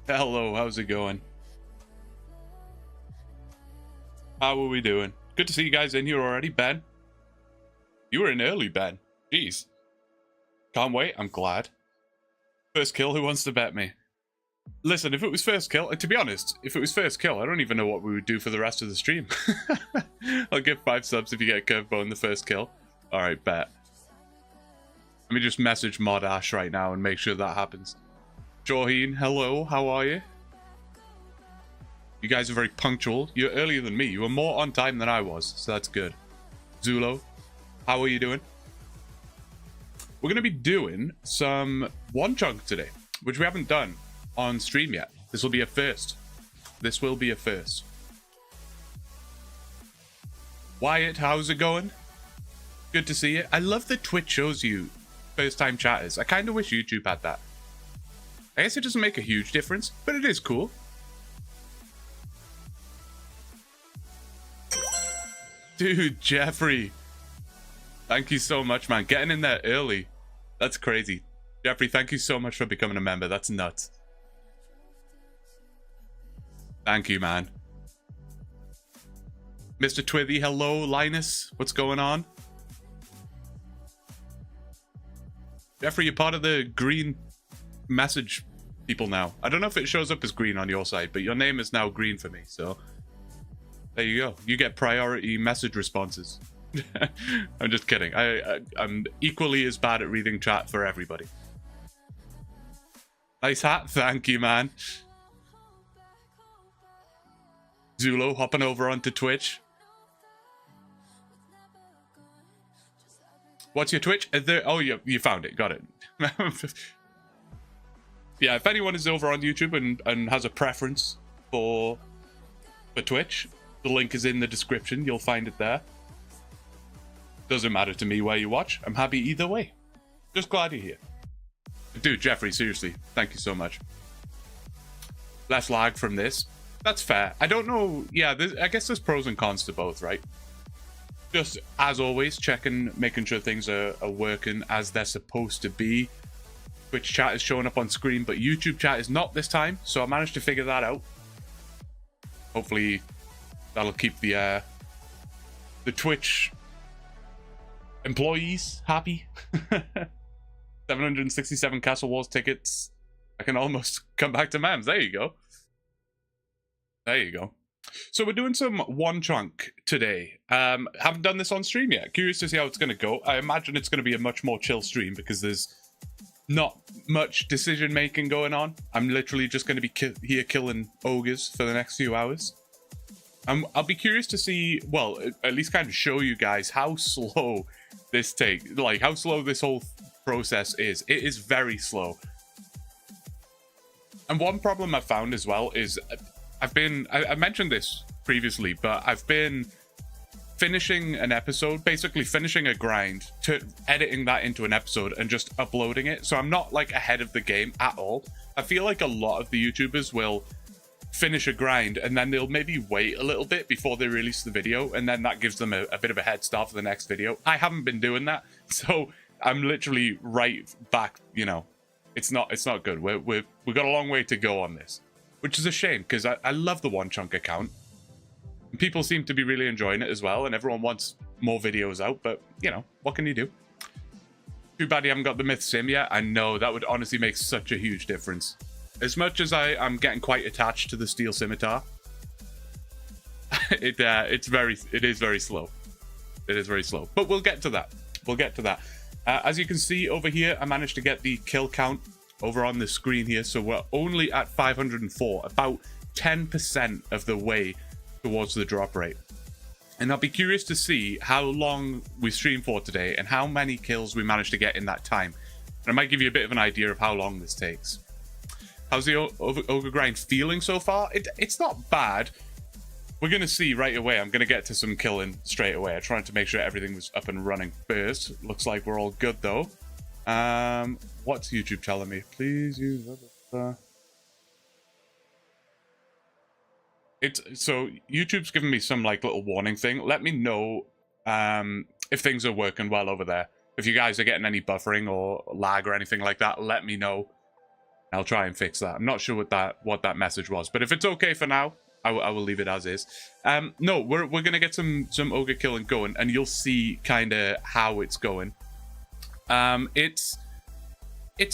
Hello, how's it going? How are we doing? Good to see you guys in here already, Ben. You were in early, Ben. Jeez. Can't wait, I'm glad. First kill, who wants to bet me? Listen, if it was first kill, to be honest, if it was first kill, I don't even know what we would do for the rest of the stream. I'll give 5 subs if you get Curvebone in the first kill. Alright, bet. Let me just message Mod Ash right now and make sure that happens. Jorheen, hello, how are you? You guys are very punctual. You're earlier than me. You were more on time than I was, so that's good. Zulo, how are you doing? We're going to be doing some OneChunk today, which we haven't done on stream yet. This will be a first. This will be a first. Wyatt, how's it going? Good to see you. I love that Twitch shows you first-time chatters. I kind of wish YouTube had that. I guess it doesn't make a huge difference, but it is cool. Dude, Jeffrey. Thank you so much, man. Getting in there early. That's crazy. Jeffrey, thank you so much for becoming a member. That's nuts. Thank you, man. Mr. Twithy, hello. Linus, what's going on? Jeffrey, you're part of the green message people now. I don't know if it shows up as green on your side, but your name is now green for me, so there you go. You get priority message responses. I'm just kidding. I'm equally as bad at reading chat for everybody. Nice hat. Thank you, man. Zulo hopping over onto Twitch. What's your Twitch? Oh, you found it. Got it. Yeah, if anyone is over on YouTube and has a preference for Twitch, the link is in the description. You'll find it there. Doesn't matter to me where you watch. I'm happy either way. Just glad you're here. Dude, Jeffrey, seriously, thank you so much. Less lag from this. That's fair. I don't know. Yeah, I guess there's pros and cons to both, right? Just, as always, checking, making sure things are working as they're supposed to be. Twitch chat is showing up on screen, but YouTube chat is not this time, so I managed to figure that out. Hopefully, that'll keep the Twitch employees happy. 767 Castle Wars tickets. I can almost come back to Mams. There you go. There you go. So we're doing some OneChunk today. Haven't done this on stream yet. Curious to see how it's going to go. I imagine it's going to be a much more chill stream because there's not much decision making going on. I'm literally just going to be here killing ogres for the next few hours. I'll be curious to see, well, at least kind of show you guys how slow this how slow this whole process is. It is very slow. And one problem I've found as well is I mentioned this previously, but I've been finishing an episode, basically finishing a grind, to editing that into an episode and just uploading it. So I'm not like ahead of the game at all. I feel like a lot of the YouTubers will finish a grind and then they'll maybe wait a little bit before they release the video, and then that gives them a bit of a head start for the next video. I haven't been doing that, so I'm literally right back. You know, it's not good. We've got a long way to go on this, which is a shame because I love the OneChunk account. People seem to be really enjoying it as well, and everyone wants more videos out, but you know, what can you do? Too bad you haven't got the Myth Sim yet. I know, that would honestly make such a huge difference. As much as I'm getting quite attached to the Steel Scimitar, it is very slow. It is very slow, but we'll get to that. We'll get to that. As you can see over here, I managed to get the kill count over on the screen here, so we're only at 504, about 10% of the way towards the drop rate. And I'll be curious to see how long we stream for today and how many kills we manage to get in that time. And I might give you a bit of an idea of how long this takes. How's the Ogre Grind feeling so far? It's not bad. We're going to see right away. I'm going to get to some killing straight away. I tried to make sure everything was up and running first. Looks like we're all good though. What's YouTube telling me? Please use... So YouTube's giving me some like little warning thing. Let me know if things are working well over there. If you guys are getting any buffering or lag or anything like that, let me know. I'll try and fix that. I'm not sure what that message was, but if it's okay for now, I will leave it as is. No, we're gonna get some ogre killing going, and you'll see kind of how it's going. It's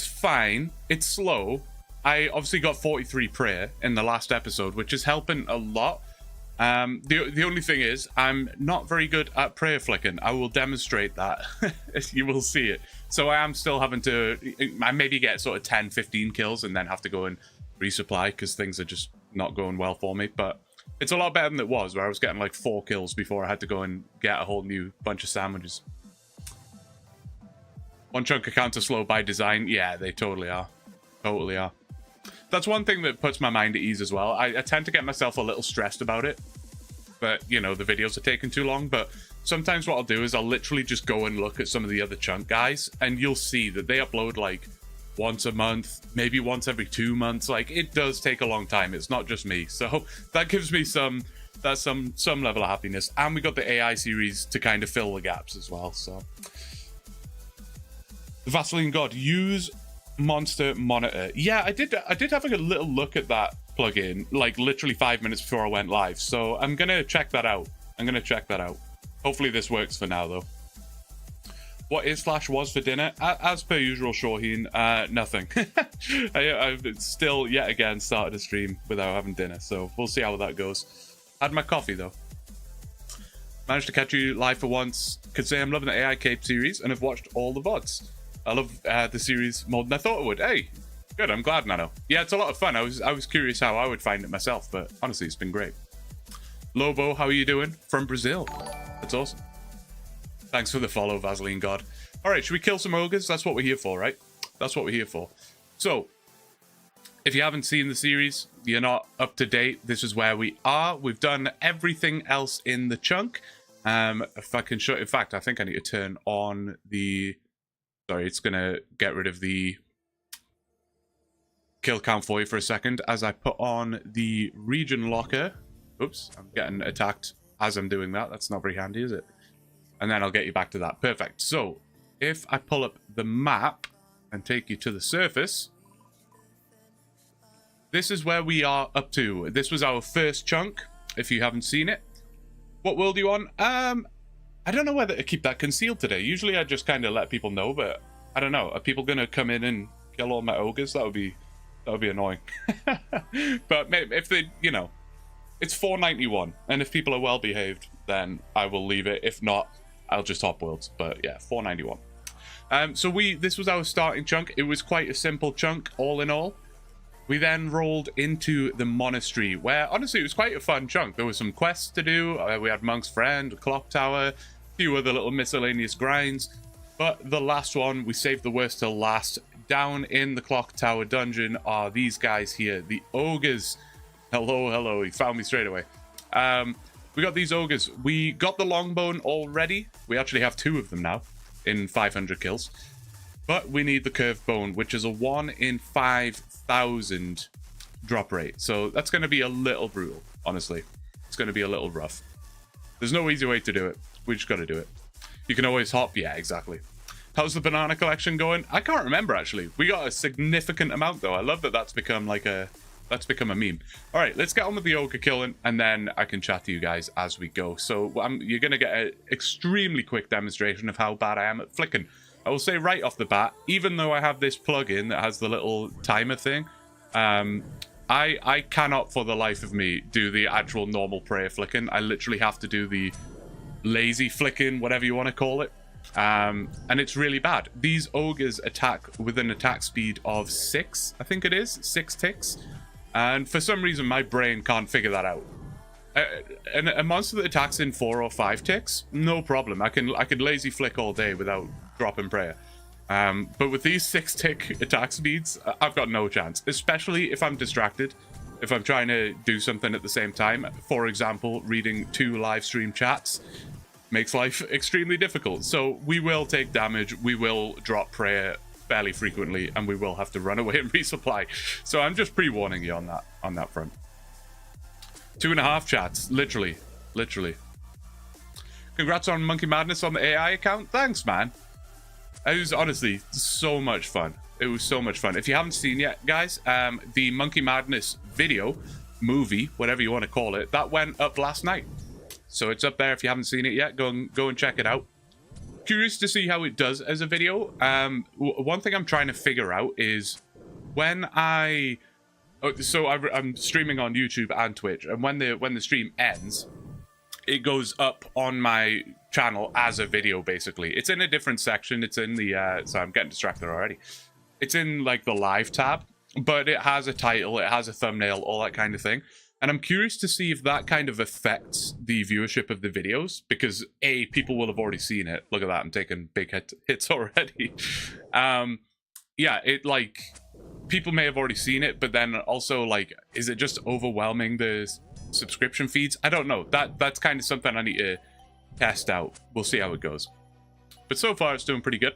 fine. It's slow. I obviously got 43 prayer in the last episode, which is helping a lot. The only thing is, I'm not very good at prayer flicking. I will demonstrate that. You will see it. So I am still having to, I maybe get sort of 10, 15 kills and then have to go and resupply because things are just not going well for me. But it's a lot better than it was, where I was getting like 4 kills before I had to go and get a whole new bunch of sandwiches. OneChunk accounts are slow by design. Yeah, they totally are. Totally are. That's one thing that puts my mind at ease as well. I tend to get myself a little stressed about it. But, you know, the videos are taking too long. But sometimes what I'll do is I'll literally just go and look at some of the other chunk guys. And you'll see that they upload like once a month, maybe once every 2 months. Like, it does take a long time. It's not just me. So that gives me some level of happiness. And we got the AI series to kind of fill the gaps as well. So the Vaseline God, use Monster Monitor. Yeah, I did have a little look at that plugin like literally 5 minutes before I went live, so I'm gonna check that out. Hopefully this works for now though. What is / was for dinner? As per usual, Shoreen, nothing. I've still yet again started a stream without having dinner, so we'll see how that goes. Had my coffee though. Managed to catch you live for once. Could say I'm loving the AI Cape series and have watched all the VODs. I love the series more than I thought it would. Hey, good. I'm glad, Nano. Yeah, it's a lot of fun. I was curious how I would find it myself, but honestly, it's been great. Lobo, how are you doing? From Brazil. That's awesome. Thanks for the follow, Vaseline God. All right, should we kill some ogres? That's what we're here for, right? That's what we're here for. So, if you haven't seen the series, you're not up to date, this is where we are. We've done everything else in the chunk. If I can show, in fact, I think I need to turn on the... Sorry, it's going to get rid of the kill count for you for a second as I put on the region locker. Oops, I'm getting attacked as I'm doing that. That's not very handy, is it? And then I'll get you back to that. Perfect. So, if I pull up the map and take you to the surface, this is where we are up to. This was our first chunk, if you haven't seen it. What world are you on? I don't know whether to keep that concealed today. Usually I just kind of let people know, but I don't know. Are people going to come in and kill all my ogres? That would be annoying. But maybe if they, you know, it's 491, and if people are well behaved, then I will leave it. If not, I'll just hop worlds. But yeah, 491. So this was our starting chunk. It was quite a simple chunk, all in all. We then rolled into the monastery, where honestly it was quite a fun chunk. There were some quests to do. We had Monk's Friend, a clock tower, a few other little miscellaneous grinds. But the last one, we saved the worst till last. Down in the clock tower dungeon are these guys here, the ogres. Hello, hello. He found me straight away. We got these ogres. We got the longbone already. We actually have 2 of them now in 500 kills. But we need the curved bone, which is a 1 in 5,000 drop rate. So that's going to be a little brutal, honestly. It's going to be a little rough. There's no easy way to do it. We just got to do it. You can always hop. Yeah, exactly. How's the banana collection going? I can't remember, actually. We got a significant amount, though. I love that that's become like a... That's become a meme. All right, let's get on with the ogre killing, and then I can chat to you guys as we go. So you're going to get an extremely quick demonstration of how bad I am at flicking. I will say right off the bat, even though I have this plugin that has the little timer thing, I cannot for the life of me do the actual normal prayer flicking. I literally have to do the lazy flicking, whatever you want to call it. And it's really bad. These ogres attack with an attack speed of 6, I think it is, 6 ticks. And for some reason, my brain can't figure that out. A monster that attacks in 4 or 5 ticks, no problem. I could lazy flick all day without dropping prayer. But with these 6-tick attack speeds, I've got no chance. Especially if I'm distracted. If I'm trying to do something at the same time. For example, reading 2 live stream chats makes life extremely difficult. So we will take damage. We will drop prayer fairly frequently, and we will have to run away and resupply. So I'm just pre-warning you on that front. 2.5 chats, literally. Congrats on Monkey Madness on the AI account. Thanks, man. It was honestly so much fun. It was so much fun. If you haven't seen yet, guys, the Monkey Madness video, movie, whatever you want to call it, that went up last night. So it's up there. If you haven't seen it yet, go and check it out. Curious to see how it does as a video. One thing I'm trying to figure out is when I'm streaming on YouTube and Twitch, and when the stream ends, it goes up on my channel as a video. Basically, it's in a different section. It's in the sorry, I'm getting distracted already. It's in like the live tab, but it has a title, it has a thumbnail, all that kind of thing. And I'm curious to see if that kind of affects the viewership of the videos, because A, people will have already seen it. Look at that, I'm taking big hits already. Yeah, it like, people may have already seen it, but then also like, is it just overwhelming the subscription feeds? I don't know. That's kind of something I need to test out. We'll see how it goes. But so far it's doing pretty good.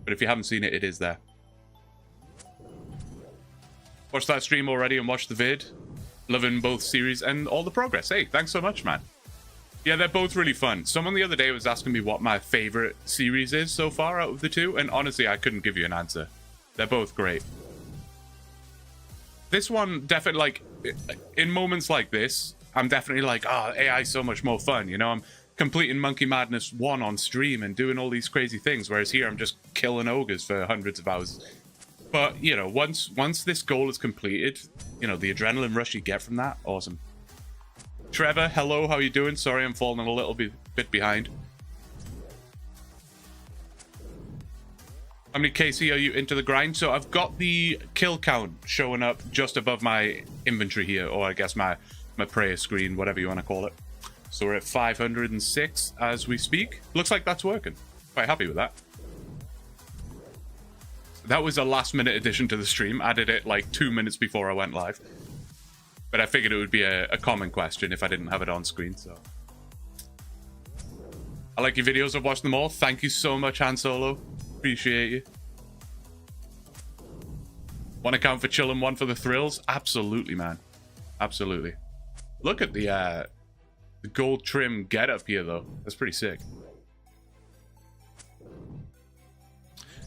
But if you haven't seen it, it is there. Watch that stream already and watch the vid. Loving both series and all the progress. Hey, thanks so much, man. Yeah, they're both really fun. Someone the other day was asking me what my favorite series is so far out of the two, and honestly, I couldn't give you an answer. They're both great. This one definitely, like, in moments like this, I'm definitely like, oh, AI is so much more fun. You know, I'm completing Monkey Madness 1 on stream and doing all these crazy things, whereas here I'm just killing ogres for hundreds of hours. But, you know, once this goal is completed, you know, the adrenaline rush you get from that, awesome. Trevor, hello, how you doing? Sorry, I'm falling a little bit behind. How many KC are you into the grind? So I've got the kill count showing up just above my inventory here, or I guess my prayer screen, whatever you want to call it. So we're at 506 as we speak. Looks like that's working. Quite happy with that. That was a last-minute addition to the stream. I did it like 2 minutes before I went live. But I figured it would be a common question if I didn't have it on screen, so. I like your videos. I've watched them all. Thank you so much, Han Solo. Appreciate you. One account for chill and one for the thrills? Absolutely, man. Absolutely. Look at the gold trim getup here, though. That's pretty sick.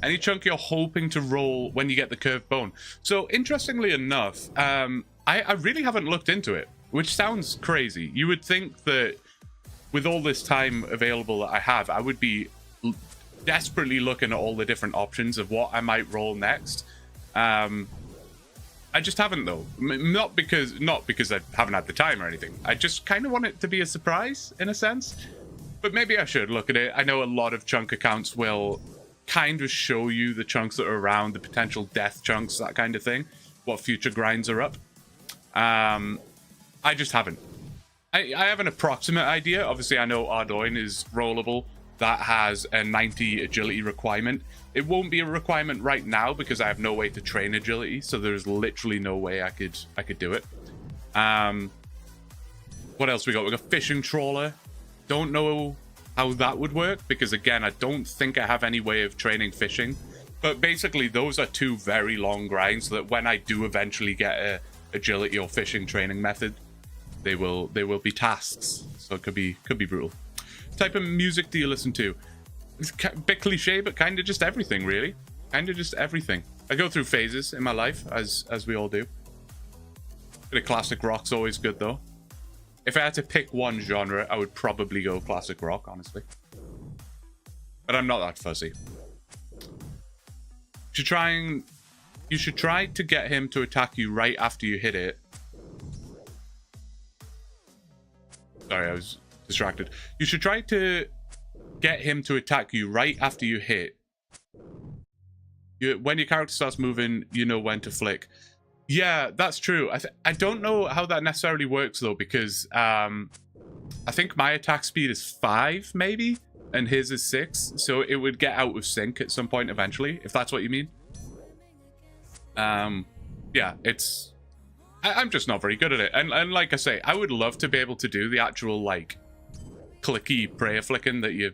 Any chunk you're hoping to roll when you get the curved bone? So, interestingly enough, I really haven't looked into it, which sounds crazy. You would think that with all this time available that I have, I would be desperately looking at all the different options of what I might roll next. I just haven't, though. Not because I haven't had the time or anything. I just kind of want it to be a surprise, in a sense. But maybe I should look at it. I know a lot of chunk accounts will kind of show you the chunks that are around, the potential death chunks, that kind of thing, what future grinds are up. I just haven't. I have an approximate idea. Obviously, I know Ardoin is rollable. That has a 90 agility requirement. It won't be a requirement right now because I have no way to train agility, so there's literally no way I could do it. What else we got? We got fishing trawler. Don't know how that would work because, again, I don't think I have any way of training fishing. But basically, those are two very long grinds so that when I do eventually get a agility or fishing training method, they will be tasks. So it could be brutal. What type of music do you listen to? It's a bit cliche, but kind of just everything, really. Kind of just everything. I go through phases in my life, as we all do. Bit of classic rock's always good, though. If I had to pick one genre, I would probably go classic rock, honestly. But I'm not that fussy. You should try to get him to attack you right after you hit it. Sorry, I was distracted. You should try to get him to attack you right after you hit. When your character starts moving, you know when to flick. Yeah, that's true. I don't know how that necessarily works, though, because I think my attack speed is 5, maybe, and his is 6, so it would get out of sync at some point eventually, if that's what you mean. Yeah, I'm just not very good at it. And like I say, I would love to be able to do the actual, like, clicky prayer flicking that you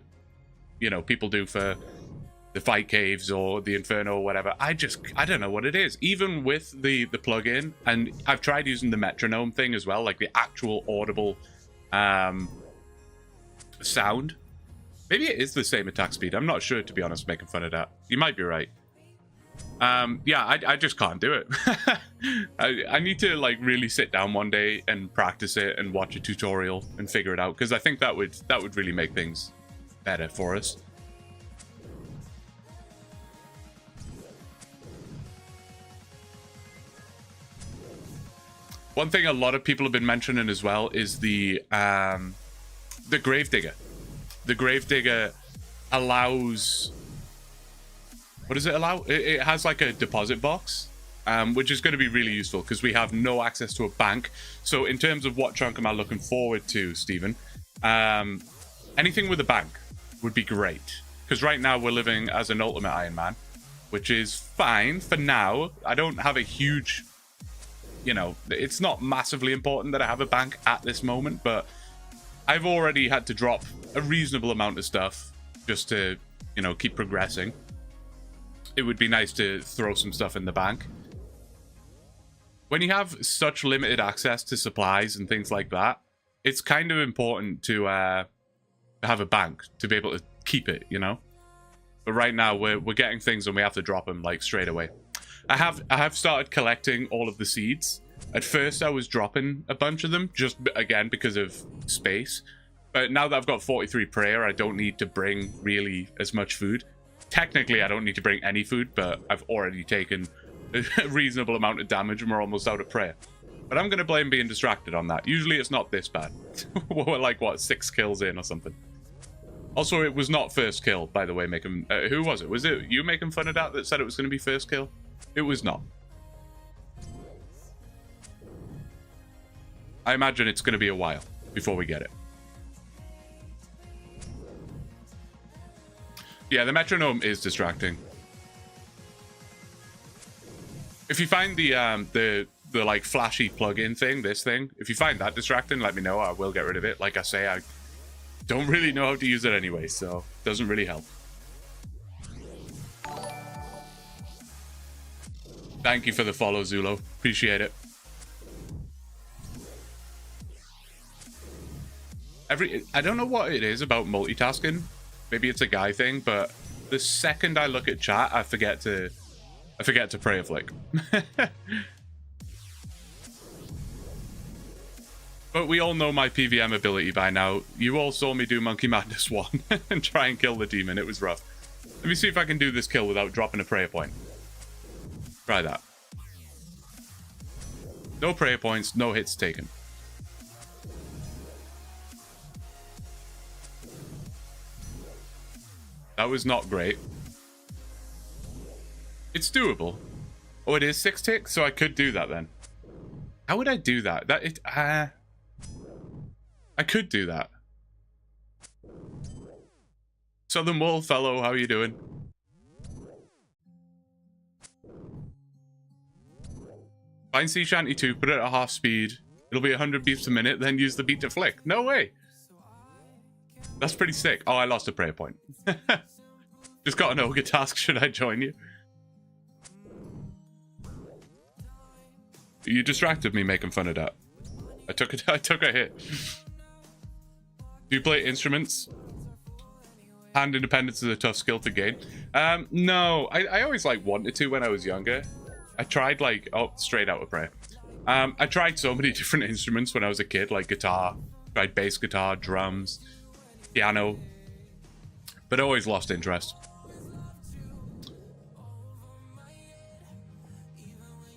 know, people do for the fight caves or the Inferno or whatever. I don't know what it is. Even with the plugin, and I've tried using the metronome thing as well, like the actual audible sound. Maybe it is the same attack speed. I'm not sure, to be honest, making fun of that. You might be right. Yeah, I just can't do it. I need to like really sit down one day and practice it and watch a tutorial and figure it out, because I think that would really make things better for us. One thing a lot of people have been mentioning as well is the Gravedigger. The Gravedigger allows... What does it allow? It has like a deposit box, which is going to be really useful because we have no access to a bank. So in terms of what chunk am I looking forward to, Stephen, anything with a bank would be great. Because right now we're living as an Ultimate Ironman, which is fine for now. I don't have a huge... You know, it's not massively important that I have a bank at this moment, but I've already had to drop a reasonable amount of stuff just to, you know, keep progressing. It would be nice to throw some stuff in the bank. When you have such limited access to supplies and things like that, it's kind of important to have a bank to be able to keep it, you know? But right now we're getting things and we have to drop them like straight away. I have started collecting all of the seeds. At first I was dropping a bunch of them, just again because of space. But now that I've got 43 prayer, I don't need to bring really as much food. Technically, I don't need to bring any food, but I've already taken a reasonable amount of damage and we're almost out of prayer. But I'm going to blame being distracted on that. Usually it's not this bad. We're like, what, 6 kills in or something. Also, it was not first kill, by the way, making... who was it? Was it you making fun of that said it was going to be first kill? It was not. I imagine it's going to be a while before we get it. Yeah, the metronome is distracting. If you find the like flashy plug-in thing, this thing, if you find that distracting, let me know. I will get rid of it. Like I say, I don't really know how to use it anyway, so it doesn't really help. Thank you for the follow, Zulo. Appreciate it. I don't know what it is about multitasking. Maybe it's a guy thing, but the second I look at chat, I forget to pray a flick. But we all know my PVM ability by now. You all saw me do Monkey Madness 1 and try and kill the demon. It was rough. Let me see if I can do this kill without dropping a prayer point. Try that. No prayer points, no hits taken. That was not great. It's doable. Oh, it is 6 ticks, so I could do that then. How would I do that? I could do that. Southern Wolf, hello, how are you doing? Find Sea Shanty 2, put it at half speed. It'll be 100 beats a minute, then use the beat to flick. No way. That's pretty sick. Oh, I lost a prayer point. Just got an ogre task. Should I join you? You distracted me making fun of that. I took a hit. Do you play instruments? Hand independence is a tough skill to gain. No, I always like wanted to when I was younger. I tried like, oh, straight out of prayer. I tried so many different instruments when I was a kid, like guitar, tried bass guitar, drums, piano, but I always lost interest.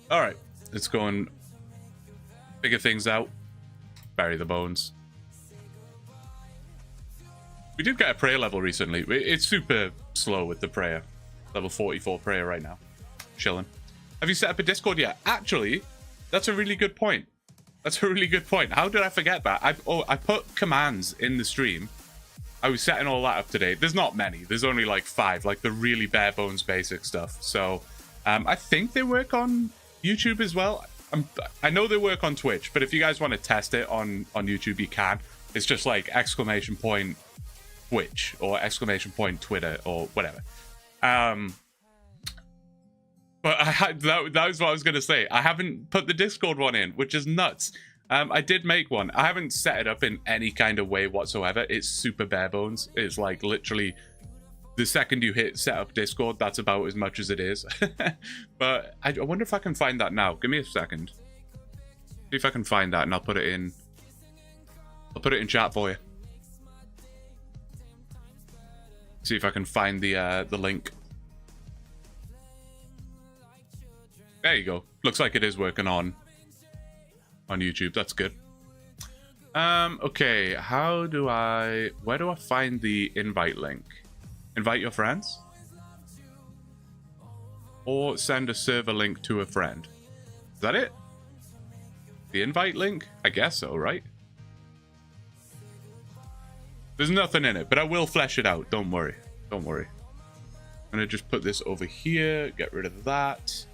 All right, let's go and figure things out. Bury the bones. We did get a prayer level recently. It's super slow with the prayer. Level 44 prayer right now. Chilling. Have you set up a Discord yet? Actually, that's a really good point. That's a really good point. How did I forget that? I put commands in the stream. I was setting all that up today. There's not many. There's only like 5, like the really bare bones basic stuff. So I think they work on YouTube as well. I know they work on Twitch, but if you guys want to test it on YouTube, you can. It's just like exclamation point Twitch or exclamation point Twitter or whatever. But that was what I was going to say. I haven't put the Discord one in, which is nuts. I did make one. I haven't set it up in any kind of way whatsoever. It's super bare bones. It's like literally the second you hit set up Discord, that's about as much as it is. But I wonder if I can find that now. Give me a second. See if I can find that, and I'll put it in. I'll put it in chat for you. See if I can find the link. There you go. Looks like it is working on YouTube. That's good. Okay, where do I find the invite link? Invite your friends? Or send a server link to a friend? Is that it? The invite link? I guess so, right? There's nothing in it, but I will flesh it out. Don't worry. Don't worry. I'm going to just put this over here, get rid of that.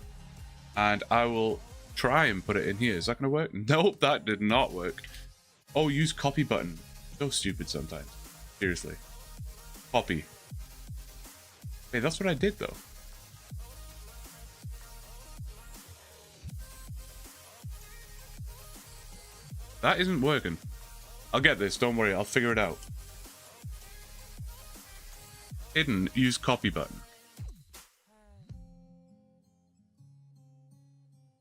And I will try and put it in here. Is that going to work? Nope, that did not work. Oh, use copy button. So stupid sometimes. Seriously. Copy. Hey, that's what I did though. That isn't working. I'll get this, don't worry, I'll figure it out. Hidden, use copy button.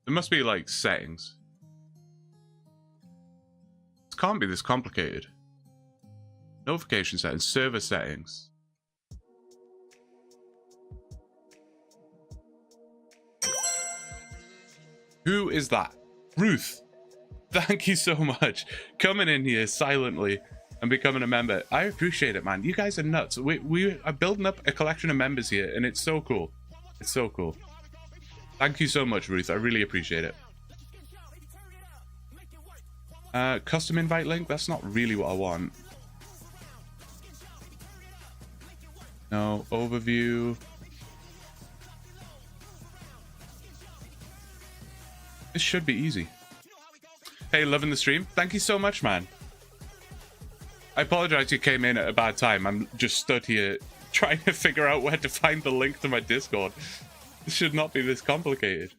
There must be like settings. It can't be this complicated. Notification settings, server settings. Who is that? Ruth. Thank you so much. Coming in here silently and becoming a member. I appreciate it, man. You guys are nuts. We are building up a collection of members here, and it's so cool. It's so cool. Thank you so much, Ruth. I really appreciate it. Custom invite link? That's not really what I want. No, overview. This should be easy. Hey, loving the stream. Thank you so much, man. I apologize you came in at a bad time. I'm just stood here trying to figure out where to find the link to my Discord. This should not be this complicated.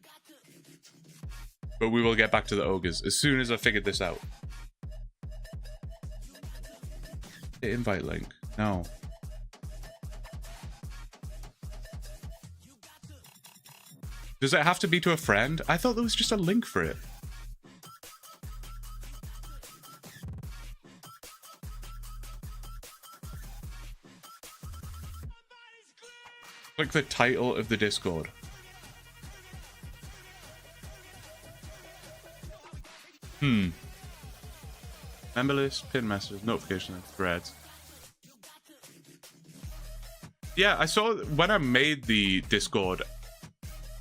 But we will get back to the ogres as soon as I figured this out. The invite link. No. Does it have to be to a friend? I thought there was just a link for it. Click the title of the Discord. Member list, pin messages, notifications, threads. Yeah, I saw when I made the Discord,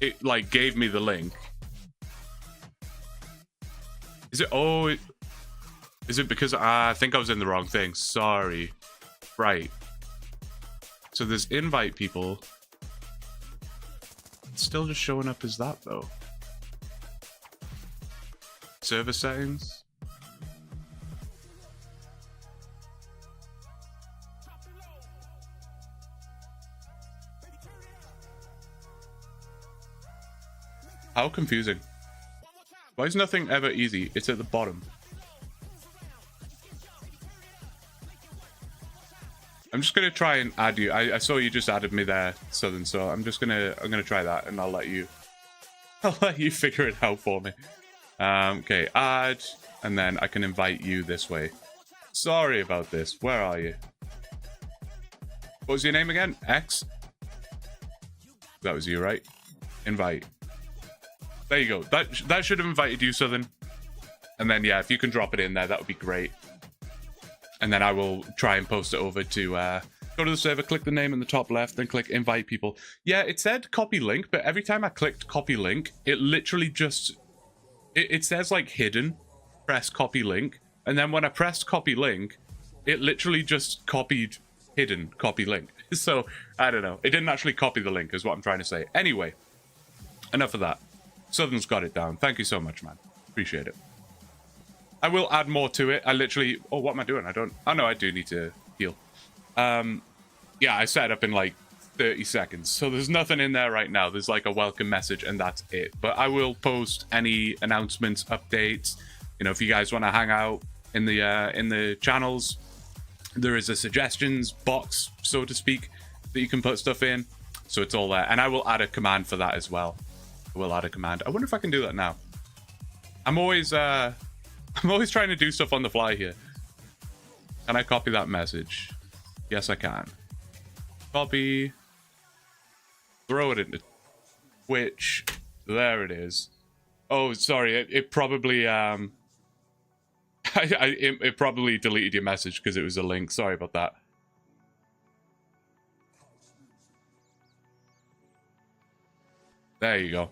it like gave me the link. Is it? Oh, is it because I think I was in the wrong thing? Sorry. Right. So there's invite people. It's still just showing up as that though. Server settings. How confusing. Why is nothing ever easy? It's at the bottom. I'm just gonna try and add you. I saw you just added me there, Southern, so I'm gonna try that and I'll let you figure it out for me. Okay, add, and then I can invite you this way. Sorry about this. Where are you? What was your name again? X? That was you, right? Invite. There you go. That should have invited you, Southern. And then, yeah, if you can drop it in there, that would be great. And then I will try and post it over to go to the server, click the name in the top left, then click invite people. Yeah, it said copy link, but every time I clicked copy link, it literally just... It says, like, hidden, press copy link. And then when I pressed copy link, it literally just copied hidden copy link. So, I don't know. It didn't actually copy the link, is what I'm trying to say. Anyway, enough of that. Southern's got it down. Thank you so much, man. Appreciate it. I will add more to it. I literally... Oh, what am I doing? I don't... Oh, no, I do need to heal. Yeah, I set it up in, like, 30 seconds. So there's nothing in there right now. There's, like, a welcome message, and that's it. But I will post any announcements, updates. You know, if you guys want to hang out in the channels, there is a suggestions box, so to speak, that you can put stuff in. So it's all there. And I will add a command for that as well. I will add a command. I wonder if I can do that now. I'm always trying to do stuff on the fly here. Can I copy that message? Yes, I can. Copy. Throw it into Twitch. There it is. Oh, sorry. It probably it probably deleted your message because it was a link. Sorry about that. There you go.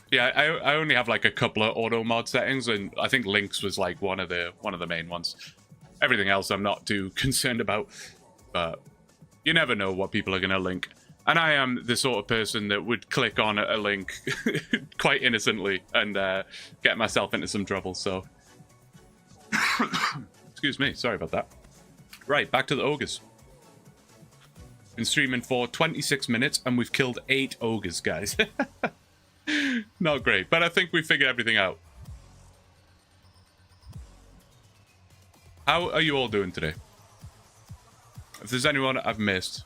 Yeah, I only have like a couple of auto mod settings, and I think links was like one of the main ones. Everything else I'm not too concerned about, but you never know what people are gonna link. And I am the sort of person that would click on a link quite innocently and get myself into some trouble. So, excuse me, sorry about that. Right, back to the ogres. Been streaming for 26 minutes and we've killed 8 ogres, guys. Not great, but I think we figured everything out. How are you all doing today? If there's anyone I've missed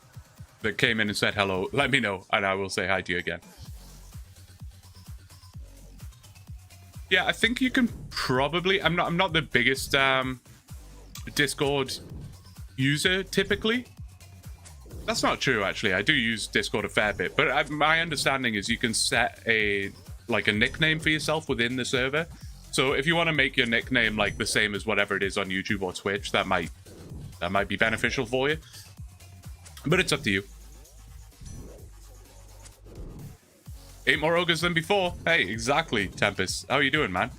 that came in and said hello, let me know and I will say hi to you again. Yeah, I think you can probably... I'm not the biggest Discord user typically. That's not true, actually. I do use Discord a fair bit, but my understanding is you can set a nickname for yourself within the server. So if you want to make your nickname like the same as whatever it is on YouTube or Twitch, that might be beneficial for you. But it's up to you. 8 more ogres than before. Hey, exactly, Tempest. How are you doing, man?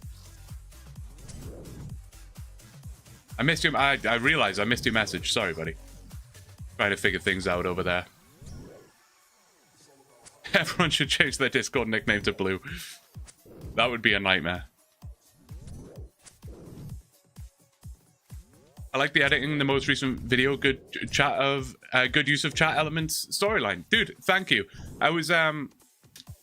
I missed you. I realized I missed your message. Sorry, buddy. Trying to figure things out over there. Everyone should change their Discord nickname to Blue. That would be a nightmare. I like the editing in the most recent video. Good use of chat elements storyline. Dude, thank you. I was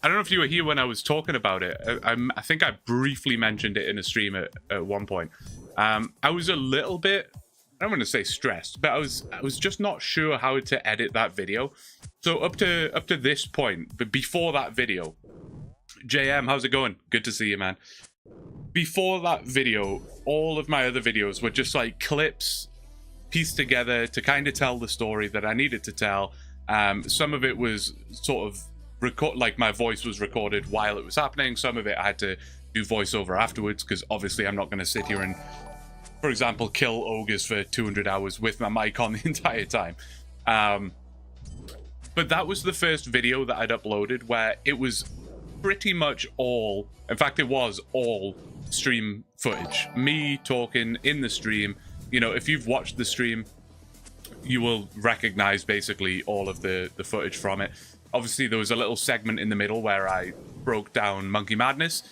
I don't know if you were here when I was talking about it. I think I briefly mentioned it in a stream at one point. I was a little bit, I don't want to say stressed, but I was just not sure how to edit that video. So up to this point, but before that video, JM, how's it going? Good to see you, man. Before that video, all of my other videos were just like clips pieced together to kind of tell the story that I needed to tell. Some of it was sort of like my voice was recorded while it was happening. Some of it I had to do voiceover afterwards because obviously I'm not going to sit here and, for example, kill ogres for 200 hours with my mic on the entire time. But that was the first video that I'd uploaded where it was pretty much all, in fact, it was all stream footage. Me talking in the stream. You know, if you've watched the stream, you will recognize basically all of the footage from it. Obviously, there was a little segment in the middle where I broke down Monkey Madness.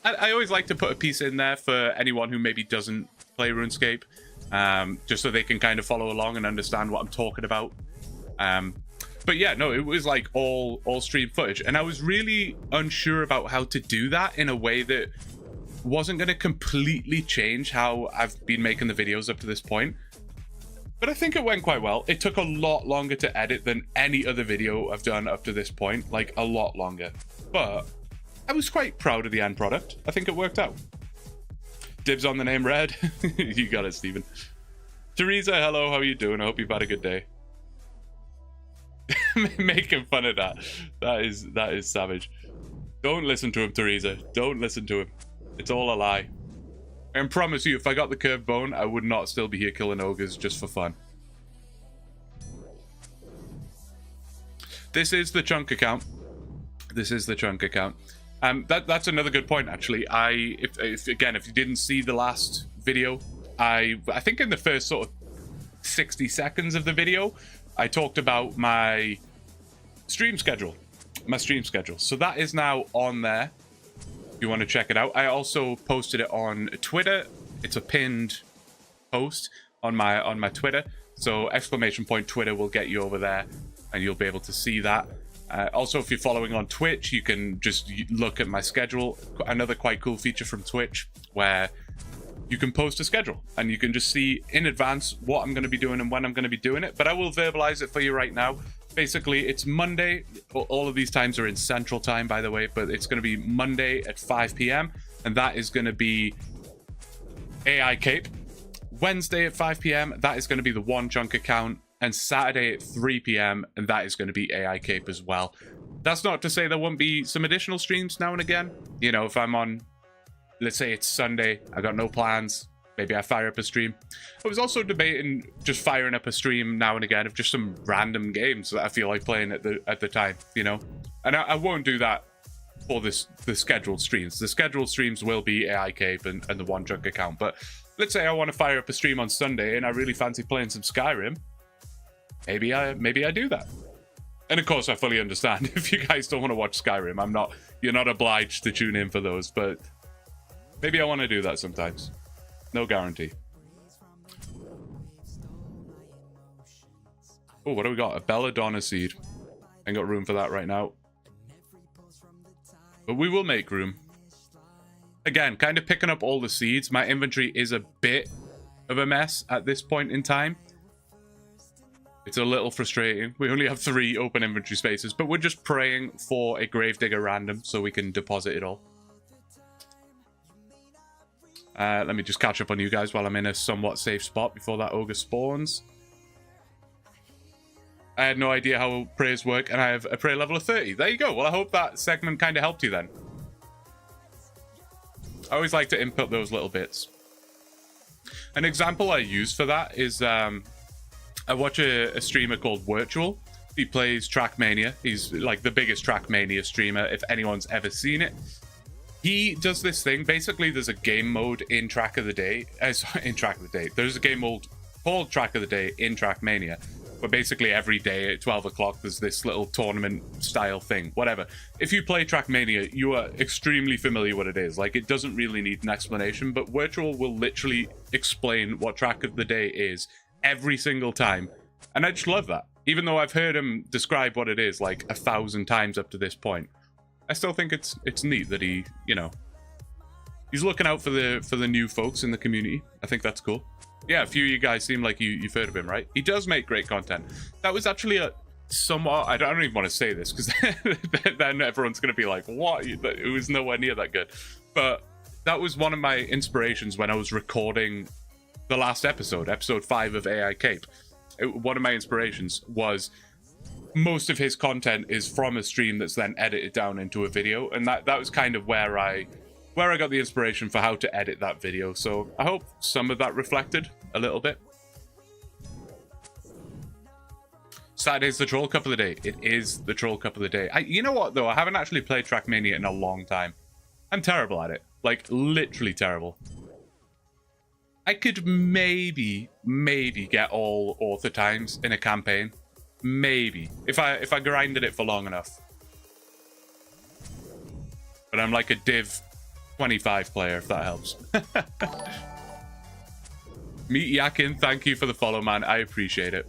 I always like to put a piece in there for anyone who maybe doesn't play RuneScape, just so they can kind of follow along and understand what I'm talking about. But yeah, no, it was like all stream footage, and I was really unsure about how to do that in a way that wasn't going to completely change how I've been making the videos up to this point. But I think it went quite well. It took a lot longer to edit than any other video I've done up to this point, like a lot longer. But I was quite proud of the end product. I think it worked out. Dibs on the name Red. You got it, Steven. Teresa, hello, how are you doing? I hope you've had a good day. Making fun of that. That is savage. Don't listen to him, Teresa. Don't listen to him. It's all a lie. I can promise you, if I got the curved bone, I would not still be here killing ogres just for fun. This is the chunk account. This is the chunk account. That's another good point, actually. If you didn't see the last video, I think in the first sort of 60 seconds of the video, I talked about my stream schedule. So that is now on there. If you want to check it out. I also posted it on Twitter. It's a pinned post on my Twitter. So !Twitter will get you over there and you'll be able to see that. Also, if you're following on Twitch, you can just look at my schedule. Another quite cool feature from Twitch where you can post a schedule and you can just see in advance what I'm going to be doing and when I'm going to be doing it. But I will verbalize it for you right now. Basically, it's Monday. All of these times are in Central Time, by the way, but it's going to be Monday at 5 p.m. and that is going to be AI Cape. Wednesday at 5 p.m. that is going to be the OneChunk account, and Saturday at 3 p.m. and that is going to be AI Cape as well. That's not to say there won't be some additional streams now and again. You know, if I'm on, let's say it's Sunday, I got no plans, maybe I fire up a stream. I was also debating just firing up a stream now and again of just some random games that I feel like playing at the time, you know. And I won't do that for the scheduled streams. The scheduled streams will be AI Cape and the OneChunk account. But let's say I want to fire up a stream on Sunday and I really fancy playing some Skyrim. Maybe I do that. And of course, I fully understand if you guys don't want to watch Skyrim. You're not obliged to tune in for those, but maybe I want to do that sometimes. No guarantee. Oh, what do we got? A belladonna seed. Ain't got room for that right now. But we will make room. Again, kind of picking up all the seeds. My inventory is a bit of a mess at this point in time. It's a little frustrating. We only have 3 open inventory spaces, but we're just praying for a gravedigger random so we can deposit it all. Let me just catch up on you guys while I'm in a somewhat safe spot before that ogre spawns. I had no idea how prayers work, and I have a prayer level of 30. There you go. Well, I hope that segment kind of helped you then. I always like to input those little bits. An example I use for that is I watch a streamer called Virtual. He plays Trackmania. He's like the biggest Trackmania streamer if anyone's ever seen it. He does this thing. Basically, there's a game mode in Track of the Day. There's a game mode called Track of the Day in Trackmania. But basically, every day at 12 o'clock, there's this little tournament-style thing. Whatever. If you play Trackmania, you are extremely familiar with what it is. Like, it doesn't really need an explanation, but Virtual will literally explain what Track of the Day is every single time. And I just love that. Even though I've heard him describe what it is like 1,000 times up to this point. I still think it's neat that he, you know, he's looking out for the new folks in the community. I think that's cool. Yeah, a few of you guys seem like you've heard of him, right? He does make great content. That was actually a somewhat, I don't even want to say this because then everyone's going to be like, what? It was nowhere near that good. But that was one of my inspirations when I was recording the last episode 5 of AI Cape. One of my inspirations was most of his content is from a stream that's then edited down into a video, and that was kind of where I got the inspiration for how to edit that video. So I hope some of that reflected a little bit. Saturday's the Troll Cup of the Day. It is the Troll Cup of the Day. You know what, though? I haven't actually played Trackmania in a long time. I'm terrible at it. Like, literally terrible. I could maybe get all author times in a campaign. Maybe. If I grinded it for long enough. But I'm like a Div 25 player, if that helps. Meet Yakin, thank you for the follow, man. I appreciate it.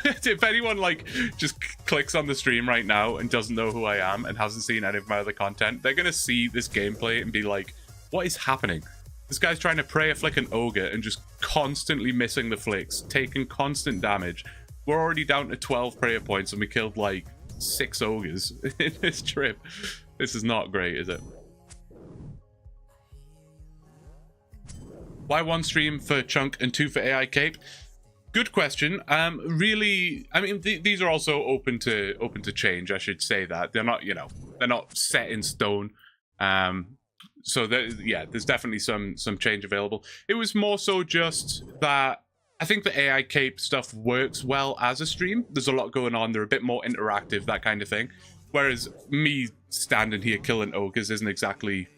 If anyone like just clicks on the stream right now and doesn't know who I am and hasn't seen any of my other content, they're gonna see this gameplay and be like, what is happening? This guy's trying to pray a flick an ogre and just constantly missing the flicks, taking constant damage. We're already down to 12 prayer points and we killed like 6 ogres in this trip. This is not great, is it? Why 1 stream for Chunk and 2 for AI Cape? Good question. Really, I mean, these are also open to change. I should say that they're not, you know, they're not set in stone. So yeah, there's definitely some change available. It was more so just that I think the AI Cape stuff works well as a stream. There's a lot going on. They're a bit more interactive, that kind of thing. Whereas me standing here killing ogres isn't exactly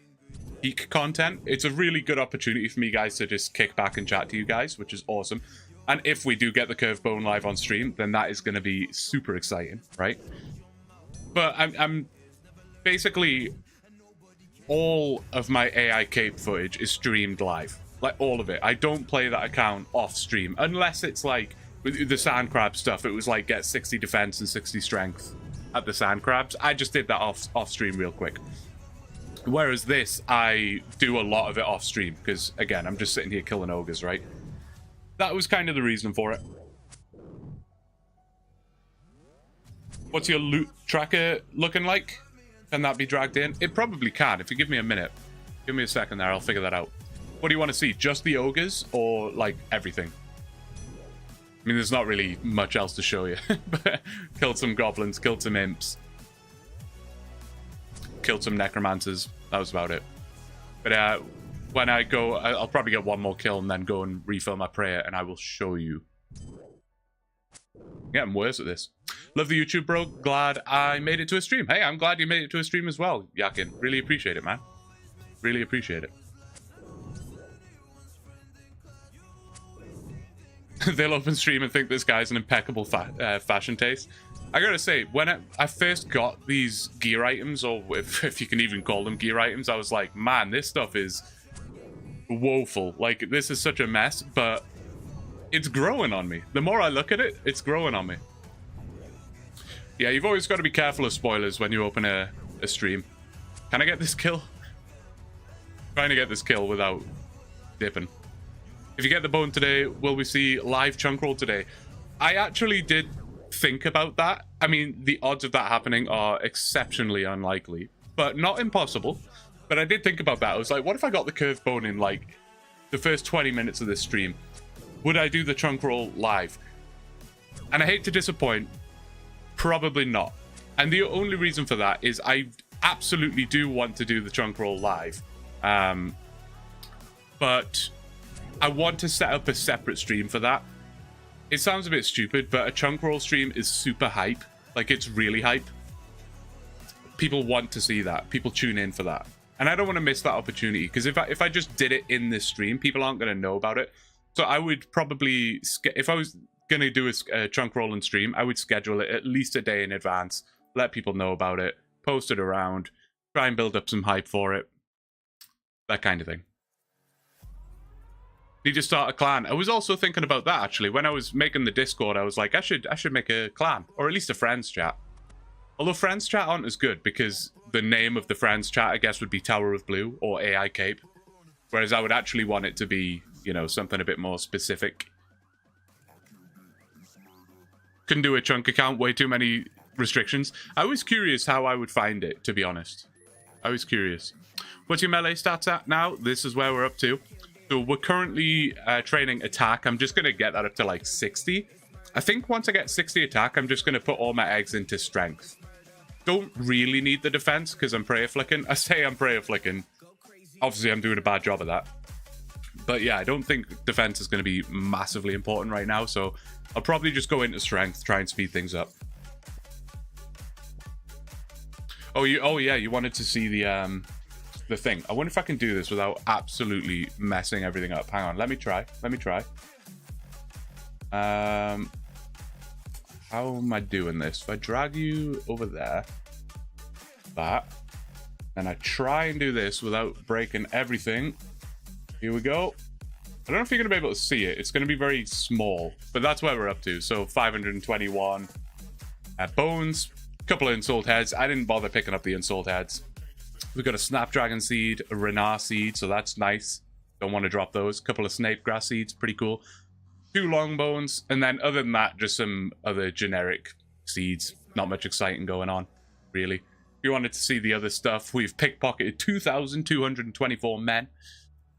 peak content. It's a really good opportunity for me guys to just kick back and chat to you guys, which is awesome. And if we do get the curved bone live on stream, then that is going to be super exciting, right? But I'm basically all of my AI Cape footage is streamed live, like all of it. I don't play that account off stream unless it's like with the sand crab stuff. It was like get 60 defense and 60 strength at the sand crabs. I just did that off stream real quick. Whereas this, I do a lot of it off stream because, again, I'm just sitting here killing ogres, right? That was kind of the reason for it. What's your loot tracker looking like? Can that be dragged in? It probably can. If you give me a minute. Give me a second there. I'll figure that out. What do you want to see? Just the ogres or, like, everything? I mean, there's not really much else to show you. But killed some goblins, killed some imps. Killed some necromancers. That was about it. But when I go, I'll probably get one more kill and then go and refill my prayer, and I will show you. I'm getting worse at this. Love the YouTube, bro. Glad I made it to a stream. Hey, I'm glad you made it to a stream as well, Yakin. Really appreciate it, man. Really appreciate it. They'll open stream and think this guy's an impeccable fashion taste. I gotta say, when I first got these gear items, or if you can even call them gear items, I was like, man, this stuff is woeful. Like, this is such a mess, but it's growing on me. The more I look at it, it's growing on me. Yeah, you've always got to be careful of spoilers when you open a stream. Can I get this kill? Trying to get this kill without dipping. If you get the bone today, will we see live chunk roll today? I actually did think about that. I mean, the odds of that happening are exceptionally unlikely, but not impossible. But I did think about that. I was like, what if I got the curved bone in like the first 20 minutes of this stream? Would I do the chunk roll live? And I hate to disappoint, probably not. And the only reason for that is I absolutely do want to do the chunk roll live. But I want to set up a separate stream for that. It sounds a bit stupid, but a chunk roll stream is super hype. Like, it's really hype. People want to see that. People tune in for that. And I don't want to miss that opportunity, because if I just did it in this stream, people aren't going to know about it. So I would probably, if I was going to do a chunk roll and stream, I would schedule it at least a day in advance, let people know about it, post it around, try and build up some hype for it. That kind of thing. Need to start a clan. I was also thinking about that, actually. When I was making the Discord, I was like, I should make a clan, or at least a friends chat. Although friends chat aren't as good, because the name of the friends chat, I guess, would be Tower of Blue or AI Cape. Whereas I would actually want it to be, you know, something a bit more specific. Couldn't do a chunk account, way too many restrictions. I was curious how I would find it, to be honest. I was curious. What's your melee stats at now? This is where we're up to. So we're currently training attack. I'm just going to get that up to like 60. I think once I get 60 attack, I'm just going to put all my eggs into strength. Don't really need the defense because I'm prayer flicking. I say I'm prayer flicking. Obviously, I'm doing a bad job of that. But yeah, I don't think defense is going to be massively important right now. So I'll probably just go into strength, try and speed things up. Oh yeah, you wanted to see the thing. I wonder if I can do this without absolutely messing everything up. Hang on, let me try. How am I doing this? If I drag you over there, and I try and do this without breaking everything. Here we go. I don't know if you're going to be able to see it. It's going to be very small, but that's where we're up to. So 521 bones, a couple of ensouled heads. I didn't bother picking up the ensouled heads. We've got a snapdragon seed, a renar seed, so that's nice. Don't want to drop those. A couple of snake grass seeds, pretty cool. 2 long bones, and then other than that, just some other generic seeds. Not much exciting going on, really. If you wanted to see the other stuff, we've pickpocketed 2,224 men.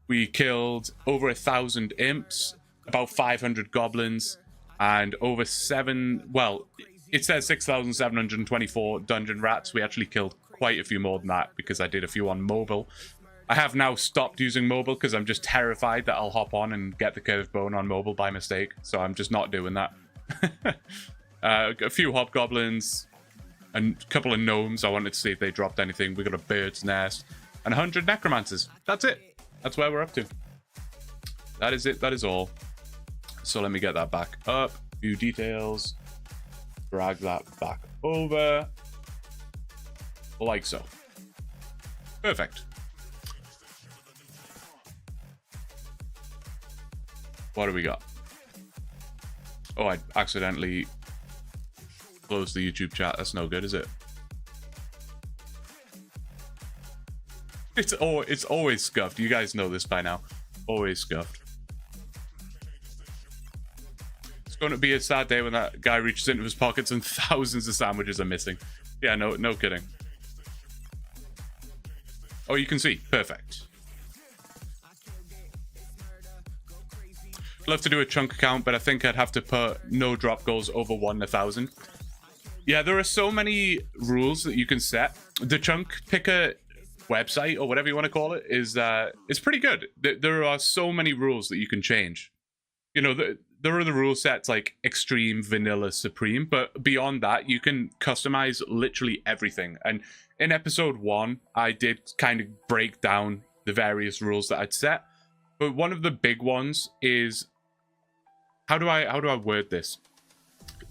We killed over 1,000 imps, about 500 goblins, and over it says 6,724 dungeon rats. We actually killed quite a few more than that because I did a few on mobile. I have now stopped using mobile because I'm just terrified that I'll hop on and get the curved bone on mobile by mistake. So I'm just not doing that. A few hobgoblins and a couple of gnomes. I wanted to see if they dropped anything. We got a bird's nest and 100 necromancers. That's it. That's where we're up to. That is it. That is all. So let me get that back up. View details. Drag that back over. Like so. Perfect. What do we got? Oh, I accidentally closed the YouTube chat. That's no good, is it? It's always scuffed. You guys know this by now. Always scuffed. It's going to be a sad day when that guy reaches into his pockets and thousands of sandwiches are missing. Yeah, no kidding. Oh, you can see. Perfect. Love to do a chunk account, but I think I'd have to put no drop goals over 1 in 1,000. Yeah, there are so many rules that you can set. The chunk picker website, or whatever you want to call it, is pretty good. There are so many rules that you can change. You know, there are the rule sets like extreme, vanilla, supreme, but beyond that, you can customize literally everything. And in episode 1, I did kind of break down the various rules that I'd set. But one of the big ones is, how do I word this?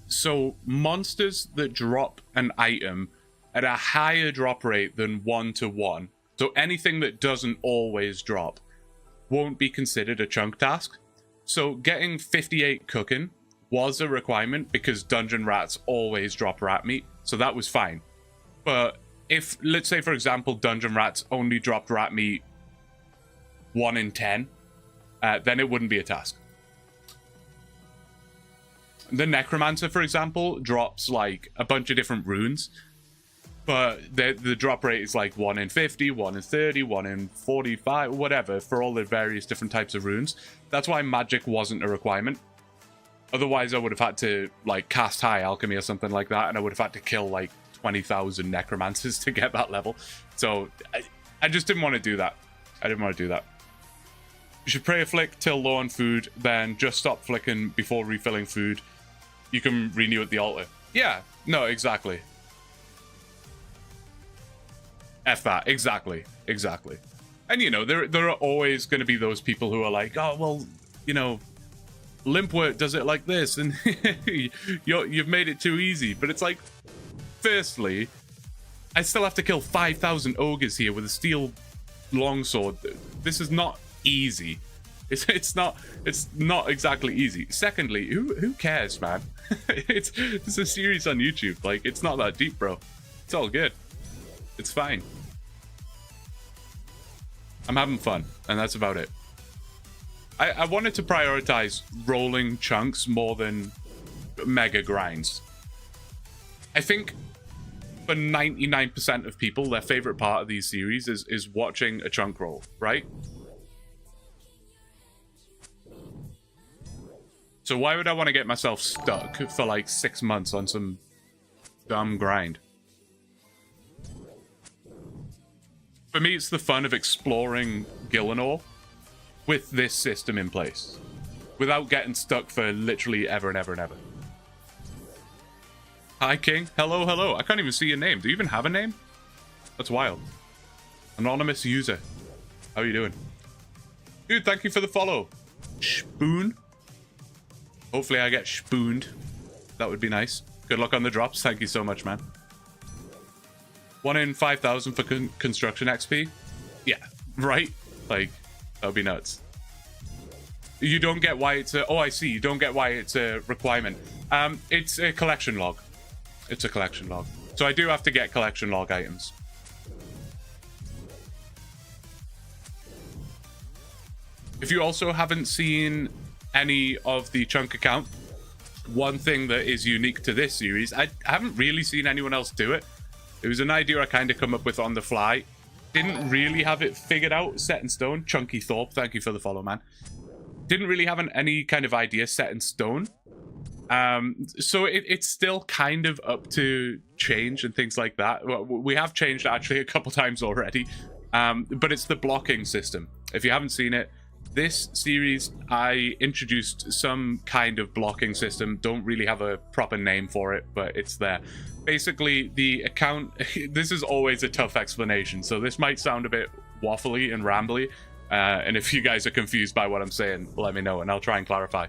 So monsters that drop an item at a higher drop rate than 1-to-1, so anything that doesn't always drop, won't be considered a chunk task. So getting 58 cooking was a requirement because dungeon rats always drop rat meat, so that was fine. But if, let's say for example, dungeon rats only dropped rat meat 1 in 10, then it wouldn't be a task. The necromancer, for example, drops like a bunch of different runes, but the drop rate is like 1 in 50, 1 in 30, 1 in 45, whatever, for all the various different types of runes. That's why magic wasn't a requirement. Otherwise, I would have had to like cast high alchemy or something like that, and I would have had to kill like 20,000 necromancers to get that level. So I just didn't want to do that. I didn't want to do that. You should pray a flick till low on food, then just stop flicking before refilling food. You can renew at the altar. Yeah, no, exactly. F that, exactly. And you know, there are always going to be those people who are like, oh, well, you know, Limpwort does it like this, and you've made it too easy. But it's like, firstly, I still have to kill 5,000 ogres here with a steel longsword. This is not easy. It's not exactly easy. Secondly, who cares, man? it's a series on YouTube. Like, it's not that deep, bro. It's all good. It's fine. I'm having fun, and that's about it. I wanted to prioritize rolling chunks more than mega grinds. I think for 99% of people, their favorite part of these series is watching a chunk roll, right? So why would I want to get myself stuck for like 6 months on some dumb grind? For me, it's the fun of exploring Gillinor with this system in place, without getting stuck for literally ever and ever and ever. Hi, King. Hello, hello. I can't even see your name. Do you even have a name? That's wild. Anonymous user. How are you doing? Dude, thank you for the follow. Spoon. Hopefully I get spooned. That would be nice. Good luck on the drops. Thank you so much, man. 1 in 5,000 for construction XP. Yeah, right? Like, that would be nuts. You don't get why it's a... Oh, I see. You don't get why it's a requirement. It's a collection log. It's a collection log. So I do have to get collection log items. If you also haven't seen any of the chunk account, one thing that is unique to this series, I haven't really seen anyone else do it. It was an idea I kind of come up with on the fly. Didn't really have it figured out, set in stone. Chunky Thorpe, thank you for the follow, man. Didn't really have any kind of idea set in stone. So it's still kind of up to change and things like that. We have changed actually a couple times already. But it's the blocking system. If you haven't seen it, this series, I introduced some kind of blocking system. Don't really have a proper name for it, but it's there. Basically, the account... This is always a tough explanation, so this might sound a bit waffly and rambly. And if you guys are confused by what I'm saying, let me know, and I'll try and clarify.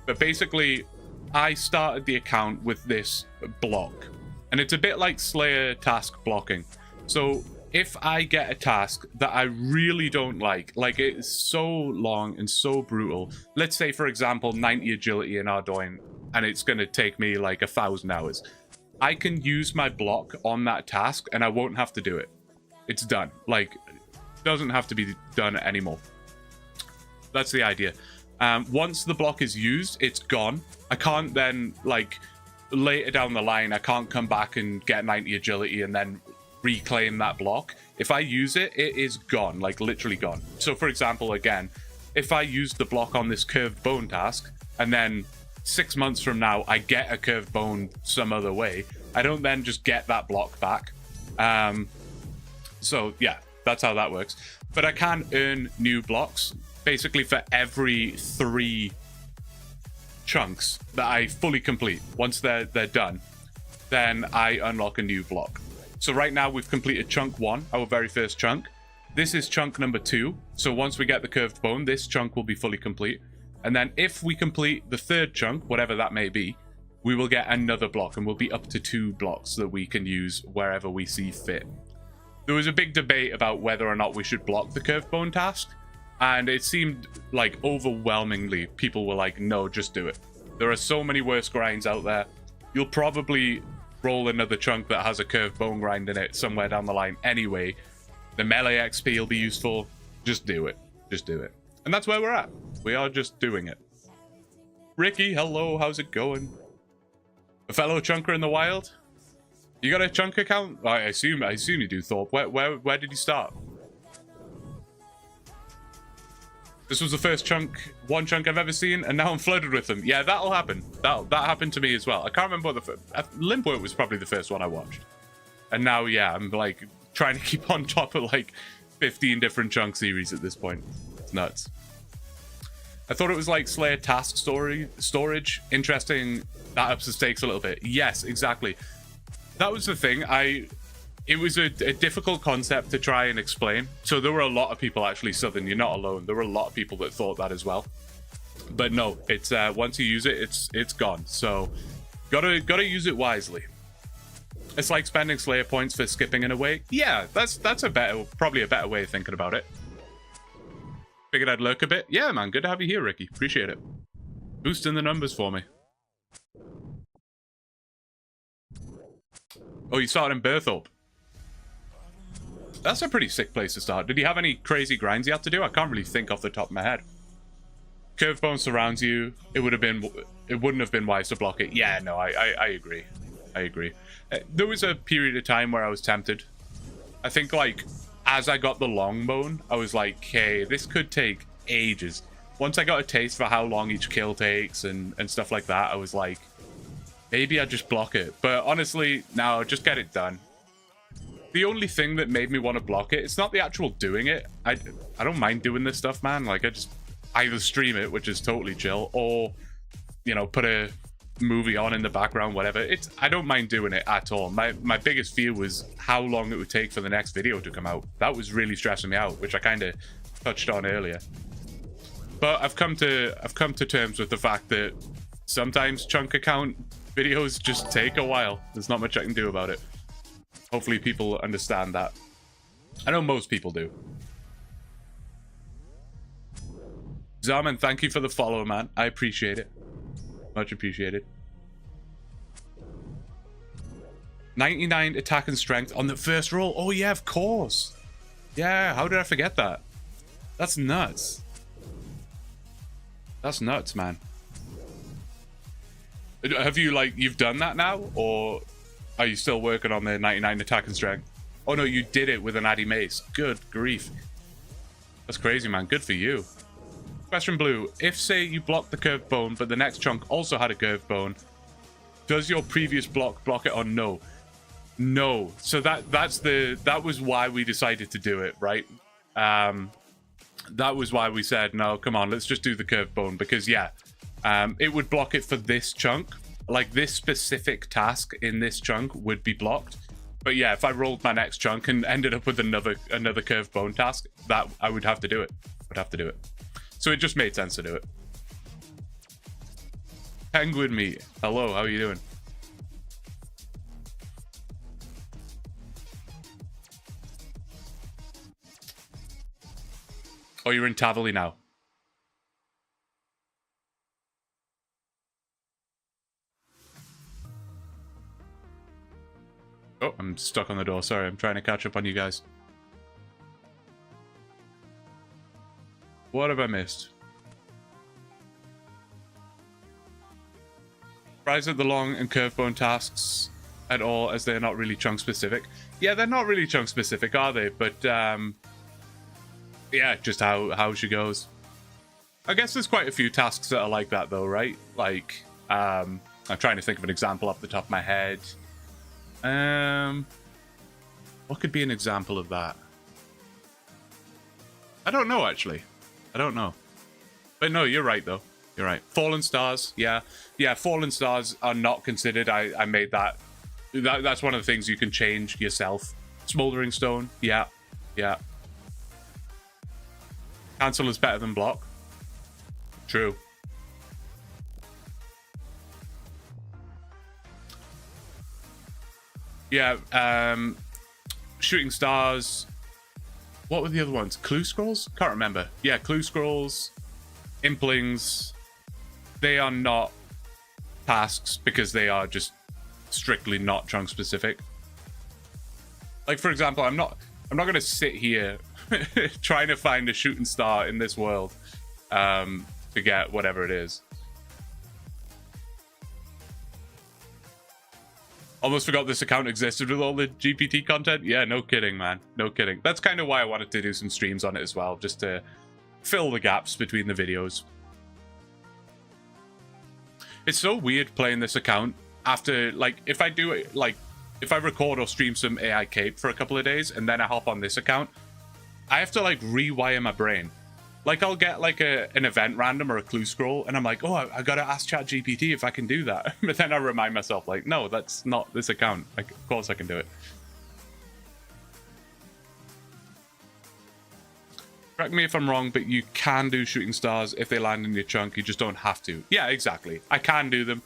But basically, I started the account with this block. And it's a bit like Slayer task blocking. So if I get a task that I really don't like it's so long and so brutal, let's say for example 90 agility in Ardoin, and it's going to take me like 1,000 hours, I can use my block on that task and I won't have to do it. It's done. Like, Doesn't have to be done anymore. That's the idea. Once the block is used, it's gone. I can't then, like, later down the line, I can't come back and get 90 agility and then reclaim that block. If I use it, it is gone, like literally gone. So for example, again, if I use the block on this curved bone task and then 6 months from now I get a curved bone some other way, I don't then just get that block back. So yeah, that's how that works. But I can earn new blocks basically for every 3 chunks that I fully complete. Once they're done, then I unlock a new block. So right now we've completed chunk 1, our very first chunk. This is chunk number 2. So once we get the curved bone, this chunk will be fully complete. And then if we complete the 3rd chunk, whatever that may be, we will get another block, and we'll be up to 2 blocks that we can use wherever we see fit. There was a big debate about whether or not we should block the curved bone task, and it seemed like overwhelmingly people were like, no, just do it. There are so many worse grinds out there. You'll probably roll another chunk that has a curved bone grind in it somewhere down the line anyway. The melee XP will be useful. Just do it. Just do it. And that's where we're at. We are just doing it. Ricky, hello, how's it going? A fellow chunker in the wild? You got a chunk account? I assume you do, Thorpe. Where did you start? This was the first OneChunk I've ever seen, and now I'm flooded with them. Yeah, that'll happen. That happened to me as well. I can't remember what the Limpwork was probably the first one I watched. And now, yeah, I'm like trying to keep on top of like 15 different chunk series at this point. It's nuts. I thought it was like Slayer task storage. Interesting. That ups the stakes a little bit. Yes, exactly. That was the thing. It was a difficult concept to try and explain. So there were a lot of people, actually, Southern, you're not alone. There were a lot of people that thought that as well. But no, it's once you use it, it's gone. So gotta use it wisely. It's like spending Slayer points for skipping in a way. Yeah, that's probably a better way of thinking about it. Figured I'd lurk a bit. Yeah, man, good to have you here, Ricky. Appreciate it. Boosting the numbers for me. Oh, you started in Berthorpe. That's a pretty sick place to start. Did you have any crazy grinds you had to do? I can't really think off the top of my head. Curved bone surrounds you. It wouldn't have been wise to block it. Yeah, no, I agree. I agree. There was a period of time where I was tempted. I think, like, as I got the long bone, I was like, hey, this could take ages. Once I got a taste for how long each kill takes and stuff like that, I was like, maybe I just block it. But honestly, no, just get it done. The only thing that made me want to block it, it's not the actual doing it. I don't mind doing this stuff, man. Like, I just either stream it, which is totally chill, or, you know, put a movie on in the background, whatever. I don't mind doing it at all. My biggest fear was how long it would take for the next video to come out. That was really stressing me out, which I kind of touched on earlier. But I've come to terms with the fact that sometimes chunk account videos just take a while. There's not much I can do about it. Hopefully people understand that. I know most people do. Zaman, thank you for the follow, man. I appreciate it. Much appreciated. 99 attack and strength on the first roll. Oh yeah, of course. Yeah, how did I forget that? That's nuts. That's nuts, man. Have you, like, you've done that now? Or are you still working on the 99 attack and strength? Oh no, you did it with an Addy Mace. Good grief. That's crazy, man. Good for you. Question Blue. If, say, you blocked the curved bone, but the next chunk also had a curved bone, does your previous block it or no? No. So that was why we decided to do it, right? That was why we said, no, come on, let's just do the curved bone. Because, yeah, it would block it for this chunk. Like, this specific task in this chunk would be blocked. But yeah, if I rolled my next chunk and ended up with another curved bone task, that I would have to do it. I'd have to do it. So it just made sense to do it. Penguin meat. Hello, how are you doing? Oh, you're in Tavali now. Oh, I'm stuck on the door. Sorry, I'm trying to catch up on you guys. What have I missed? Surprised at the long and curved bone tasks at all, as they're not really chunk specific. Yeah, they're not really chunk specific, are they? But yeah, just how she goes. I guess there's quite a few tasks that are like that, though, right? Like, I'm trying to think of an example off the top of my head. What could be an example of that? I don't know, actually. I don't know. But no, you're right, though. You're right. Fallen stars, yeah. Yeah, fallen stars are not considered. I made that. That's one of the things you can change yourself. Smoldering stone, yeah. Yeah. Cancel is better than block. True. Yeah, shooting stars. What were the other ones? Clue scrolls? Can't remember. Yeah, clue scrolls, implings. They are not tasks because they are just strictly not chunk specific. Like, for example, I'm not going to sit here trying to find a shooting star in this world to get whatever it is. Almost forgot this account existed with all the GPT content. Yeah, no kidding, man. No kidding. That's kind of why I wanted to do some streams on it as well, just to fill the gaps between the videos. It's so weird playing this account after, like, if I do it, like, if I record or stream some AI Cape for a couple of days and then I hop on this account, I have to, like, rewire my brain. Like, I'll get, like, an event random or a clue scroll, and I'm like, oh, I gotta ask ChatGPT if I can do that. But then I remind myself, like, no, that's not this account. Like, of course I can do it. Correct me if I'm wrong, but you can do shooting stars if they land in your chunk. You just don't have to. Yeah, exactly. I can do them.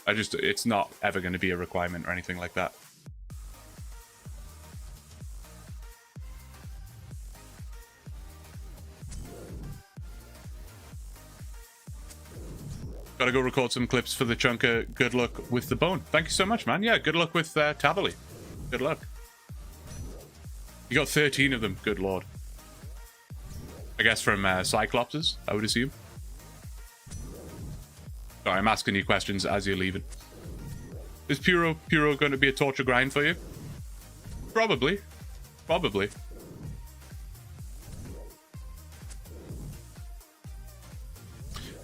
It's not ever going to be a requirement or anything like that. Gotta go record some clips for the chunker. Good luck with the bone. Thank you so much, man. Yeah, good luck with Tabberley. Good luck. You got 13 of them. Good lord. I guess from Cyclopses, I would assume. Sorry, I'm asking you questions as you're leaving. Is Puro going to be a torture grind for you? Probably. Probably.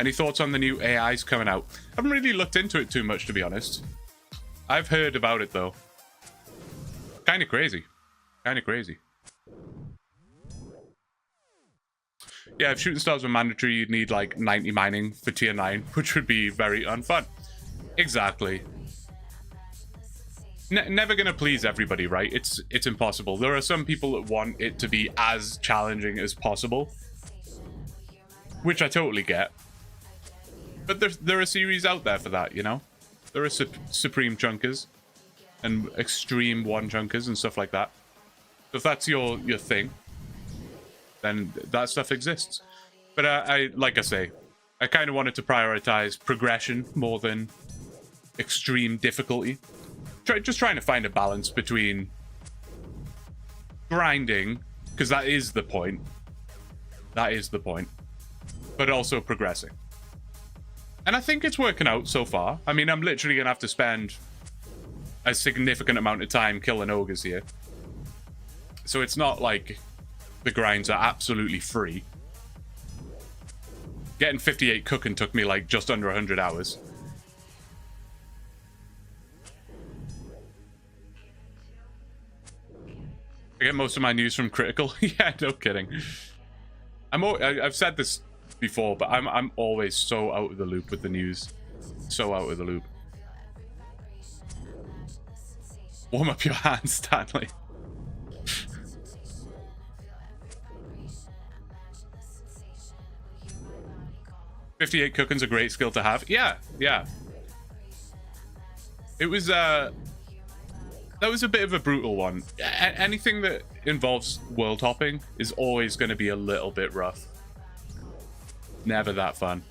Any thoughts on the new AIs coming out? I haven't really looked into it too much, to be honest. I've heard about it, though. Kind of crazy. Kind of crazy. Yeah, if shooting stars were mandatory, you'd need, like, 90 mining for tier 9, which would be very unfun. Exactly. Never gonna please everybody, right? It's impossible. There are some people that want it to be as challenging as possible, which I totally get. But there are series out there for that, you know? There are supreme chunkers and extreme OneChunkers and stuff like that. If that's your thing, then that stuff exists. But like I say, I kind of wanted to prioritize progression more than extreme difficulty. Just trying to find a balance between grinding, because that is the point. That is the point. But also progressing. And I think it's working out so far. I mean, I'm literally going to have to spend a significant amount of time killing ogres here. So it's not like the grinds are absolutely free. Getting 58 cooking took me like just under 100 hours. I get most of my news from Critical. Yeah, no kidding. I've said this before, but I'm always so out of the loop with the news. So out of the loop. Warm up your hands, Stanley. "58 cooking's a great skill to have." Yeah, yeah. It was that was a bit of a brutal one. Anything that involves world hopping is always going to be a little bit rough. Never that fun.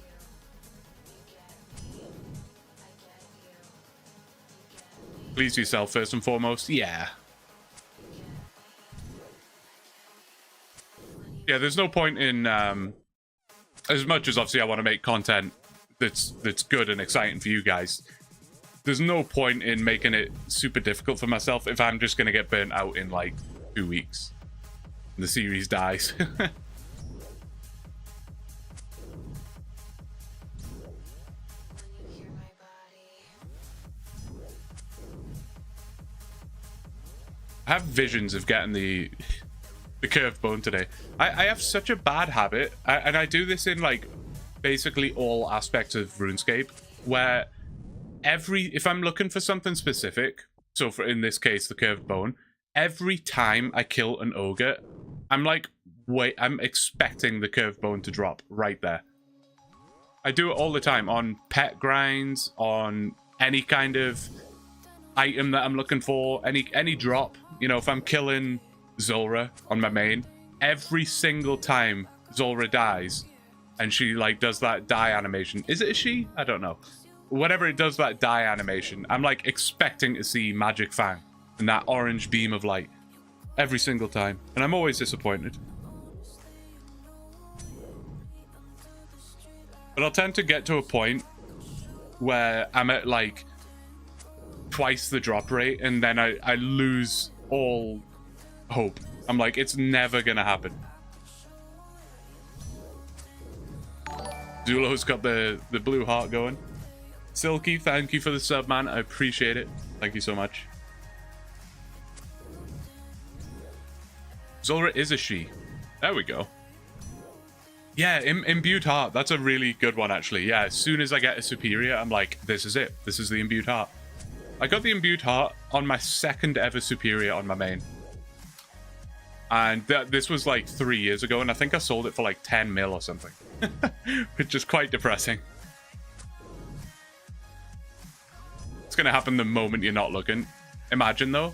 Please yourself first and foremost. Yeah. Yeah, there's no point in as much as obviously I want to make content that's good and exciting for you guys, there's no point in making it super difficult for myself if I'm just going to get burnt out in like 2 weeks and the series dies. I have visions of getting the curved bone today. I have such a bad habit, and I do this in like basically all aspects of RuneScape, where if I'm looking for something specific, so for in this case the curved bone, every time I kill an ogre, I'm like, wait, I'm expecting the curved bone to drop right there. I do it all the time on pet grinds, on any kind of item that I'm looking for, any drop. You know, if I'm killing Zulrah on my main, every single time Zulrah dies and she like does that die animation, is it a she? I don't know. Whenever it does that die animation, I'm like expecting to see Magic Fang and that orange beam of light every single time, and I'm always disappointed. But I'll tend to get to a point where I'm at like twice the drop rate, and then I lose all hope. I'm like, it's never gonna happen. Zulo's got the blue heart going. Silky, thank you for the sub, man. I appreciate it. Thank you so much. Zulrah is a she. There we go. Yeah, imbued heart. That's a really good one, actually. Yeah, as soon as I get a superior, I'm like, this is it. This is the imbued heart. I got the imbued heart on my second ever superior on my main. And this was like 3 years ago, and I think I sold it for like 10 mil or something. Which is quite depressing. It's going to happen the moment you're not looking. Imagine, though.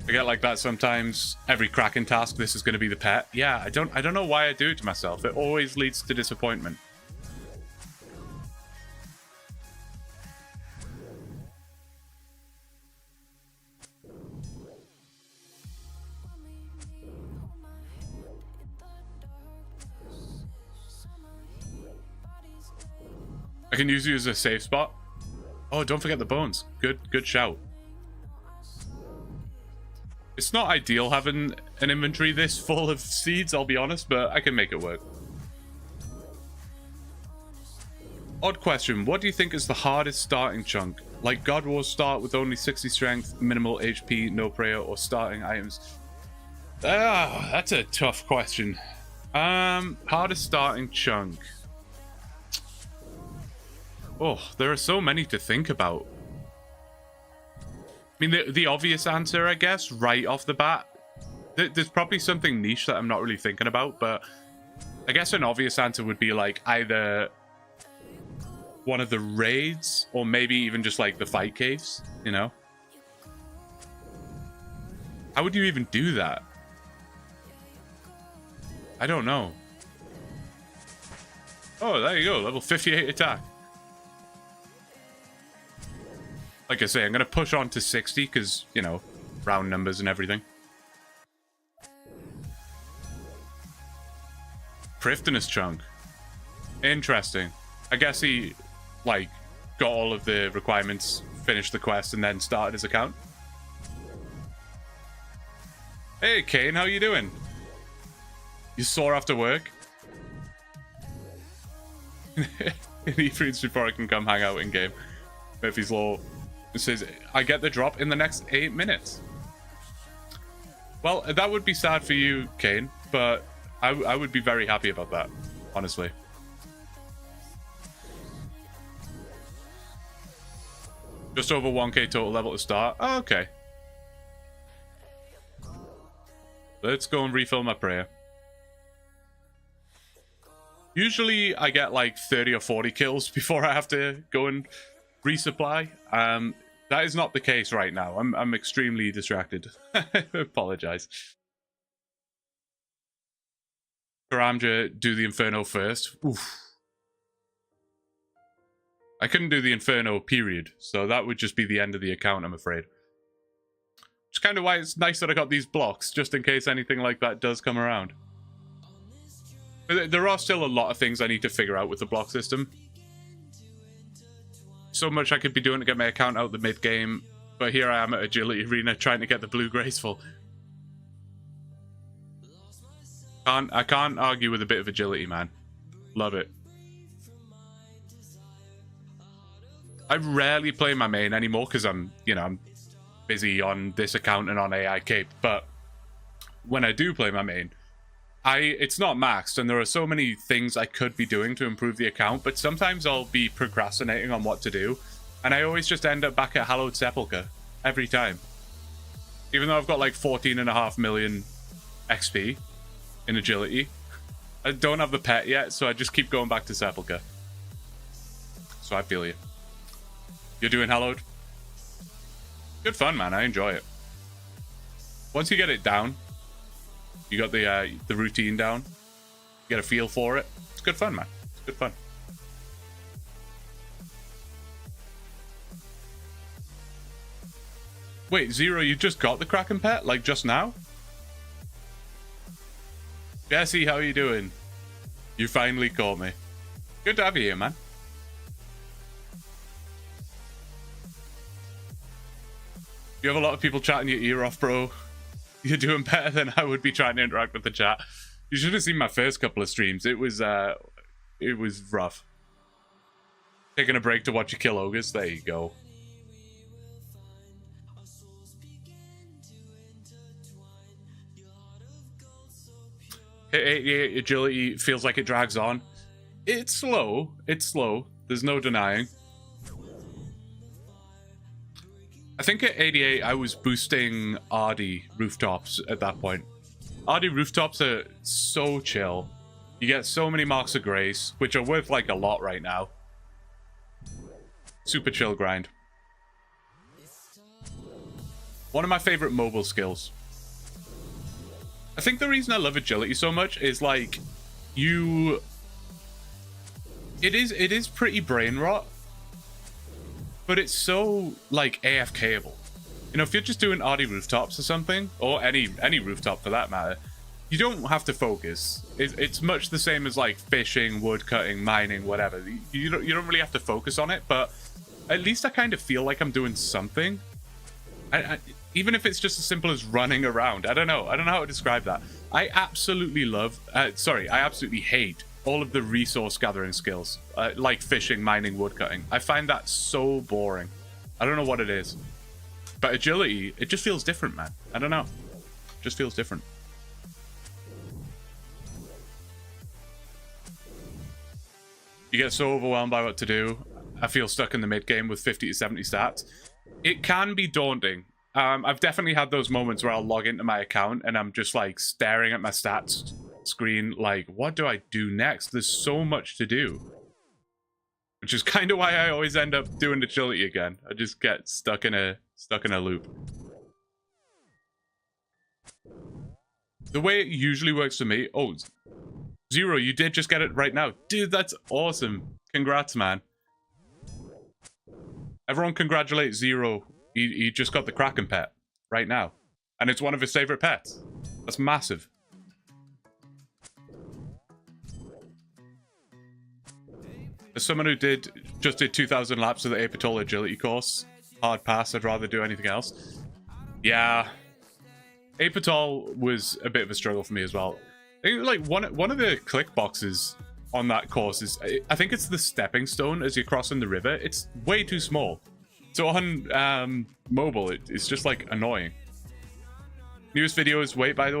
I get like that sometimes. Every Kraken task, this is going to be the pet. Yeah, I don't know why I do it to myself. It always leads to disappointment. I can use you as a safe spot. Oh, don't forget the bones. Good shout. It's not ideal having an inventory this full of seeds, I'll be honest, but I can make it work. Odd question. What do you think is the hardest starting chunk? Like God Wars start with only 60 strength, minimal HP, no prayer, or starting items? That's a tough question. Hardest starting chunk. Oh, there are so many to think about. I mean, the obvious answer, I guess, right off the bat, there's probably something niche that I'm not really thinking about, but I guess an obvious answer would be like either one of the raids or maybe even just like the fight caves, you know? How would you even do that? I don't know. Oh, there you go, level 58 attack. Like I say, I'm going to push on to 60 because, you know, round numbers and everything. Prifdinous chunk. Interesting. I guess he, like, got all of the requirements, finished the quest, and then started his account. Hey, Kane, how you doing? You sore after work? He frees before I can come hang out in game. Murphy's Law. It says, I get the drop in the next 8 minutes. Well, that would be sad for you, Kane, but I would be very happy about that, honestly. Just over 1k total level to start. Oh, okay. Let's go and refill my prayer. Usually I get like 30 or 40 kills before I have to go and resupply. That is not the case right now. I'm extremely distracted. I apologize. Karamja, do the Inferno first. Oof. I couldn't do the Inferno, period. So that would just be the end of the account, I'm afraid. It's kind of why it's nice that I got these blocks, just in case anything like that does come around. But there are still a lot of things I need to figure out with the block system. So much I could be doing to get my account out the mid-game, but here I am at Agility Arena trying to get the blue graceful. I can't argue with a bit of agility, man. Love it. I rarely play my main anymore because I'm busy on this account and on AI Cape, but when I do play my main, it's not maxed, and there are so many things I could be doing to improve the account, but sometimes I'll be procrastinating on what to do, and I always just end up back at Hallowed Sepulchre every time. Even though I've got like 14.5 million XP in agility, I don't have the pet yet, so I just keep going back to Sepulchre. So I feel you. You're doing Hallowed? Good fun, man. I enjoy it. Once you get it down, you got the routine down, you get a feel for it. It's good fun, man. It's good fun. Wait, Zero, you just got the Kraken pet? Like just now? Jesse, how are you doing? You finally caught me. Good to have you here, man. You have a lot of people chatting your ear off, bro. You're doing better than I would be trying to interact with the chat. You should have seen my first couple of streams. It was rough. Taking a break to watch you kill ogres. There you go. Hit 88 agility feels like it drags on. It's slow. It's slow. There's no denying. I think at 88, I was boosting RD rooftops at that point. RD rooftops are so chill. You get so many marks of grace, which are worth like a lot right now. Super chill grind. One of my favorite mobile skills. I think the reason I love agility so much is like it is pretty brain rot. But it's so, like, AFK-able. You know, if you're just doing RD rooftops or something, or any rooftop for that matter, you don't have to focus. It's much the same as, like, fishing, wood cutting, mining, whatever. You don't really have to focus on it, but at least I kind of feel like I'm doing something. Even if it's just as simple as running around. I don't know how to describe that. I absolutely I absolutely hate all of the resource gathering skills, like fishing, mining, woodcutting. I find that so boring. I don't know what it is. But agility, it just feels different, man. I don't know. It just feels different. You get so overwhelmed by what to do. I feel stuck in the mid game with 50 to 70 stats. It can be daunting. I've definitely had those moments where I'll log into my account and I'm just like staring at my stats screen like, what do I do next? There's so much to do. Which is kind of why I always end up doing agility again. I just get stuck in a loop. The way it usually works for me... Oh, Zero, you did just get it right now. Dude, that's awesome. Congrats, man. Everyone congratulate Zero. He just got the Kraken pet right now. And it's one of his favorite pets. That's massive. As someone who just did 2,000 laps of the Apatola agility course, hard pass, I'd rather do anything else. Yeah. Apatol was a bit of a struggle for me as well. I think, like, one of the click boxes on that course is, I think it's the stepping stone as you're crossing the river. It's way too small. So on mobile, it's just, like, annoying. Newest video is great, by the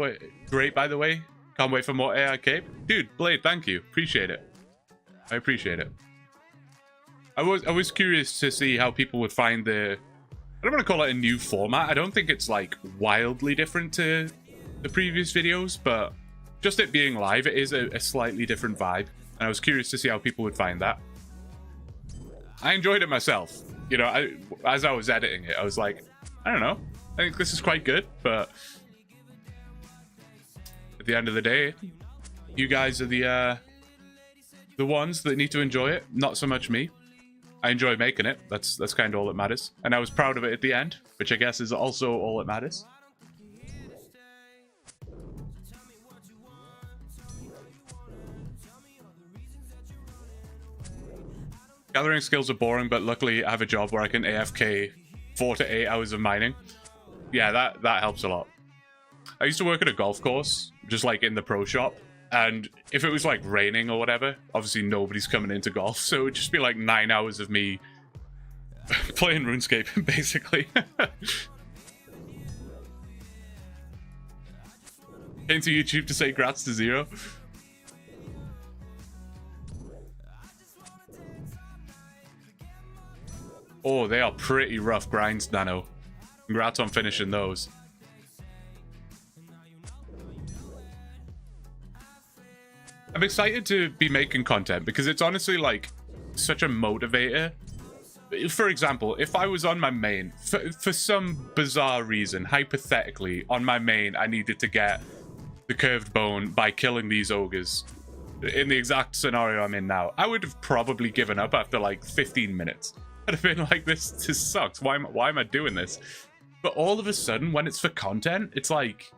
way. Can't wait for more AI Cape. Dude, Blade, thank you. Appreciate it. I appreciate it. I was curious to see how people would find I don't want to call it a new format. I don't think it's, like, wildly different to the previous videos, but just it being live, it is a slightly different vibe. And I was curious to see how people would find that. I enjoyed it myself. You know, as I was editing it, I was like, I don't know. I think this is quite good, but at the end of the day, you guys are the ones that need to enjoy it, not so much me. I enjoy making it. That's kind of all that matters. And I was proud of it at the end, which I guess is also all that matters. Gathering skills are boring, but luckily I have a job where I can AFK 4 to 8 hours of mining. Yeah, that helps a lot. I used to work at a golf course, just like in the pro shop. And if it was like raining or whatever, obviously nobody's coming into golf. So it would just be like 9 hours of me playing RuneScape, basically. Came to YouTube to say grats to Zero. Oh, they are pretty rough grinds, Nano. Congrats on finishing those. I'm excited to be making content because it's honestly like such a motivator. For example, if I was on my main, for some bizarre reason, hypothetically, on my main, I needed to get the curved bone by killing these ogres. In the exact scenario I'm in now, I would have probably given up after like 15 minutes. I'd have been like, this sucks. Why am I doing this? But all of a sudden, when it's for content, it's like,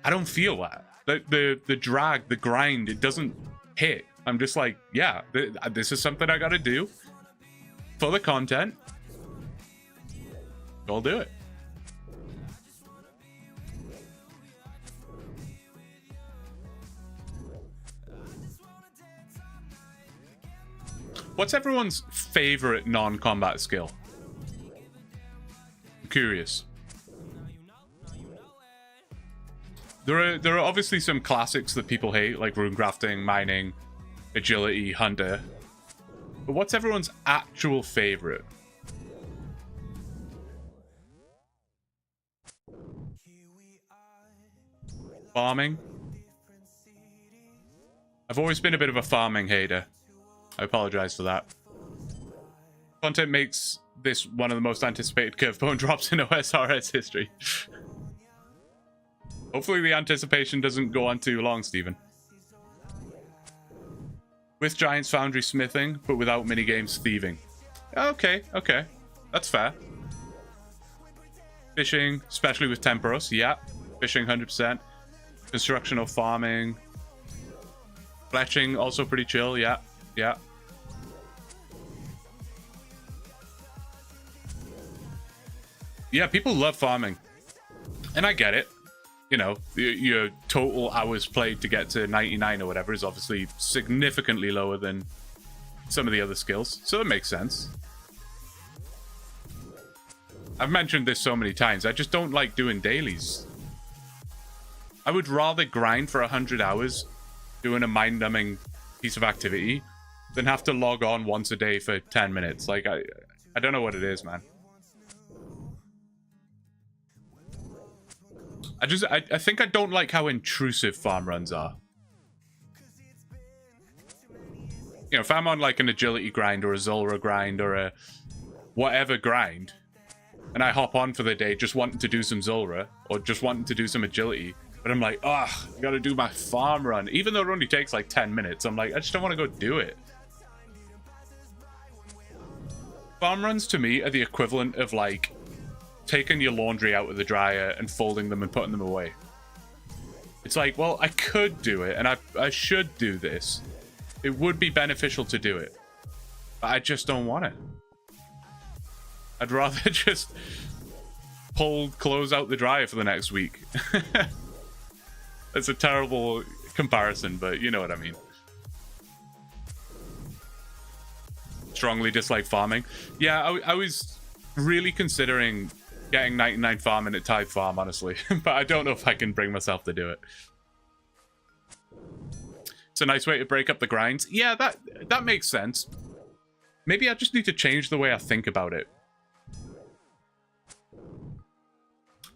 I don't feel that. The drag, the grind, it doesn't hit. I'm just like, yeah, this is something I gotta do for the content. I'll do it. What's everyone's favorite non-combat skill? I'm curious. There are obviously some classics that people hate, like runecrafting, mining, agility, hunter. But what's everyone's actual favorite? Farming? I've always been a bit of a farming hater. I apologize for that. Content makes this one of the most anticipated curved bone drops in OSRS history. Hopefully the anticipation doesn't go on too long, Stephen. With Giants Foundry smithing, but without minigames thieving. Okay, okay. That's fair. Fishing, especially with Temporos, yeah. Fishing 100%. Construction or farming. Fletching, also pretty chill, yeah. Yeah. Yeah, people love farming. And I get it. You know, your total hours played to get to 99 or whatever is obviously significantly lower than some of the other skills. So it makes sense. I've mentioned this so many times. I just don't like doing dailies. I would rather grind for 100 hours doing a mind-numbing piece of activity than have to log on once a day for 10 minutes. Like, I don't know what it is, man. I think I don't like how intrusive farm runs are. You know, if I'm on like an agility grind or a Zulrah grind or a whatever grind, and I hop on for the day just wanting to do some Zulrah or just wanting to do some agility, but I'm like, I gotta do my farm run. Even though it only takes like 10 minutes, I'm like, I just don't want to go do it. Farm runs to me are the equivalent of like taking your laundry out of the dryer and folding them and putting them away. It's like, well, I could do it, and I should do this. It would be beneficial to do it, but I just don't want it. I'd rather just pull clothes out the dryer for the next week. That's a terrible comparison, but you know what I mean. Strongly dislike farming. Yeah, I was really considering getting 99 farming at Tithe Farm, honestly. But I don't know if I can bring myself to do it. It's a nice way to break up the grinds. Yeah, that makes sense. Maybe I just need to change the way I think about it.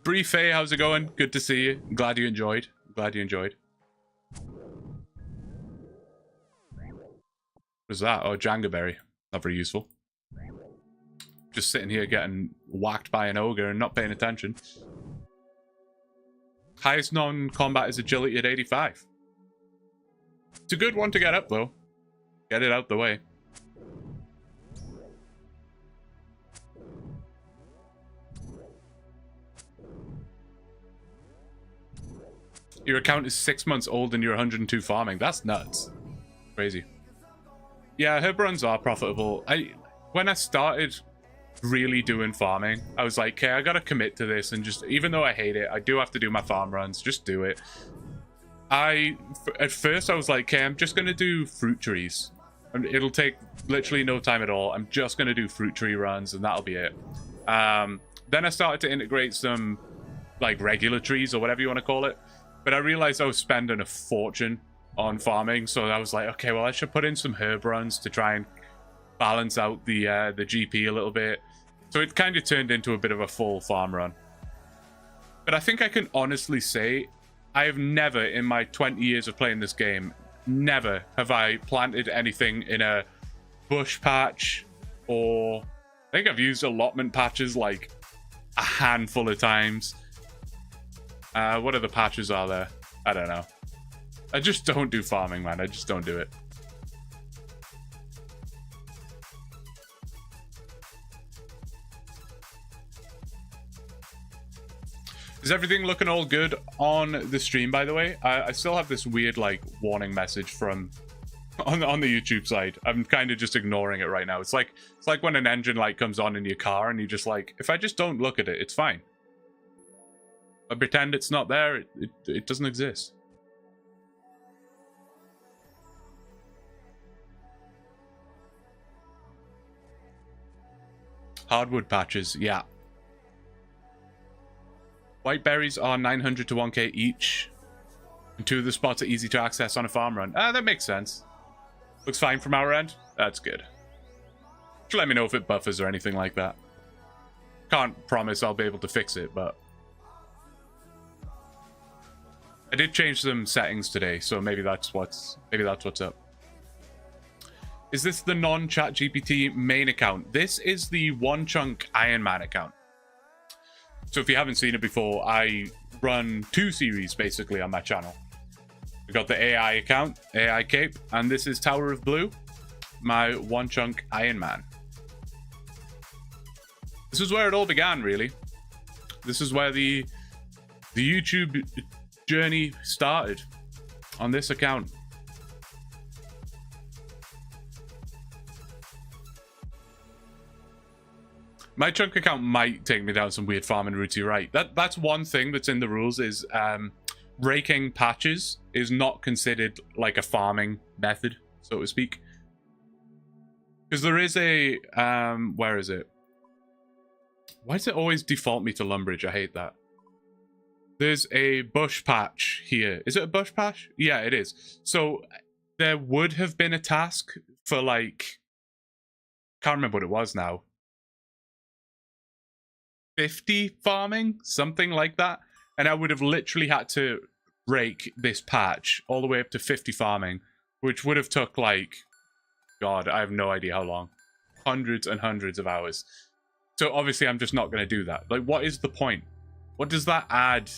Bree Faye, how's it going? Good to see you. I'm glad you enjoyed. Glad you enjoyed. What is that? Oh, Jangaberry. Not very useful. Just sitting here getting whacked by an ogre and not paying attention. Highest non-combat is agility at 85. It's a good one to get up, though. Get it out the way. Your account is 6 months old and you're 102 farming. That's nuts. Crazy. Yeah, herb runs are profitable. When I started really doing farming, I was like, okay, I gotta commit to this, and just, even though I hate it, I do have to do my farm runs. Just do it. At first I was like, okay, I'm just gonna do fruit trees. And it'll take literally no time at all. I'm just gonna do fruit tree runs, and that'll be it. Then I started to integrate some like regular trees or whatever you want to call it. But I realized I was spending a fortune on farming, so I was like, okay, well, I should put in some herb runs to try and balance out the GP a little bit. So it kind of turned into a bit of a full farm run. But I think I can honestly say I have never, in my 20 years of playing this game, never have I planted anything in a bush patch, or I think I've used allotment patches like a handful of times. What other patches are there? I don't know. I just don't do farming, man. I just don't do it. Is everything looking all good on the stream, by the way? I still have this weird, like, warning message from on the YouTube side. I'm kind of just ignoring it right now. It's like when an engine light comes on in your car and you're just like, if I just don't look at it, it's fine. I pretend it's not there, it doesn't exist. Hardwood patches, yeah. White berries are 900 to 1k each. And 2 of the spots are easy to access on a farm run. That makes sense. Looks fine from our end. That's good. Just let me know if it buffers or anything like that. Can't promise I'll be able to fix it, but I did change some settings today, so maybe that's what's up. Is this the non-ChatGPT main account? This is the OneChunk Ironman account. So if you haven't seen it before, I run 2 series basically on my channel. We got the AI account, AI Cape, and this is Tower of Blue, my OneChunk Ironman. This is where it all began, really. This is where the YouTube journey started, on this account. My chunk account might take me down some weird farming routes, you're right. That's one thing that's in the rules is raking patches is not considered like a farming method, so to speak. Because there is a where is it? Why does it always default me to Lumbridge? I hate that. There's a bush patch here. Is it a bush patch? Yeah, it is. So there would have been a task for like, can't remember what it was now. 50 farming, something like that. And I would have literally had to rake this patch all the way up to 50 farming, which would have took like, God, I have no idea how long. Hundreds and hundreds of hours. So obviously I'm just not going to do that. Like, what is the point? What does that add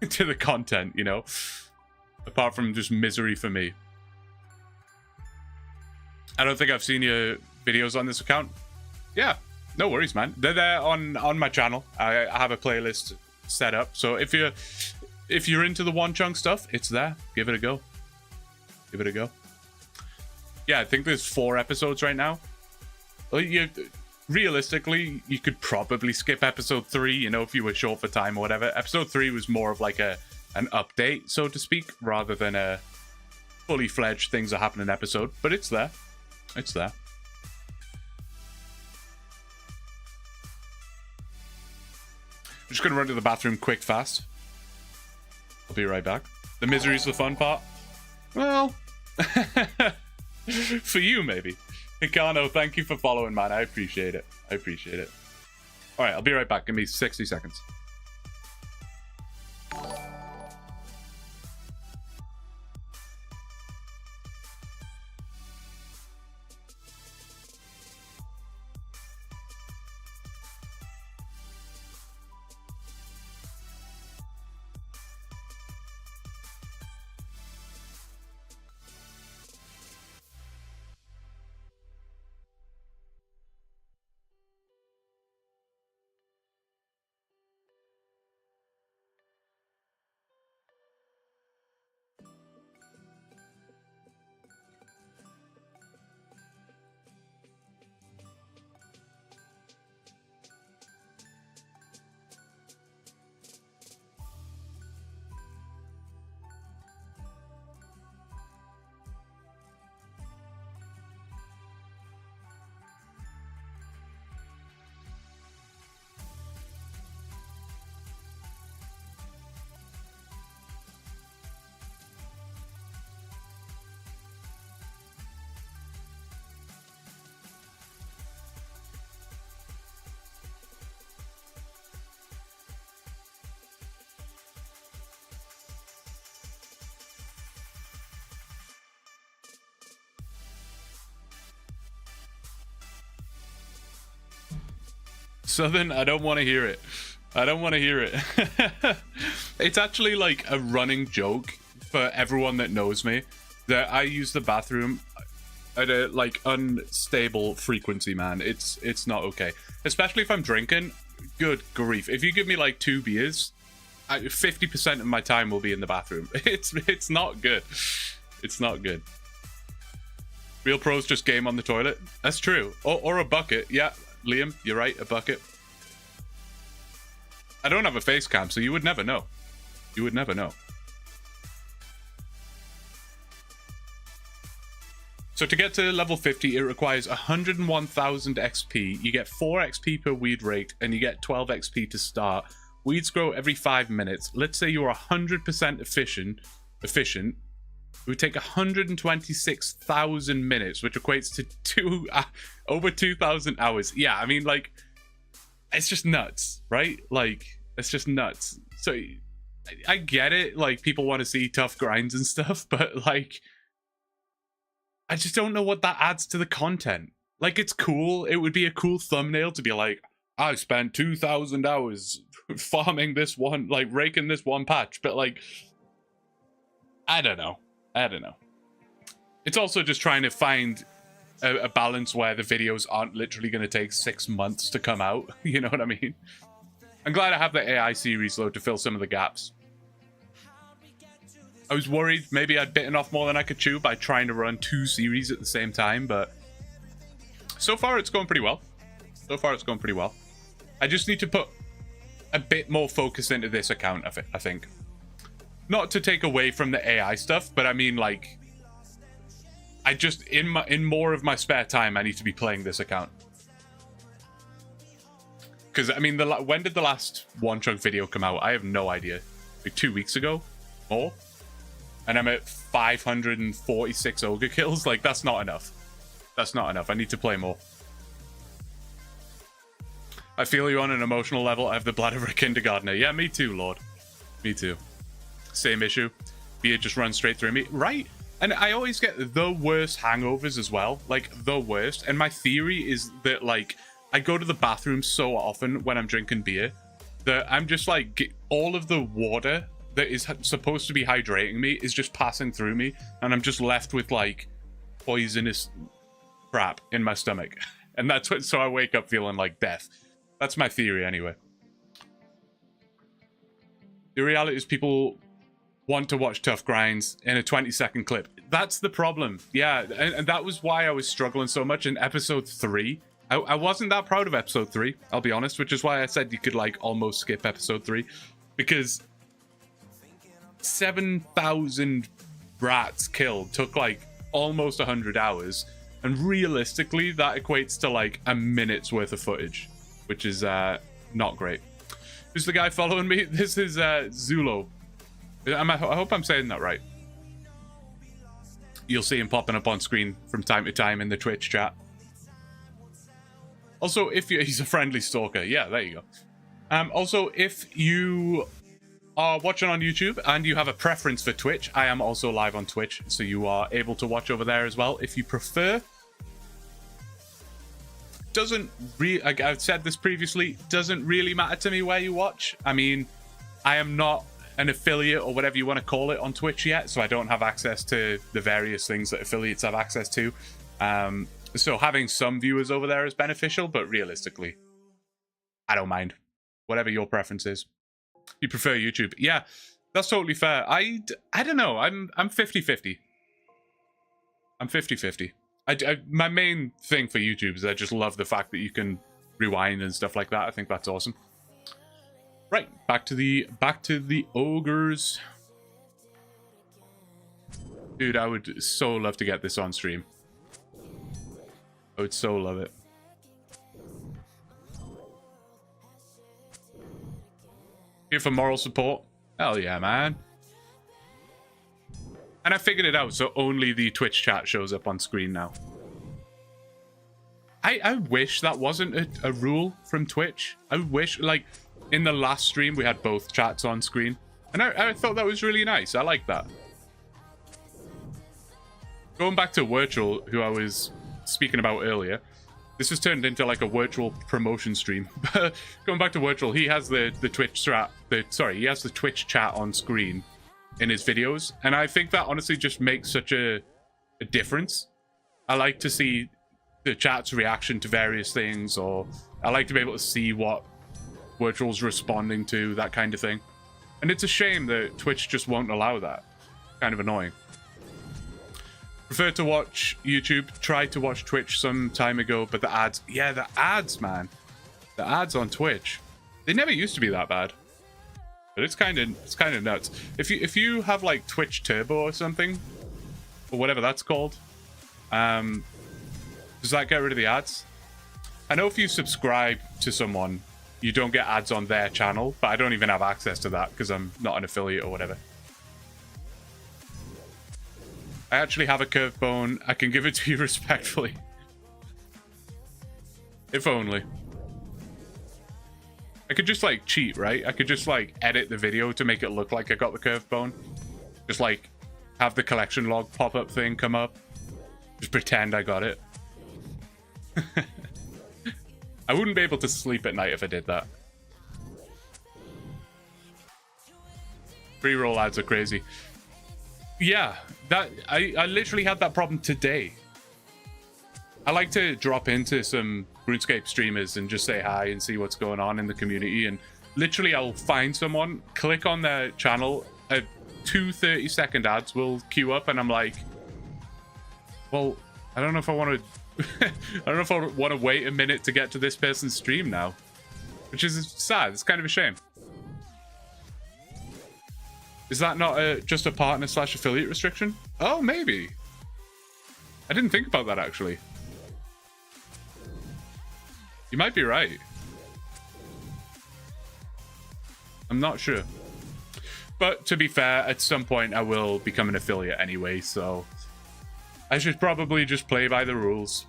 to the content, you know? Apart from just misery for me. I don't think I've seen your videos on this account. Yeah, no worries, man. They're there on my channel. I have a playlist set up. So if you're into the OneChunk stuff, it's there. Give it a go. Give it a go. Yeah, I think there's 4 episodes right now. Well, realistically, you could probably skip episode 3, you know, if you were short for time or whatever. Episode 3 was more of like an update, so to speak, rather than a fully fledged things are happening episode. But it's there. It's there. I'm just going to run to the bathroom quick, fast. I'll be right back. The misery's the fun part. Well, for you, maybe. Hikano, thank you for following, man. I appreciate it. I appreciate it. All right, I'll be right back. Give me 60 seconds. Southern, I don't want to hear it. I don't want to hear it. It's actually like a running joke for everyone that knows me that I use the bathroom at a like unstable frequency, man. It's not okay. Especially if I'm drinking. Good grief. If you give me like 2 beers, 50% of my time will be in the bathroom. It's not good. It's not good. Real pros just game on the toilet. That's true. Or a bucket. Yeah, Liam, you're right, a bucket. I don't have a face cam, so you would never know. You would never know. So to get to level 50, it requires 101,000 XP. You get 4 XP per weed rate, and you get 12 XP to start. Weeds grow every 5 minutes. Let's say you're 100% efficient. It would take 126,000 minutes, which equates to over 2,000 hours. Yeah, I mean, like, it's just nuts, right? Like, it's just nuts. So I get it. Like, people want to see tough grinds and stuff, but like, I just don't know what that adds to the content. Like, it's cool. It would be a cool thumbnail to be like, I spent 2,000 hours farming this one, like raking this one patch. But like, I don't know. It's also just trying to find a balance where the videos aren't literally going to take 6 months to come out. You know what I mean? I'm glad I have the AI series though to fill some of the gaps. I was worried maybe I'd bitten off more than I could chew by trying to run 2 series at the same time, but so far it's going pretty well. I just need to put a bit more focus into this account, I think. Not to take away from the AI stuff, but I mean, like, I just, in more of my spare time, I need to be playing this account. Because, I mean, when did the last OneChunk video come out? I have no idea. Like 2 weeks ago? More? And I'm at 546 ogre kills? Like, that's not enough. That's not enough. I need to play more. I feel you on an emotional level. I have the blood of a kindergartner. Yeah, me too, Lord. Me too. Same issue. Beer just runs straight through me. Right? And I always get the worst hangovers as well. Like, the worst. And my theory is that, like, I go to the bathroom so often when I'm drinking beer that I'm just, like, all of the water that is supposed to be hydrating me is just passing through me. And I'm just left with, like, poisonous crap in my stomach. And that's what, so I wake up feeling like death. That's my theory anyway. The reality is people want to watch tough grinds in a 20-second clip. That's the problem. Yeah, and that was why I was struggling so much in episode 3. I wasn't that proud of episode 3, I'll be honest, which is why I said you could, like, almost skip episode 3. Because 7,000 brats killed took, like, almost 100 hours. And realistically, that equates to, like, a minute's worth of footage, which is not great. Who's the guy following me? This is Zulo. I hope I'm saying that right. You'll see him popping up on screen from time to time in the Twitch chat. Also, he's a friendly stalker. Yeah, there you go. Also, if you are watching on YouTube and you have a preference for Twitch, I am also live on Twitch, so you are able to watch over there as well if you prefer. Like I've said this previously, doesn't really matter to me where you watch. I mean, I am not an affiliate or whatever you want to call it on Twitch yet, so I don't have access to the various things that affiliates have access to. So having some viewers over there is beneficial, but realistically, I don't mind. Whatever your preference is. You prefer YouTube. Yeah, that's totally fair. I don't know. I'm 50-50. I'm 50-50. My main thing for YouTube is I just love the fact that you can rewind and stuff like that. I think that's awesome. Right, back to the ogres. Dude, I would so love to get this on stream. I would so love it. Here for moral support. Hell yeah, man. And I figured it out, so only the Twitch chat shows up on screen now. I wish that wasn't a rule from Twitch. I wish, like, in the last stream, we had both chats on screen. And I thought that was really nice. I like that. Going back to Virtual, who I was speaking about earlier, This has turned into like a virtual promotion stream. Going back to virtual, he has the Twitch chat. He has the Twitch chat on screen in his videos, and I think that honestly just makes such a difference. I like to see the chat's reaction to various things, or I like to be able to see what virtual's responding to, that kind of thing. And it's a shame that Twitch just won't allow that. Kind of annoying. Prefer to watch YouTube. Tried to watch Twitch some time ago, but the ads... Yeah, the ads, man. The ads on Twitch. They never used to be that bad. But it's kind of nuts. If you have like Twitch Turbo or something, or whatever that's called, does that get rid of the ads? I know if you subscribe to someone, you don't get ads on their channel, but I don't even have access to that because I'm not an affiliate or whatever. I actually have a curved bone. I can give it to you respectfully. If only. I could just like cheat, right? I could just like edit the video to make it look like I got the curved bone. Just like have the collection log pop-up thing come up. Just pretend I got it. I wouldn't be able to sleep at night if I did that. Pre-roll ads are crazy. Yeah, I literally had that problem today. I like to drop into some RuneScape streamers and just say hi and see what's going on in the community, and literally I'll find someone, click on their channel, 2 30-second ads will queue up, and I'm like, well, I don't know if I want to I don't know if I want to wait a minute to get to this person's stream now, which is sad. It's kind of a shame. Is that not just a partner / affiliate restriction? Oh, maybe. I didn't think about that, actually. You might be right. I'm not sure. But to be fair, at some point I will become an affiliate anyway, so I should probably just play by the rules.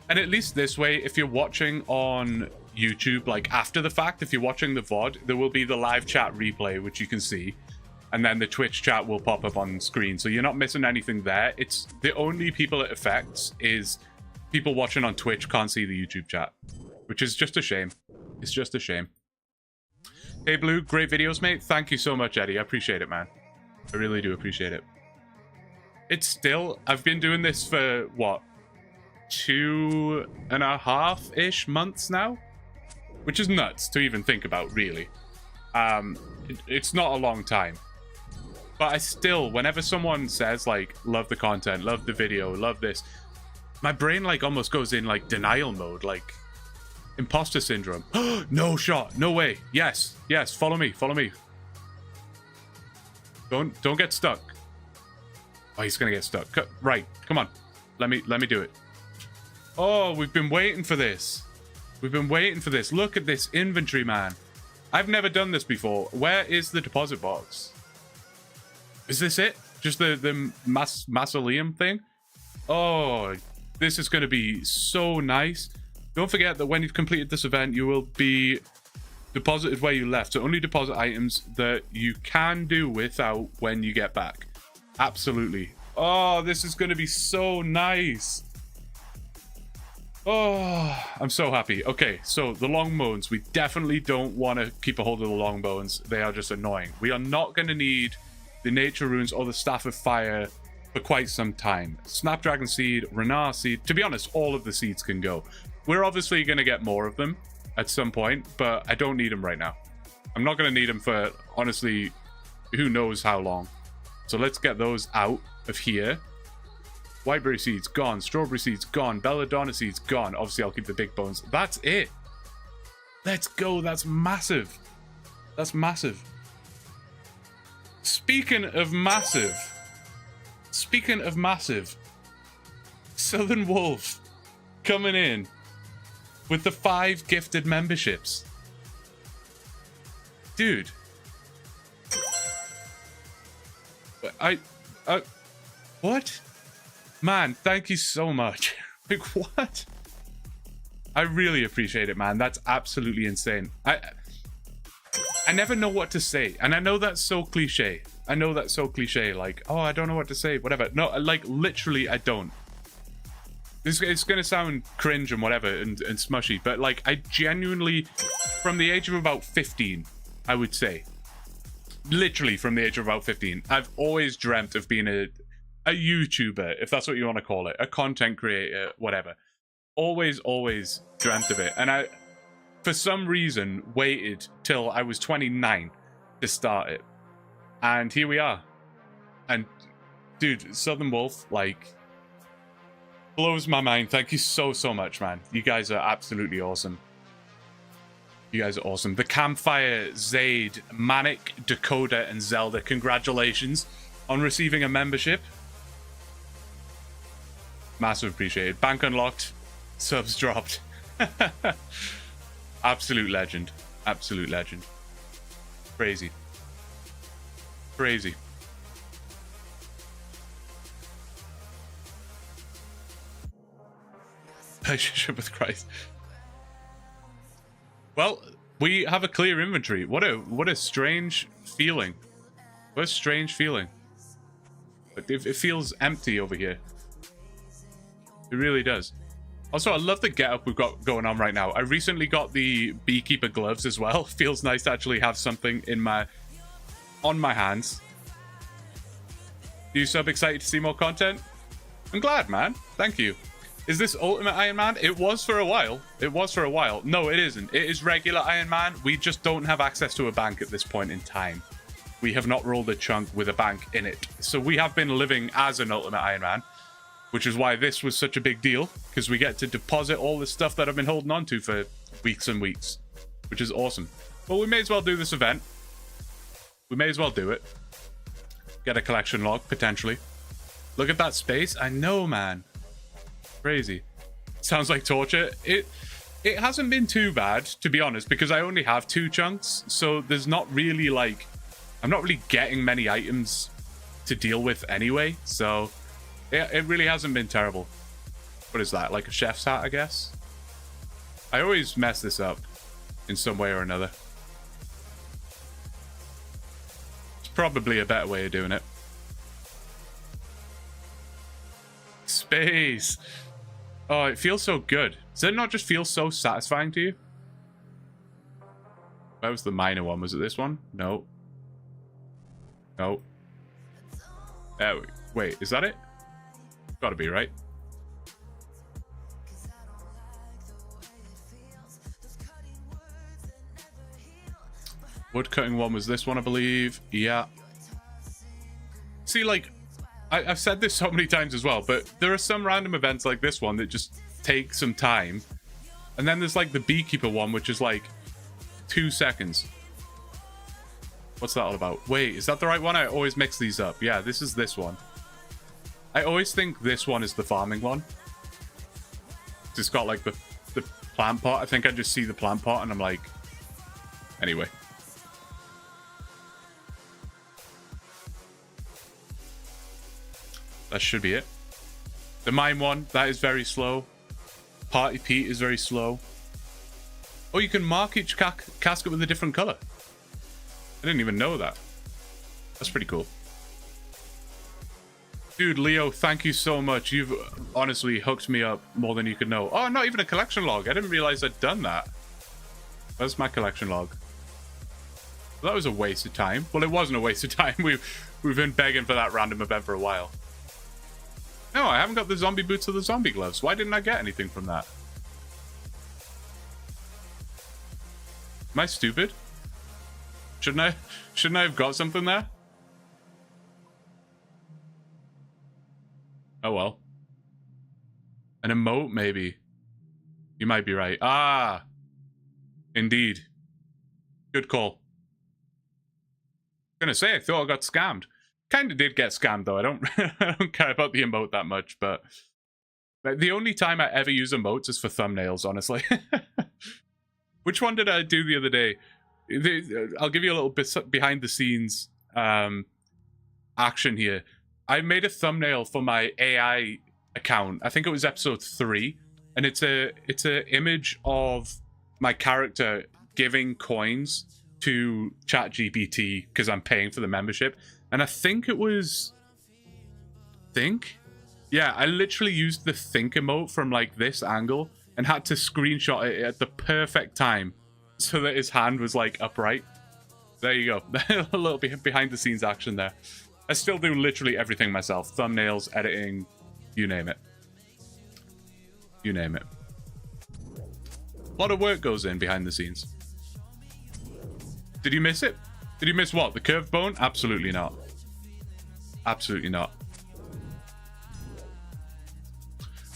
And at least this way, if you're watching on YouTube, like after the fact, if you're watching the VOD, there will be the live chat replay, which you can see. And then the Twitch chat will pop up on screen. So you're not missing anything there. It's the only people it affects is people watching on Twitch can't see the YouTube chat, which is just a shame. It's just a shame. Hey, Blue, great videos, mate. Thank you so much, Eddie. I appreciate it, man. I really do appreciate it. It's still, I've been doing this for what, 2.5-ish months now, which is nuts to even think about, really. It's not a long time, but I still, whenever someone says like, love the content, love the video, love this, my brain like almost goes in like denial mode, like imposter syndrome. No shot, no way. Yes, follow me. Don't get stuck. Oh, he's gonna get stuck. Right, come on, let me do it. Oh, we've been waiting for this. Look at this inventory, man. I've never done this before. Where is the deposit box? Is this it? Just the mausoleum thing? Oh, this is going to be so nice. Don't forget that when you've completed this event, you will be deposited where you left. So only deposit items that you can do without when you get back. Absolutely. Oh, this is going to be so nice. Oh, I'm so happy. Okay, so the long bones. We definitely don't want to keep a hold of the long bones. They are just annoying. We are not going to need the nature runes or the staff of fire for quite some time. Snapdragon seed, Renar seed. To be honest, all of the seeds can go. We're obviously going to get more of them at some point, but I don't need them right now. I'm not going to need them for, honestly, who knows how long. So let's get those out of here. Whiteberry seeds, gone. Strawberry seeds, gone. Belladonna seeds, gone. Obviously, I'll keep the big bones. That's it. Let's go. That's massive. That's massive. Speaking of massive. Southern Wolf coming in with the 5 gifted memberships. Dude. What? Man, thank you so much. Like, what? I really appreciate it, man. That's absolutely insane. I never know what to say. And I know that's so cliche. I know that's so cliche, like, oh, I don't know what to say, whatever. No, like, literally, I don't. It's going to sound cringe and whatever and smushy, but, like, I genuinely, from the age of about 15, I would say, literally from the age of about 15, I've always dreamt of being a YouTuber, if that's what you want to call it, a content creator, whatever. Always dreamt of it. And I, for some reason, waited till I was 29 to start it. And here we are. And, dude, Southern Wolf, like, blows my mind. Thank you so much, man. You guys are absolutely awesome. You guys are awesome. The Campfire, Zaid, Manic, Dakota, and Zelda, congratulations on receiving a membership. Massive appreciated. Bank unlocked. Subs dropped. Absolute legend. Absolute legend. Crazy. Crazy. Relationship with Christ. Well, we have a clear inventory. What a strange feeling. What a strange feeling. But it feels empty over here. It really does. Also, I love the getup we've got going on right now. I recently got the beekeeper gloves as well. Feels nice to actually have something on my hands. You sub excited to see more content? I'm glad, man. Thank you. Is this Ultimate Iron Man? It was for a while. It was for a while. No, it isn't. It is regular Iron Man. We just don't have access to a bank at this point in time. We have not rolled a chunk with a bank in it. So we have been living as an Ultimate Iron Man, which is why this was such a big deal, because we get to deposit all the stuff that I've been holding on to for weeks and weeks, which is awesome. But we may as well do this event. We may as well do it. Get a collection log, potentially. Look at that space. I know, man. Crazy. Sounds like torture. It hasn't been too bad, to be honest, because I only have 2 chunks, so there's not really, like... I'm not really getting many items to deal with anyway, so... It really hasn't been terrible. What is that? Like a chef's hat, I guess? I always mess this up in some way or another. It's probably a better way of doing it. Space! Oh, it feels so good. Does it not just feel so satisfying to you? Where was the minor one? Was it this one? No. No. Wait, is that it? Gotta be, right? Wood cutting one was this one, I believe. Yeah. See, like, I've said this so many times as well, but there are some random events like this one that just take some time. And then there's, like, the beekeeper one, which is, like, 2 seconds. What's that all about? Wait, is that the right one? I always mix these up. Yeah, this is this one. I always think this one is the farming one. It's got, like, the plant pot. I think I just see the plant pot, and I'm like... Anyway. That should be it. The mine one, that is very slow. Party Pete is very slow. Oh, you can mark each casket with a different color. I didn't even know that. That's pretty cool. Dude, Leo, thank you so much. You've honestly hooked me up more than you could know. Oh, not even a collection log. I didn't realize I'd done that. Where's my collection log? Well, that was a waste of time. Well, it wasn't a waste of time. We've been begging for that random event for a while. No, I haven't got the zombie boots or the zombie gloves. Why didn't I get anything from that? Am I stupid? Shouldn't I have got something there? Oh well. An emote, maybe. You might be right. Ah! Indeed. Good call. I was gonna say, I thought I got scammed. Kinda did get scammed, though. I don't care about the emote that much, but... The only time I ever use emotes is for thumbnails, honestly. Which one did I do the other day? I'll give you a little bit behind the scenes action here. I made a thumbnail for my AI account. I think it was episode 3, and it's a image of my character giving coins to ChatGPT because I'm paying for the membership, And I think it was... Think? Yeah, I literally used the think emote from like this angle and had to screenshot it at the perfect time so that his hand was like upright. There you go. A little bit behind the scenes action there. I still do literally everything myself. Thumbnails, editing, you name it. You name it. A lot of work goes in behind the scenes. Did you miss it? Did you miss what? The curved bone? Absolutely not. Absolutely not.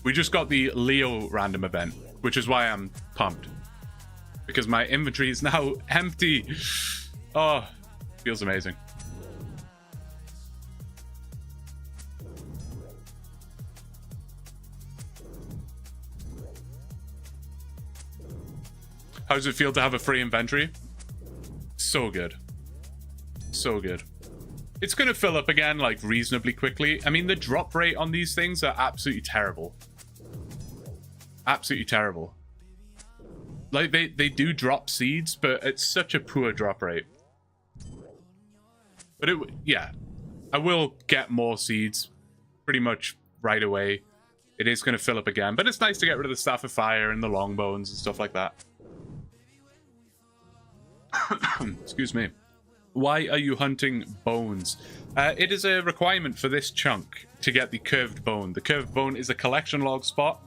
We just got the Leo random event, which is why I'm pumped. Because my inventory is now empty. Oh, feels amazing. How does it feel to have a free inventory? So good. So good. It's going to fill up again, like, reasonably quickly. I mean, the drop rate on these things are absolutely terrible. Absolutely terrible. Like, they do drop seeds, but it's such a poor drop rate. But yeah, I will get more seeds pretty much right away. It is going to fill up again, but it's nice to get rid of the Staff of Fire and the long bones and stuff like that. Excuse me. Why are you hunting bones? It is a requirement for this chunk to get the curved bone. The curved bone is a collection log spot.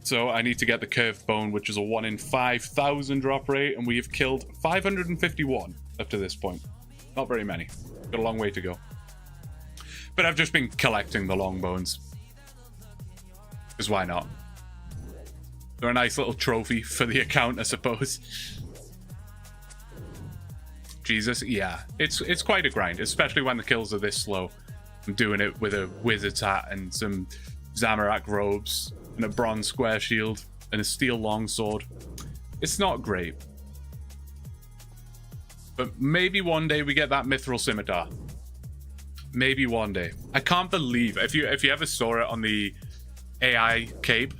So I need to get the curved bone, which is a 1 in 5,000 drop rate, and we have killed 551 up to this point. Not very many. Got a long way to go. But I've just been collecting the long bones. Because why not? They're a nice little trophy for the account, I suppose. Jesus, yeah. It's quite a grind, especially when the kills are this slow. I'm doing it with a wizard's hat and some Zamorak robes and a bronze square shield and a steel longsword. It's not great. But maybe one day we get that mithril scimitar. Maybe one day. I can't believe, if you ever saw it on the AI cape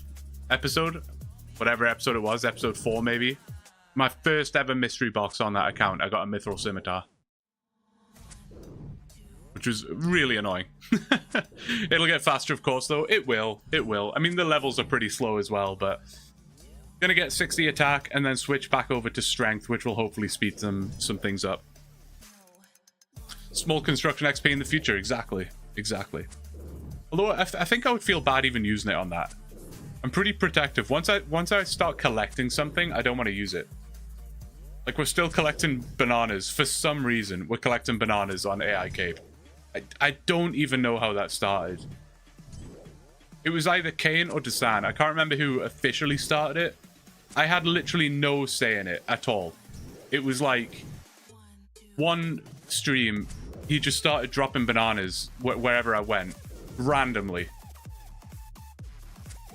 episode, whatever episode it was, episode 4 maybe, my first ever mystery box on that account, I got a mithril scimitar. Which was really annoying. It'll get faster, of course, though. It will. It will. I mean, the levels are pretty slow as well, but... Gonna get 60 attack and then switch back over to strength, which will hopefully speed some things up. Small construction XP in the future. Exactly. Exactly. Although, I think I would feel bad even using it on that. I'm pretty protective. Once I start collecting something, I don't want to use it. Like, we're still collecting bananas. For some reason, we're collecting bananas on AI Cape. I don't even know how that started. It was either Kane or Desan. I can't remember who officially started it. I had literally no say in it at all. It was like one stream, he just started dropping bananas wherever I went, randomly.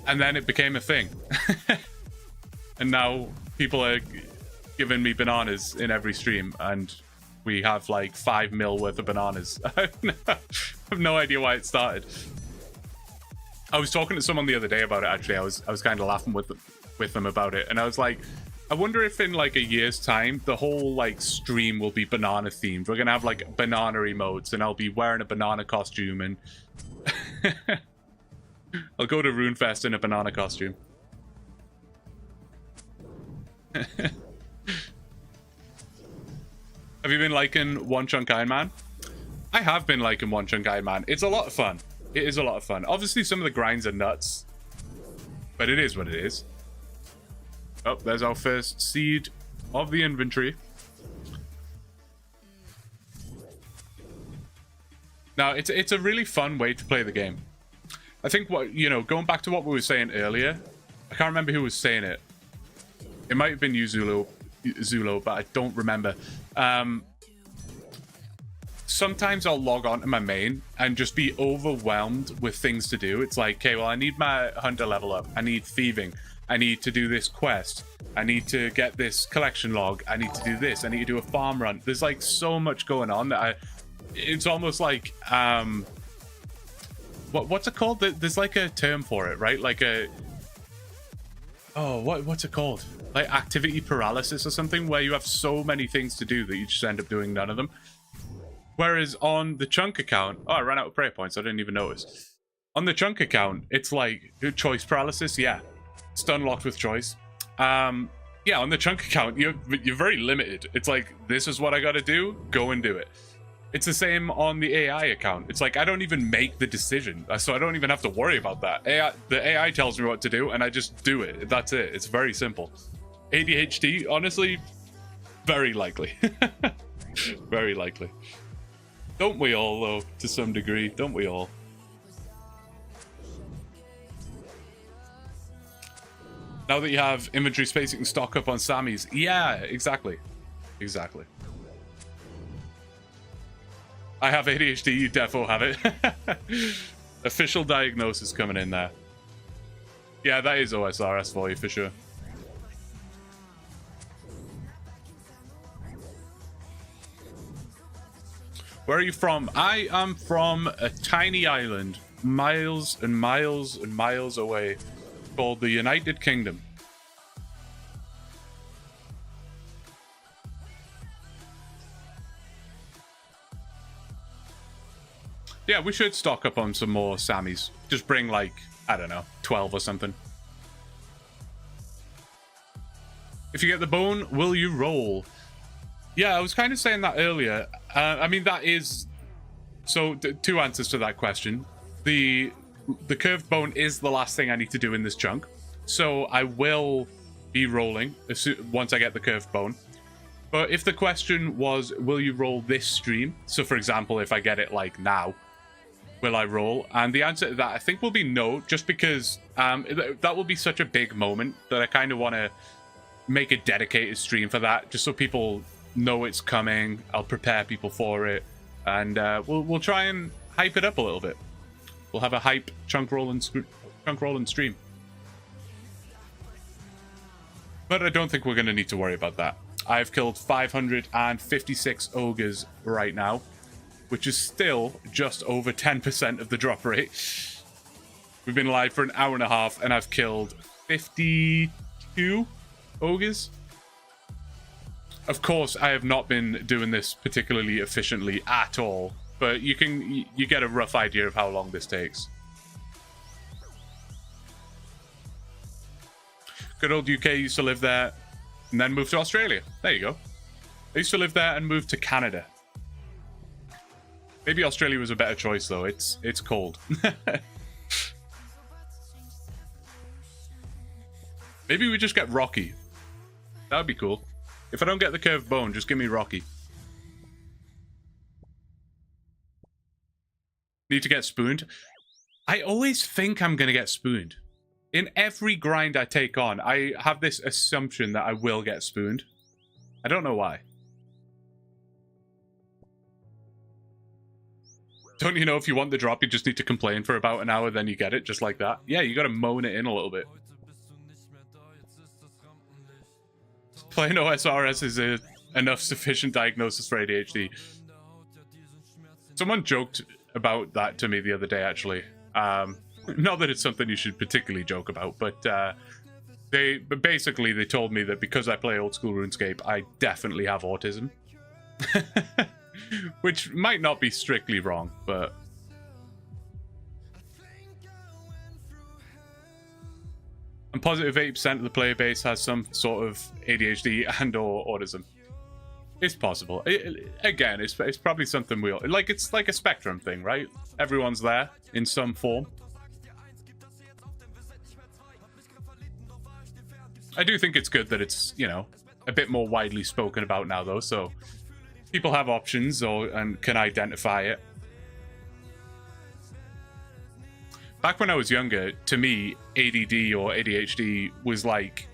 And then it became a thing. And now people are giving me bananas in every stream, and we have like 5 mil worth of bananas. I have no idea why it started. I was talking to someone the other day about it, actually. I was kind of laughing with them about it, and I was like, I wonder if in like a year's time the whole like stream will be banana themed. We're gonna have like banana emotes, and I'll be wearing a banana costume, and I'll go to RuneFest in a banana costume. Have you been liking OneChunk Ironman? I have been liking OneChunk Ironman. It's a lot of fun. It is a lot of fun. Obviously, some of the grinds are nuts, but it is what it is. Oh, there's our first seed of the inventory. Now, it's a really fun way to play the game. I think going back to what we were saying earlier, I can't remember who was saying it. It might have been you, Zulo, but I don't remember. Sometimes I'll log on to my main and just be overwhelmed with things to do. It's like, okay, well, I need my hunter level up. I need thieving. I need to do this quest. I need to get this collection log. I need to do this. I need to do a farm run. There's like so much going on that it's almost like, what's it called? There's like a term for it, right? Like what's it called? Like activity paralysis or something, where you have so many things to do that you just end up doing none of them. Whereas on the Chunk account, oh, I ran out of prayer points. I didn't even notice. On the Chunk account, it's like choice paralysis. Yeah, it's unlocked with choice. Yeah, on the Chunk account, you're very limited. It's like, this is what I got to do. Go and do it. It's the same on the AI account. It's like, I don't even make the decision, so I don't even have to worry about that. The AI tells me what to do, and I just do it. That's it. It's very simple. ADHD, honestly, very likely. Very likely. Don't we all, though, to some degree? Don't we all? Now that you have inventory space, you can stock up on Sammys. Yeah, exactly. Exactly. I have ADHD, you defo have it. Official diagnosis coming in there. Yeah, that is OSRS for you, for sure. Where are you from? I am from a tiny island, miles and miles and miles away, called the United Kingdom. Yeah, we should stock up on some more Sammys. Just bring, like, I don't know, 12 or something. If you get the bone, will you roll? Yeah, I was kind of saying that earlier. I mean, that is... So, two answers to that question. The curved bone is the last thing I need to do in this chunk. So, I will be rolling once I get the curved bone. But if the question was, will you roll this stream? So, for example, if I get it, like, now, will I roll? And the answer to that, I think, will be no, just because that will be such a big moment that I kind of want to make a dedicated stream for that, just so people know it's coming. I'll prepare people for it, and we'll try and hype it up a little bit. We'll have a hype chunk roll and stream. But I don't think we're going to need to worry about that. I've killed 556 ogres right now, which is still just over 10% of the drop rate. We've been live for an hour and a half, and I've killed 52 ogres. Of course, I have not been doing this particularly efficiently at all, but you get a rough idea of how long this takes. Good old UK, used to live there and then moved to Australia. There you go. I used to live there and moved to Canada. Maybe Australia was a better choice, though. It's cold. Maybe we just get Rocky. That would be cool. If I don't get the curved bone, just give me Rocky. Need to get spooned. I always think I'm going to get spooned. In every grind I take on, I have this assumption that I will get spooned. I don't know why. Don't you know if you want the drop, you just need to complain for about an hour, then you get it, just like that? Yeah, you gotta moan it in a little bit. Playing OSRS is enough sufficient diagnosis for ADHD. Someone joked about that to me the other day, actually. Not that it's something you should particularly joke about, but basically they told me that because I play old school RuneScape, I definitely have autism. Which might not be strictly wrong, but... I'm positive 80% of the player base has some sort of ADHD and or autism. It's possible. Again, it's probably something we all... Like, it's like a spectrum thing, right? Everyone's there in some form. I do think it's good that it's, you know, a bit more widely spoken about now, though, so... People have options and can identify it. Back when I was younger, to me, ADD or ADHD was like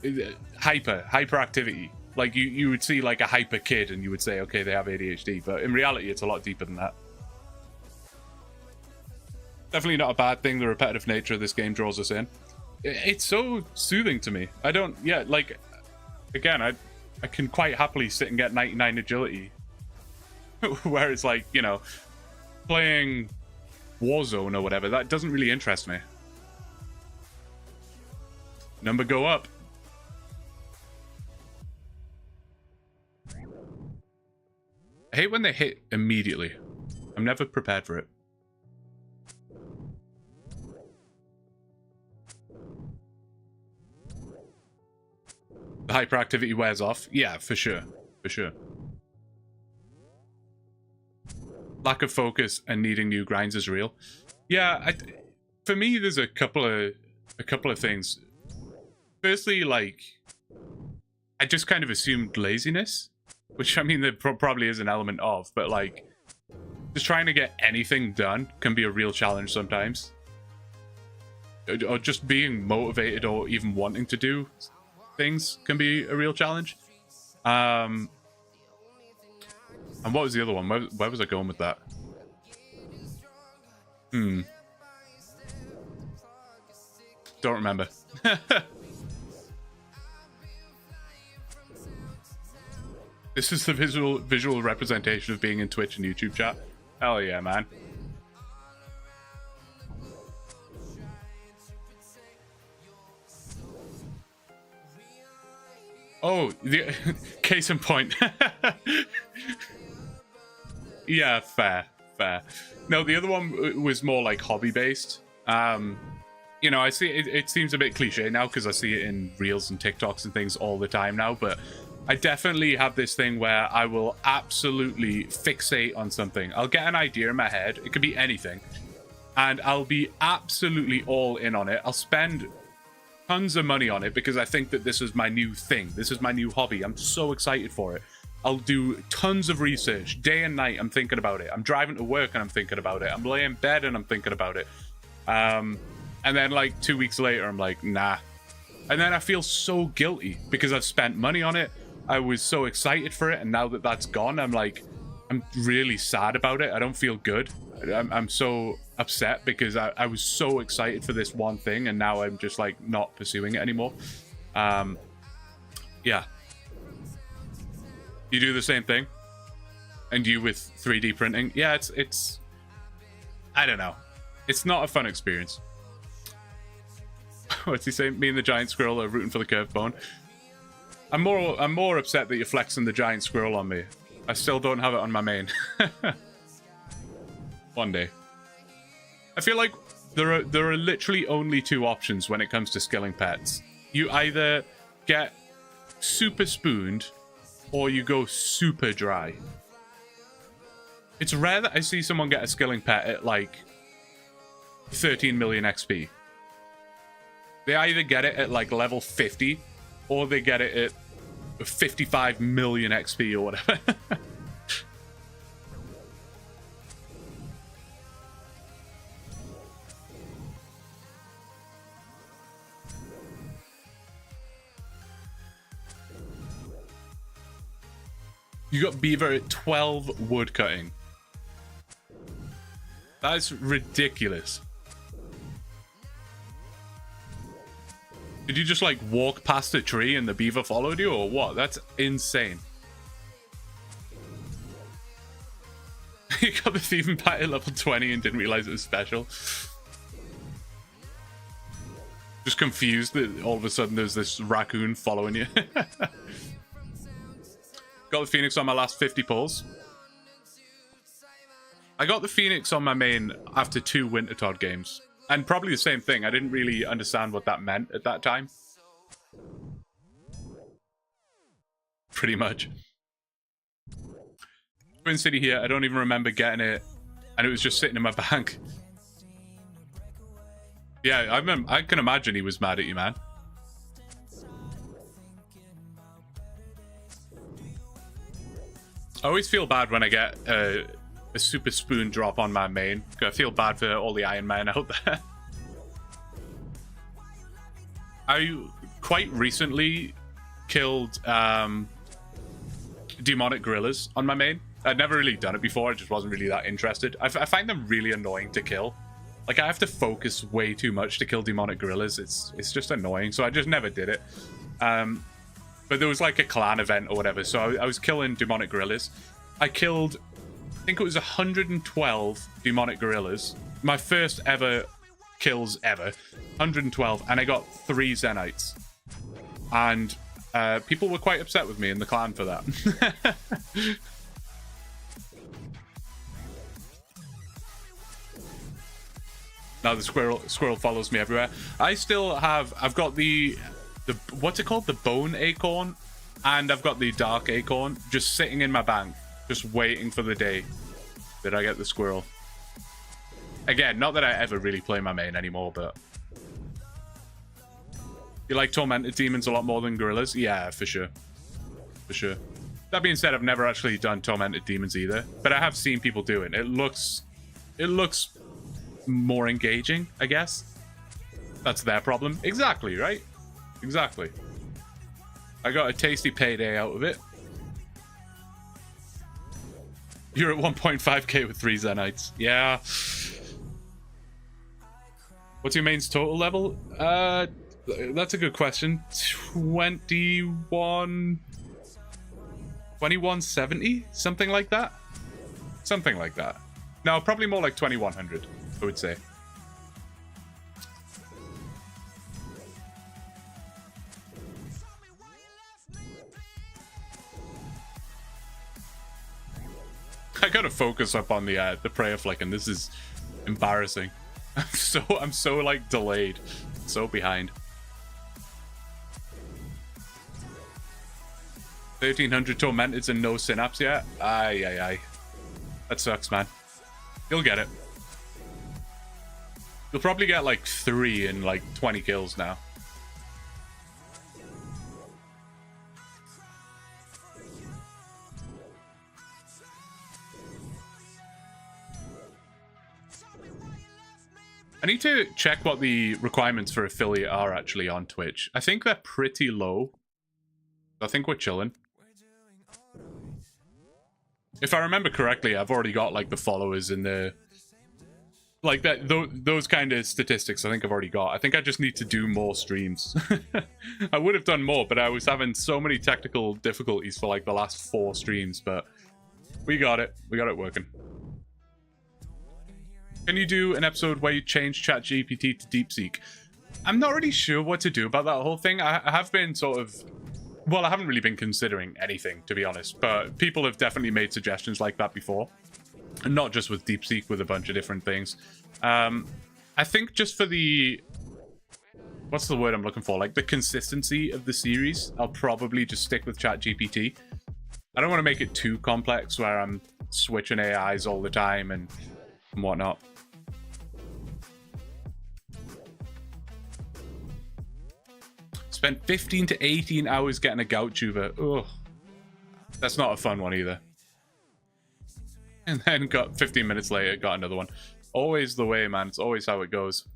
hyperactivity. Like you would see like a hyper kid and you would say, okay, they have ADHD. But in reality, it's a lot deeper than that. Definitely not a bad thing. The repetitive nature of this game draws us in. It's so soothing to me. I don't, yeah, like, again, I can quite happily sit and get 99 agility. Where it's like, you know, playing Warzone or whatever, that doesn't really interest me. Number go up. I hate when they hit immediately. I'm never prepared for it. The hyperactivity wears off. Yeah, for sure. For sure. Lack of focus and needing new grinds is real. Yeah, for me, there's a couple of things. Firstly, like, I just kind of assumed laziness, which, I mean, there probably is an element of, but, like, just trying to get anything done can be a real challenge sometimes. Or just being motivated or even wanting to do things can be a real challenge. And what was the other one? Where was I going with that? Don't remember. This is the visual representation of being in Twitch and YouTube chat. Hell yeah, man. Oh, the case in point. Yeah, fair. No, the other one was more like hobby based. You know, I see it seems a bit cliche now because I see it in Reels and TikToks and things all the time now, but I definitely have this thing where I will absolutely fixate on something. I'll get an idea in my head. It could be anything. And I'll be absolutely all in on it. I'll spend tons of money on it because I think that this is my new thing. This is my new hobby. I'm so excited for it. I'll do tons of research. Day and night, I'm thinking about it. I'm driving to work and I'm thinking about it. I'm laying in bed and I'm thinking about it. And then like 2 weeks later, I'm like, nah. And then I feel so guilty because I've spent money on it. I was so excited for it. And now that that's gone, I'm like, I'm really sad about it. I don't feel good. I'm so upset because I was so excited for this one thing. And now I'm just like not pursuing it anymore. Yeah. You do the same thing? And you with 3D printing? Yeah, it's I don't know. It's not a fun experience. What's he saying? Me and the giant squirrel are rooting for the curved bone. I'm more upset that you're flexing the giant squirrel on me. I still don't have it on my main. One day. I feel like there are literally only two options when it comes to skilling pets. You either get super spooned or you go super dry. It's rare that I see someone get a skilling pet at like 13 million XP. They either get it at like level 50 or they get it at 55 million XP or whatever. You got beaver at 12 wood cutting. That's ridiculous. Did you just like walk past a tree and the beaver followed you or what? That's insane. You got the thieving pat at level 20 and didn't realize it was special. Just confused that all of a sudden there's this raccoon following you. Got the Phoenix on my last 50 pulls. I got the Phoenix on my main after 2 Wintertodt games. And probably the same thing. I didn't really understand what that meant at that time. Pretty much. Twin City here. I don't even remember getting it. And it was just sitting in my bank. Yeah, I can imagine he was mad at you, man. I always feel bad when I get a super spoon drop on my main. I feel bad for all the Ironman out there. I quite recently killed demonic gorillas on my main. I'd never really done it before. I just wasn't really that interested. I find them really annoying to kill. Like, I have to focus way too much to kill demonic gorillas. It's just annoying. So I just never did it. But there was like a clan event or whatever. So I was killing demonic gorillas. I killed, I think it was 112 demonic gorillas. My first ever kills ever. 112. And I got 3 Zenites. And people were quite upset with me in the clan for that. Now the squirrel follows me everywhere. I've got the what's it called? The bone acorn, and I've got the dark acorn just sitting in my bank, just waiting for the day that I get the squirrel. Again, not that I ever really play my main anymore, but you like tormented demons a lot more than gorillas? Yeah, for sure. For sure. That being said, I've never actually done tormented demons either, but I have seen people do it. It looks more engaging, I guess. That's their problem. Exactly, right? Exactly. I got a tasty payday out of it. You're at 1.5k with 3 Zenites. Yeah. What's your main's total level? That's a good question. 2170? Something like that? Something like that. No, probably more like 2100, I would say. I gotta focus up on the prayer flick, and this is embarrassing. I'm so like delayed, so behind. 1300 tormenteds and no synapse yet. Aye. That sucks, man. You'll get it. You'll probably get like 3 in like 20 kills now. I need to check what the requirements for affiliate are actually on Twitch. I think they're pretty low. I think we're chilling. If I remember correctly, I've already got like the followers and the like that those kind of statistics. I think I've already got. I think I just need to do more streams. I would have done more, but I was having so many technical difficulties for like the last 4 streams. But we got it. We got it working. Can you do an episode where you change ChatGPT to DeepSeek? I'm not really sure what to do about that whole thing. I have been sort of... Well, I haven't really been considering anything, to be honest. But people have definitely made suggestions like that before. And not just with DeepSeek, with a bunch of different things. I think just for the... What's the word I'm looking for? Like, the consistency of the series, I'll probably just stick with ChatGPT. I don't want to make it too complex where I'm switching AIs all the time and whatnot. Spent 15 to 18 hours getting a gout tuber. Ugh. That's not a fun one either. And then got 15 minutes later, got another one. Always the way, man. It's always how it goes.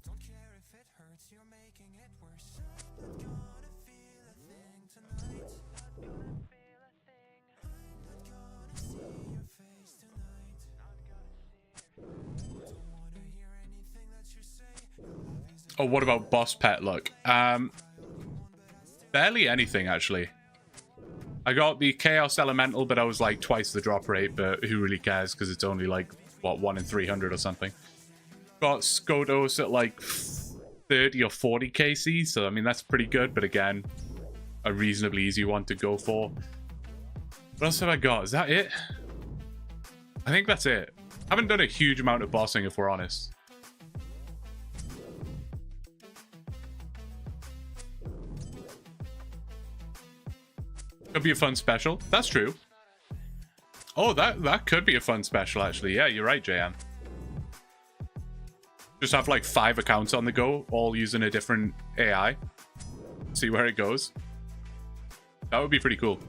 Oh, what about boss pet luck? Barely anything, actually. I got the Chaos Elemental, but I was like twice the drop rate, but who really cares? Because it's only like, what, 1 in 300 or something. Got Skodos at like 30 or 40 KC, so I mean, that's pretty good, but again, a reasonably easy one to go for. What else have I got? Is that it? I think that's it. I haven't done a huge amount of bossing, if we're honest. Could be a fun special. That's true. Oh, that could be a fun special, actually. Yeah, you're right, JM. Just have like 5 accounts on the go, all using a different AI. See where it goes. That would be pretty cool.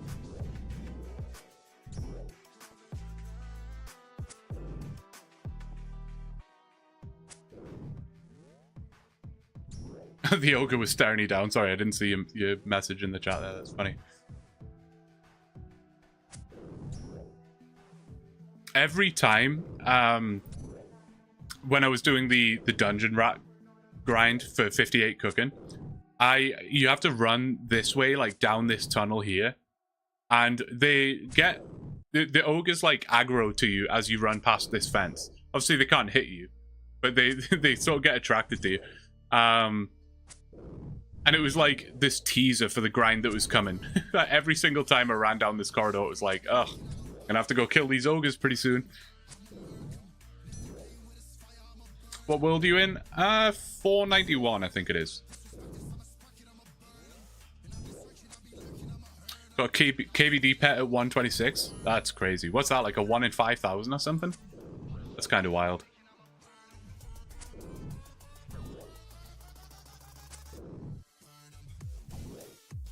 The ogre was staring you down. Sorry, I didn't see your message in the chat there. That's funny. Every time when I was doing the dungeon rat grind for 58 cooking, you have to run this way, like down this tunnel here, and they get the ogres like aggro to you as you run past this fence. Obviously they can't hit you, but they sort of get attracted to you. And it was like this teaser for the grind that was coming. Every single time I ran down this corridor, it was like, ugh, gonna have to go kill these ogres pretty soon. What world are you in? 491, I think it is. Got a KVD pet at 126. That's crazy. What's that, like a 1 in 5,000 or something? That's kind of wild.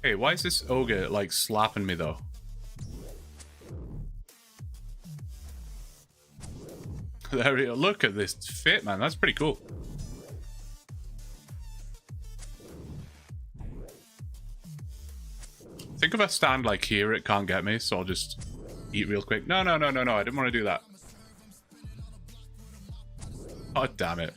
Hey, why is this ogre, like, slapping me, though? There we go. Look at this fit, man. That's pretty cool. I think if I stand, like, here, it can't get me, so I'll just eat real quick. No. I didn't want to do that. Oh, damn it.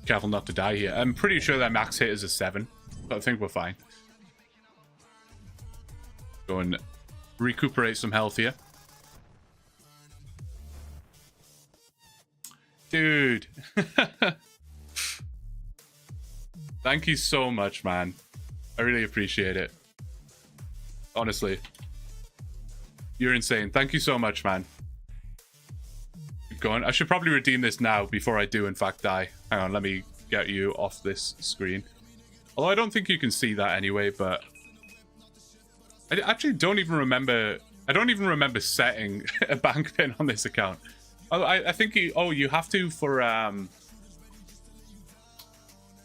Careful not to die here. I'm pretty sure that max hit is a 7, but I think we're fine. Go and recuperate some health here. Dude. Thank you so much, man. I really appreciate it. Honestly. You're insane. Thank you so much, man. Keep going. I should probably redeem this now before I do, in fact, die. Hang on, let me get you off this screen. Although I don't think you can see that anyway, but... I actually don't even remember... I don't even remember setting a bank pin on this account. I think you... Oh, you have to for...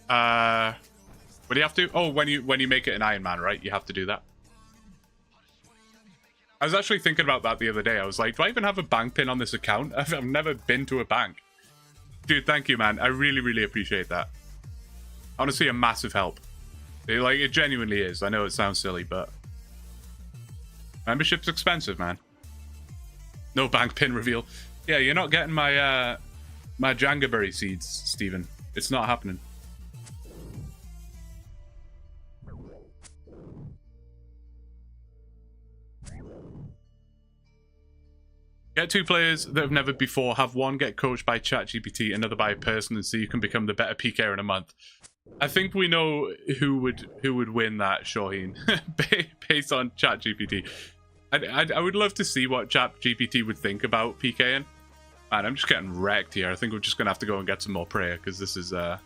What do you have to? Oh, when you make it an Ironman, right? You have to do that. I was actually thinking about that the other day. I was like, do I even have a bank pin on this account? I've never been to a bank. Dude, thank you, man. I really, really appreciate that. Honestly, a massive help. It genuinely is. I know it sounds silly, but... Membership's expensive, man. No bank pin reveal. Yeah, you're not getting my my Jangaberry seeds, Steven. It's not happening. Get 2 players that have never before. Have one get coached by ChatGPT, another by a person, and so you can become the better PKer in a month. I think we know who would win that, Shaheen, based on ChatGPT. I would love to see what ChatGPT would think about PKing. Man, I'm just getting wrecked here. I think we're just gonna have to go and get some more prayer because this is not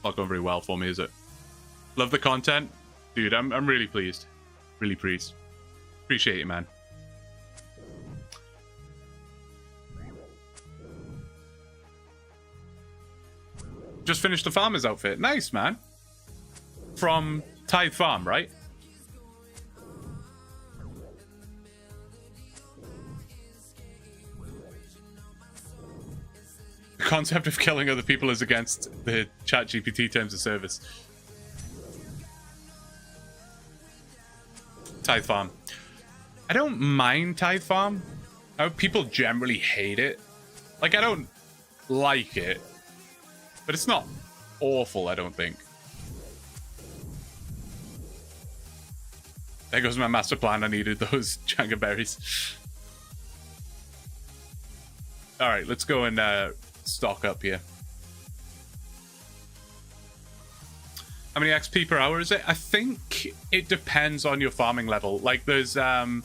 going very well for me, is it? Love the content, dude. I'm really pleased, really pleased. Appreciate it, man. Just finished the farmer's outfit. Nice, man. From Tithe Farm, right? The concept of killing other people is against the ChatGPT terms of service. Tithe Farm. I don't mind Tithe Farm. People generally hate it. Like, I don't like it. But it's not awful, I don't think. There goes my master plan. I needed those Jenga berries. Alright, let's go and stock up here. How many XP per hour is it? I think it depends on your farming level. Like, there's... there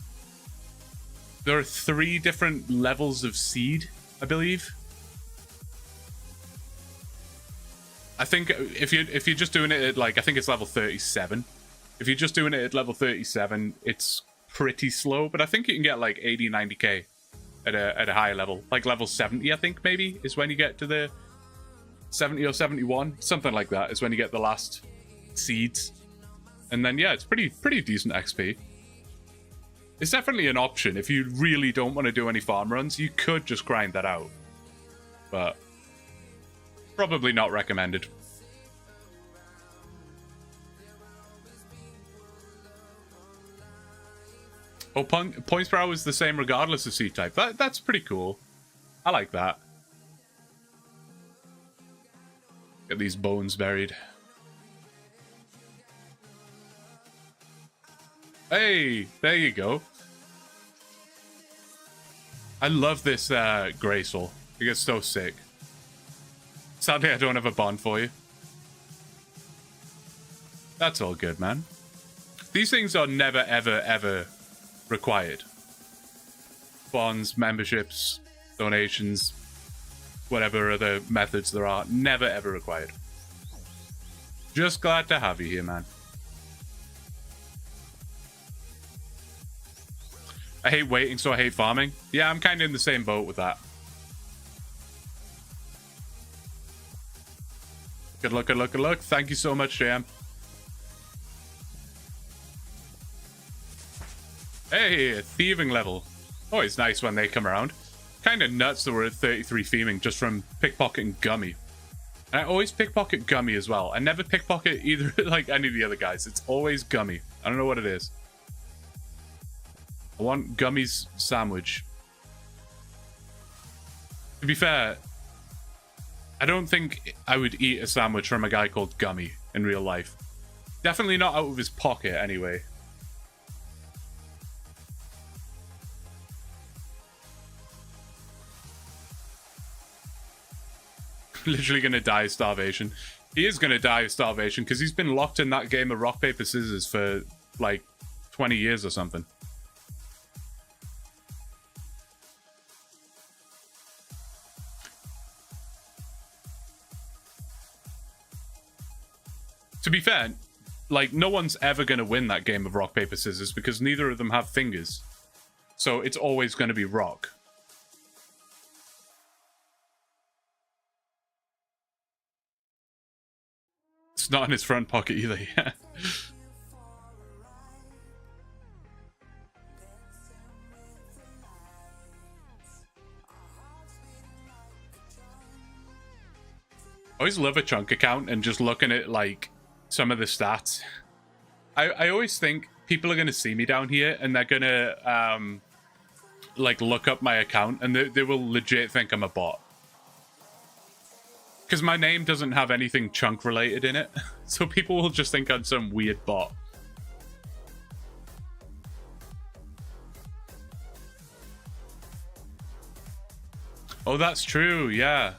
are 3 different levels of seed, I believe. I think if you're just doing it at, like, I think it's level 37. If you're just doing it at level 37, it's pretty slow, but I think you can get like 80, 90k at a higher level. Like level 70, I think maybe is when you get to the 70 or 71, something like that is when you get the last seeds. And then yeah, it's pretty decent XP. It's definitely an option. If you really don't want to do any farm runs, you could just grind that out. But probably not recommended. Oh, points per hour is the same regardless of seed type. That's pretty cool. I like that. Get these bones buried. Hey, there you go. I love this Grey Soul. It gets so sick. Sadly, I don't have a bond for you. That's all good, man. These things are never, ever, ever required. Bonds, memberships, donations, whatever other methods there are, never, ever required. Just glad to have you here, man. I hate waiting, so I hate farming. Yeah, I'm kind of in the same boat with that. Good luck, good luck, good luck. Thank you so much, JM. Hey, a thieving level. Always nice when they come around. Kind of nuts that we're at 33 theming just from pickpocketing Gummy. And I always pickpocket Gummy as well. I never pickpocket either like any of the other guys. It's always Gummy. I don't know what it is. I want Gummy's sandwich. To be fair, I don't think I would eat a sandwich from a guy called Gummy in real life. Definitely not out of his pocket, anyway. Literally gonna die of starvation. He is gonna die of starvation because he's been locked in that game of rock, paper, scissors for like 20 years or something. To be fair, like, no one's ever gonna win that game of rock, paper, scissors because neither of them have fingers. So it's always gonna be rock. It's not in his front pocket either, yeah. I always love a chunk account and just looking at, like, some of the stats. I always think people are going to see me down here and they're going to, like, look up my account and they will legit think I'm a bot. Because my name doesn't have anything chunk related in it. So people will just think I'm some weird bot. Oh, that's true. Yeah.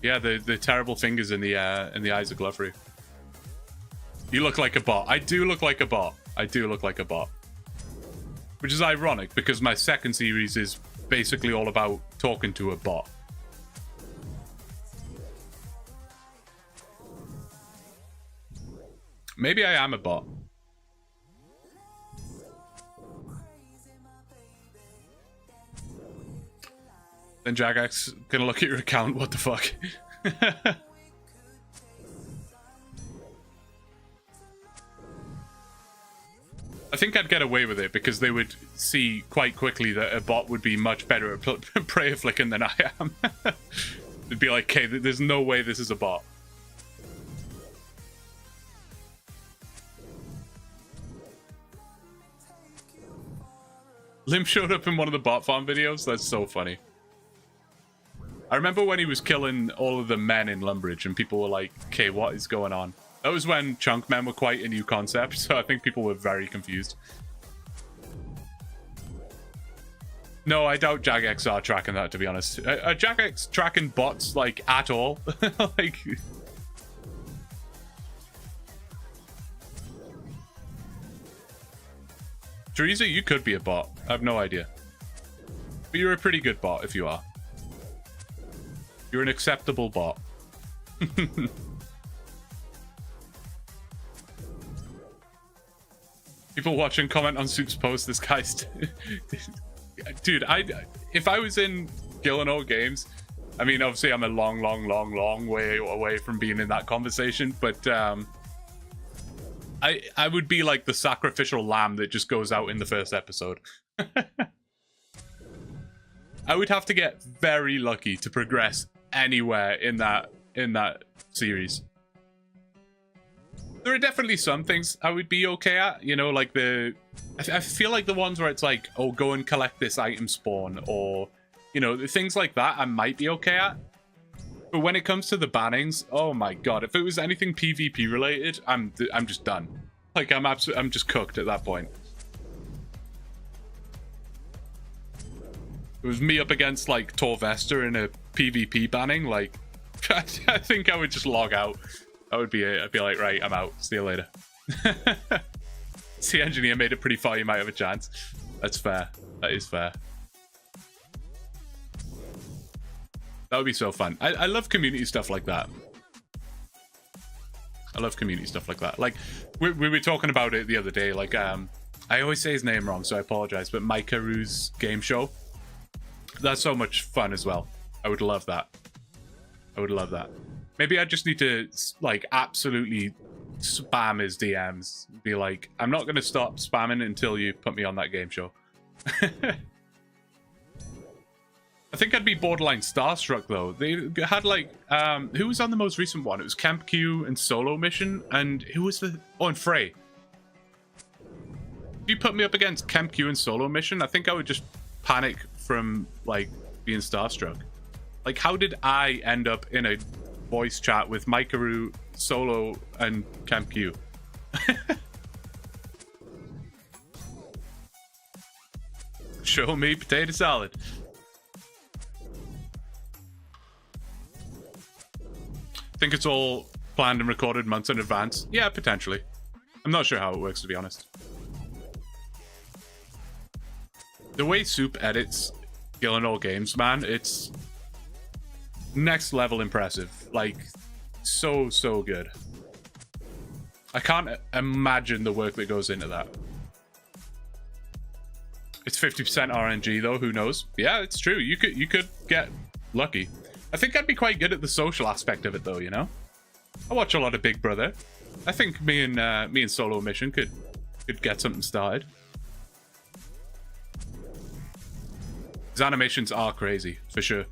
Yeah, the terrible fingers in the eyes of Glovery. You look like a bot. I do look like a bot. I do look like a bot. Which is ironic because my second series is basically all about talking to a bot. Maybe I am a bot. Then Jagax gonna look at your account. What the fuck? I think I'd get away with it because they would see quite quickly that a bot would be much better at prayer flicking than I am. It'd be like, okay, there's no way this is a bot. Lim showed up in one of the bot farm videos. That's so funny. I remember when he was killing all of the men in Lumbridge and people were like, okay, what is going on? That was when chunk men were quite a new concept, so I think people were very confused. No, I doubt Jagex are tracking that, to be honest. Are Jagex tracking bots, like, at all? Like... Teresa, you could be a bot. I have no idea. But you're a pretty good bot if you are. You're an acceptable bot. People watching comment on Soup's post, this guy's... Dude, if I was in Gillinor Games, I mean, obviously I'm a long way away from being in that conversation, but I would be like the sacrificial lamb that just goes out in the first episode. I would have to get very lucky to progress anywhere in that series. There are definitely some things I would be okay at, you know, like I feel like the ones where it's like, oh, go and collect this item spawn, or, you know, things like that I might be okay at. But when it comes to the bannings, oh my god, if it was anything PvP related, I'm just done. Like, I'm just cooked at that point. It was me up against, like, Torvesta in a PvP banning, like, I think I would just log out. That would be it. I'd be like, right, I'm out. See you later. See, engineer made it pretty far. You might have a chance. That's fair. That is fair. That would be so fun. I love community stuff like that. I love community stuff like that. Like, we were talking about it the other day. Like, I always say his name wrong, so I apologize. But Mikaru's game show. That's so much fun as well. I would love that. I would love that. Maybe I just need to, like, absolutely spam his DMs. Be like, I'm not going to stop spamming until you put me on that game show. I think I'd be borderline starstruck, though. They had, like, who was on the most recent one? It was Camp Q and Solo Mission, and who was the... Oh, and Frey. If you put me up against Camp Q and Solo Mission, I think I would just panic from, like, being starstruck. Like, how did I end up in a voice chat with Mikaru, Solo, and Camp Q? Show me potato salad. Think it's all planned and recorded months in advance? Yeah, potentially. I'm not sure how it works, to be honest. The way Soup edits Gillenall games, man, it's next level impressive. Like, so good. I can't imagine the work that goes into that. It's 50% RNG though, who knows? Yeah, it's true. You could get lucky. I think I'd be quite good at the social aspect of it though, you know? I watch a lot of Big Brother. I think me and Solo Mission could get something started. His animations are crazy, for sure.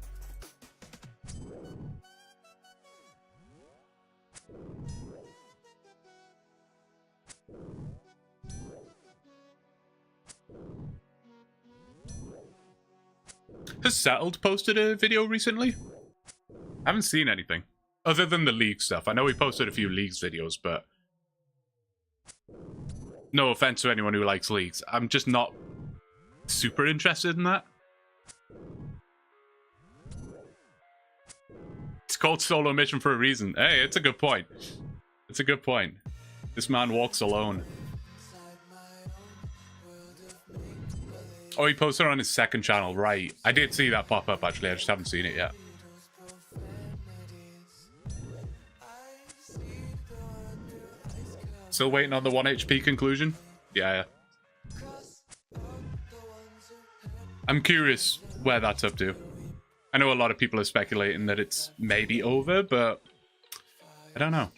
Has Settled posted a video recently? I haven't seen anything. Other than the League stuff. I know he posted a few Leagues videos, but... No offense to anyone who likes Leagues. I'm just not super interested in that. It's called Solo Mission for a reason. Hey, it's a good point. It's a good point. This man walks alone. Oh, he posted on his second channel, right. I did see that pop up, actually. I just haven't seen it yet. Still waiting on the 1 HP conclusion? Yeah. I'm curious where that's up to. I know a lot of people are speculating that it's maybe over, but I don't know.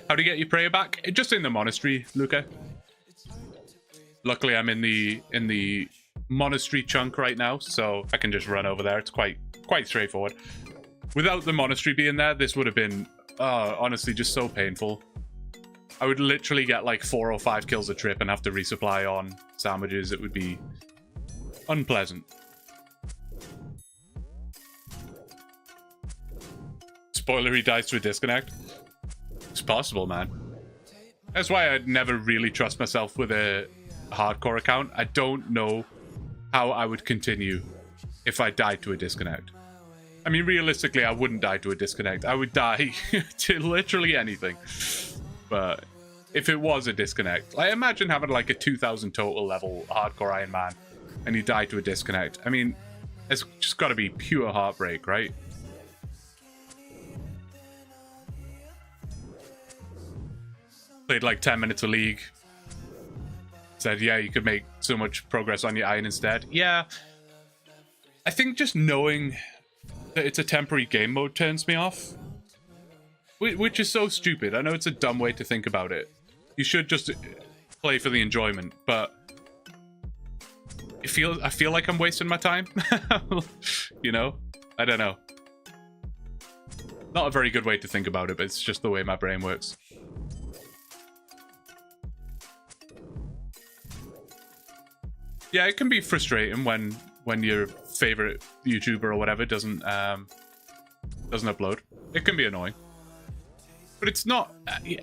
How do you get your prayer back? Just in the monastery, Luca. Luckily, I'm in the monastery chunk right now, so I can just run over there. It's quite straightforward. Without the monastery being there, this would have been, honestly, just so painful. I would literally get like 4 or 5 kills a trip and have to resupply on sandwiches. It would be unpleasant. Spoiler, he dies to a disconnect. It's possible, man. That's why I'd never really trust myself with a hardcore account. I don't know how I would continue if I died to a disconnect. I mean, realistically, I wouldn't die to a disconnect. I would die to literally anything. But if it was a disconnect, like imagine having like a 2000 total level hardcore Ironman and you die to a disconnect. I mean, it's just got to be pure heartbreak, right? Played like 10 minutes of League. Said, yeah, you could make so much progress on your iron instead. Yeah. I think just knowing that it's a temporary game mode turns me off. Which is so stupid. I know it's a dumb way to think about it. You should just play for the enjoyment, but I feel like I'm wasting my time. You know? I don't know. Not a very good way to think about it, but it's just the way my brain works. Yeah, it can be frustrating when your favorite YouTuber or whatever doesn't upload. It can be annoying. But it's not,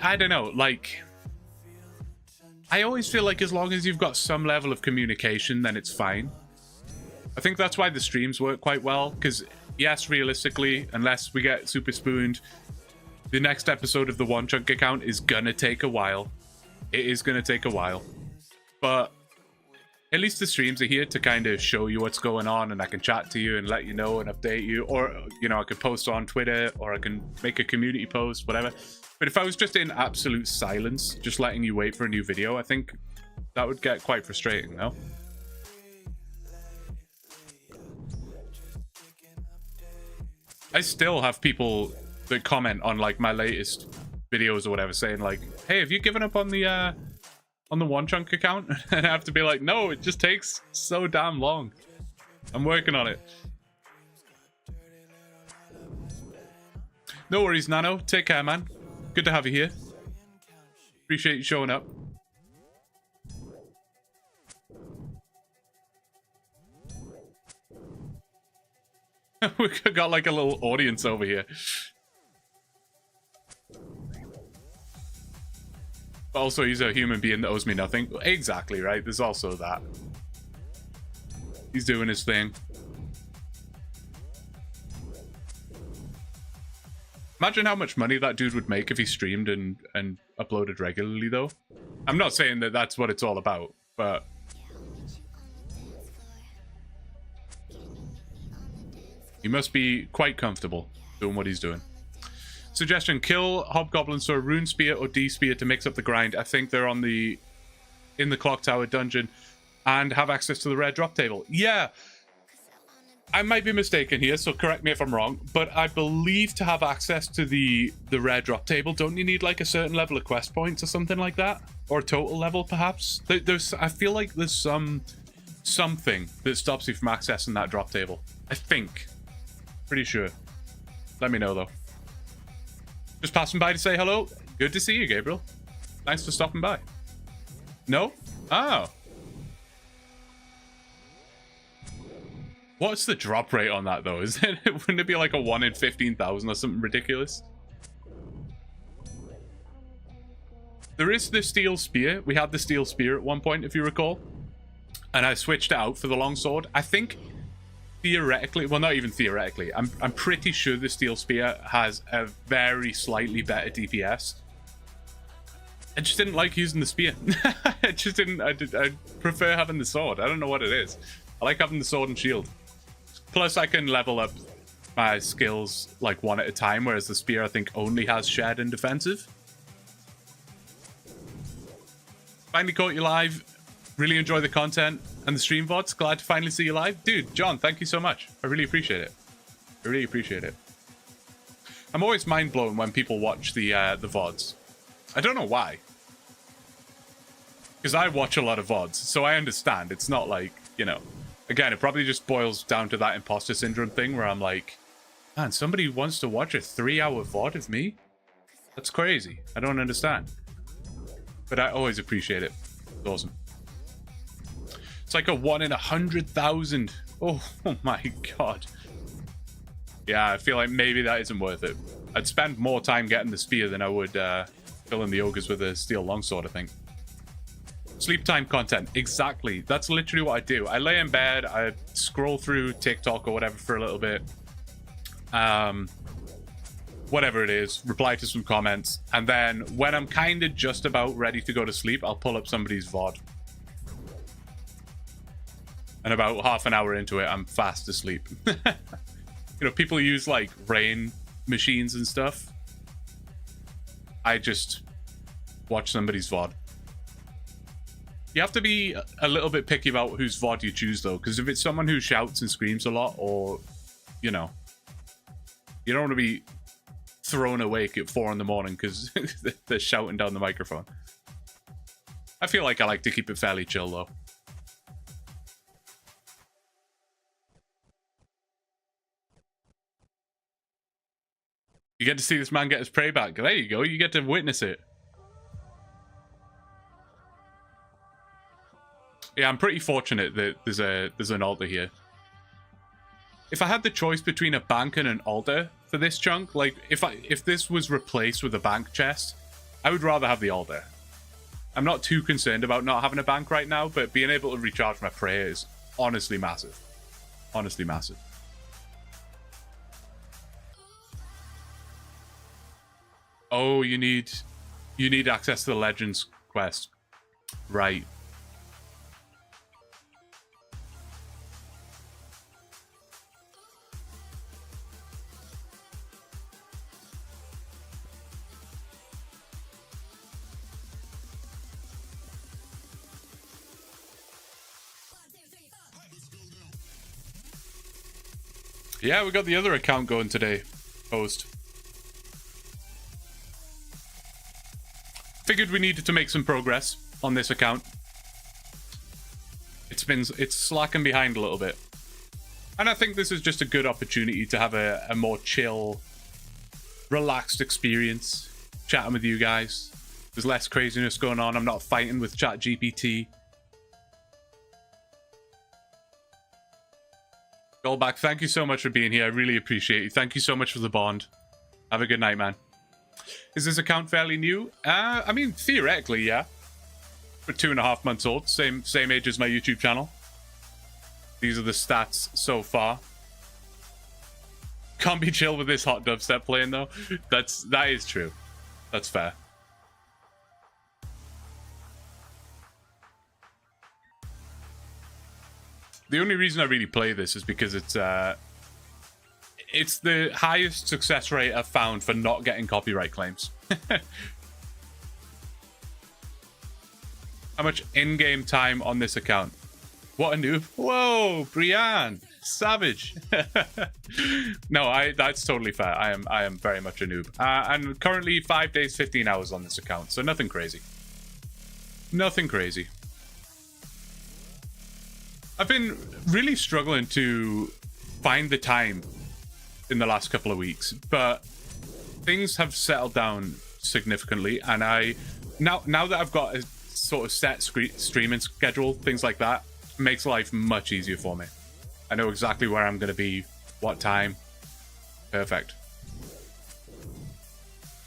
I don't know, like, I always feel like as long as you've got some level of communication, then it's fine. I think that's why the streams work quite well, because yes, realistically, unless we get super spooned, The next episode of the OneChunk account is gonna take a while. It is gonna take a while. But at least the streams are here to kind of show you what's going on, and I can chat to you and let you know and update you. Or, you know, I could post on Twitter, or I can make a community post, whatever. But if I was just in absolute silence, just letting you wait for a new video, I think that would get quite frustrating, no? I still have people that comment on like my latest videos or whatever saying like, hey, have you given up on the OneChunk account? And I have to be like, no, it just takes so damn long. I'm working on it. No worries, Nano. Take care, man. Good to have you here. Appreciate you showing up. We got like a little audience over here. But also, he's a human being that owes me nothing. Exactly, right? There's also that. He's doing his thing. Imagine how much money that dude would make if he streamed and uploaded regularly, though. I'm not saying that that's what it's all about, but... he must be quite comfortable doing what he's doing. Suggestion, kill Hobgoblins or Rune Spear or D-Spear to mix up the grind. I think they're on in the Clock Tower dungeon and have access to the rare drop table. Yeah, I might be mistaken here, so correct me if I'm wrong, but I believe to have access to the rare drop table, don't you need like a certain level of quest points or something like that? Or total level, perhaps? I feel like there's something that stops you from accessing that drop table. I think. Pretty sure. Let me know, though. Just passing by to say hello. Good to see you, Gabriel. Thanks for stopping by. No? Oh. What's the drop rate on that, though? Wouldn't it be like a 1 in 15,000 or something ridiculous? There is the steel spear. We had the steel spear at one point, if you recall. And I switched it out for the longsword. I think... theoretically, well, not even theoretically, I'm pretty sure the steel spear has a very slightly better DPS. I just didn't like using the spear. I just didn't. I prefer having the sword. I don't know what it is. I like having the sword and shield. Plus, I can level up my skills like one at a time, whereas the spear I think only has shared and defensive. Finally caught you live. Really enjoy the content and the stream VODs. Glad to finally see you live. Dude, John, thank you so much. I really appreciate it. I really appreciate it. I'm always mind blown when people watch the VODs. I don't know why. Because I watch a lot of VODs, so I understand. It's not like, you know... Again, it probably just boils down to that imposter syndrome thing where I'm like, man, somebody wants to watch a 3-hour VOD of me? That's crazy. I don't understand. But I always appreciate it. It's awesome. It's like a 1 in 100,000. Oh my god. Yeah, I feel like maybe that isn't worth it. I'd spend more time getting the spear than I would killing the ogres with a steel longsword, I think. Sleep time content. Exactly. That's literally what I do. I lay in bed, I scroll through TikTok or whatever for a little bit. Whatever it is, reply to some comments. And then when I'm kind of just about ready to go to sleep, I'll pull up somebody's VOD. And about half an hour into it, I'm fast asleep. You know, people use like rain machines and stuff. I just watch somebody's VOD. You have to be a little bit picky about whose VOD you choose, though, because if it's someone who shouts and screams a lot, or, you know, you don't want to be thrown awake at 4 in the morning because they're shouting down the microphone. I feel like I like to keep it fairly chill, though. You get to see this man get his prey back. There you go. You get to witness it. Yeah, I'm pretty fortunate that there's an altar here. If I had the choice between a bank and an altar for this chunk, like if this was replaced with a bank chest, I would rather have the altar. I'm not too concerned about not having a bank right now, but being able to recharge my prayer is honestly massive. Honestly massive. Oh, you need access to the Legends quest. Right. Yeah, we got the other account going today. Post. Figured we needed to make some progress on this account. It's slacking behind a little bit. And I think this is just a good opportunity to have a more chill, relaxed experience chatting with you guys. There's less craziness going on. I'm not fighting with ChatGPT. Goldback, thank you so much for being here. I really appreciate it. Thank you so much for the bond. Have a good night, man. Is this account fairly new? I mean, theoretically, yeah. For 2.5 months old. Same age as my YouTube channel. These are the stats so far. Can't be chill with this hot dubstep playing, though. That is true. That's fair. The only reason I really play this is because it's the highest success rate I've found for not getting copyright claims. How much in-game time on this account? What a noob. Whoa, Brian. Savage. No, that's totally fair. I am very much a noob. And currently 5 days, 15 hours on this account, so nothing crazy. Nothing crazy. I've been really struggling to find the time in the last couple of weeks, but things have settled down significantly, and now that I've got a sort of set streaming schedule, things like that, makes life much easier for me. I know exactly where I'm going to be, what time. Perfect.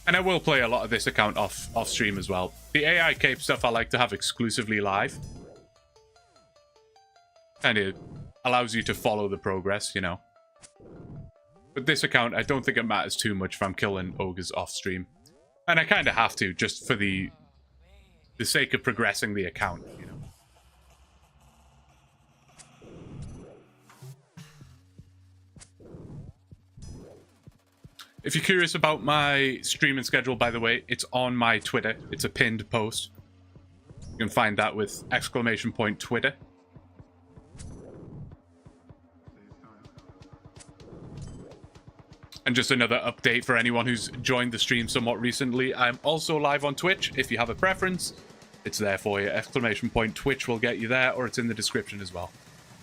And I will play a lot of this account off stream as well. The AI cape stuff I like to have exclusively live. Kind of allows you to follow the progress, you know. But this account, I don't think it matters too much if I'm killing ogres off stream. And I kind of have to, just for the sake of progressing the account, you know. If you're curious about my streaming schedule, by the way, it's on my Twitter. It's a pinned post. You can find that with !Twitter. And just another update for anyone who's joined the stream somewhat recently. I'm also live on Twitch. If you have a preference, it's there for you. !Twitch will get you there, or it's in the description as well.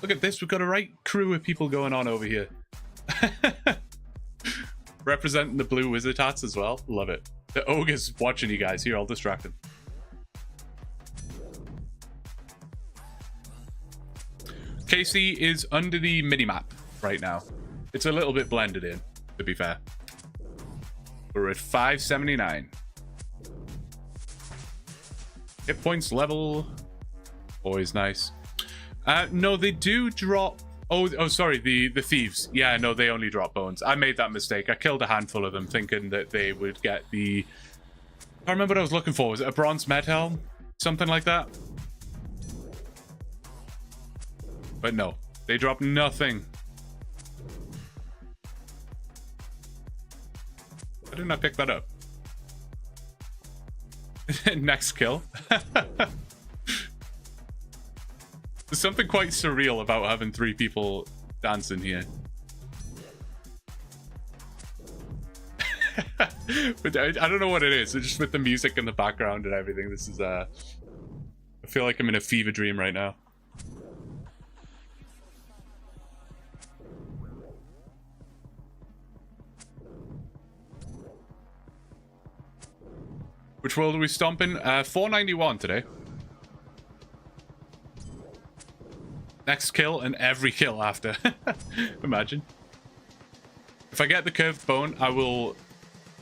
Look at this. We've got a right crew of people going on over here. Representing the blue wizard hats as well. Love it. The ogre's watching you guys here, all distracted. KC is under the minimap right now. It's a little bit blended in, to be fair. We're at 579. Hit points level. Always nice. No, they do drop... Oh, sorry, the thieves. Yeah, no, they only drop bones. I made that mistake. I killed a handful of them thinking that they would get the... I can't remember what I was looking for. Was it a bronze med helm? Something like that? But no, they drop nothing. Why didn't I pick that up? Next kill. There's something quite surreal about having 3 people dancing here. But I don't know what it is. It's just with the music in the background and everything. This is I feel like I'm in a fever dream right now. Which world are we stomping? 491 today. Next kill and every kill after. Imagine. If I get the curved bone, I will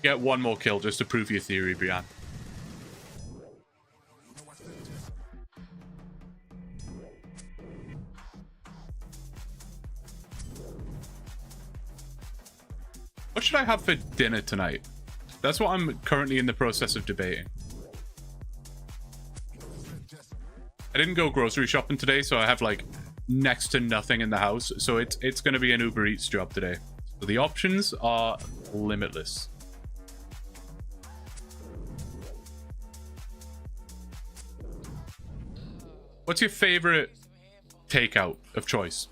get one more kill just to prove your theory, Brian. What should I have for dinner tonight? That's what I'm currently in the process of debating. I didn't go grocery shopping today, so I have like next to nothing in the house. So it's going to be an Uber Eats job today. So the options are limitless. What's your favorite takeout of choice?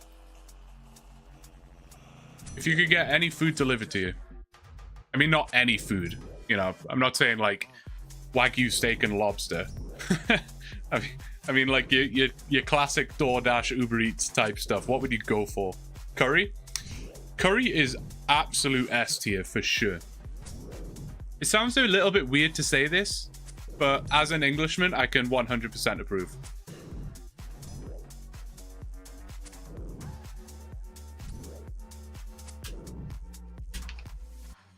If you could get any food delivered to you. I mean, not any food. You know, I'm not saying like Wagyu steak and lobster. I mean, like your classic DoorDash, Uber Eats type stuff. What would you go for? Curry? Curry is absolute S tier for sure. It sounds a little bit weird to say this, but as an Englishman, I can 100% approve.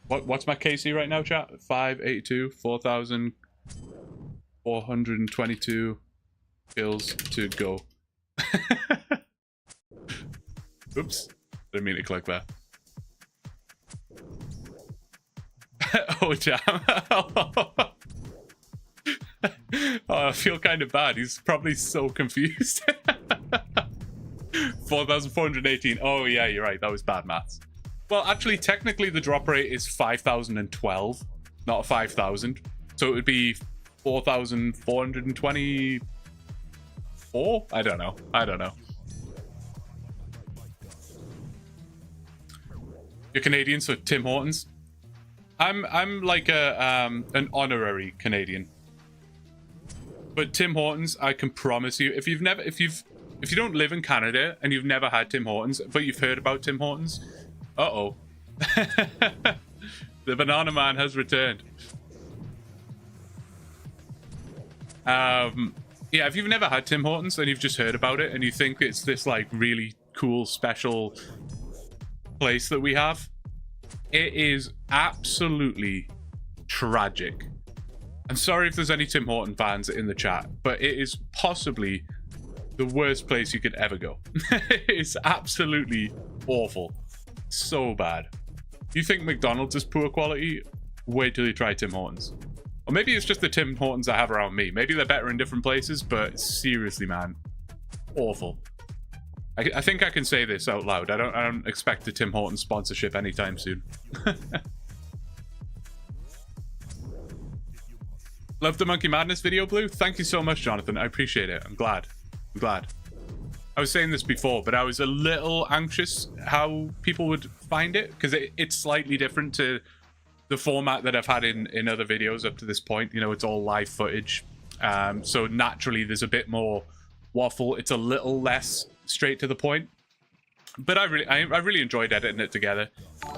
What's my KC right now, chat? 582, 4,422 kills to go. Oops. Didn't mean to click that. Oh, damn. Oh, I feel kind of bad. He's probably so confused. 4,418. Oh, yeah, you're right. That was bad maths. Well, actually, technically, the drop rate is 5,012, not 5,000. So it would be 4,424? I don't know. You're Canadian, so Tim Hortons. I'm like an honorary Canadian. But Tim Hortons, I can promise you, if you don't live in Canada and you've never had Tim Hortons, but you've heard about Tim Hortons, uh-oh. The banana man has returned. Yeah, if you've never had Tim Hortons and you've just heard about it and you think it's this like really cool special place that we have, it is absolutely tragic. I'm sorry if there's any Tim Horton fans in the chat, but it is possibly the worst place you could ever go. It's absolutely awful. So bad. You think McDonald's is poor quality? Wait till you try Tim Hortons. Or maybe it's just the Tim Hortons I have around me. Maybe they're better in different places, but seriously, man. Awful. I think I can say this out loud. I don't expect a Tim Hortons sponsorship anytime soon. Love the Monkey Madness video, Blue. Thank you so much, Jonathan. I appreciate it. I'm glad. I was saying this before, but I was a little anxious how people would find it, because it's slightly different to the format that I've had in other videos up to this point. You know, it's all live footage. So naturally, there's a bit more waffle. It's a little less straight to the point. But I really enjoyed editing it together.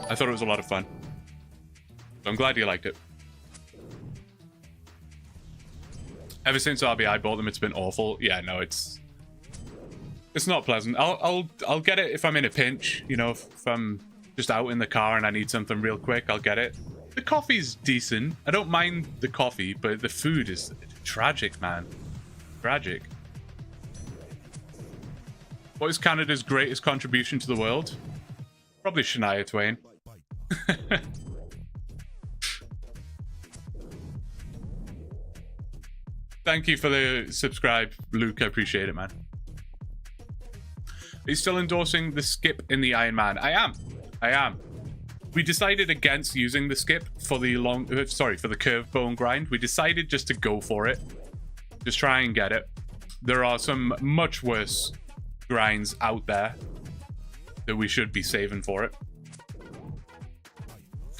I thought it was a lot of fun. So I'm glad you liked it. Ever since RBI bought them, it's been awful. Yeah, no, it's not pleasant. I'll get it if I'm in a pinch. You know, if I'm just out in the car and I need something real quick, I'll get it. The coffee's decent. I don't mind the coffee, but the food is tragic, man. Tragic. What is Canada's greatest contribution to the world? Probably Shania Twain. Thank you for the subscribe, Luke. I appreciate it, man. Are you still endorsing the skip in the Ironman? I am. We decided against using the skip for the for the curve bone grind. We decided just to go for it. Just try and get it. There are some much worse grinds out there that we should be saving for it.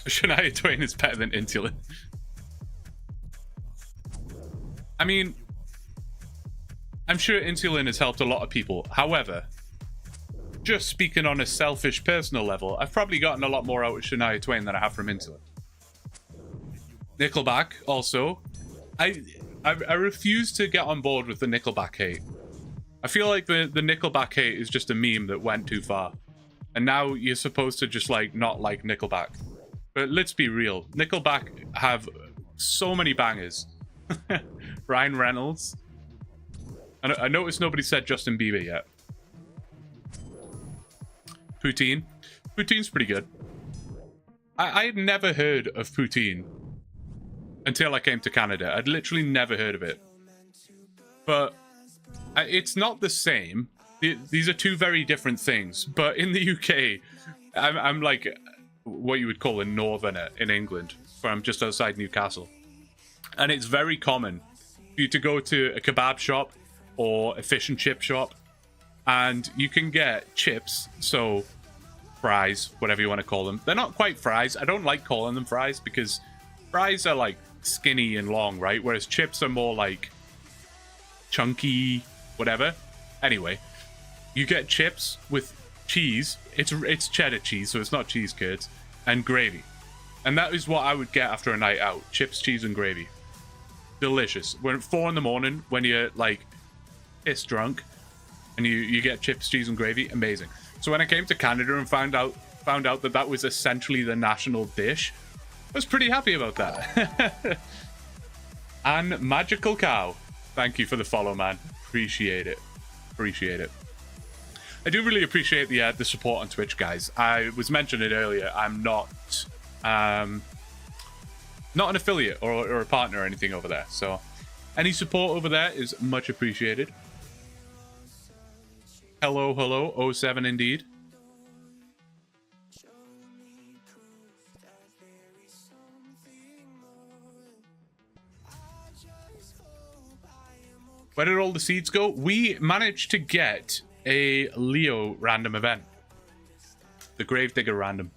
Shania Twain is better than insulin. I mean, I'm sure insulin has helped a lot of people. However, just speaking on a selfish personal level, I've probably gotten a lot more out of Shania Twain than I have from insulin. Nickelback also. I refuse to get on board with the Nickelback hate. I feel like the Nickelback hate is just a meme that went too far. And now you're supposed to just like not like Nickelback. But let's be real. Nickelback have so many bangers. Ryan Reynolds. I noticed nobody said Justin Bieber yet. Poutine. Poutine's pretty good. I had never heard of poutine until I came to Canada. I'd literally never heard of it. But it's not the same. These are two very different things. But in the UK, I'm like what you would call a northerner in England, where I'm just outside Newcastle. And it's very common for you to go to a kebab shop or a fish and chip shop, and you can get chips, so fries, whatever you want to call them. They're not quite fries. I don't like calling them fries because fries are like skinny and long, right? Whereas chips are more like chunky, whatever. Anyway, you get chips with cheese. It's cheddar cheese, so it's not cheese curds, and gravy. And that is what I would get after a night out. Chips, cheese, and gravy. Delicious. When at 4 a.m, when you're like piss drunk, and you get chips, cheese, and gravy, amazing. So when I came to Canada and found out that was essentially the national dish, I was pretty happy about that. And Magical Cow, thank you for the follow, man. Appreciate it. Appreciate it. I do really appreciate the support on Twitch, guys. I was mentioning it earlier. I'm not an affiliate or a partner or anything over there. So any support over there is much appreciated. Hello, hello, 07 indeed. Where did all the seeds go? We managed to get a Leo random event. The Gravedigger random.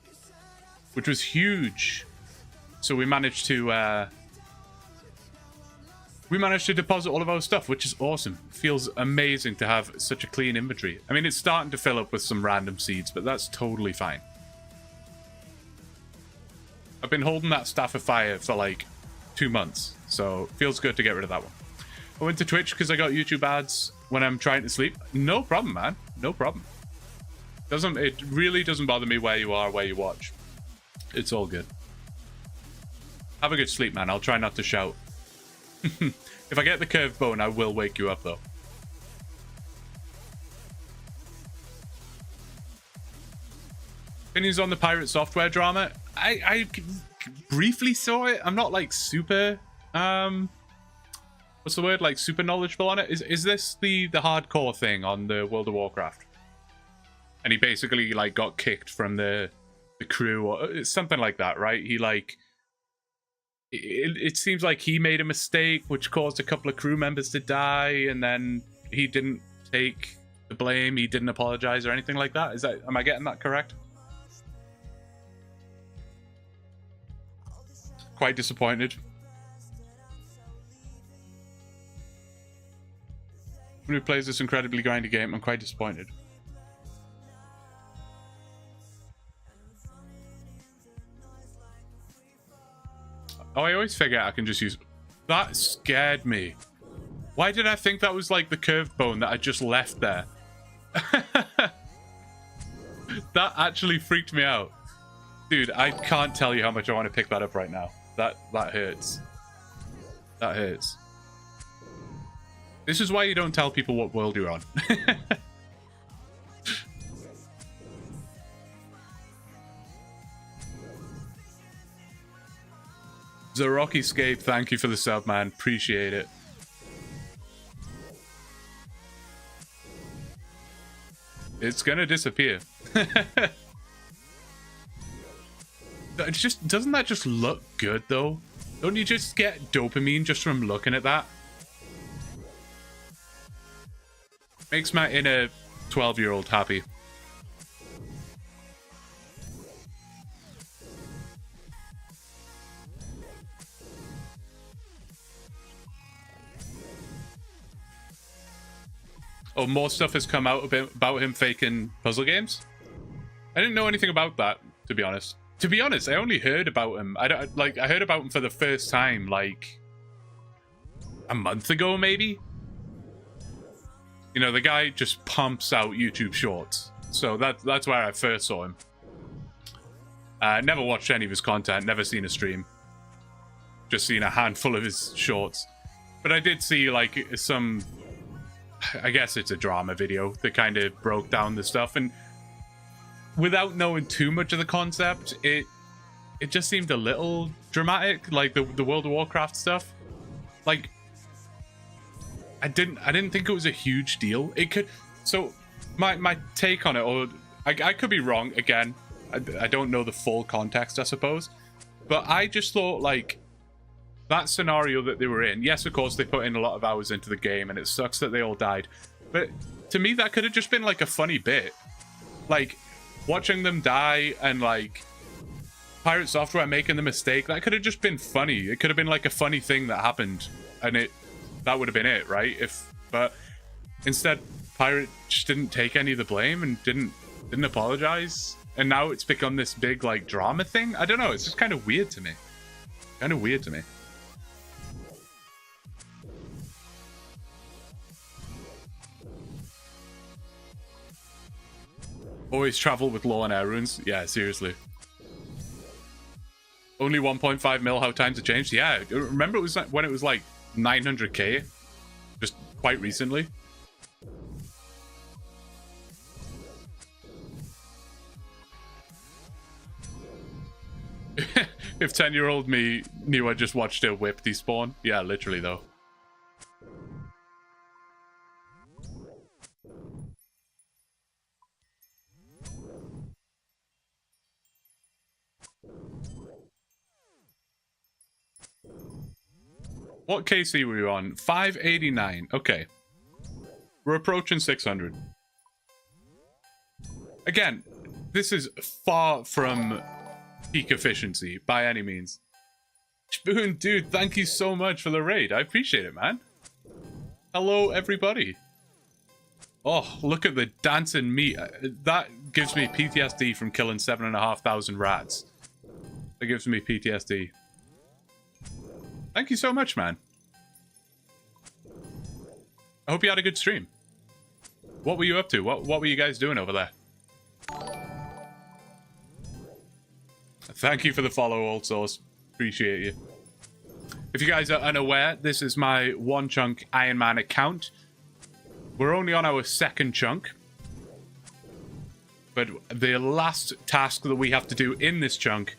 Which was huge. So we managed to deposit all of our stuff, which is awesome. Feels amazing to have such a clean inventory. I mean, it's starting to fill up with some random seeds, but that's totally fine. I've been holding that Staff of Fire for like 2 months, so feels good to get rid of that one. I went to Twitch because I got YouTube ads when I'm trying to sleep. No problem, man. No problem. It really doesn't bother me where you are, where you watch. It's all good. Have a good sleep, man. I'll try not to shout. If I get the curved bone, I will wake you up, though. Opinions on the Pirate Software drama? I briefly saw it. I'm not like super what's the word? Like super knowledgeable on it. Is this the hardcore thing on the World of Warcraft? And he basically like got kicked from the crew or something like that, right? He like it seems like he made a mistake which caused a couple of crew members to die, and then he didn't take the blame. He didn't apologize or anything like that. Am I getting that correct? Quite disappointed. Who plays this incredibly grindy game? I'm quite disappointed. Oh, I always figure I can just use... That scared me. Why did I think that was like the curved bone that I just left there? That actually freaked me out. Dude, I can't tell you how much I want to pick that up right now. That hurts. That hurts. This is why you don't tell people what world you're on. Zarokiscape, thank you for the sub, man. Appreciate it. It's gonna disappear. It's just, doesn't that just look good though? Don't you just get dopamine just from looking at that? Makes my inner 12-year-old happy. Oh, more stuff has come out about him faking puzzle games? I didn't know anything about that, to be honest. To be honest, I only heard about him. I heard about him for the first time, like, a month ago, maybe? You know, the guy just pumps out YouTube shorts. So that's where I first saw him. Never watched any of his content, never seen a stream. Just seen a handful of his shorts. But I did see, like, some... I guess it's a drama video that kind of broke down the stuff. And without knowing too much of the concept, it just seemed a little dramatic, like the World of Warcraft stuff. Like, I didn't think it was a huge deal. It could. So my take on it, or I could be wrong again. I don't know the full context, I suppose, but I just thought, like, that scenario that they were in, yes, of course they put in a lot of hours into the game and it sucks that they all died, but to me that could have just been like a funny bit, like watching them die and like Pirate Software making the mistake. That could have just been funny. It could have been like a funny thing that happened, and that would have been it, right? But instead Pirate just didn't take any of the blame and didn't apologize, and now it's become this big like drama thing. I don't know, it's just kind of weird to me. Always travel with law and air runes. Yeah, seriously. Only 1.5 mil, how times have changed. Yeah, remember it was when it was like 900k, just quite recently. If 10-year-old me knew I just watched a whip despawn. Yeah, literally though. What KC were you on? 589. Okay. We're approaching 600. Again, this is far from peak efficiency by any means. Spoon, dude, thank you so much for the raid. I appreciate it, man. Hello, everybody. Oh, look at the dancing meat. That gives me PTSD from killing 7,500 rats. That gives me PTSD. Thank you so much, man. I hope you had a good stream. What were you up to? What were you guys doing over there? Thank you for the follow, Old Source. Appreciate you. If you guys are unaware, this is my OneChunk Ironman account. We're only on our second chunk. But the last task that we have to do in this chunk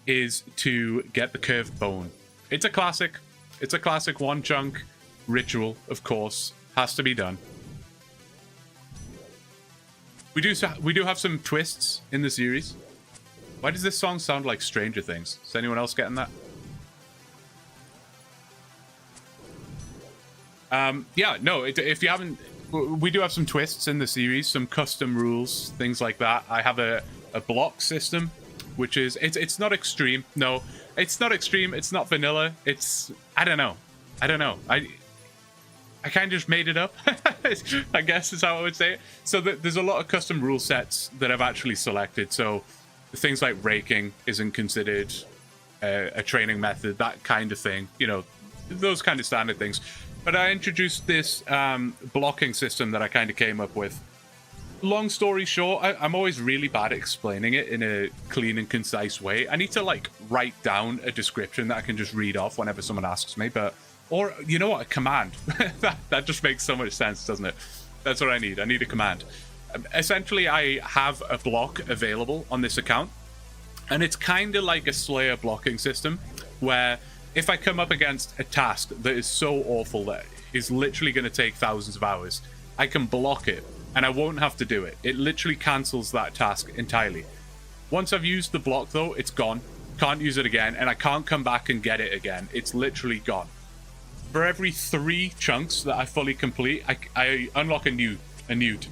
is to get the curved bone. It's a classic. It's a classic OneChunk ritual, of course. Has to be done. We do have some twists in the series. Why does this song sound like Stranger Things? Is anyone else getting that? Yeah, no, if you haven't... We do have some twists in the series, some custom rules, things like that. I have a block system, which is... It's not extreme. No, it's not extreme. It's not vanilla. It's... I don't know. I kind of just made it up, I guess is how I would say it. So there's a lot of custom rule sets that I've actually selected. So things like raking isn't considered a training method, that kind of thing. You know, those kind of standard things. But I introduced this blocking system that I kind of came up with. Long story short, I'm always really bad at explaining it in a clean and concise way. I need to like write down a description that I can just read off whenever someone asks me. Or, you know what, a command. that just makes so much sense, doesn't it? That's what I need. I need a command. Essentially, I have a block available on this account. And it's kind of like a Slayer blocking system, where if I come up against a task that is so awful that is literally going to take thousands of hours, I can block it, and I won't have to do it. It literally cancels that task entirely. Once I've used the block, though, it's gone. Can't use it again, and I can't come back and get it again. It's literally gone. For every 3 chunks that I fully complete, I unlock a new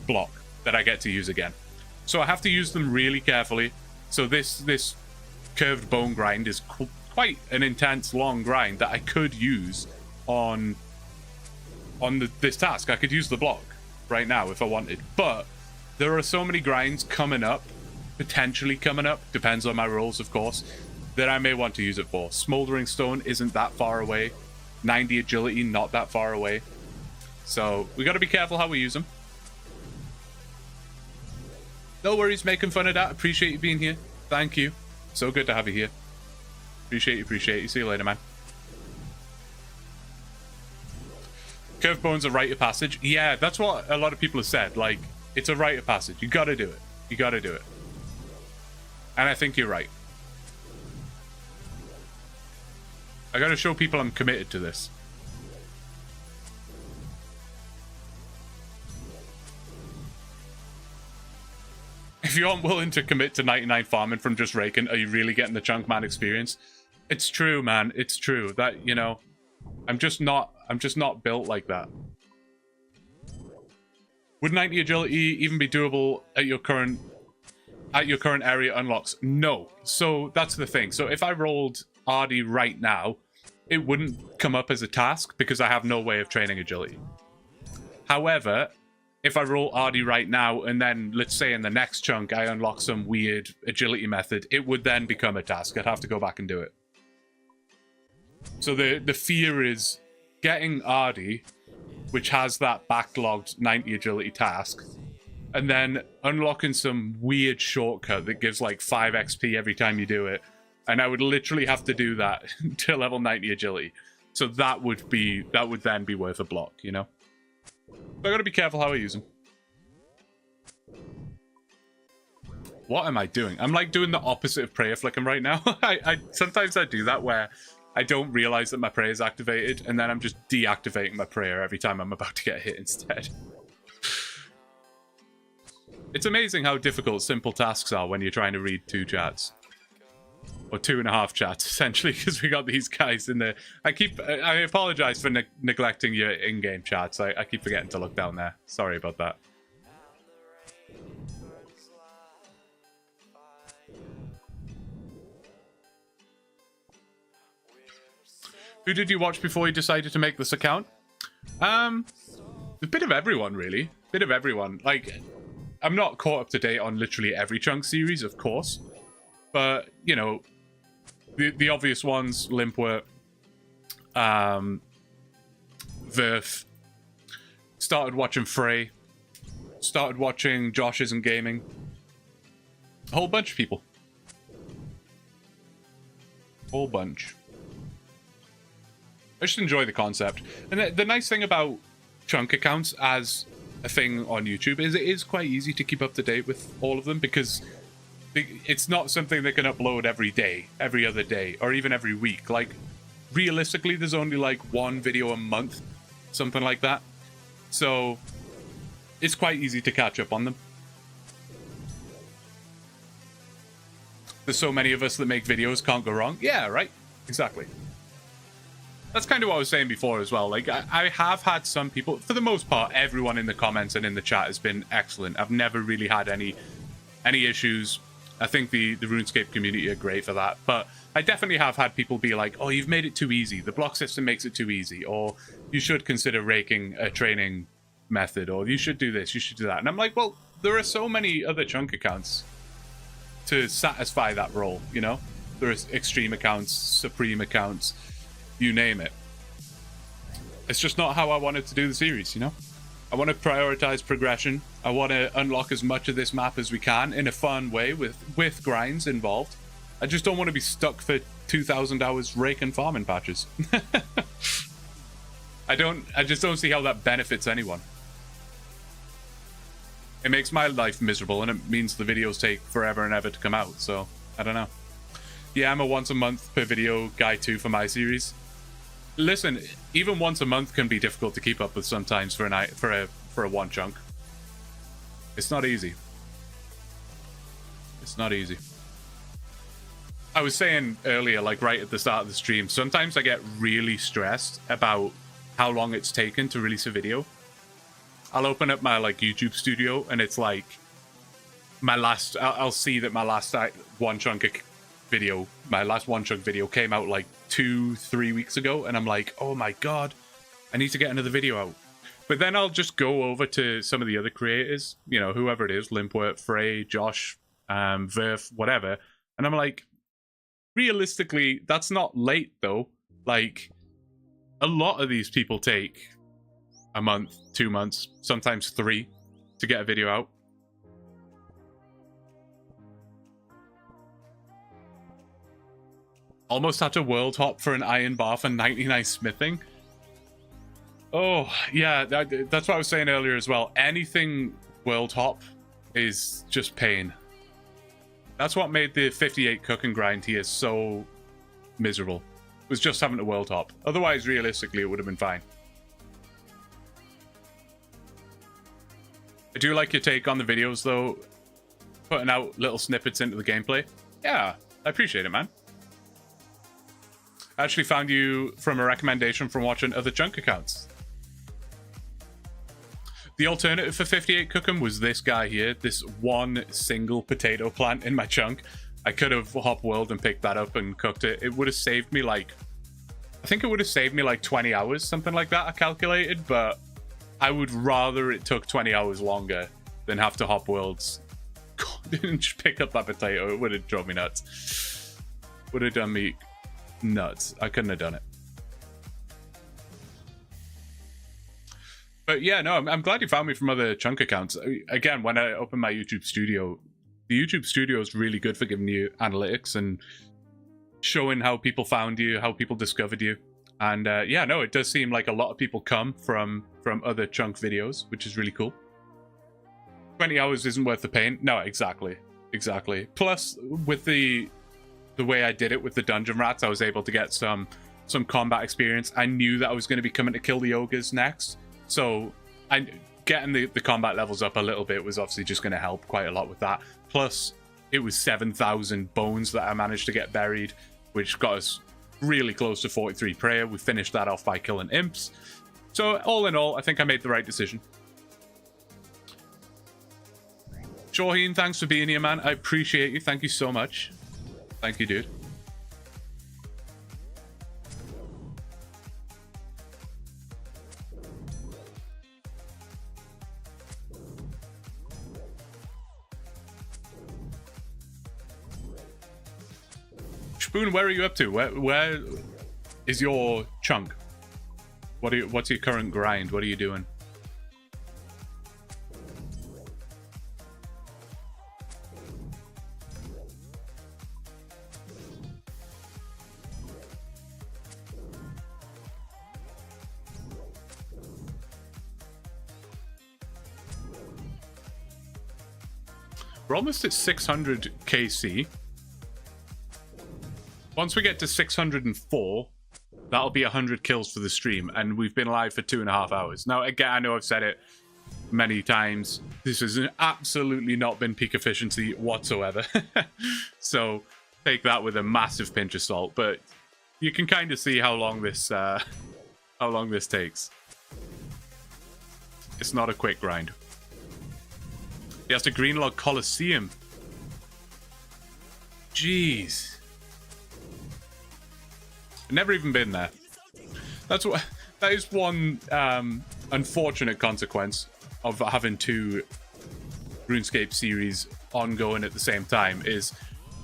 block that I get to use again. So I have to use them really carefully. So this curved bone grind is quite an intense, long grind that I could use on this task. I could use the block right now if I wanted. But there are so many grinds potentially coming up, depends on my rolls, of course, that I may want to use it for. Smoldering Stone isn't that far away. 90 agility, not that far away. So we got to be careful how we use them. No worries, making fun of that. Appreciate you being here. Thank you. So good to have you here. Appreciate you. See you later, man. Curved bone's a rite of passage. Yeah, that's what a lot of people have said. Like, it's a rite of passage. You got to do it. And I think you're right. I gotta show people I'm committed to this. If you aren't willing to commit to 99 farming from just raking, are you really getting the chunk man experience? It's true, man. It's true that, you know, I'm just not built like that. Would 90 agility even be doable at your current area unlocks? No. So that's the thing. So if I rolled RD right now, it wouldn't come up as a task because I have no way of training agility. However, if I roll RD right now and then let's say in the next chunk I unlock some weird agility method, it would then become a task. I'd have to go back and do it. So the fear is getting RD, which has that backlogged 90 agility task, and then unlocking some weird shortcut that gives like 5 XP every time you do it. And I would literally have to do that to level 90 agility. So that would then be worth a block, you know? I gotta be careful how I use them. What am I doing? I'm like doing the opposite of prayer flicking right now. Sometimes I do that where I don't realize that my prayer is activated, and then I'm just deactivating my prayer every time I'm about to get hit instead. It's amazing how difficult simple tasks are when you're trying to read 2 chats. Or 2.5 chats, essentially, because we got these guys in there. I apologize for neglecting your in-game chats. I keep forgetting to look down there. Sorry about that. Who did you watch before you decided to make this account? A bit of everyone, really. Bit of everyone. Like, I'm not caught up to date on literally every Chunk series, of course. But, you know, the obvious ones, Limpwort, Verf, started watching Frey, started watching Josh Isn't Gaming. A whole bunch of people. Whole bunch. I just enjoy the concept. And the nice thing about Chunk accounts as a thing on YouTube is it is quite easy to keep up to date with all of them, because it's not something they can upload every day, every other day, or even every week. Like, realistically, there's only like 1 video a month, something like that. So it's quite easy to catch up on them. There's so many of us that make videos, can't go wrong. Yeah, right? Exactly. That's kind of what I was saying before as well. Like, I have had some people, for the most part, everyone in the comments and in the chat has been excellent. I've never really had any issues. I think the RuneScape community are great for that. But I definitely have had people be like, oh, you've made it too easy. The block system makes it too easy. Or you should consider raking a training method. Or you should do this, you should do that. And I'm like, well, there are so many other Chunk accounts to satisfy that role, you know? There are extreme accounts, supreme accounts, you name it. It's just not how I wanted to do the series, you know? I want to prioritize progression. I want to unlock as much of this map as we can in a fun way with grinds involved. I just don't want to be stuck for 2,000 hours raking farming patches. I just don't see how that benefits anyone. It makes my life miserable, and it means the videos take forever and ever to come out, so I don't know. Yeah, I'm a once a month per video guy too for my series. Listen, even once a month can be difficult to keep up with sometimes for a OneChunk. It's not easy. It's not easy. I was saying earlier, like right at the start of the stream, sometimes I get really stressed about how long it's taken to release a video. I'll open up my like YouTube studio and it's like I'll see that my last OneChunk video came out like 2-3 weeks ago, and I'm like, oh my god, I need to get another video out. But then I'll just go over to some of the other creators, you know, whoever it is, Limpwort, Frey, Josh, Verf, whatever, and I'm like, realistically, that's not late though. Like, a lot of these people take a month, 2 months, sometimes 3 to get a video out. Almost had to world hop for an iron bar for 99 smithing. Oh, yeah, that's what I was saying earlier as well. Anything world hop is just pain. That's what made the 58 cook and grind here so miserable. was just having to world hop. Otherwise, realistically, it would have been fine. I do like your take on the videos, though. Putting out little snippets into the gameplay. Yeah, I appreciate it, man. I actually found you from a recommendation from watching other chunk accounts. The alternative for 58 Cookum was this guy here, this one single potato plant in my chunk. I could have hop world and picked that up and cooked it. It would have saved me like, I think it would have saved me like 20 hours, something like that, I calculated, but I would rather it took 20 hours longer than have to hop worlds. Didn't just pick up that potato. It would have drove me nuts. Would have done me nuts. I couldn't have done it. But yeah, no, I'm glad you found me from other chunk accounts. Again, when I opened my YouTube studio, the YouTube studio is really good for giving you analytics and showing how people found you, how people discovered you. And yeah, no, it does seem like a lot of people come from other chunk videos, which is really cool. 20 hours isn't worth the pain. No, exactly. Plus, with the way I did it with the dungeon rats, I was able to get some combat experience. I knew that I was going to be coming to kill the ogres next, so getting the combat levels up a little bit was obviously just going to help quite a lot with that. Plus, it was 7,000 bones that I managed to get buried, which got us really close to 43 prayer. We finished that off by killing imps. So all in all, I think I made the right decision. Shaheen, thanks for being here, man. I appreciate you. Thank you so much. Thank you, dude. Spoon, where are you up to? Where is your chunk? What's your current grind? What are you doing? We're almost at 600 KC. Once we get to 604, that'll be 100 kills for the stream, and we've been live for 2.5 hours. Now, again, I know I've said it many times. This has absolutely not been peak efficiency whatsoever. So take that with a massive pinch of salt, but you can kind of see how long this takes. It's not a quick grind. He has to Greenlog Coliseum. Jeez. Never even been there. That is one unfortunate consequence of having two RuneScape series ongoing at the same time, is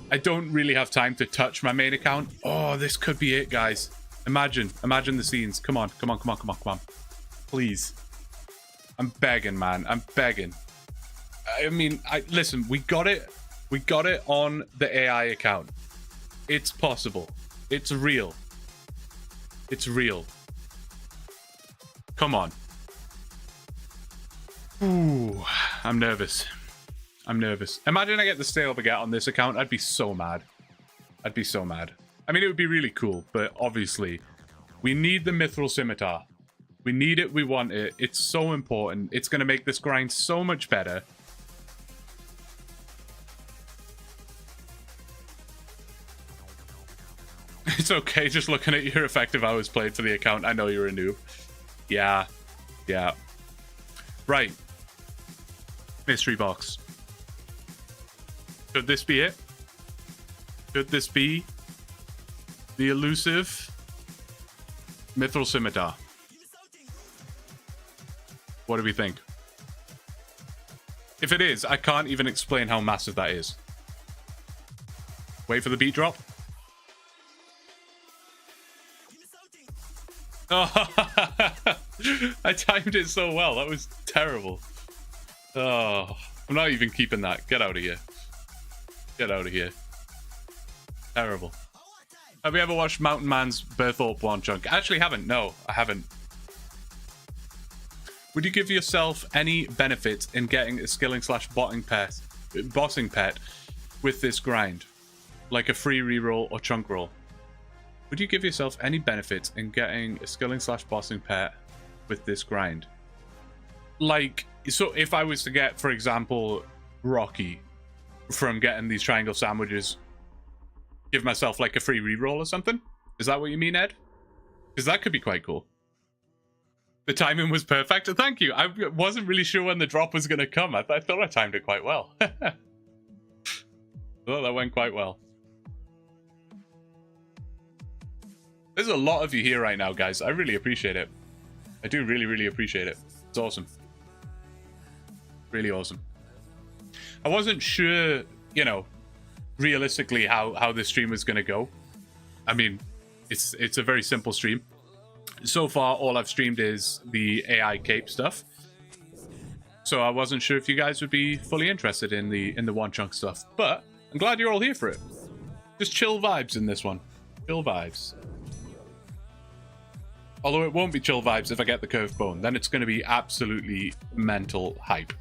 I don't really have time to touch my main account. Oh, this could be it, guys. Imagine the scenes. Come on. Please. I'm begging, man. I'm begging. I mean, listen, we got it on the AI account. It's possible. It's real. It's real. Come on. Ooh, I'm nervous. Imagine I get the stale baguette on this account. I'd be so mad. I mean, it would be really cool, but obviously, we need the Mithril Scimitar. We need it, we want it. It's so important. It's going to make this grind so much better. It's okay just looking at your effective hours played for the account. I know you're a noob. Yeah. Right. Mystery box. Could this be it? Could this be the elusive Mithril Scimitar? What do we think? If it is, I can't even explain how massive that is. Wait for the beat drop. Oh, I timed it so well. That was terrible. Oh, I'm not even keeping that. Get out of here. Terrible. Have you ever watched Mountain Man's Berthorpe OneChunk? I actually haven't. No, I haven't. Would you give yourself any benefit in getting a skilling / bossing pet with this grind? Like a free reroll or chunk roll? Would you give yourself any benefits in getting a skilling / bossing pet with this grind? Like, so if I was to get, for example, Rocky from getting these triangle sandwiches, give myself like a free reroll or something? Is that what you mean, Ed? Because that could be quite cool. The timing was perfect. Thank you. I wasn't really sure when the drop was going to come. I thought I timed it quite well. I thought that went quite well. There's a lot of you here right now, guys. I really appreciate it. I do really, really appreciate it. It's awesome. Really awesome. I wasn't sure, you know, realistically how this stream was going to go. I mean, it's a very simple stream. So far, all I've streamed is the AI cape stuff. So I wasn't sure if you guys would be fully interested in the OneChunk stuff. But I'm glad you're all here for it. Just chill vibes in this one. Chill vibes. Although it won't be chill vibes if I get the curved bone. Then it's going to be absolutely mental hype.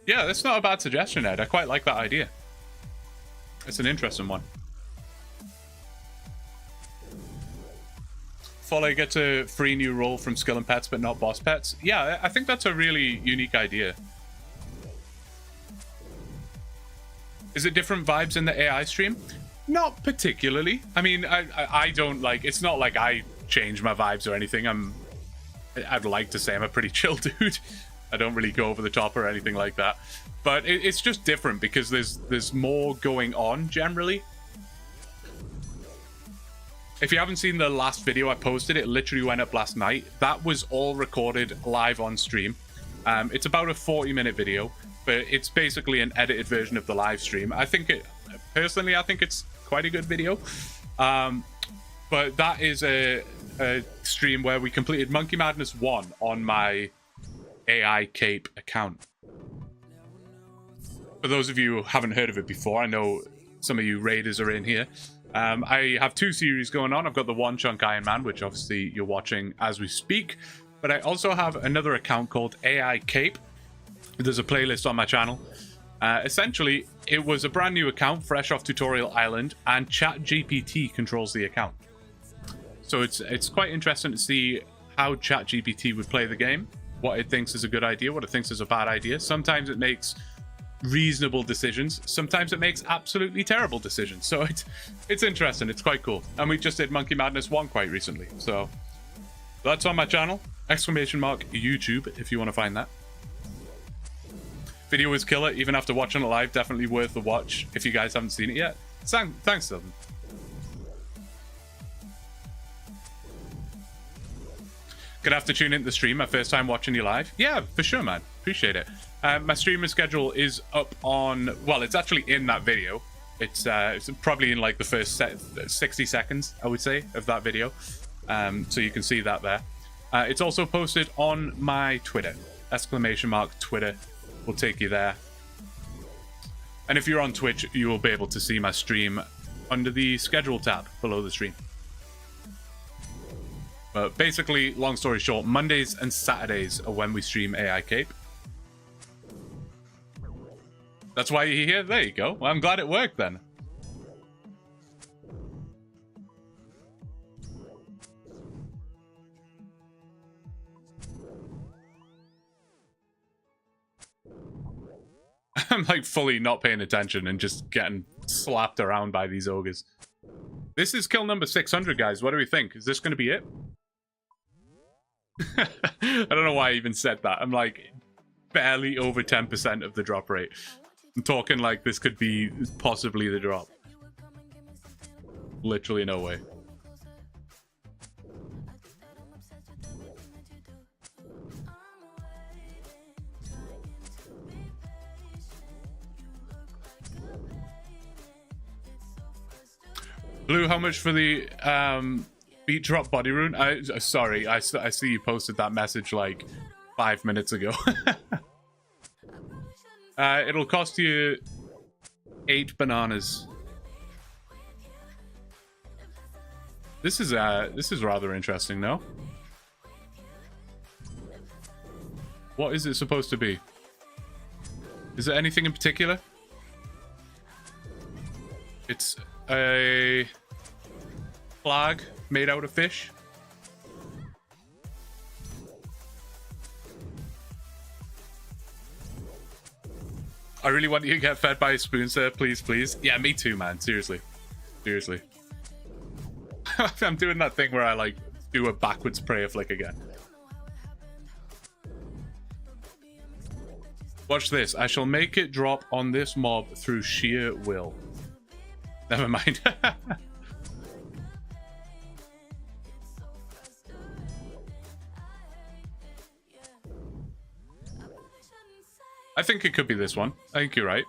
Yeah, that's not a bad suggestion, Ed. I quite like that idea. It's an interesting one. Follow gets a free new role from skill and pets, but not boss pets. Yeah, I think that's a really unique idea. Is it different vibes in the AI stream? Not particularly. I mean, I don't like... It's not like I change my vibes or anything. I'd like to say I'm a pretty chill dude. I don't really go over the top or anything like that. But it's just different because there's more going on generally. If you haven't seen the last video I posted, it literally went up last night. That was all recorded live on stream. It's about a 40-minute video, but it's basically an edited version of the live stream. Personally, I think it's quite a good video. But that is a stream where we completed Monkey Madness 1 on my AI Cape account. For those of you who haven't heard of it before, I know some of you raiders are in here. I have two series going on. I've got the OneChunk Ironman, which obviously you're watching as we speak. But I also have another account called AI Cape. There's a playlist on my channel. Essentially, it was a brand new account, fresh off Tutorial Island, and ChatGPT controls the account. So it's quite interesting to see how ChatGPT would play the game, what it thinks is a good idea, what it thinks is a bad idea. Sometimes it makes reasonable decisions, sometimes it makes absolutely terrible decisions. So it's interesting, it's quite cool. And we just did Monkey Madness 1 quite recently. So that's on my channel, !YouTube, if you want to find that. Video is killer, even after watching it live, definitely worth the watch if you guys haven't seen it yet. Thanks to them. Gonna have to tune into the stream, my first time watching you live. Yeah, for sure, man. Appreciate it. My streaming schedule is up on... Well, it's actually in that video. It's probably in like the first 60 seconds, I would say, of that video. So you can see that there. It's also posted on my Twitter. !Twitter will take you there. And if you're on Twitch, you will be able to see my stream under the schedule tab below the stream. But basically, long story short, Mondays and Saturdays are when we stream AI Cape. That's why you're here? There you go. Well, I'm glad it worked then. I'm like fully not paying attention and just getting slapped around by these ogres. This is kill number 600, guys. What do we think? Is this going to be it? I don't know why I even said that. I'm like barely over 10% of the drop rate. I'm talking like this could be possibly the drop. Literally no way. Blue, how much for the beat drop body rune? Sorry, I see you posted that message like 5 minutes ago. It'll cost you 8 bananas. This is rather interesting, no? What is it supposed to be? Is there anything in particular? It's a flag made out of fish. I really want you to get fed by a spoon, sir. Please, please. Yeah, me too, man. Seriously. Seriously. I'm doing that thing where I, like, do a backwards prayer flick again. Watch this. I shall make it drop on this mob through sheer will. Never mind. I think it could be this one. I think you're right.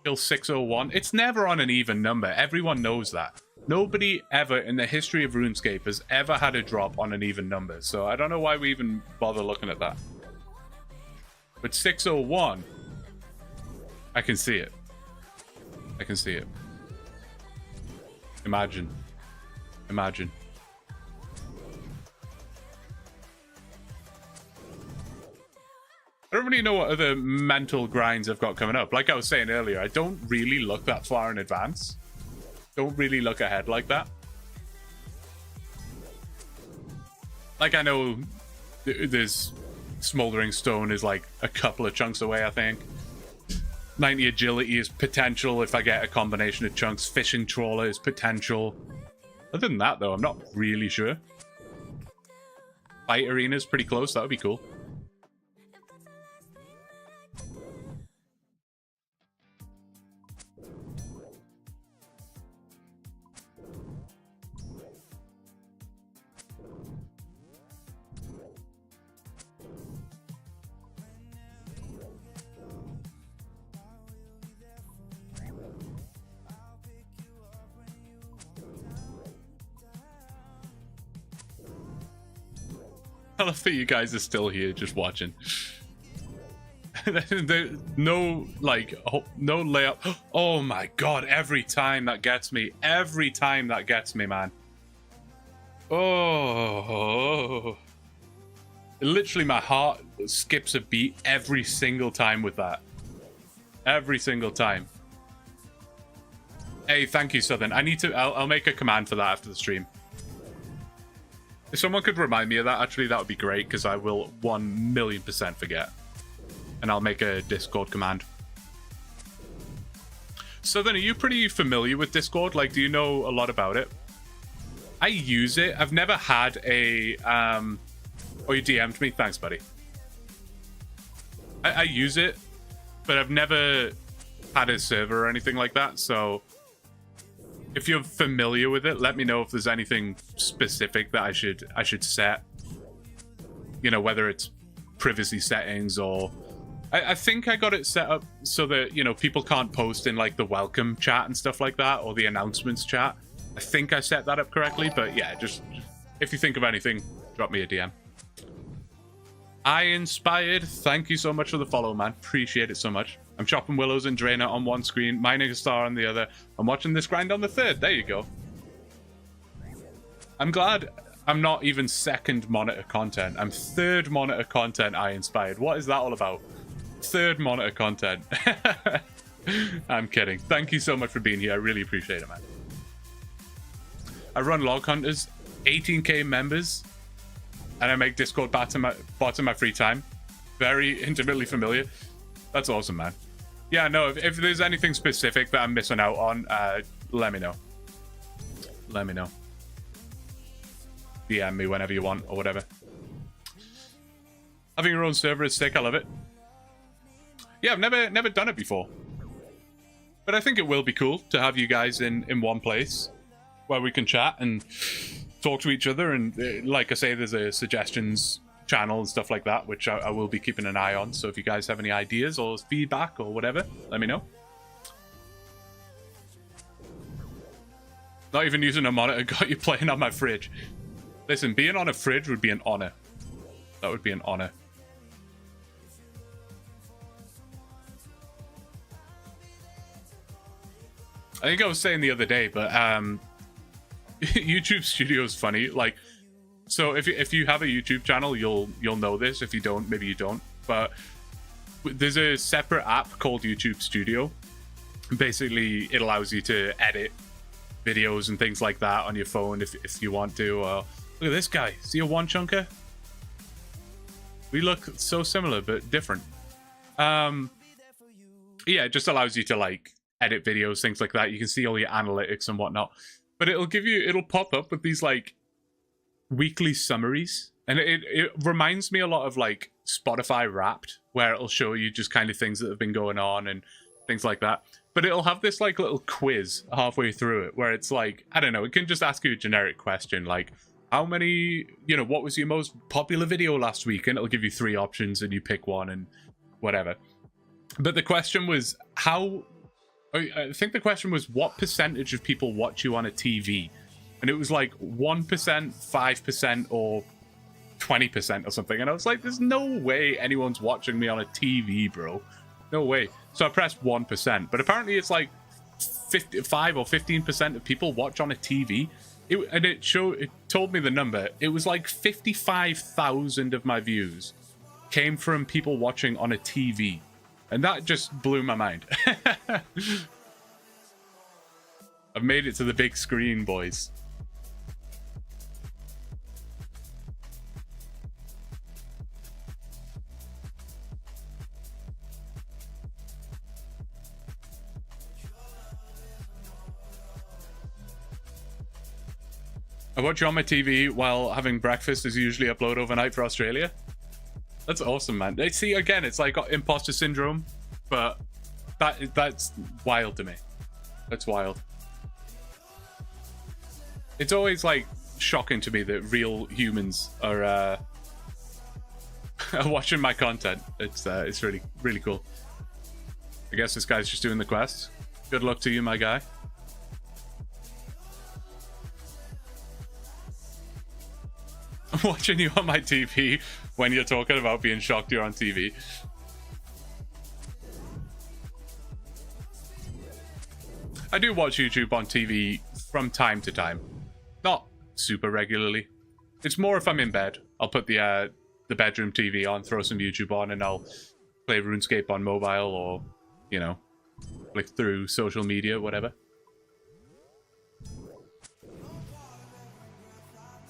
Kill 601. It's never on an even number. Everyone knows that. Nobody ever in the history of RuneScape has ever had a drop on an even number. So I don't know why we even bother looking at that. But 601, I can see it. I can see it. Imagine. Imagine. I don't really know what other mental grinds I've got coming up. Like I was saying earlier, I don't really look that far in advance. Don't really look ahead like that. Like I know there's Smoldering Stone is like a couple of chunks away, I think. 90 agility is potential if I get a combination of chunks. Fishing trawler is potential. Other than that, though, I'm not really sure. Fight arena is pretty close. That would be cool. I love that you guys are still here just watching. No, like, no layup. Oh my god, every time that gets me. Every time that gets me, man. Oh. Literally, my heart skips a beat every single time with that. Every single time. Hey, thank you, Southern. I need to... I'll make a command for that after the stream. If someone could remind me of that, actually, that would be great, because I will 1,000,000% forget. And I'll make a Discord command. So then, are you pretty familiar with Discord? Like, do you know a lot about it? I use it. I've never had a... Oh, you DM'd me? Thanks, buddy. I use it, but I've never had a server or anything like that, so... If you're familiar with it, let me know if there's anything specific that I should set. You know, whether it's privacy settings or... I think I got it set up so that, you know, people can't post in, like, the welcome chat and stuff like that, or the announcements chat. I think I set that up correctly, but yeah, just if you think of anything, drop me a DM. I Inspired, thank you so much for the follow, man. Appreciate it so much. I'm chopping willows and drainer on one screen, mining a star on the other. I'm watching this grind on the third. There you go. I'm glad I'm not even second monitor content. I'm third monitor content, I Inspired. What is that all about? Third monitor content. I'm kidding. Thank you so much for being here. I really appreciate it, man. I run Log Hunters, 18k members, and I make Discord bots in my free time. Very intimately familiar. That's awesome, man. Yeah, no, if there's anything specific that I'm missing out on, let me know. Let me know. DM me whenever you want, or whatever. Having your own server is sick, I love it. Yeah, I've never done it before. But I think it will be cool to have you guys in one place where we can chat and talk to each other. And like I say, there's a suggestions channel and stuff like that, which I will be keeping an eye on. So if you guys have any ideas or feedback or whatever, let me know. Not even using a monitor got you playing on my fridge. Listen, being on a fridge would be an honor. That would be an honor. I think I was saying the other day, but YouTube Studio is funny. Like, so if you have a YouTube channel, you'll know this. If you don't, maybe you don't. But there's a separate app called YouTube Studio Basically, it allows you to edit videos and things like that on your phone if you want to. Look at this guy. See a OneChunker? We look so similar but different. Yeah, it just allows you to like edit videos, things like that. You can see all your analytics and whatnot. But it'll pop up with these like weekly summaries. And it reminds me a lot of like Spotify Wrapped, where it'll show you just kind of things that have been going on and things like that. But it'll have this like little quiz halfway through it where it's like, I don't know, it can just ask you a generic question like, how many, what was your most popular video last week? And it'll give you 3 options and you pick one and whatever. But the question was I think the question was, what percentage of people watch you on a TV? And it was like 1%, 5%, or 20% or something. And I was like, there's no way anyone's watching me on a TV, bro. No way. So I pressed 1%. But apparently it's like 5 or 15% of people watch on a TV. It told me the number. It was like 55,000 of my views came from people watching on a TV. And that just blew my mind. I've made it to the big screen, boys. I watch you on my TV while having breakfast is usually upload overnight for Australia. That's awesome, man. See, again, it's like imposter syndrome, but that's wild to me. That's wild. It's always like shocking to me that real humans are are watching my content. It's really, really cool. I guess this guy's just doing the quest. Good luck to you, my guy. I'm watching you on my TV when you're talking about being shocked you're on TV. I do watch YouTube on TV from time to time. Not super regularly. It's more if I'm in bed. I'll put the bedroom TV on, throw some YouTube on, and I'll play RuneScape on mobile or, flick through social media, whatever.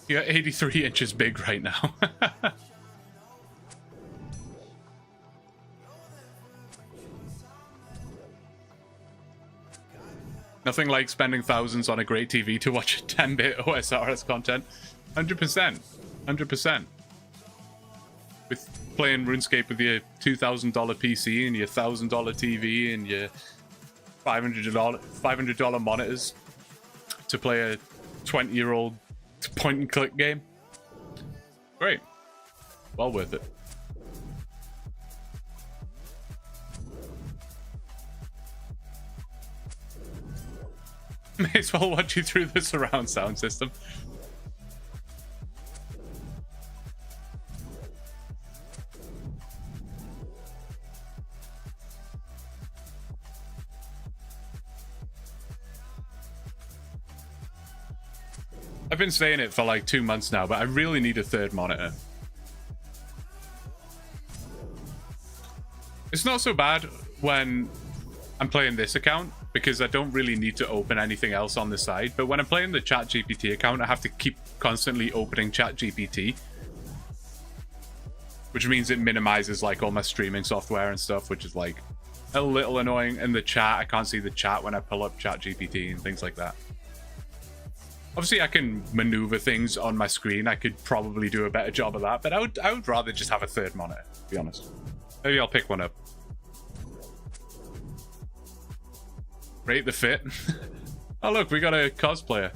You're 83 inches big right now. Nothing like spending thousands on a great TV to watch 10-bit OSRS content. 100%. 100%. With playing RuneScape with your $2,000 PC and your $1,000 TV and your $500 monitors to play a 20-year-old point-and-click game. Great. Well worth it. May as well watch you through the surround sound system. I've been saying it for like 2 months now, but I really need a third monitor. It's not so bad when I'm playing this account because I don't really need to open anything else on the side. But when I'm playing the ChatGPT account, I have to keep constantly opening ChatGPT, which means it minimizes like all my streaming software and stuff, which is like a little annoying. And the chat, I can't see the chat when I pull up ChatGPT and things like that. Obviously, I can maneuver things on my screen. I could probably do a better job of that, but I would rather just have a third monitor, to be honest. Maybe I'll pick one up. Rate the fit. Oh, look, we got a cosplayer.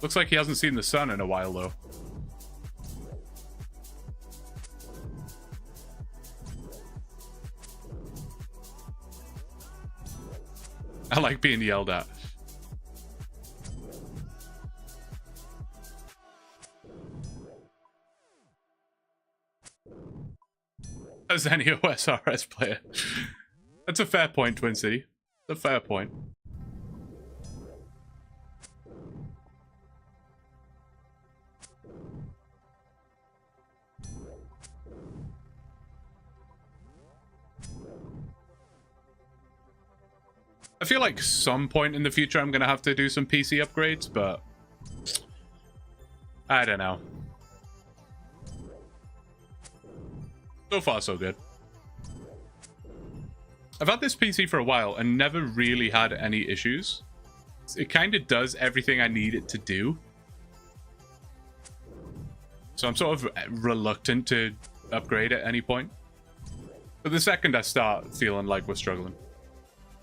Looks like he hasn't seen the sun in a while, though. I like being yelled at. As any OSRS player. That's a fair point, Twin City. That's a fair point. I feel like some point in the future I'm going to have to do some PC upgrades, but I don't know. So far, so good. I've had this PC for a while and never really had any issues. It kind of does everything I need it to do. So I'm sort of reluctant to upgrade at any point. But the second I start feeling like we're struggling,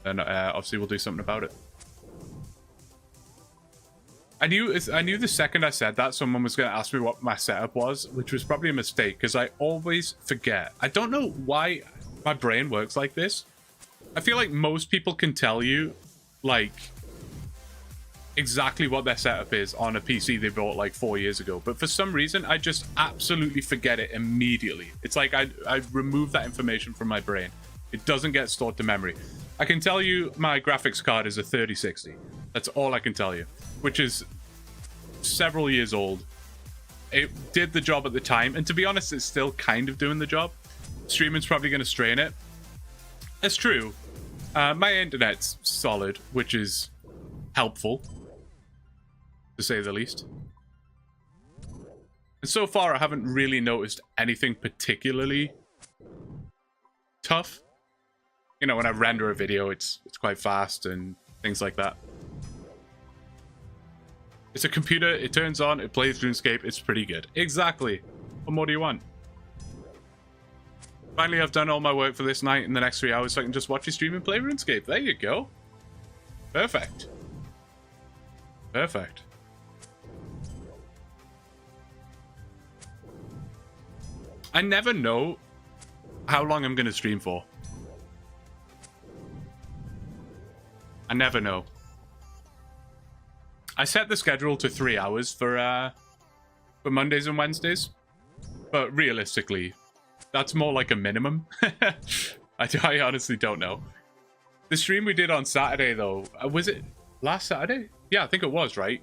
then obviously we'll do something about it. I knew the second I said that, someone was going to ask me what my setup was, which was probably a mistake, because I always forget. I don't know why my brain works like this. I feel like most people can tell you, like, exactly what their setup is on a PC they bought like 4 years ago. But for some reason, I just absolutely forget it immediately. It's like I remove that information from my brain. It doesn't get stored to memory. I can tell you my graphics card is a 3060. That's all I can tell you, which is several years old. It did the job at the time, and to be honest, it's still kind of doing the job. Streaming's probably going to strain it. It's true. My internet's solid, which is helpful, to say the least. And so far, I haven't really noticed anything particularly tough. You know, when I render a video, it's quite fast and things like that. It's a computer, it turns on, it plays RuneScape, it's pretty good. Exactly. What more do you want? Finally, I've done all my work for this night in the next 3 hours, so I can just watch you stream and play RuneScape. There you go. Perfect. Perfect. I never know how long I'm going to stream for. I never know. I set the schedule to 3 hours for Mondays and Wednesdays, but realistically, that's more like a minimum. I honestly don't know. The stream we did on Saturday, though, was it last Saturday? Yeah, I think it was, right?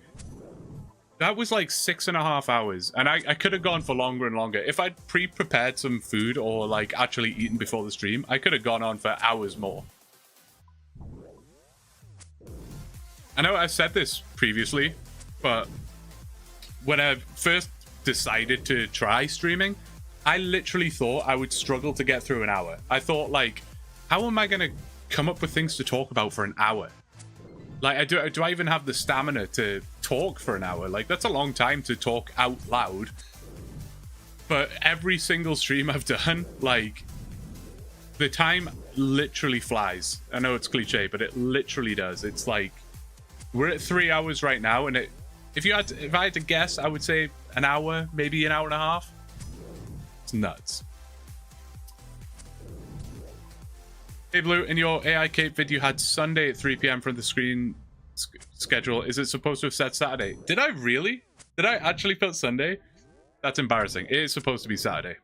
That was like 6.5 hours, and I could have gone for longer and longer. If I'd pre-prepared some food or like actually eaten before the stream, I could have gone on for hours more. I know I've said this previously, but when I first decided to try streaming, I literally thought I would struggle to get through an hour. I thought, like, how am I going to come up with things to talk about for an hour? Like, do I even have the stamina to talk for an hour? Like, that's a long time to talk out loud. But every single stream I've done, like, the time literally flies. I know it's cliche, but it literally does. It's like, we're at 3 hours right now, and if I had to guess, I would say an hour, maybe an hour and a half. It's nuts. Hey Blue, in your AI Cape video, you had Sunday at 3 p.m. from the screen schedule. Is it supposed to have said Saturday? Did I really? Did I actually put Sunday? That's embarrassing. It is supposed to be Saturday.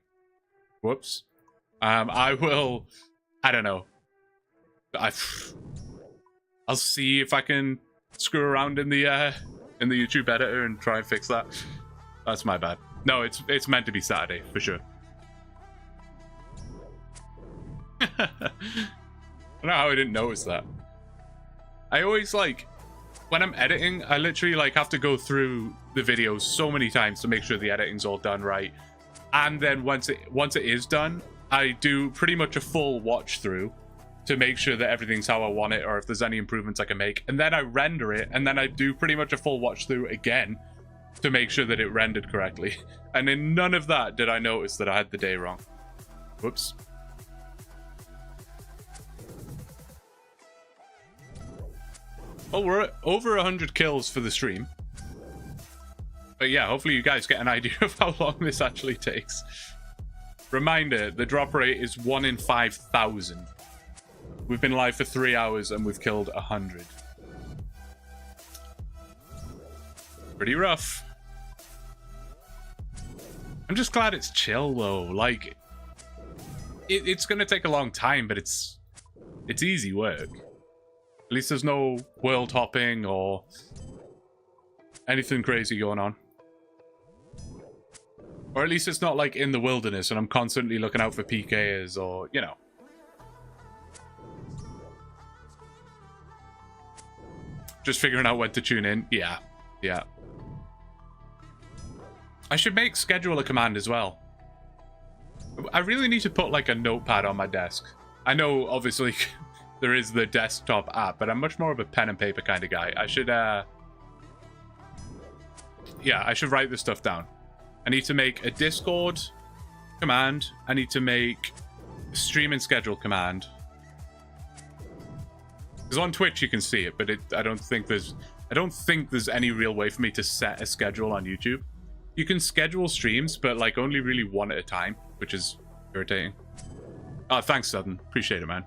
Whoops. I will. I don't know. I'll see if I can screw around in the YouTube editor and try and fix that. That's my bad. No, it's meant to be Saturday for sure. I don't know how I didn't notice that. I always, like, when I'm editing, I literally, like, have to go through the videos so many times to make sure the editing's all done right. And then once it is done, I do pretty much a full watch through to make sure that everything's how I want it, or if there's any improvements I can make. And then I render it, and then I do pretty much a full watch through again to make sure that it rendered correctly. And in none of that did I notice that I had the day wrong. Whoops. Oh, we're at over 100 kills for the stream. But yeah, hopefully you guys get an idea of how long this actually takes. Reminder, the drop rate is 1 in 5,000. We've been live for 3 hours and we've killed 100. Pretty rough. I'm just glad it's chill though. Like, it's gonna take a long time, but it's easy work. At least there's no world hopping or anything crazy going on. Or at least it's not like in the wilderness and I'm constantly looking out for PKs or, you know. Just figuring out when to tune in. Yeah. Yeah. I should make schedule a command as well. I really need to put like a notepad on my desk. I know obviously there is the desktop app, but I'm much more of a pen and paper kind of guy. I should yeah, I should write this stuff down. I need to make a Discord command. I need to make a stream and schedule command. Because on Twitch you can see it, but I don't think there's any real way for me to set a schedule on YouTube. You can schedule streams, but like only really one at a time, which is irritating. Oh, thanks, Southern. Appreciate it, man.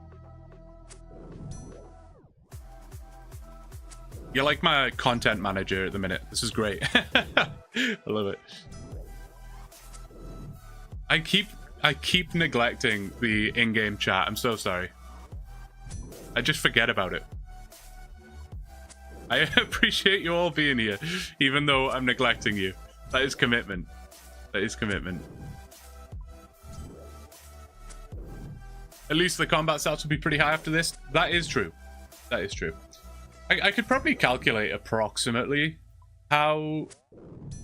You're like my content manager at the minute. This is great. I love it. I keep neglecting the in-game chat. I'm so sorry. I just forget about it. I appreciate you all being here, even though I'm neglecting you. That is commitment. That is commitment. At least the combat stats will be pretty high after this. That is true. That is true. I could probably calculate approximately how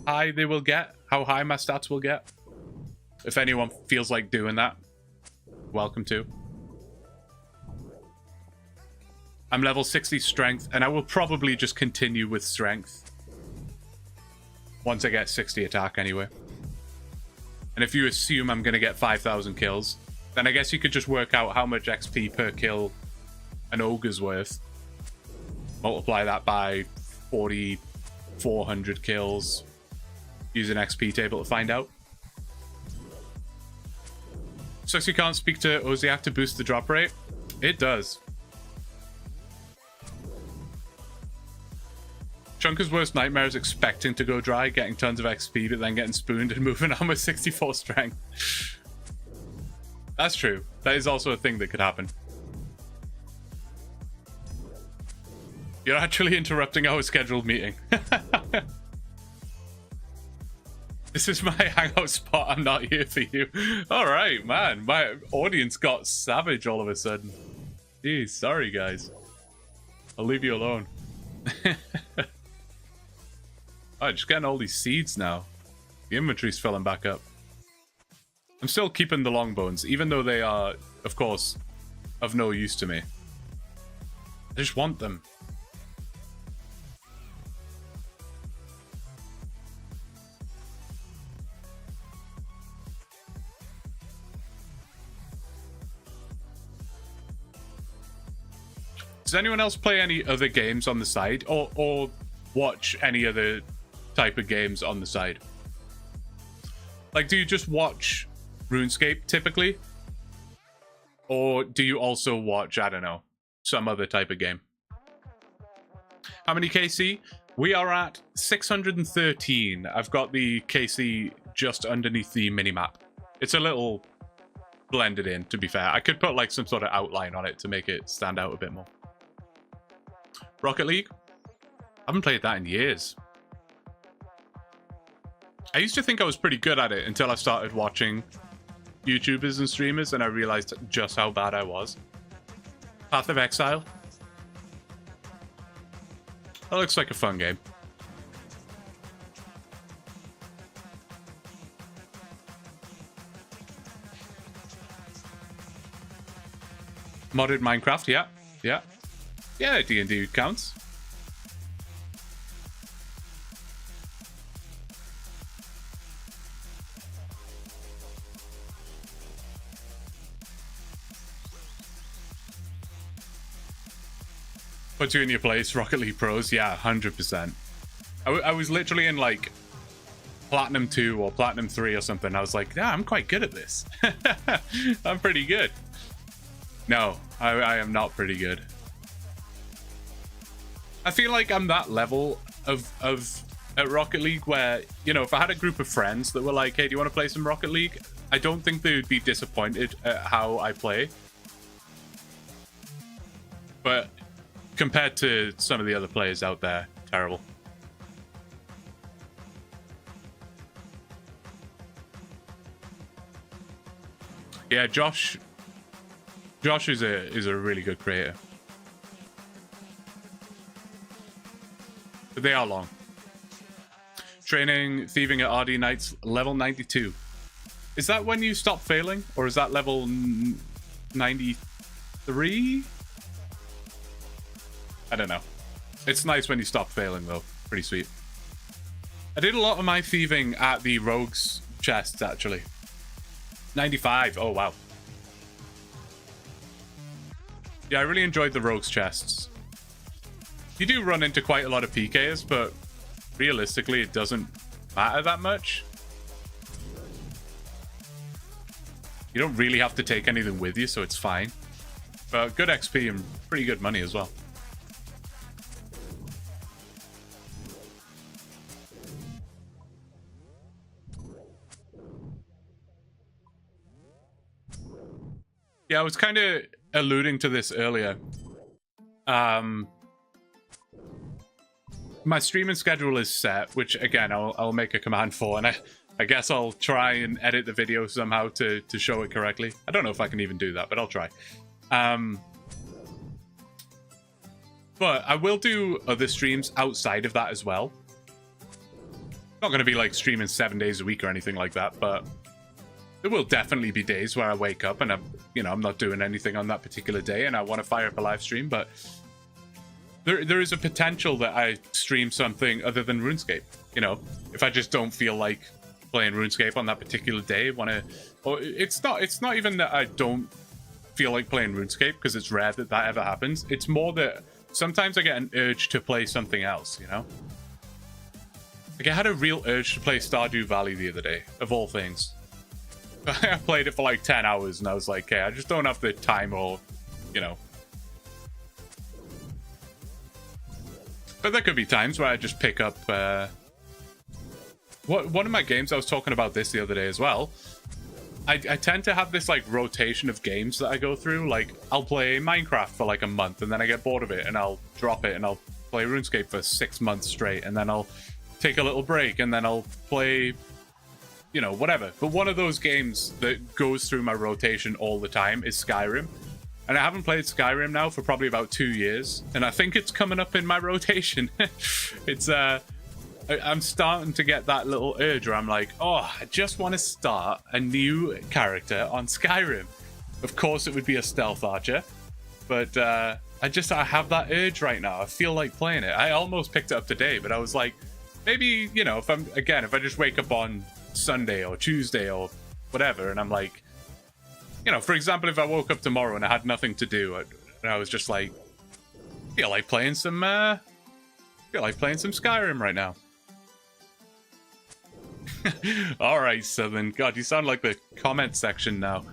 high they will get, how high my stats will get. If anyone feels like doing that, welcome to. I'm level 60 strength, and I will probably just continue with strength once I get 60 attack anyway. And if you assume I'm going to get 5,000 kills, then I guess you could just work out how much XP per kill an ogre's worth. Multiply that by 4,400 kills. Use an XP table to find out. Sucks you can't speak to Oziak to boost the drop rate. It does. Chunker's worst nightmare is expecting to go dry, getting tons of XP, but then getting spooned and moving on with 64 strength. That's true. That is also a thing that could happen. You're actually interrupting our scheduled meeting. This is my hangout spot. I'm not here for you. All right, man. My audience got savage all of a sudden. Jeez, sorry, guys. I'll leave you alone. Oh, just getting all these seeds now. The inventory's filling back up. I'm still keeping the longbones, even though they are, of course, of no use to me. I just want them. Does anyone else play any other games on the side, or watch any other type of games on the side? Like, do you just watch RuneScape typically, or do you also watch, I don't know, some other type of game? How many KC? We are at 613. I've got the KC just underneath the minimap. It's a little blended in, to be fair. I could put like some sort of outline on it to make it stand out a bit more. Rocket League? I haven't played that in years. I used to think I was pretty good at it until I started watching YouTubers and streamers, and I realized just how bad I was. Path of Exile. That looks like a fun game. Modded Minecraft, yeah. Yeah. Yeah, D&D counts. Put you in your place, Rocket League Pros. Yeah, 100%. I was literally in like Platinum 2 or Platinum 3 or something. I was like, yeah, I'm quite good at this. I'm pretty good. No, I am not pretty good. I feel like I'm that level of at Rocket League where, you know, if I had a group of friends that were like, hey, do you want to play some Rocket League? I don't think they would be disappointed at how I play. But compared to some of the other players out there, terrible. Yeah, Josh is a really good creator. but they are long. Training thieving at RD Knights level 92. Is that when you stop failing, or is that level 93? I don't know. It's nice when you stop failing though. Pretty sweet. I did a lot of my thieving at the rogues chests actually. 95. Oh wow. Yeah, I really enjoyed the rogues chests. You do run into quite a lot of PKs, but realistically it doesn't matter that much. You don't really have to take anything with you, so it's fine. But good XP and pretty good money as well. Yeah, I was kind of alluding to this earlier. My streaming schedule is set, which again, I'll make a command for, and I guess I'll try and edit the video somehow to show it correctly. I don't know if I can even do that, but I'll try. But I will do other streams outside of that as well. Not going to be like streaming 7 days a week or anything like that, but there will definitely be days where I wake up and I'm not doing anything on that particular day and I want to fire up a live stream, but there is a potential that I stream something other than RuneScape. You know, if I just don't feel like playing RuneScape on that particular day, it's not even that I don't feel like playing RuneScape, because it's rare that ever happens. It's more that sometimes I get an urge to play something else, you know? Like I had a real urge to play Stardew Valley the other day, of all things. I played it for like 10 hours and I was like, okay, I just don't have the time or, you know. But there could be times where I just pick up, one of my games, I was talking about this the other day as well. I tend to have this like rotation of games that I go through. Like I'll play Minecraft for like a month and then I get bored of it and I'll drop it and I'll play RuneScape for 6 months straight and then I'll take a little break and then I'll play, you know, whatever. But one of those games that goes through my rotation all the time is Skyrim. And I haven't played Skyrim now for probably about 2 years. And I think it's coming up in my rotation. I'm starting to get that little urge where I'm like, oh, I just want to start a new character on Skyrim. Of course it would be a stealth archer. But I have that urge right now. I feel like playing it. I almost picked it up today, but I was like, maybe, you know, if I just wake up on Sunday or Tuesday or whatever and I'm like, you know, for example, if I woke up tomorrow and I had nothing to do and I was just like, feel like playing some Skyrim right now. All right, Southern. God, you sound like the comment section now.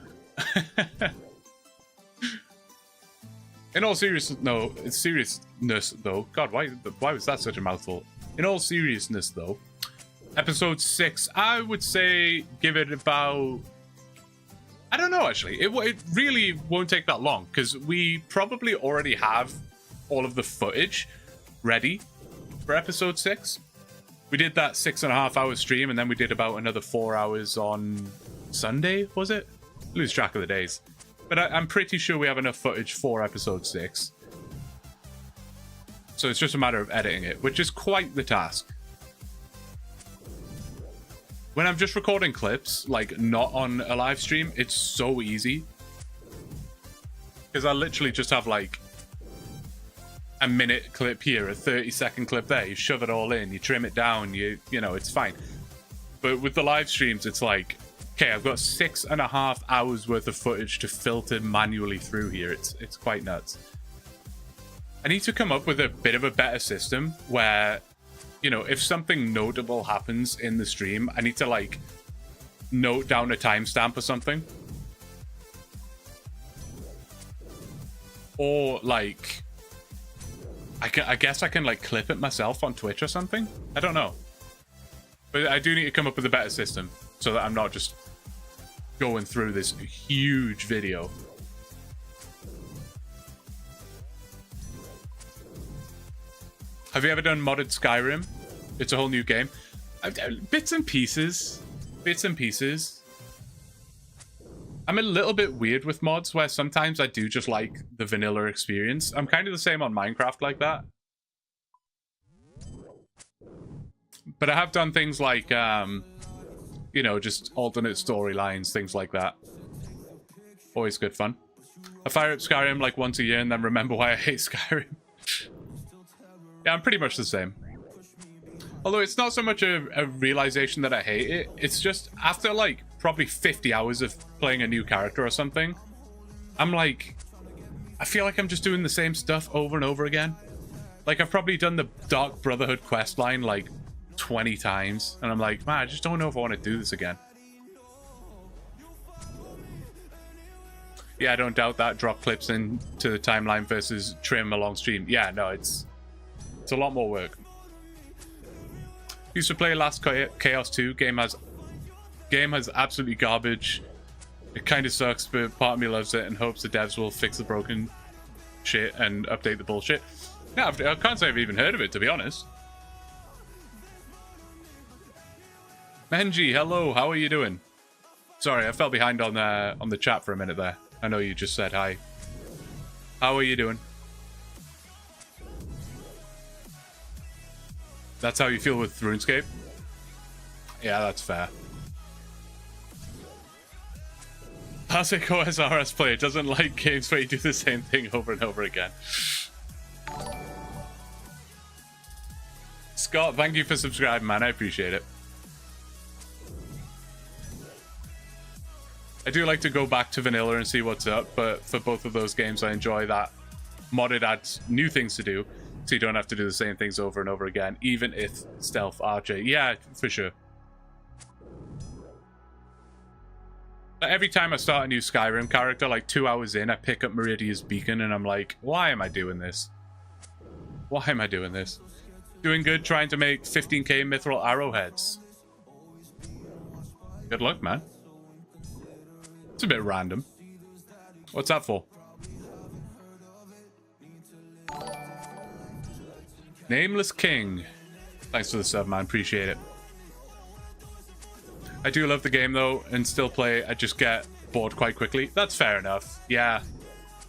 In all seriousness though, God, why was that such a mouthful? In all seriousness though, episode 6, I would say give it about, I don't know actually. It really won't take that long because we probably already have all of the footage ready for episode 6. We did that 6.5 hour stream and then we did about another 4 hours on Sunday, was it? Lose track of the days. But I'm pretty sure we have enough footage for episode 6. So it's just a matter of editing it, which is quite the task. When I'm just recording clips, like not on a live stream, it's so easy. Because I literally just have like a minute clip here, a 30-second clip there. You shove it all in, you trim it down, you know, it's fine. But with the live streams, it's like, okay, I've got 6.5 hours worth of footage to filter manually through here. It's quite nuts. I need to come up with a bit of a better system where, you know, if something notable happens in the stream, I need to like note down a timestamp or something. Or like, I guess I can like clip it myself on Twitch or something. I don't know. But I do need to come up with a better system so that I'm not just going through this huge video. Have you ever done modded Skyrim? It's a whole new game. Bits and pieces. Bits and pieces. I'm a little bit weird with mods where sometimes I do just like the vanilla experience. I'm kind of the same on Minecraft like that. But I have done things like, you know, just alternate storylines, things like that. Always good fun. I fire up Skyrim like once a year and then remember why I hate Skyrim. Yeah, I'm pretty much the same. Although it's not so much a realization that I hate it, it's just after like probably 50 hours of playing a new character or something, I'm like, I feel like I'm just doing the same stuff over and over again. Like, I've probably done the Dark Brotherhood questline like 20 times, and I'm like, man, I just don't know if I want to do this again. Yeah, I don't doubt that. Drop clips into the timeline versus trim a long stream. Yeah, no, it's a lot more work. Used to play Last Chaos 2. Game has absolutely garbage. It kind of sucks, but part of me loves it and hopes the devs will fix the broken shit and update the bullshit. No, I can't say I've even heard of it, to be honest. Menji, hello, how are you doing? Sorry, I fell behind on the chat for a minute there. I know you just said hi. How are you doing? That's how you feel with RuneScape? Yeah, that's fair. Classic OSRS player doesn't like games where you do the same thing over and over again. Scott, thank you for subscribing, man. I appreciate it. I do like to go back to vanilla and see what's up, but for both of those games, I enjoy that modded adds new things to do, so you don't have to do the same things over and over again, even if stealth archer. Yeah, for sure. But every time I start a new Skyrim character, like 2 hours in, I pick up Meridia's Beacon, and I'm like, why am I doing this? Why am I doing this? Doing good, trying to make 15k mithril arrowheads. Good luck, man. It's a bit random. What's that for? Nameless King. Thanks for the sub, man. Appreciate it. I do love the game, though, and still play. I just get bored quite quickly. That's fair enough. Yeah.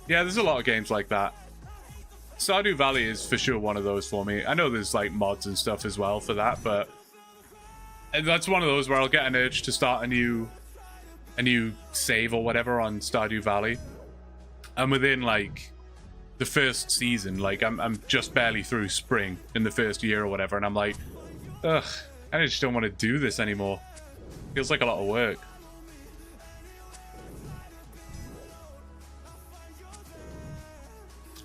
Yeah, there's a lot of games like that. Stardew Valley is for sure one of those for me. I know there's, like, mods and stuff as well for that, but that's one of those where I'll get an urge to start a new save or whatever on Stardew Valley. And within, like, the first season, like, I'm just barely through spring in the first year or whatever, and I'm like, ugh, I just don't want to do this anymore. Feels like a lot of work.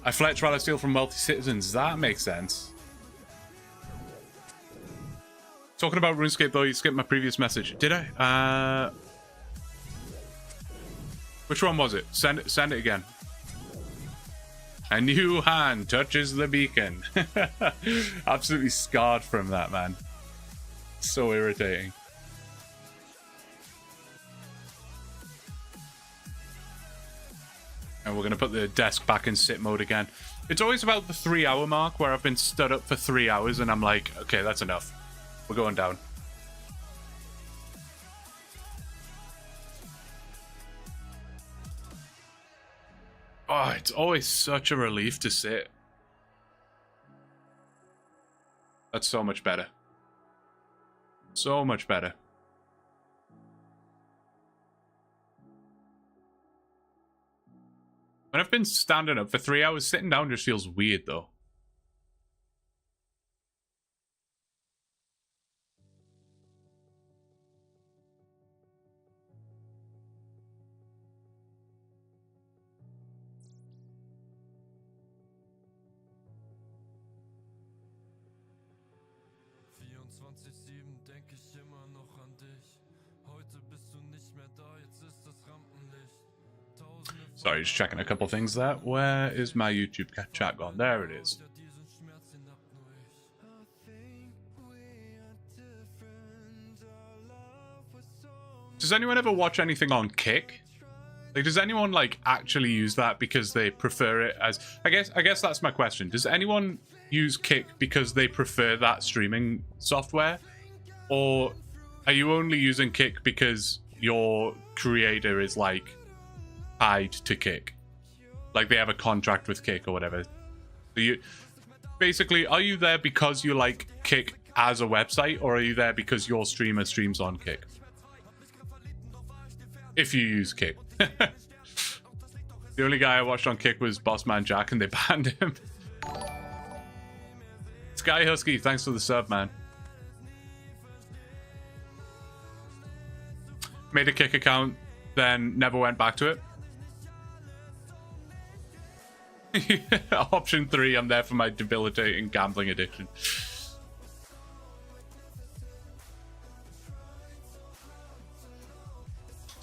I fletch while I steal from wealthy citizens. That makes sense. Talking about RuneScape, though, you skipped my previous message. Did I? Which one was it? Send it again. A new hand touches the beacon. Absolutely scarred from that, man. So irritating. And we're going to put the desk back in sit mode again. It's always about the 3 hour mark where I've been stood up for 3 hours and I'm like, okay, that's enough. We're going down. Oh, it's always such a relief to sit. That's so much better. So much better. When I've been standing up for 3 hours, sitting down just feels weird, though. Sorry, just checking a couple things there. Where is my YouTube chat gone? There it is. Does anyone ever watch anything on Kick? Like, does anyone, like, actually use that because they prefer it as... I guess that's my question. Does anyone use Kick because they prefer that streaming software? Or are you only using Kick because your creator is, like, tied to Kick? Like, they have a contract with Kick or whatever. So you... Basically, are you there because you like Kick as a website, or are you there because your streamer streams on Kick? If you use Kick. The only guy I watched on Kick was Bossman Jack, and they banned him. Sky Husky, thanks for the sub, man. Made a Kick account, then never went back to it. Option 3, I'm there for my debilitating gambling addiction. It's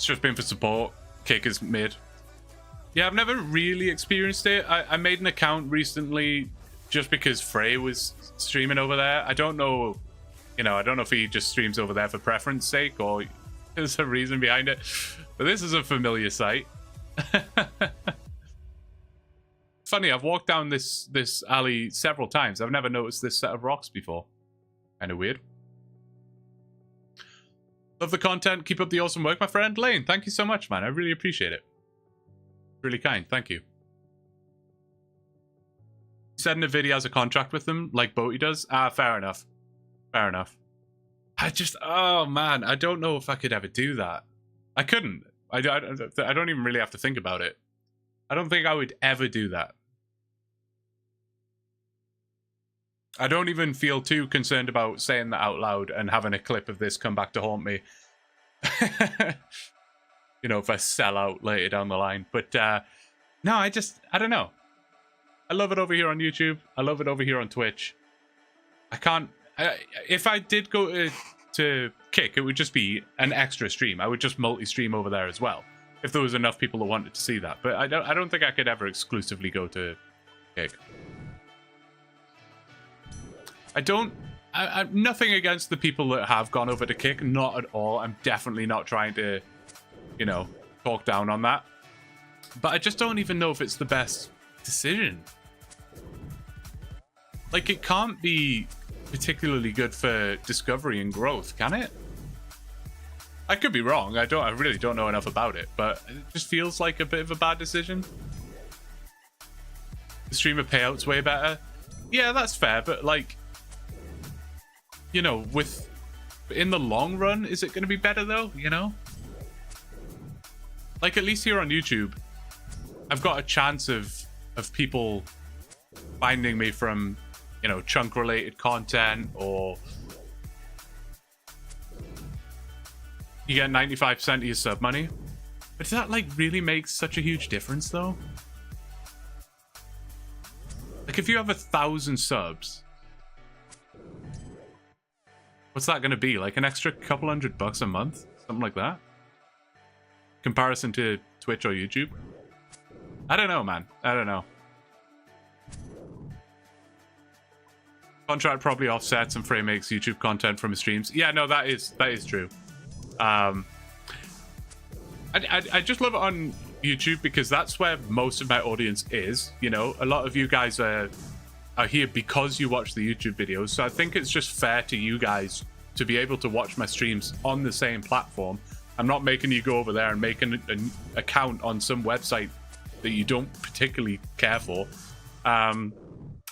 just been for support. Kick is mid. Yeah, I've never really experienced it. I made an account recently just because Frey was streaming over there. I don't know, I don't know if he just streams over there for preference sake or there's a reason behind it. But this is a familiar sight. Funny, I've walked down this alley several times. I've never noticed this set of rocks before. Kind of weird. Love the content. Keep up the awesome work, my friend. Lane, thank you so much, man. I really appreciate it. Really kind. Thank you. He said in the video has a contract with them, like Boaty does. Fair enough. Fair enough. Oh, man. I don't know if I could ever do that. I couldn't. I don't even really have to think about it. I don't think I would ever do that. I don't even feel too concerned about saying that out loud and having a clip of this come back to haunt me. If I sell out later down the line. But no, I don't know. I love it over here on YouTube. I love it over here on Twitch. If I did go to Kick, it would just be an extra stream. I would just multi-stream over there as well, if there was enough people that wanted to see that. But I don't think I could ever exclusively go to Kick. I'm nothing against the people that have gone over to Kick, not at all. I'm definitely not trying to, talk down on that. But I just don't even know if it's the best decision. Like, it can't be particularly good for discovery and growth, can it? I could be wrong. I really don't know enough about it, but it just feels like a bit of a bad decision. The streamer payout's way better. Yeah, that's fair, but like, in the long run, is it going to be better though? Like, at least here on YouTube, I've got a chance of people finding me from, chunk related content, or you get 95% of your sub money. But does that like really make such a huge difference though? Like, if you have 1,000 subs, what's that going to be? Like an extra couple $100 a month? Something like that? Comparison to Twitch or YouTube? I don't know, man. I don't know. Contract probably offsets and Frey makes YouTube content from his streams. Yeah, no, that is true. I just love it on YouTube because that's where most of my audience is. A lot of you guys are here because you watch the YouTube videos. So I think it's just fair to you guys to be able to watch my streams on the same platform. I'm not making you go over there and make an account on some website that you don't particularly care for.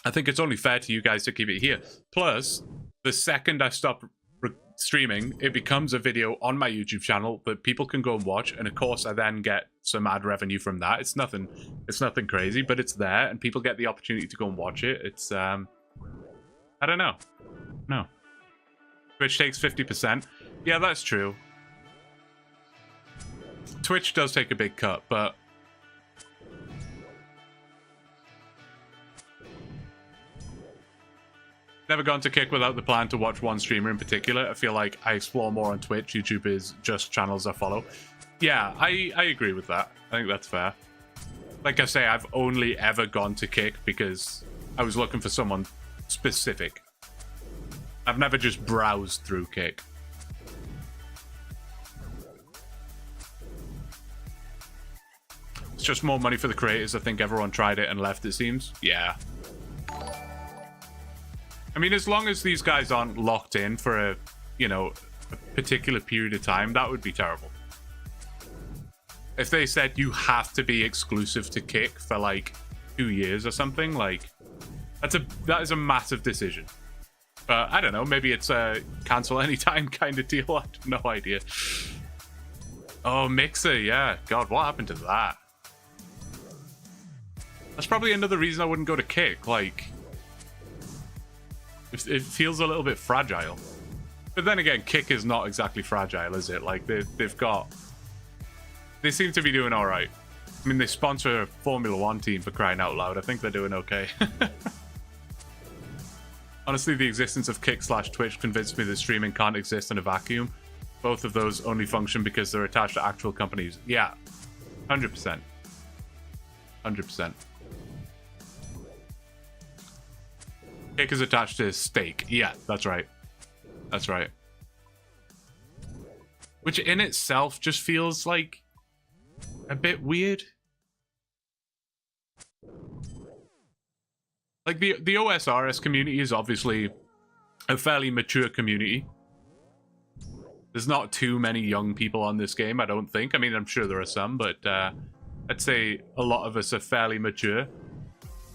I think it's only fair to you guys to keep it here. Plus, the second I stop streaming, it becomes a video on my YouTube channel that people can go and watch, and of course I then get some ad revenue from that. It's nothing crazy, but it's there and people get the opportunity to go and watch it. It's I don't know. No. Twitch takes 50%. Yeah, that's true. Twitch does take a big cut, but never gone to Kick without the plan to watch one streamer in particular. I feel like I explore more on Twitch. YouTube is just channels I follow. Yeah, I agree with that. I think that's fair. Like I say, I've only ever gone to Kick because I was looking for someone specific. I've never just browsed through Kick. It's just more money for the creators. I think everyone tried it and left, it seems. Yeah. I mean, as long as these guys aren't locked in for a particular period of time, that would be terrible. If they said you have to be exclusive to Kick for like 2 years or something, like that is a massive decision. But I don't know, maybe it's a cancel anytime kind of deal. I have no idea. Oh, Mixer, yeah. God, what happened to that? That's probably another reason I wouldn't go to Kick. Like, it feels a little bit fragile. But then again, Kick is not exactly fragile, is it? Like, they seem to be doing all right. I mean, they sponsor a Formula One team, for crying out loud. I think they're doing okay. Honestly, the existence of Kick/Twitch convinced me that streaming can't exist in a vacuum. Both of those only function because they're attached to actual companies. Yeah, 100%. 100%. Kick is attached to Stake. Yeah, that's right. That's right. Which in itself just feels like a bit weird. Like the OSRS community is obviously a fairly mature community. There's not too many young people on this game, I don't think. I mean, I'm sure there are some, but I'd say a lot of us are fairly mature.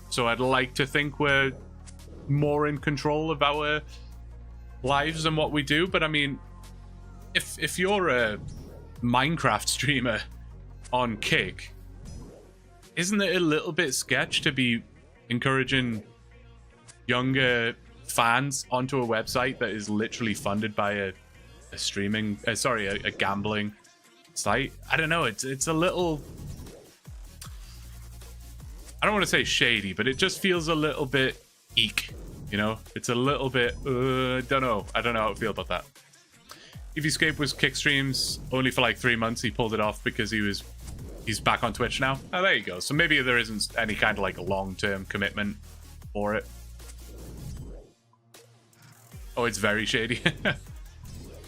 So I'd like to think we're more in control of our lives and what we do. But I mean, if you're a Minecraft streamer on Kick, isn't it a little bit sketch to be encouraging younger fans onto a website that is literally funded by a streaming, a gambling site? I don't know. It's a little, I don't want to say shady, but it just feels a little bit eek. You know, it's a little bit. I don't know how I feel about that. Eviescape was Kick streams only for like 3 months. He pulled it off because he's back on Twitch now. Oh, there you go. So maybe there isn't any kind of like long-term commitment for it. Oh, it's very shady.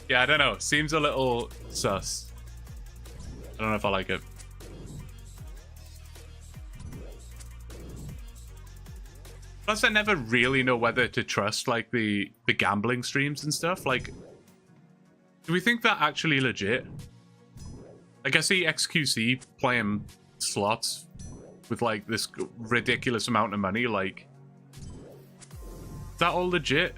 Yeah, I don't know. Seems a little sus. I don't know if I like it. Plus, I never really know whether to trust like the gambling streams and stuff. Like, do we think they're actually legit? Like, I see XQC playing slots with like this ridiculous amount of money. Like, is that all legit?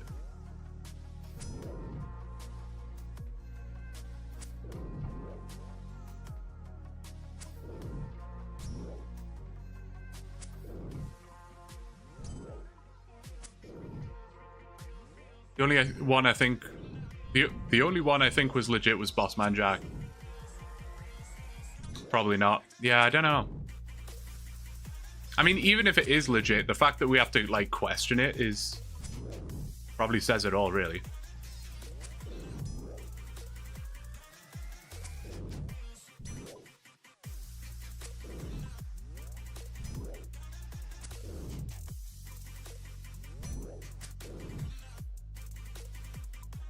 The only one I think, the only one I think was legit was Bossman Jack. Probably not. Yeah, I don't know. I mean, even if it is legit, the fact that we have to like question it is probably says it all, really.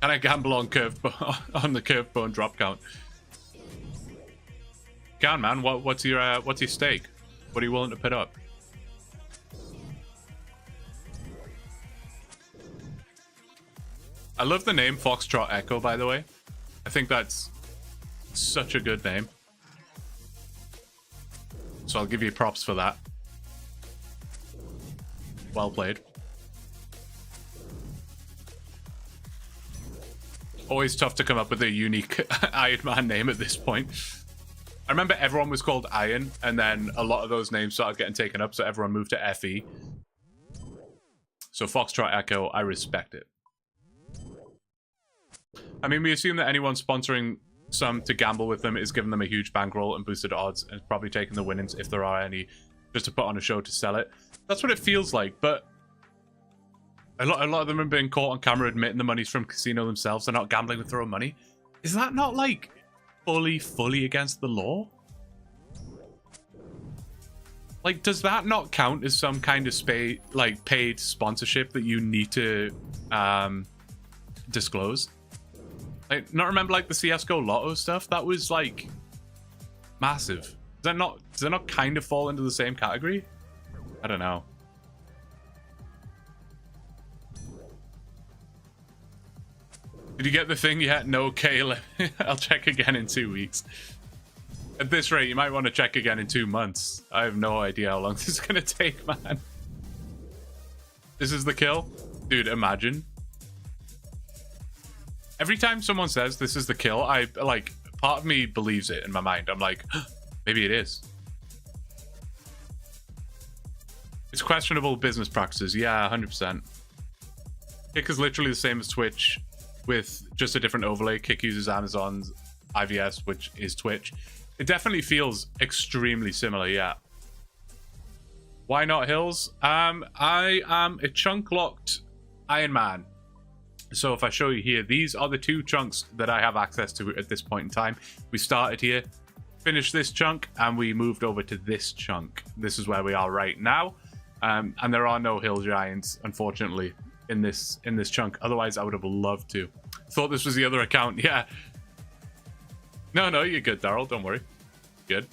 Can I gamble on on the curve bone drop count? Can, man. What's your stake? What are you willing to put up? I love the name Foxtrot Echo, by the way. I think that's such a good name. So I'll give you props for that. Well played. Always tough to come up with a unique Ironman name at this point. I remember everyone was called Iron, and then a lot of those names started getting taken up, so everyone moved to FE. So Foxtrot Echo, I respect it. I mean, we assume that anyone sponsoring some to gamble with them is giving them a huge bankroll and boosted odds, and probably taking the winnings, if there are any, just to put on a show to sell it. That's what it feels like, but a lot of them have been caught on camera admitting the money's from casino themselves. They're not gambling with their own money. Is that not like fully against the law? Like, does that not count as some kind of paid sponsorship that you need to disclose? Like, not remember like the CS:GO Lotto stuff? That was like massive. Does that not kind of fall into the same category? I don't know. Did you get the thing yet? No, Caleb. I'll check again in 2 weeks. At this rate, you might want to check again in 2 months. I have no idea how long this is going to take, man. This is the kill? Dude, imagine. Every time someone says this is the kill, I like, part of me believes it in my mind. I'm like, maybe it is. It's questionable business practices. Yeah, 100%. Kick is literally the same as Twitch with just a different overlay. Kick uses Amazon's IVS, which is Twitch. It definitely feels extremely similar, yeah. Why not hills? I am a chunk-locked Ironman. So if I show you here, these are the 2 chunks that I have access to at this point in time. We started here, finished this chunk, and we moved over to this chunk. This is where we are right now. And there are no hill giants, unfortunately, in this chunk. Otherwise, I would have loved to. Thought this was the other account. Yeah. No, you're good, Daryl. Don't worry. Good.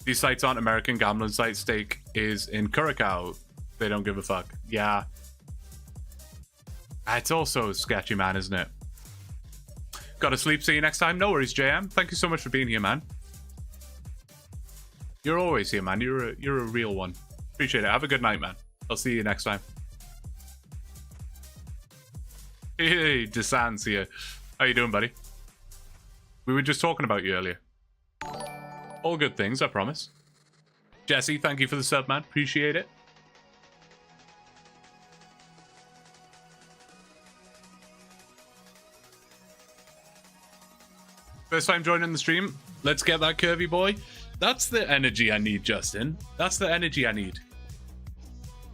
These sites aren't American gambling sites. Stake is in Curacao. They don't give a fuck. Yeah. It's also sketchy, man, isn't it? Gotta sleep. See you next time. No worries, JM. Thank you so much for being here, man. You're always here, man. You're a real one. Appreciate it. Have a good night, man. I'll see you next time. Hey, Desan's here. How you doing, buddy? We were just talking about you earlier. All good things, I promise. Jesse, thank you for the sub, man. Appreciate it. First time joining the stream. Let's get that curvy boy. That's the energy I need, Justin. That's the energy I need.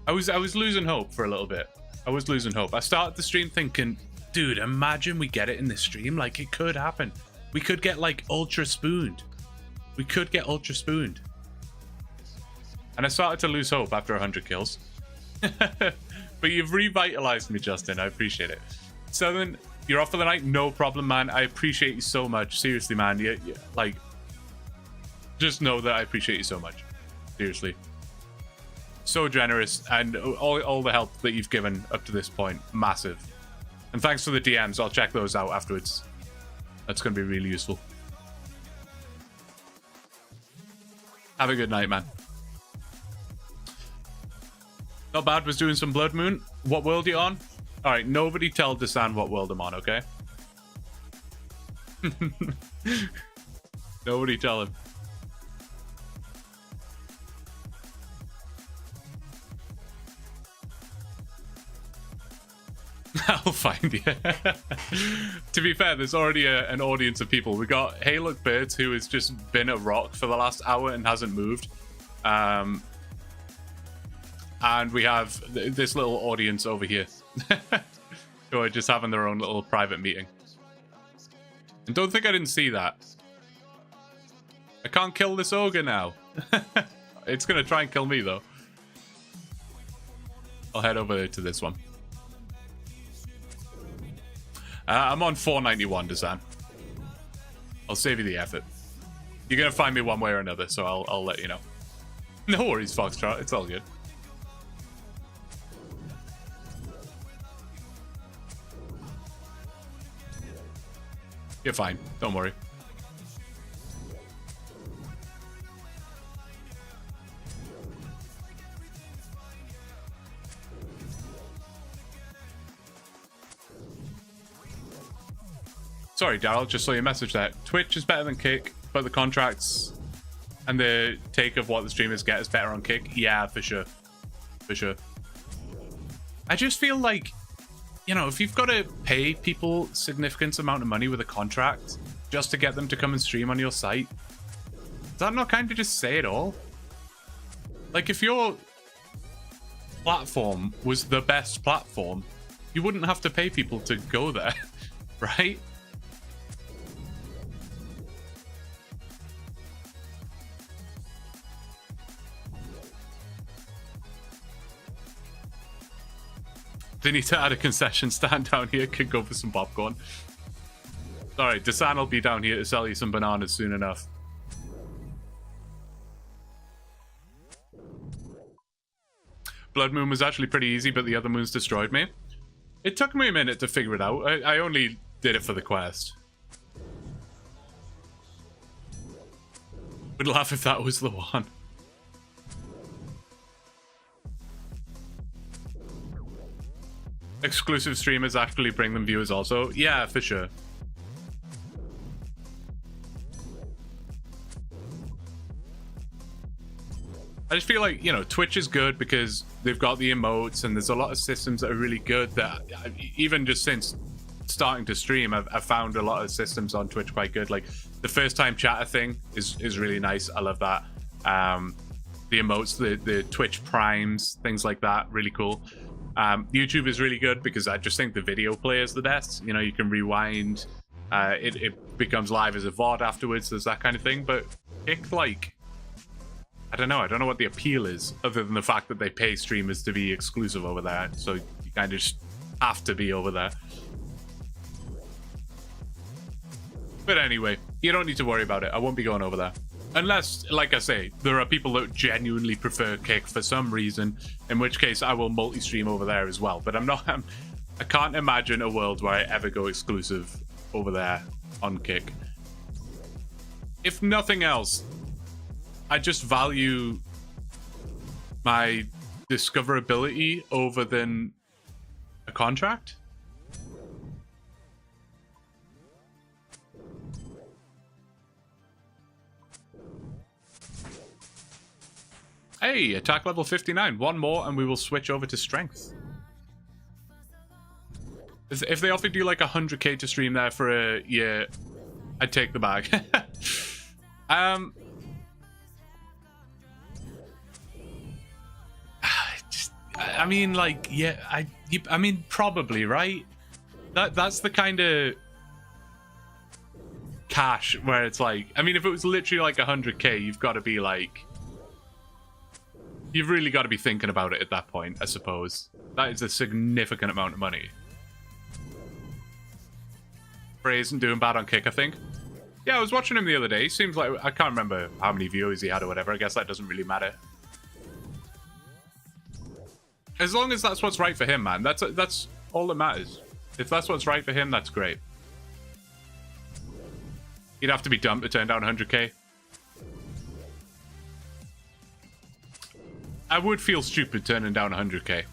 I was losing hope for a little bit. I was losing hope. I started the stream thinking, dude, imagine we get it in this stream. Like, it could happen. We could get, like, ultra spooned. We could get ultra spooned. And I started to lose hope after 100 kills. But you've revitalized me, Justin. I appreciate it. Southern, you're off for the night? No problem, man. I appreciate you so much. Seriously, man. You like, just know that I appreciate you so much. Seriously. So generous. And all the help that you've given up to this point. Massive. And thanks for the DMs. I'll check those out afterwards. That's going to be really useful. Have a good night, man. Not bad. Was doing some Blood Moon. What world you on? All right. Nobody tell Desan what world I'm on, okay? Nobody tell him. I'll find you. To be fair, there's already an audience of people. We got Hey Look Birds, who has just been a rock for the last hour and hasn't moved. And we have this little audience over here who are just having their own little private meeting. And don't think I didn't see that. I can't kill this ogre now. It's going to try and kill me, though. I'll head over to this one. I'm on 491, Desan. I'll save you the effort. You're going to find me one way or another, so I'll let you know. No worries, Foxtrot. It's all good. You're fine. Don't worry. Sorry, Daryl, just saw your message there. Twitch is better than Kick, but the contracts and the take of what the streamers get is better on Kick. Yeah, for sure. For sure. I just feel like, you know, if you've got to pay people significant amount of money with a contract just to get them to come and stream on your site, does that not kind of just say it all? Like, if your platform was the best platform, you wouldn't have to pay people to go there, right? They need to add a concession stand down here. Could go for some popcorn. Alright, Desan will be down here to sell you some bananas soon enough. Blood Moon was actually pretty easy, but the other moons destroyed me. It took me a minute to figure it out. I only did it for the quest. Would laugh if that was the one. exclusive streamers actually bring them viewers also. Yeah, for sure. I just feel like, you know, Twitch is good because they've got the emotes and there's a lot of systems that are really good that even just since starting to stream, I've found a lot of systems on Twitch quite good. Like the first time chatter thing is really nice. I love that. The emotes, the Twitch primes, things like that, really cool. YouTube is really good because I just think the video player is the best. You know, you can rewind. It becomes live as a VOD afterwards. There's that kind of thing. But Kick, like, I don't know what the appeal is other than the fact that they pay streamers to be exclusive over there. So you kind of just have to be over there. But anyway, you don't need to worry about it. I won't be going over there. Unless, like I say, there are people that genuinely prefer Kick for some reason, in which case I will multi-stream over there as well. But I can't imagine a world where I ever go exclusive over there on Kick. If nothing else, I just value my discoverability over than a contract. Hey, attack level 59. One more and we will switch over to strength. If they offered you like 100k to stream there for a year, I'd take the bag. I mean, like, yeah, I mean, probably, right? That's the kind of cash where it's like, I mean, if it was literally like 100k, you've got to be like, you've really got to be thinking about it at that point, I suppose. That is a significant amount of money. Bray isn't doing bad on Kick, I think. Yeah, I was watching him the other day. Seems like, I can't remember how many viewers he had or whatever. I guess that doesn't really matter. As long as that's what's right for him, man. That's all that matters. If that's what's right for him, that's great. You'd have to be dumb to turn down 100k. I would feel stupid turning down 100k.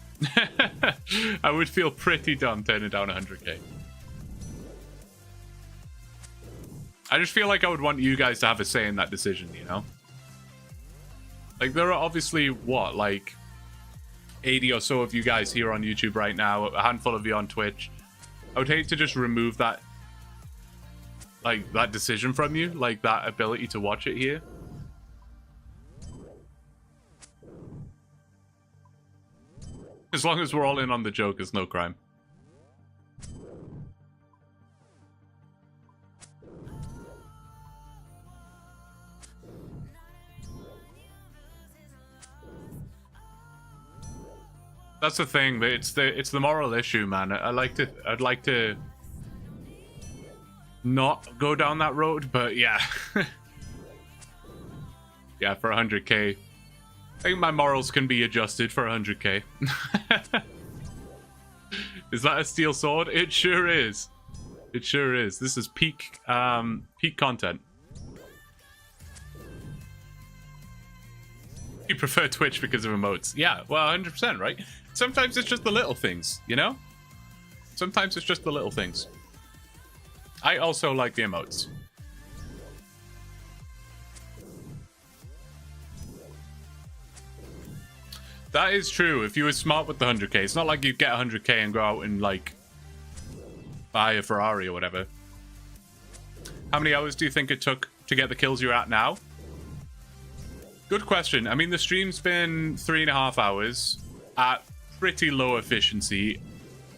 I would feel pretty dumb turning down 100k. I just feel like I would want you guys to have a say in that decision, you know? Like, there are obviously, what, like 80 or so of you guys here on YouTube right now, a handful of you on Twitch. I would hate to just remove that, like, that decision from you, like, that ability to watch it here. As long as we're all in on the joke, it's no crime. That's the thing. It's the moral issue, man. I'd like to not go down that road, but yeah. Yeah, for 100k. I think my morals can be adjusted for 100k. Is that a steel sword? It sure is. It sure is. This is peak content. You prefer Twitch because of emotes. Yeah, well, 100%, right? Sometimes it's just the little things, you know? Sometimes it's just the little things. I also like the emotes. That is true. If you were smart with the 100k, it's not like you get 100k and go out and, like, buy a Ferrari or whatever. How many hours do you think it took to get the kills you're at now? Good question. I mean, the stream's been 3.5 hours at pretty low efficiency,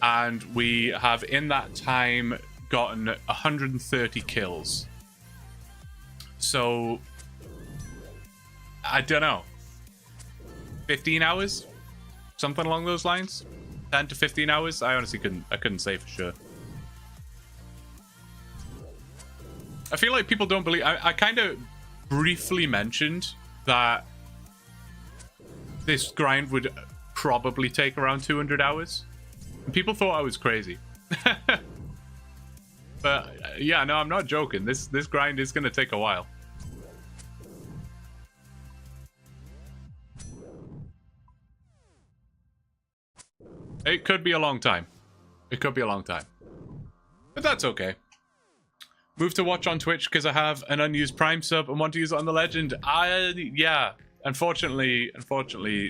and we have in that time gotten 130 kills. So, I don't know. 15 hours? Something along those lines? 10 to 15 hours? I honestly couldn't say for sure. I feel like people don't believe... I kind of briefly mentioned that this grind would probably take around 200 hours. And people thought I was crazy. But yeah, no, I'm not joking. This grind is going to take a while. It could be a long time. It could be a long time. But that's okay. Move to watch on Twitch because I have an unused Prime sub and want to use it on the Legend. Yeah. Unfortunately,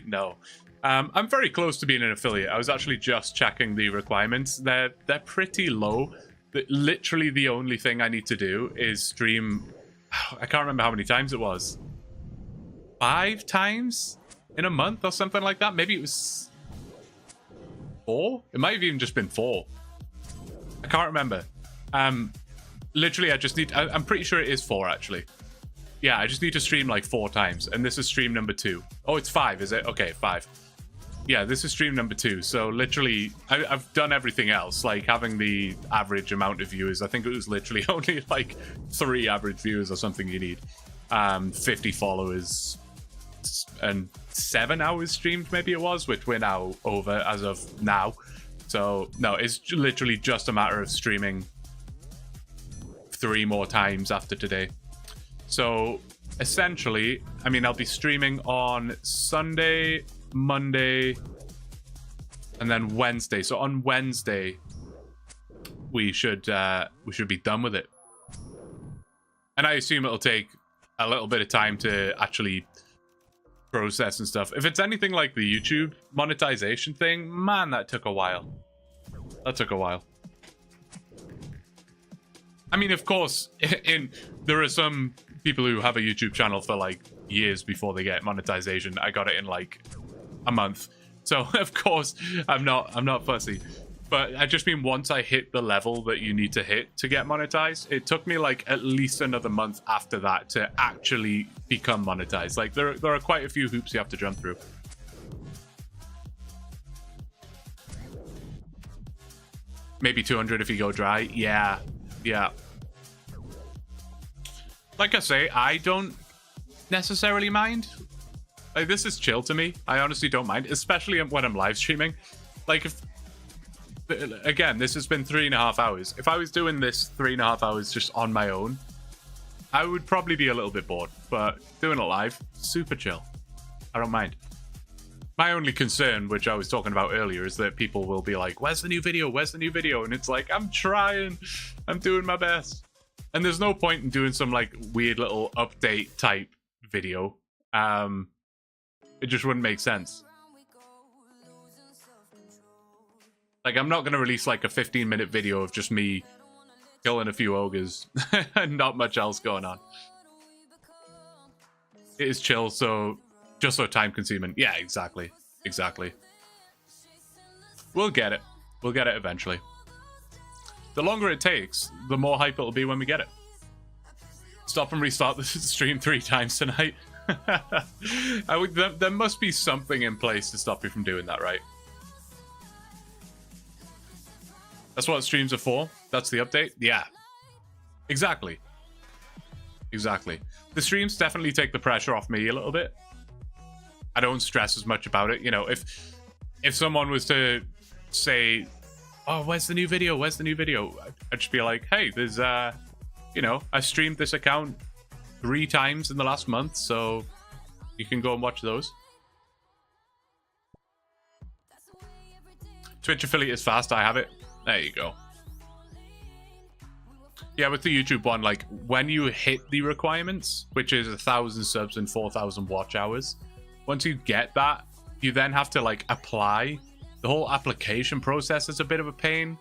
no. I'm very close to being an affiliate. I was actually just checking the requirements. They're pretty low. But literally the only thing I need to do is stream... I can't remember how many times it was. 5 times in a month or something like that? Maybe it was 4? It might have even just been 4. I can't remember. Literally, I just need... I'm pretty sure it is 4, actually. Yeah, I just need to stream like 4 times. And this is stream number 2. Oh, it's 5, is it? Okay, 5. Yeah, this is stream number 2. So literally, I've done everything else. Like having the average amount of viewers. I think it was literally only like 3 average viewers or something you need. 50 followers and 7 hours streamed, maybe it was, which we're now over as of now. So no, it's literally just a matter of streaming 3 more times after today. So essentially, I mean, I'll be streaming on Sunday, Monday, and then Wednesday. So on Wednesday, we should be done with it. And I assume it'll take a little bit of time to actually process and stuff. If it's anything like the YouTube monetization thing, man, that took a while. That took a while. I mean, of course, there are some people who have a YouTube channel for like years before they get monetization. I got it in like a month. So of course, I'm not fussy. But I just mean once I hit the level that you need to hit to get monetized, it took me like at least another month after that to actually become monetized. Like there are quite a few hoops you have to jump through. Maybe 200 if you go dry. Yeah. Like I say, I don't necessarily mind. Like, this is chill to me. I honestly don't mind, especially when I'm live streaming. Like, if... Again, this has been 3.5 hours. If I was doing this 3.5 hours just on my own, I would probably be a little bit bored. But doing it live, super chill. I don't mind. My only concern, which I was talking about earlier, is that people will be like, where's the new video? Where's the new video? And it's like, I'm trying. I'm doing my best. And there's no point in doing some like weird little update type video. It just wouldn't make sense. Like, I'm not going to release like a 15-minute video of just me killing a few ogres and not much else going on. It is chill, so just so time consuming. Yeah, exactly. We'll get it. We'll get it eventually. The longer it takes, the more hype it'll be when we get it. Stop and restart the stream 3 times tonight. There must be something in place to stop you from doing that, right? That's what streams are for. That's the update. Yeah, exactly. The streams definitely take the pressure off me a little bit. I don't stress as much about it. You know, if someone was to say, oh, where's the new video? I'd just be like, hey, there's you know, I streamed this account 3 times in the last month, so you can go and watch those. Twitch affiliate is fast. I have it. There you go. Yeah, with the YouTube one, like when you hit the requirements, which is 1,000 subs and 4,000 watch hours, once you get that, you then have to like apply. The whole application process is a bit of a pain.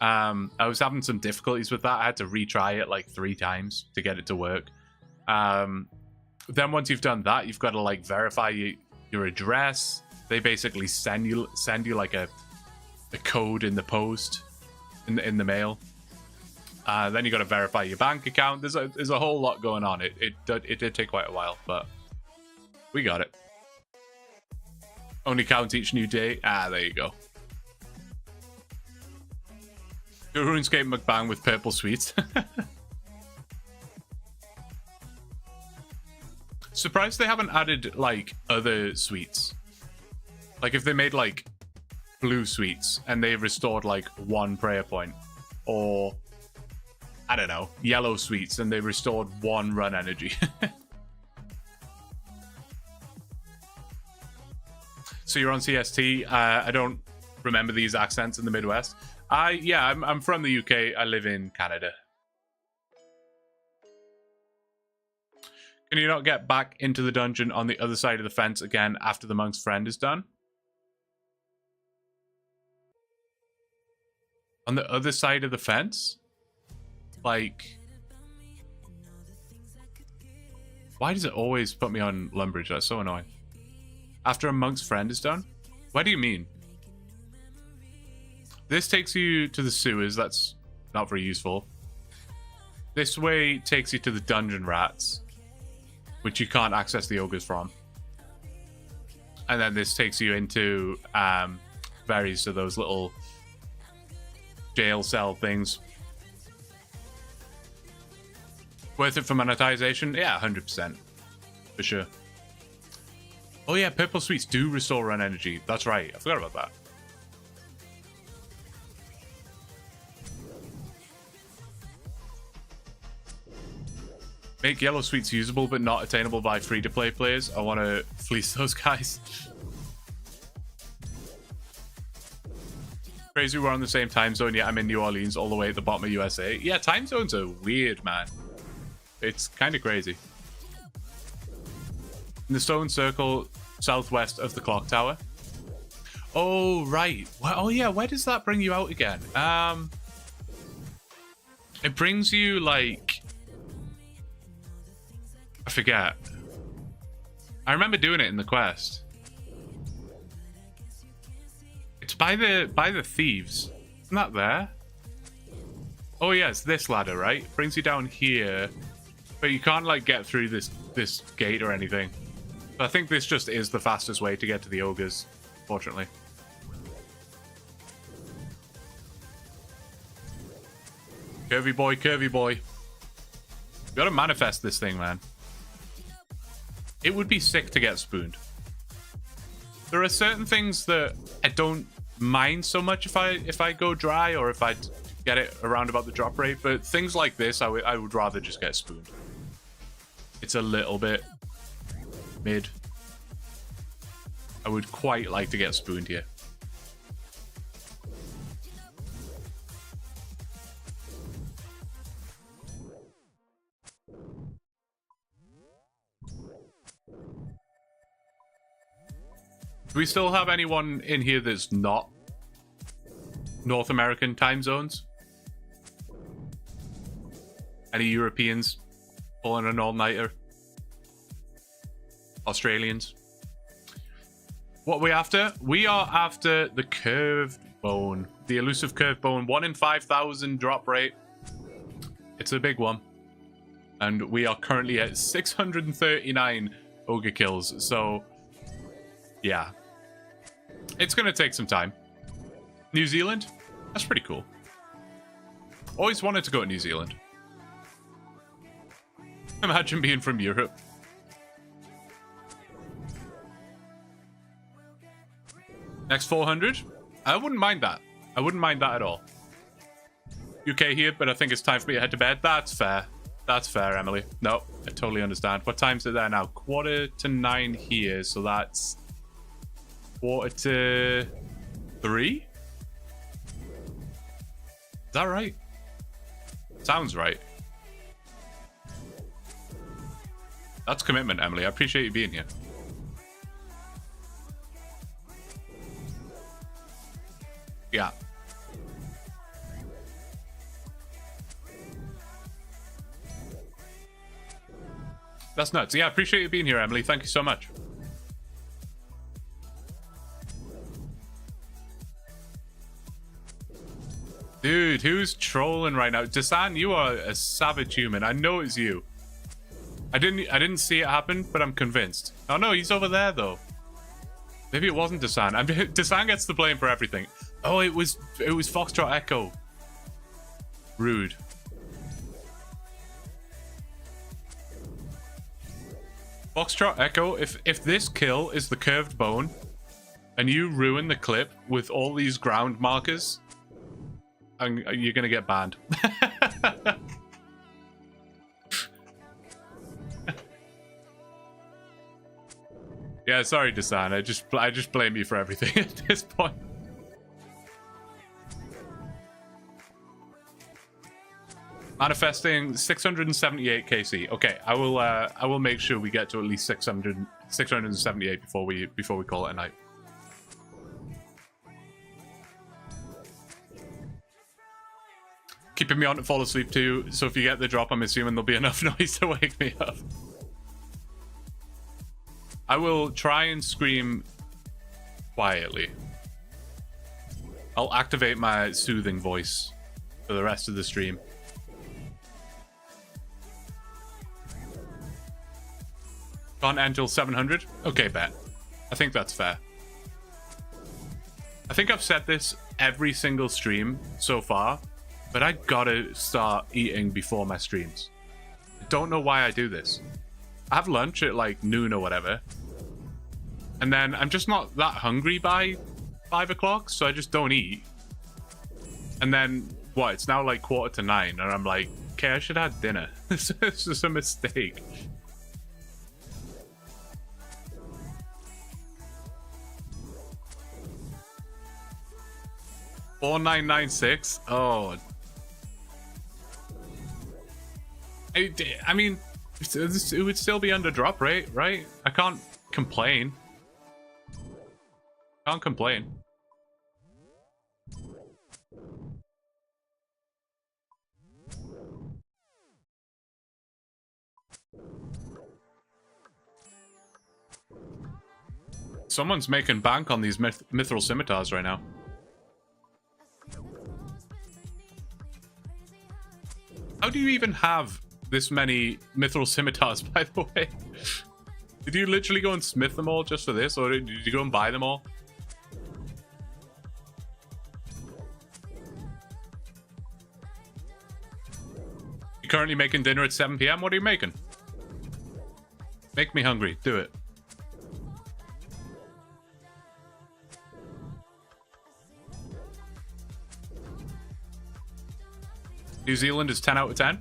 I was having some difficulties with that. I had to retry it like 3 times to get it to work. Then once you've done that, you've got to like verify your address. They basically send you like a code in the post, in the mail. Then you got to verify your bank account. There's a whole lot going on. It did take quite a while, but we got it. Only count each new day. There you go. Your RuneScape mukbang with purple sweets. Surprised they haven't added like other sweets. Like if they made like blue sweets and they restored like 1 prayer point, or I don't know, yellow sweets and they restored 1 run energy. So you're on CST. I don't remember these accents in the Midwest. I'm from the UK. I live in Canada. Can you not get back into the dungeon on the other side of the fence again after the monk's friend is done? On the other side of the fence? Like... Why does it always put me on Lumbridge? That's so annoying. After a monk's friend is done? What do you mean? This takes you to the sewers. That's not very useful. This way takes you to the dungeon rats, which you can't access the ogres from. And then this takes you into various of those little jail cell things. Worth it for monetization? Yeah, 100%. For sure. Oh yeah, purple sweets do restore run energy. That's right. I forgot about that. Make yellow sweets usable but not attainable by free-to-play players. I want to fleece those guys. Crazy we're on the same time zone, yet I'm in New Orleans all the way at the bottom of USA. Yeah, time zones are weird, man. It's kind of crazy. In the stone circle southwest of the clock tower. Oh, right. Oh, yeah, where does that bring you out again? It brings you, like... I forget. I remember doing it in the quest. It's by the thieves. Isn't that there? Oh yeah, it's this ladder, right? It brings you down here. But you can't like get through this gate or anything. So I think this just is the fastest way to get to the ogres, fortunately. Curvy boy, curvy boy. You gotta manifest this thing, man. It would be sick to get spooned. There are certain things that I don't mind so much if I go dry or if I get it around about the drop rate, but things like this, I would rather just get spooned. It's a little bit mid. I would quite like to get spooned here. Do we still have anyone in here that's not North American time zones? Any Europeans pulling an all-nighter? Australians? What are we after? We are after the curved bone. The elusive curved bone. 1 in 5,000 drop rate. It's a big one. And we are currently at 639 ogre kills. So, yeah. It's going to take some time. New Zealand? That's pretty cool. Always wanted to go to New Zealand. Imagine being from Europe. Next 400? I wouldn't mind that. I wouldn't mind that at all. UK here, but I think it's time for me to head to bed. That's fair. That's fair, Emily. No, I totally understand. What time's it there now? 8:45 here, so that's 2:45? Is that right? Sounds right. That's commitment, Emily. I appreciate you being here. Yeah. That's nuts. Yeah, I appreciate you being here, Emily. Thank you so much. Dude, who's trolling right now? Dasan, you are a savage human. I know it's you. I didn't see it happen, but I'm convinced. Oh no, he's over there though. Maybe it wasn't Dasan. Dasan gets the blame for everything. Oh, it was Foxtrot Echo. Rude. Foxtrot Echo, if this kill is the curved bone, and you ruin the clip with all these ground markers, and you're gonna get banned. Yeah, sorry, Dasan. I just blame you for everything at this point. Manifesting 678 KC. Okay, I will make sure we get to at least 678 before we call it a night. Keeping me on to fall asleep too, so if you get the drop, I'm assuming there'll be enough noise to wake me up. I will try and scream quietly. I'll activate my soothing voice for the rest of the stream. Can't end till 700? Okay, bet. I think that's fair. I think I've said this every single stream so far, but I gotta start eating before my streams. I don't know why I do this. I have lunch at like noon or whatever, and then I'm just not that hungry by 5 o'clock, so I just don't eat. And then, what, it's now like 8:45, and I'm like, okay, I should have dinner. This is a mistake. $4,996. Oh, I mean, it would still be under drop rate, right? I can't complain. Can't complain. Someone's making bank on these mithril scimitars right now. How do you even have this many mithril scimitars, by the way? Did you literally go and smith them all just for this, or did you go and buy them all? You're currently making dinner at 7 PM? What are you making? Make me hungry. Do it. New Zealand is 10 out of 10.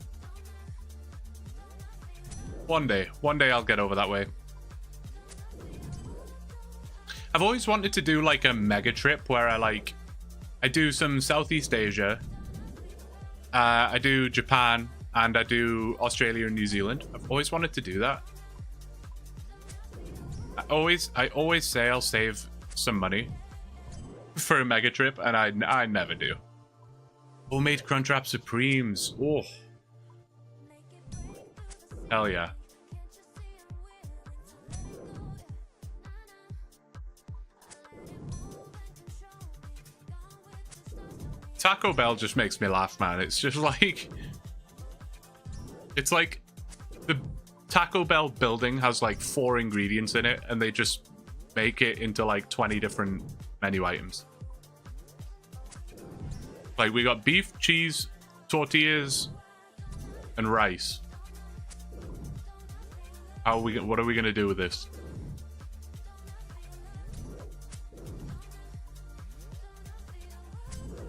One day I'll get over that way. I've always wanted to do like a mega trip where I do some Southeast Asia, I do Japan, and I do Australia and New Zealand. I've always wanted to do that. I always say I'll save some money for a mega trip, and I never do. Homemade Crunchwrap Supremes. Oh. Hell yeah. Taco Bell just makes me laugh, man. It's just like... It's like the Taco Bell building has like 4 ingredients in it, and they just make it into like 20 different menu items. Like, we got beef, cheese, tortillas, and rice. What are we gonna do with this?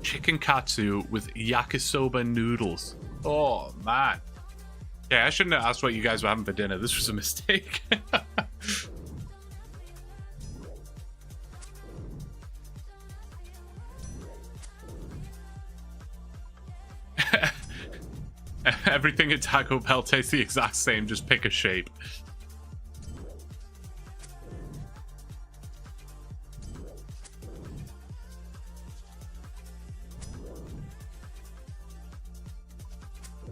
Chicken katsu with yakisoba noodles. Oh, man. Yeah, I shouldn't have asked what you guys were having for dinner. This was a mistake. Everything at Taco Bell tastes the exact same, just pick a shape.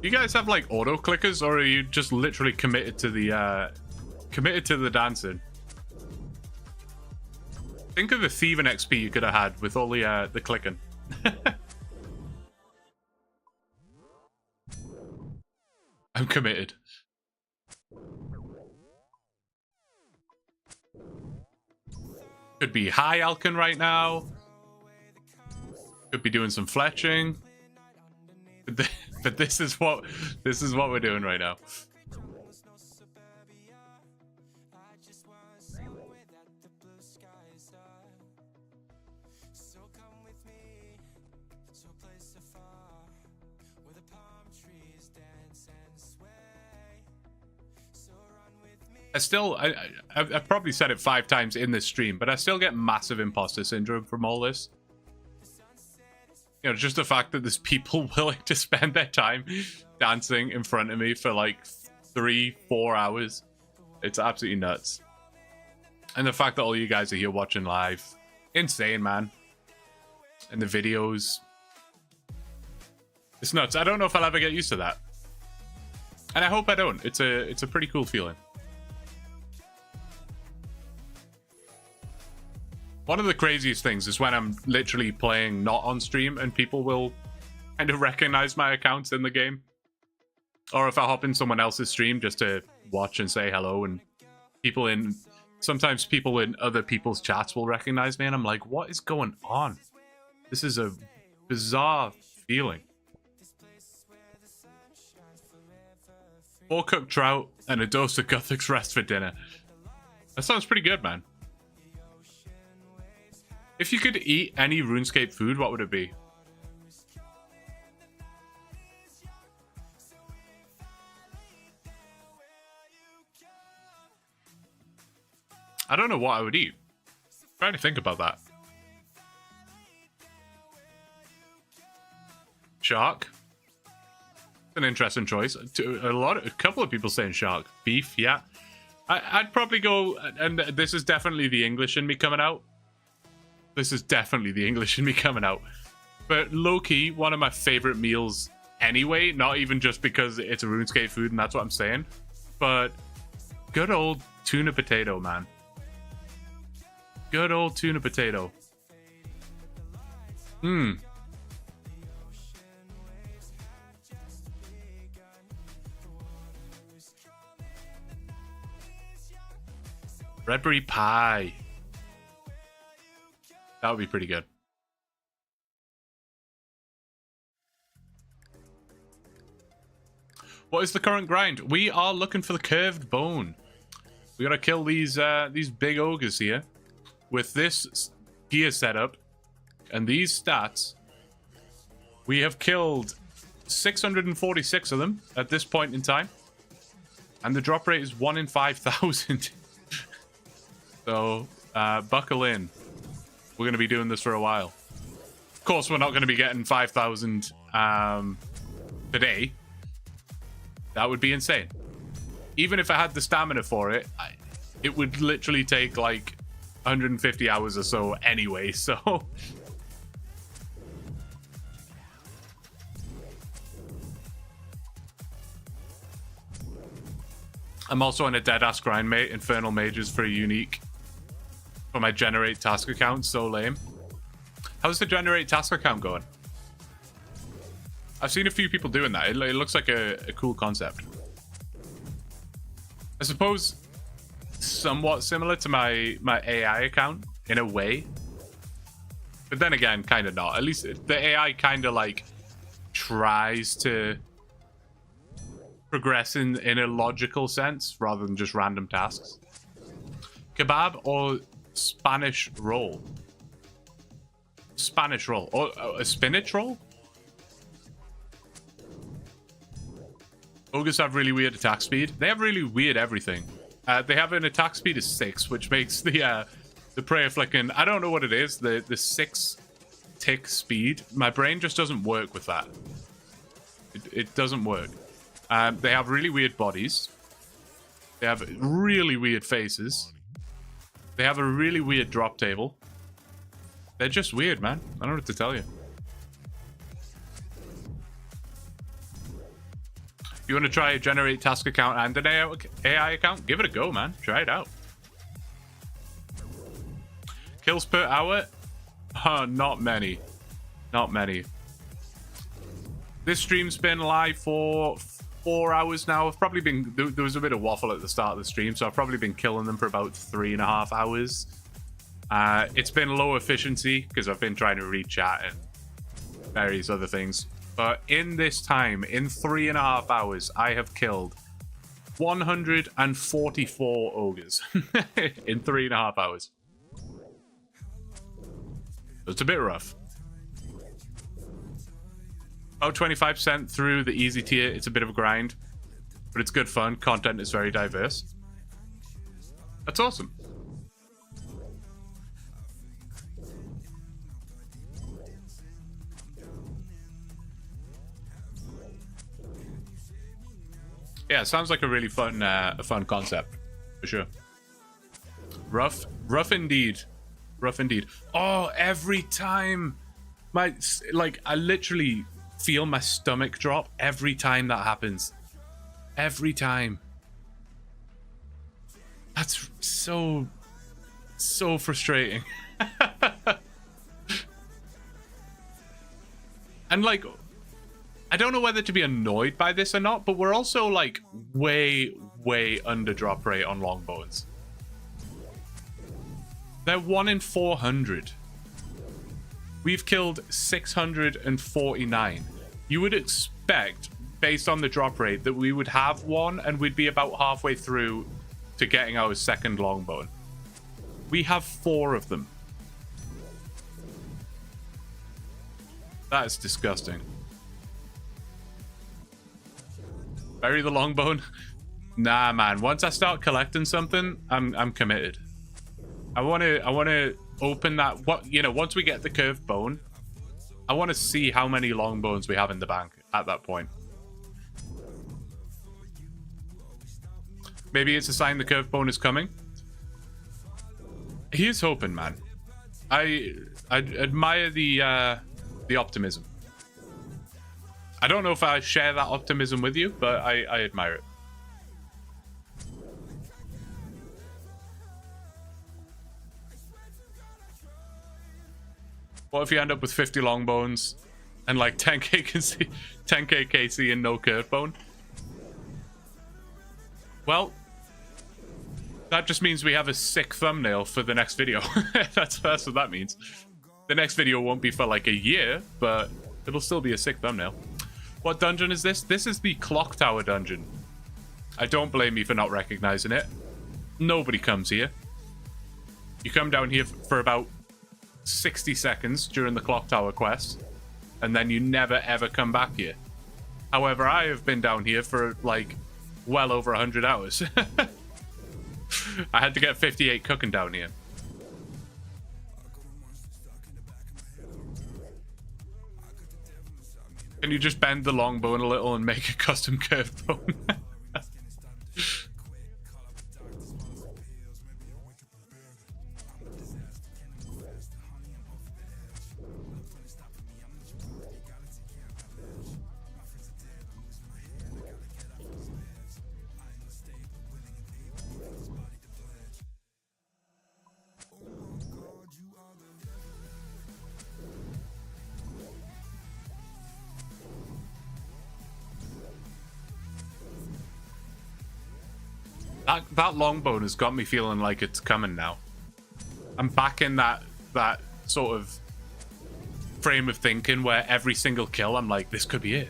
You guys have like auto clickers, or are you just literally committed to the dancing? Think of the thieving XP you could have had with all the clicking. I'm committed. Could be high Alkin right now. Could be doing some fletching. But this is what we're doing right now. I've probably said it 5 times in this stream, but I still get massive imposter syndrome from all this. You know, just the fact that there's people willing to spend their time dancing in front of me for like 3-4 hours. It's absolutely nuts. And the fact that all you guys are here watching live, insane, man. And the videos, it's nuts. I don't know if I'll ever get used to that, and I hope I don't. It's a pretty cool feeling. One of the craziest things is when I'm literally playing not on stream and people will kind of recognize my accounts in the game, or if I hop in someone else's stream just to watch and say hello, and sometimes people in other people's chats will recognize me, and I'm like, what is going on? This is a bizarre feeling. 4 cooked trout and a dose of Gothic rest for dinner. That sounds pretty good, man. If you could eat any RuneScape food, what would it be? I don't know what I would eat. I'm trying to think about that. Shark. An interesting choice. A couple of people saying shark. Beef, yeah. I'd probably go, and this is definitely the English in me coming out. This is definitely the English in me coming out. But low-key, one of my favorite meals anyway, not even just because it's a RuneScape food and that's what I'm saying, but good old tuna potato, man. Good old tuna potato. Redberry pie. That would be pretty good. What is the current grind? We are looking for the curved bone. We gotta kill these big ogres here. With this gear setup and these stats, we have killed 646 of them at this point in time. And the drop rate is 1 in 5,000. So, buckle in. We're going to be doing this for a while. Of course, we're not going to be getting 5,000 today. That would be insane. Even if I had the stamina for it, it would literally take like 150 hours or so anyway, so... I'm also on a dead-ass grind, mate. Infernal Mages for a unique. For my generate task account, so lame. How's the generate task account going? I've seen a few people doing that. It looks like a cool concept. I suppose somewhat similar to my AI account in a way. But then again, kind of not. At least the AI kind of like tries to progress in a logical sense rather than just random tasks. Kebab or Spanish roll? Spanish roll. Or a spinach roll? Ogres have really weird attack speed. They have really weird everything. They have an attack speed of 6, which makes the prayer flicking... I don't know what it is. The 6 tick speed. My brain just doesn't work with that. It doesn't work. They have really weird bodies. They have really weird faces. They have a really weird drop table. They're just weird, man. I don't know what to tell you. If you want to try a generate task account and an AI account, give it a go, man. Try it out. Kills per hour? Not many. Not many. This stream's been live for 4 hours now. I've probably been... There was a bit of waffle at the start of the stream, so I've probably been killing them for about 3.5 hours. It's been low efficiency because I've been trying to read chat and various other things. But in this time, in 3.5 hours, I have killed 144 ogres in 3.5 hours. So it's a bit rough. About 25% through the easy tier. It's a bit of a grind, but it's good fun. Content is very diverse. That's awesome. Yeah, sounds like a really fun, concept, for sure. Rough indeed. Rough indeed. Oh, every time, I literally feel my stomach drop every time that happens. Every time. That's so frustrating. And like, I don't know whether to be annoyed by this or not, but we're also like way under drop rate on longbows. They're 1 in 400. We've killed 649. You would expect, based on the drop rate, that we would have one and we'd be about halfway through to getting our second longbow. We have 4 of them. That is disgusting. Bury the longbow. Nah, man. Once I start collecting something, I'm committed. I want to open that. Once we get the curved bone, I want to see how many long bones we have in the bank at that point. Maybe it's a sign the curved bone is coming. Here's hoping, man. I admire the optimism. I don't know if I share that optimism with you, but I admire it. What if you end up with 50 long bones and like 10k KC and no curve bone? Well, that just means we have a sick thumbnail for the next video. That's what that means. The next video won't be for like a year, but it'll still be a sick thumbnail. What dungeon is this? This is the Clock Tower dungeon. I don't blame you for not recognizing it. Nobody comes here. You come down here for about 60 seconds during the Clock Tower quest, and then you never ever come back here. However, I have been down here for like well over 100 hours. I had to get 58 cooking down here. Can you just bend the long bone a little and make a custom curved bone? That long bone has got me feeling like it's coming now. I'm back in that sort of frame of thinking where every single kill I'm like, this could be it.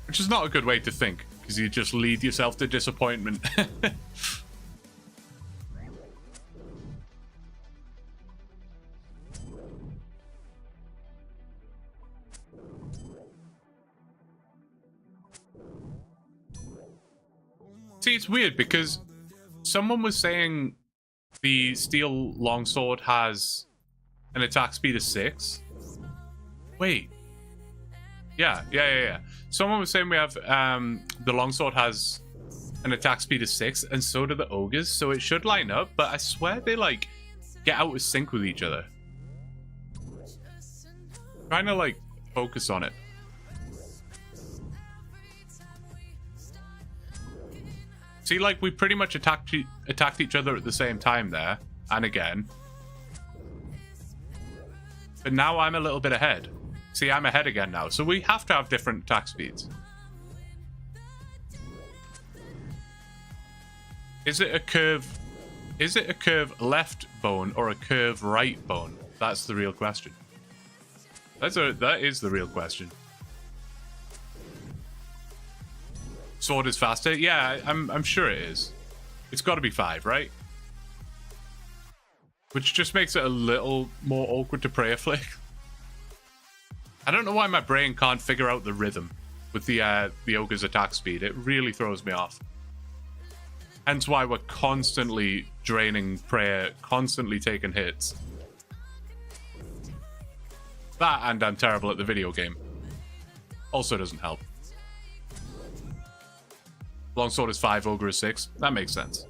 Which is not a good way to think, because you just lead yourself to disappointment. See, it's weird because someone was saying the steel longsword has an attack speed of 6. Wait. Yeah. Someone was saying we have the longsword has an attack speed of 6, and so do the ogres, so it should line up, but I swear they like get out of sync with each other. Trying to like focus on it. See, like, we pretty much attacked each other at the same time there, and again. But now I'm a little bit ahead. See, I'm ahead again now, so we have to have different attack speeds. Is it a curve left bone or a curve right bone? That's the real question. That is the real question. Sword is faster? Yeah, I'm sure it is. It's got to be 5, right? Which just makes it a little more awkward to prayer flick. I don't know why my brain can't figure out the rhythm with the ogre's attack speed. It really throws me off. Hence why we're constantly draining prayer, constantly taking hits. That, and I'm terrible at the video game. Also doesn't help. Longsword is 5, ogre is 6. That makes sense.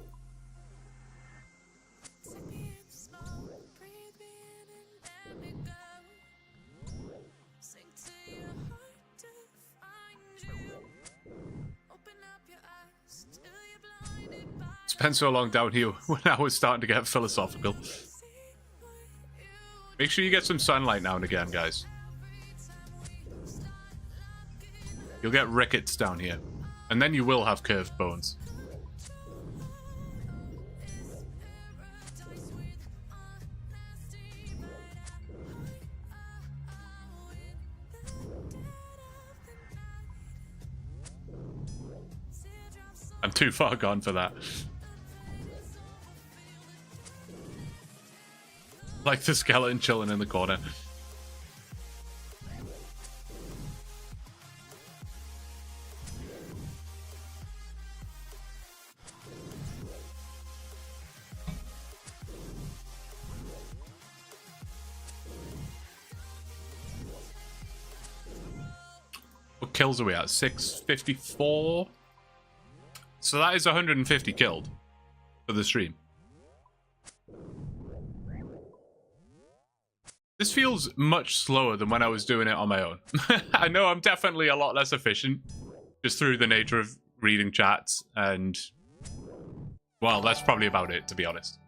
Spent so long down here when I was starting to get philosophical. Make sure you get some sunlight now and again, guys. You'll get rickets down here. And then you will have curved bones. I'm too far gone for that. Like the skeleton chilling in the corner. What kills are we at? 654? So that is 150 killed for the stream. This feels much slower than when I was doing it on my own. I know I'm definitely a lot less efficient, just through the nature of reading chats and... well, that's probably about it, to be honest.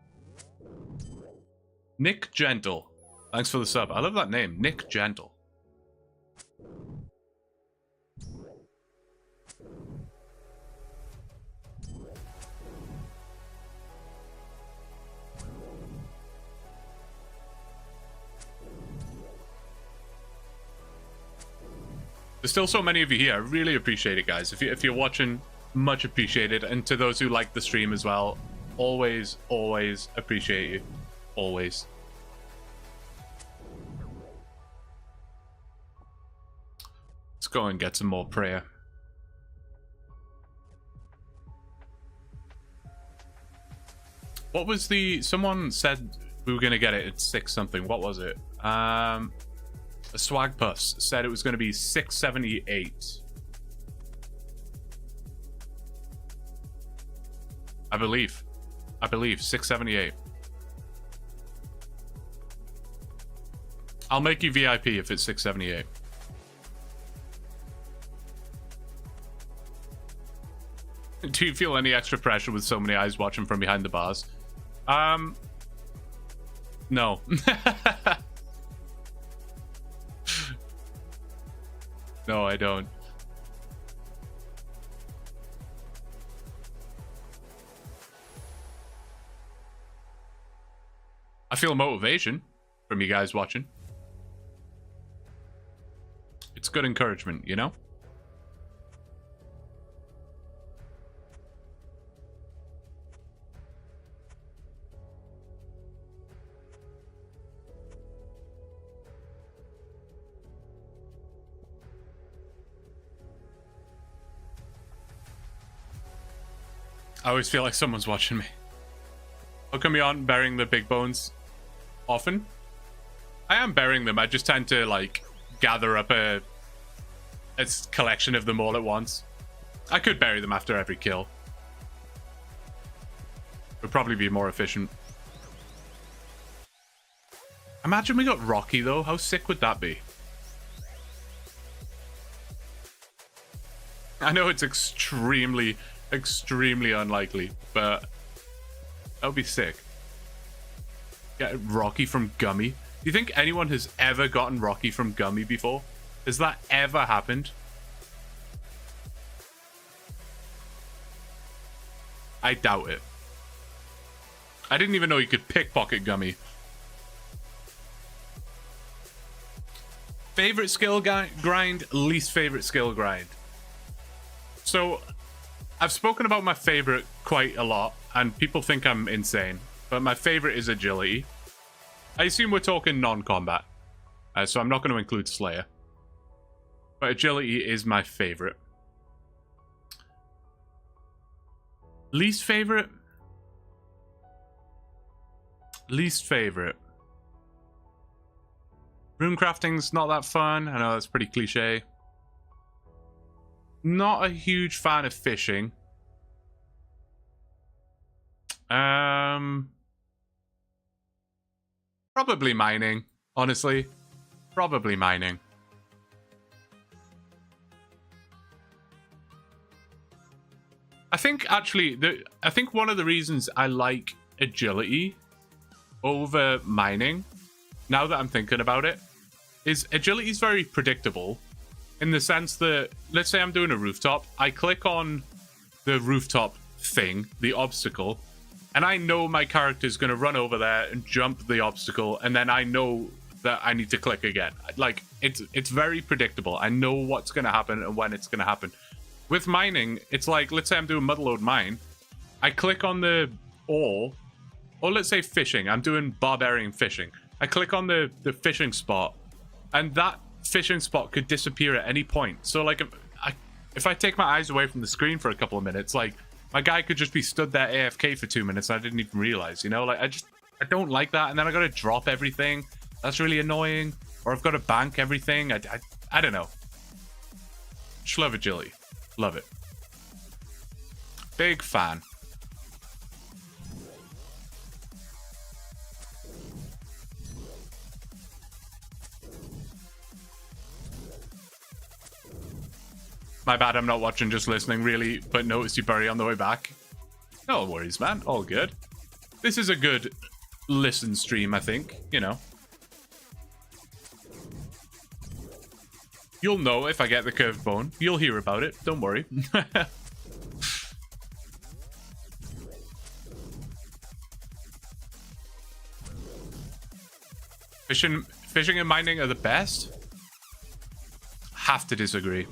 Nick Gentle. Thanks for the sub. I love that name, Nick Gentle. There's still so many of you here. I really appreciate it, guys. If you're watching, much appreciated. And to those who like the stream as well, always appreciate you. Always. Let's go and get some more prayer. What was the... someone said we were going to get it at 6 something. What was it? A Swag Puffs said it was going to be 678. I believe 678. I'll make you VIP if it's 678. Do you feel any extra pressure with so many eyes watching from behind the bars? No. No, I don't. I feel motivation from you guys watching. It's good encouragement, you know? I always feel like someone's watching me. How come you aren't burying the big bones often? I am burying them. I just tend to, like, gather up a collection of them all at once. I could bury them after every kill. Would probably be more efficient. Imagine we got Rocky, though. How sick would that be? I know it's extremely unlikely, but that would be sick. Get Rocky from Gummy. Do you think anyone has ever gotten Rocky from Gummy before? Has that ever happened? I doubt it. I didn't even know you could pickpocket Gummy. Favorite skill grind, least favorite skill grind. So I've spoken about my favorite quite a lot, and people think I'm insane, but my favorite is agility. I assume we're talking non-combat, so I'm not going to include Slayer. But agility is my favorite. Least favorite? Least favorite. Rune crafting's not that fun. I know that's pretty cliche. Not a huge fan of fishing. Probably mining, honestly. Probably mining. I think actually, I think one of the reasons I like agility over mining, now that I'm thinking about it, is agility is very predictable in the sense that, let's say I'm doing a rooftop, I click on the rooftop thing, the obstacle, and I know my character's going to run over there and jump the obstacle, and then I know that I need to click again. Like, it's very predictable. I know what's going to happen and when it's going to happen. With mining, it's like, let's say I'm doing motherload mine, I click on the ore, or let's say fishing, I'm doing barbarian fishing. I click on the fishing spot, and that fishing spot could disappear at any point. So like, if I take my eyes away from the screen for a couple of minutes, like, my guy could just be stood there AFK for 2 minutes and I didn't even realize, you know? Like, I don't like that, and then I gotta drop everything. That's really annoying. Or I've got to bank everything. I don't know. Just love agility. Love it. Big fan. My bad, I'm not watching, just listening, really, but noticed you bury on the way back. No worries, man. All good. This is a good listen stream, I think. You know. You'll know if I get the curved bone. You'll hear about it. Don't worry. Fishing and mining are the best? Have to disagree.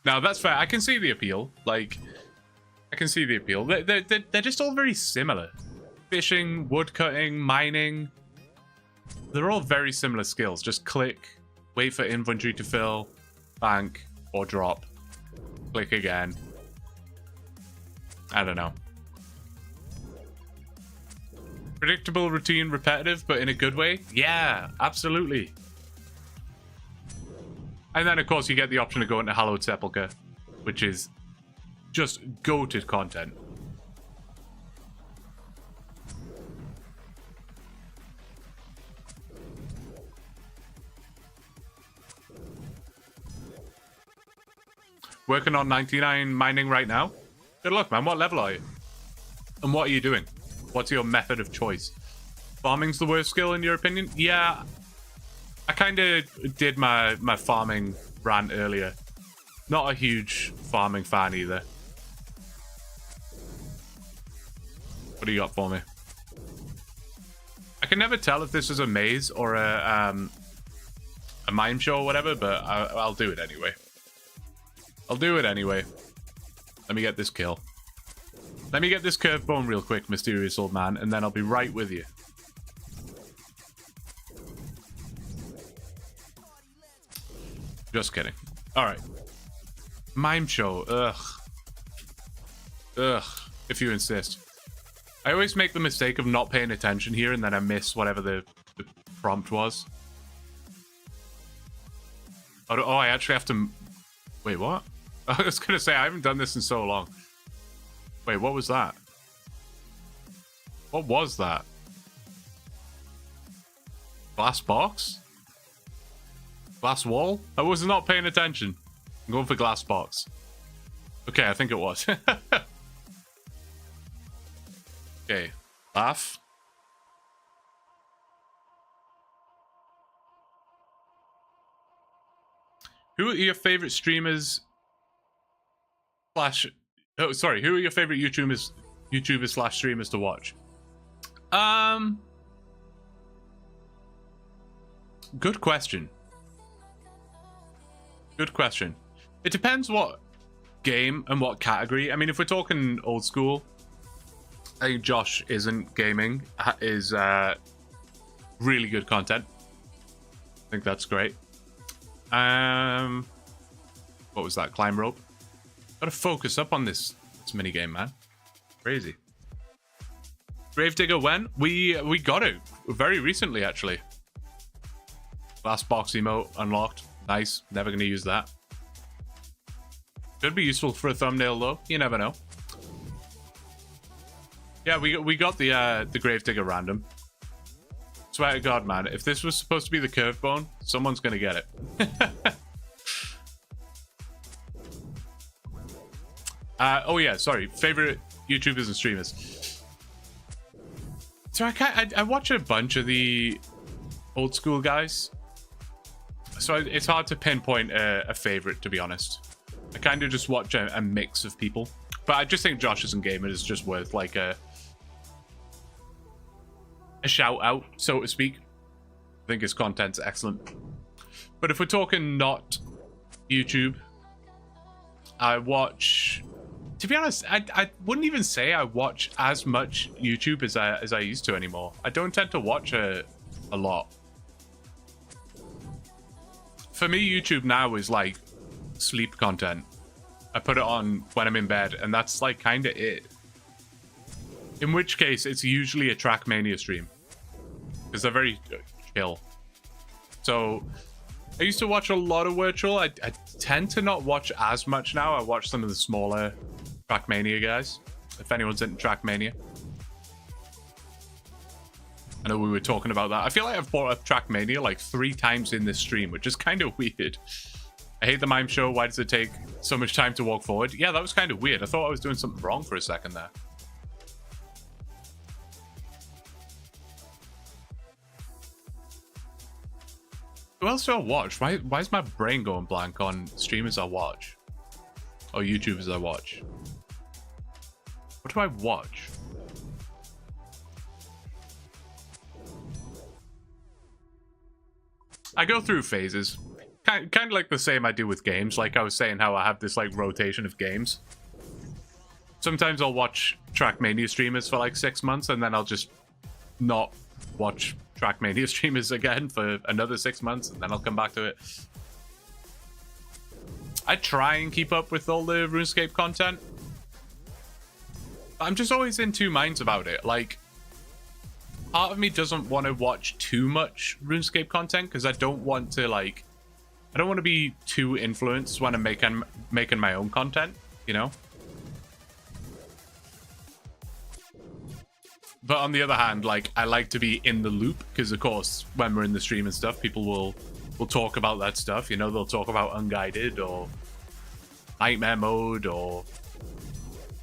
Now, that's fair. I can see the appeal. Like, I can see the appeal. They're just all very similar. Fishing, woodcutting, mining. They're all very similar skills. Just click, wait for inventory to fill, bank, or drop. Click again. I don't know. Predictable, routine, repetitive, but in a good way? Yeah, absolutely. And then, of course, you get the option to go into Hallowed Sepulchre, which is just goated content. Working on 99 mining right now. Good luck, man. What level are you? And what are you doing? What's your method of choice? Farming's the worst skill in your opinion? Yeah. I kind of did my farming rant earlier. Not a huge farming fan either. What do you got for me? I can never tell if this is a maze or a mime show or whatever, but I'll do it anyway. I'll do it anyway. Let me get this kill. Let me get this curved bone real quick, mysterious old man, and then I'll be right with you. Just kidding. Alright. Mime show. Ugh. Ugh. If you insist. I always make the mistake of not paying attention here, and then I miss whatever the prompt was. Oh, I actually have to... Wait, what? I was going to say, I haven't done this in so long. Wait, what was that? What was that? Glass box? Glass wall? I was not paying attention. I'm going for glass box. Okay, I think it was. Okay, laugh. Who are your favorite streamers? Who are your favorite YouTubers slash streamers to watch? Good question. Good question. It depends what game and what category. I mean, if we're talking old school, I think Josh Isn't Gaming is really good content. I think that's great. What was that? Climb rope. Gotta focus up on this mini game, man. Crazy. Gravedigger when? We got it very recently, actually. Last box emote unlocked. Nice. Never gonna use that. Could be useful for a thumbnail though. You never know. Yeah, we got the Gravedigger random. Swear to God, man, if this was supposed to be the curve bone, someone's gonna get it. Oh yeah, sorry. Favorite YouTubers and streamers. So I watch a bunch of the old school guys. So it's hard to pinpoint a favorite, to be honest. I kind of just watch a mix of people. But I just think Josh Isn't Gamer is just worth like a shout out, so to speak. I think his content's excellent. But if we're talking not YouTube, I watch... To be honest, I wouldn't even say I watch as much YouTube as I used to anymore. I don't tend to watch a lot. For me, YouTube now is like sleep content. I put it on when I'm in bed, and that's like kind of it. In which case, it's usually a Trackmania stream, because they're very chill. So I used to watch a lot of virtual. I tend to not watch as much now. I watch some of the smaller Trackmania guys, if anyone's into Trackmania. I know we were talking about that. I feel like I've brought up Trackmania like 3 times in this stream, which is kind of weird. I hate the mime show. Why does it take so much time to walk forward? Yeah, that was kind of weird. I thought I was doing something wrong for a second there. Who else do I watch? Why is my brain going blank on streamers I watch? Or YouTubers I watch? What do I watch? I go through phases. Kind of like the same I do with games. Like I was saying how I have this like rotation of games. Sometimes I'll watch Trackmania streamers for like 6 months, and then I'll just not watch Trackmania streamers again for another 6 months, and then I'll come back to it. I try and keep up with all the RuneScape content. I'm just always in 2 minds about it. Like, part of me doesn't want to watch too much RuneScape content because I don't want to like, I don't want to be too influenced when I'm making my own content, you know. But on the other hand, like, I like to be in the loop because, of course, when we're in the stream and stuff, people will talk about that stuff. You know, they'll talk about Unguided or Nightmare Mode or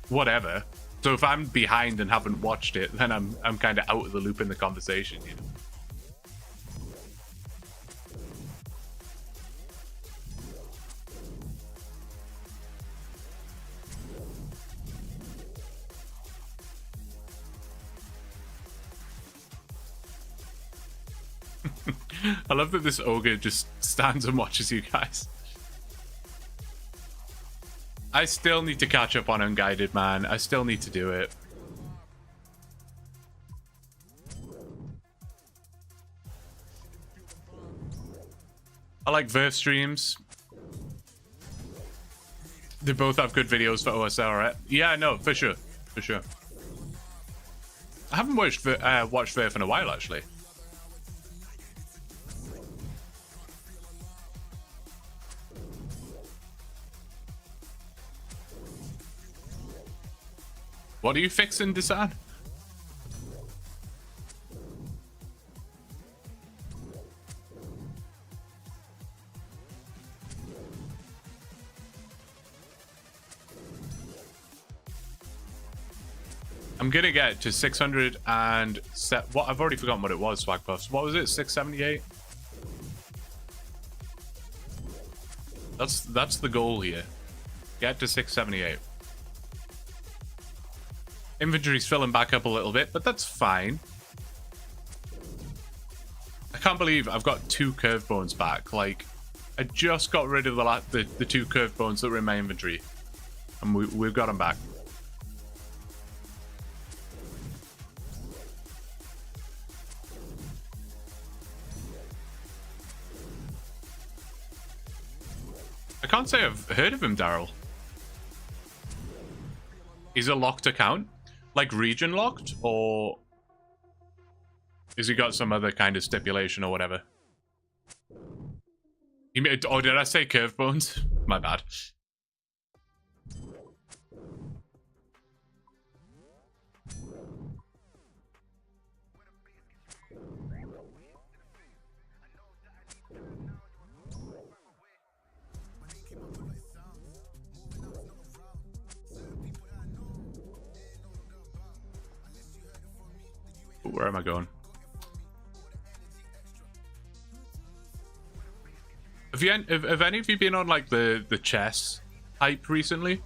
whatever. So if I'm behind and haven't watched it, then I'm kind of out of the loop in the conversation, you know. I love that this ogre just stands and watches you guys. I still need to catch up on Unguided, man. I still need to do it. I like Verve streams. They both have good videos for OSL, right? Yeah, no, for sure. For sure. I haven't watched Verve in a while, actually. What are you fixing, Desan? I'm gonna get to 600 and what? I've already forgotten what it was. Swag Puffs. What was it? 678. That's the goal here. Get to 678. Inventory's filling back up a little bit, but that's fine. I can't believe I've got 2 curve bones back. Like, I just got rid of the 2 curve bones that were in my inventory, and we've got them back. I can't say I've heard of him, Daryl. Is a locked account? Like region locked? Or has he got some other kind of stipulation or whatever? Oh, did I say curve bones? My bad. where am I going? Have any of you been on like the chess hype recently?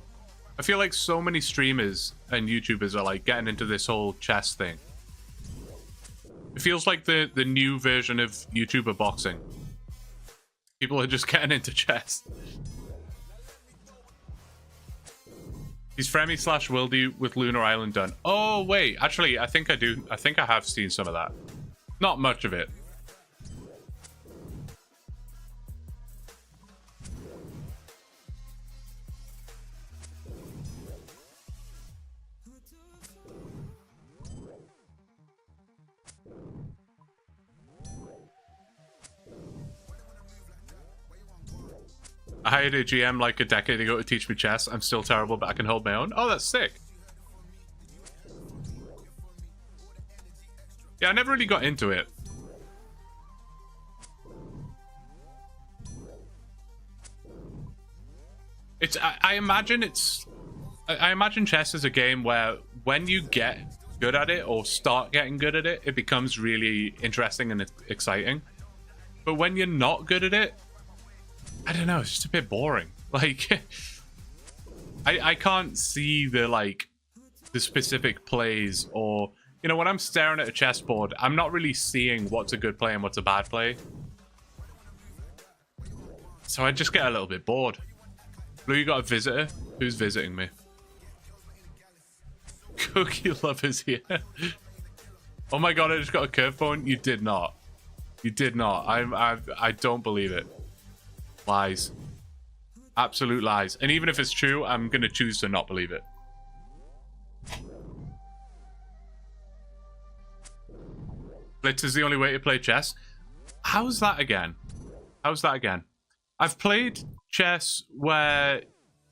I feel like so many streamers and YouTubers are like getting into this whole chess thing. It feels like the new version of YouTuber boxing. People are just getting into chess. He's Fremy / Wildy with Lunar Island done. Oh wait, actually I think I do. I think I have seen some of that. Not much of it. I hired a GM like a decade ago to teach me chess. I'm still terrible, but I can hold my own. Oh, that's sick. Yeah, I never really got into it. I imagine chess is a game where when you get good at it or start getting good at it, it becomes really interesting and exciting. But when you're not good at it, I don't know, it's just a bit boring. Like, I can't see the specific plays, or, you know, when I'm staring at a chessboard, I'm not really seeing what's a good play and what's a bad play. So I just get a little bit bored. Blue, you got a visitor? Who's visiting me? Cookie Lover's here. Oh my god, I just got a curve phone. You did not. You did not. I don't believe it. Lies. Absolute lies. And even if it's true, I'm going to choose to not believe it. Blitz is the only way to play chess. How's that again? How's that again? I've played chess where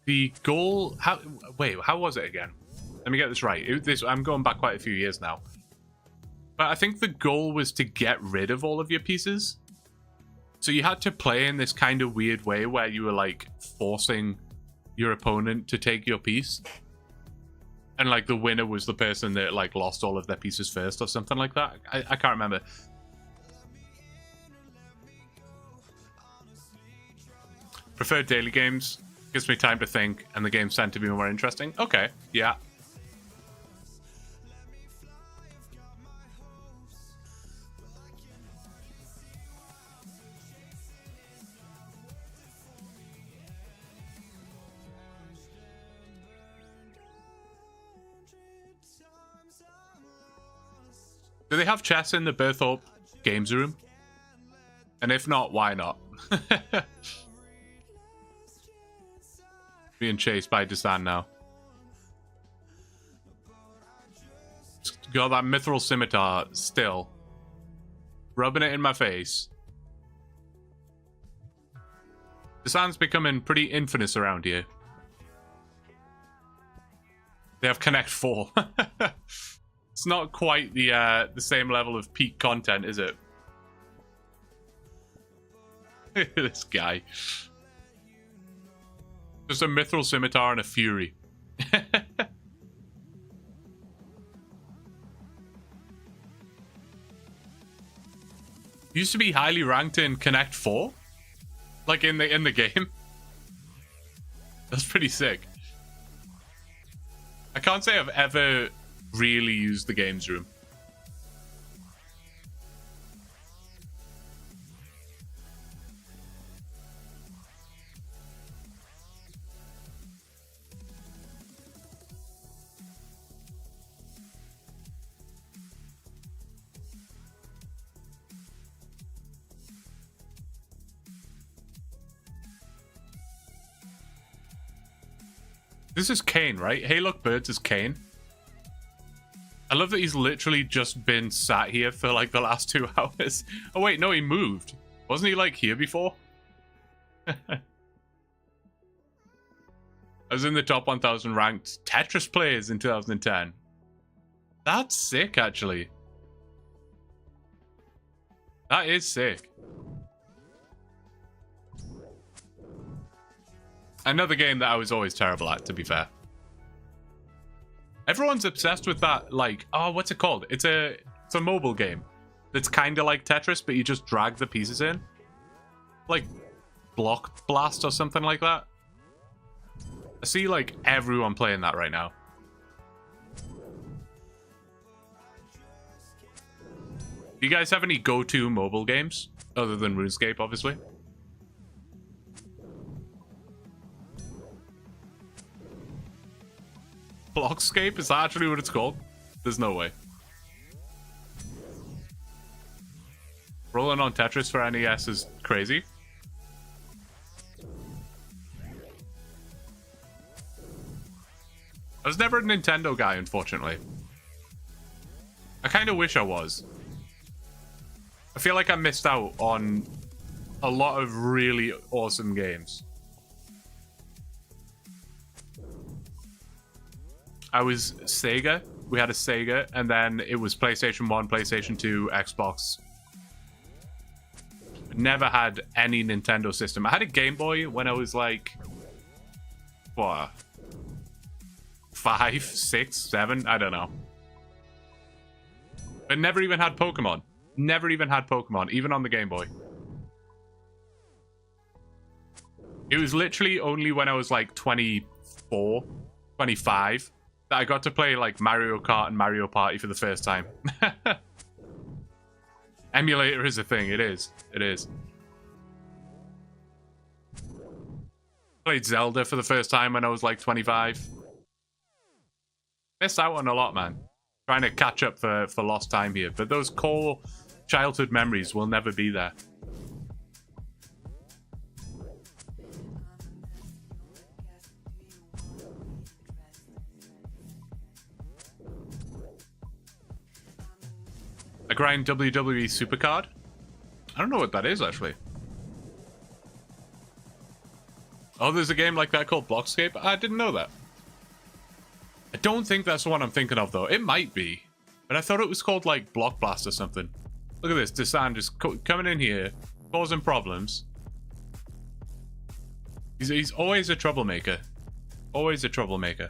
the goal... Wait, how was it again? Let me get this right. I'm going back quite a few years now. But I think the goal was to get rid of all of your pieces. So you had to play in this kind of weird way where you were like forcing your opponent to take your piece. And like the winner was the person that like lost all of their pieces first or something like that. I can't remember. Preferred daily games. Gives me time to think and the games tend to be more interesting. Okay, yeah. Do they have chess in the Berthorpe games room? And if not, why not? Being chased by Desan now. Got that mithril scimitar still. Rubbing it in my face. Desan's becoming pretty infamous around here. They have Connect 4. It's not quite the same level of peak content, is it? This guy. Just a mithril scimitar and a fury. Used to be highly ranked in Connect 4? Like in the game? That's pretty sick. I can't say I've ever really used the games room. This is Kane, right? Hey, look, birds is Kane. I love that he's literally just been sat here for like the last 2 hours. Oh wait, no, he moved. Wasn't he like here before? I was in the top 1000 ranked Tetris players in 2010. That's sick, actually. That is sick. Another game that I was always terrible at, to be fair. Everyone's obsessed with that, like, oh, what's it called? It's It's a mobile game that's kind of like Tetris, but you just drag the pieces in. Like Block Blast or something like that. I see like everyone playing that right now. Do you guys have any go-to mobile games? Other than RuneScape, obviously. Blockscape? Is that actually what it's called? There's no way. Rolling on Tetris for NES is crazy. I was never a Nintendo guy, unfortunately. I kind of wish I was. I feel like I missed out on a lot of really awesome games. I was Sega. We had a Sega, and then it was PlayStation 1, PlayStation 2, Xbox. Never had any Nintendo system. I had a Game Boy when I was like, what? 5, 6, 7? I don't know. But never even had Pokemon. Never even had Pokemon, even on the Game Boy. It was literally only when I was like 24, 25 that I got to play like Mario Kart and Mario Party for the first time. Emulator is a thing. It is. It is. Played Zelda for the first time when I was like 25. Missed out on a lot, man. Trying to catch up for lost time here. But those core childhood memories will never be there. I grind WWE Supercard. I don't know what that is, actually. Oh, there's a game like that called Blockscape? I didn't know that. I don't think that's the one I'm thinking of, though. It might be. But I thought it was called, like, Block Blast or something. Look at this. Desan just coming in here, causing problems. He's always a troublemaker. Always a troublemaker.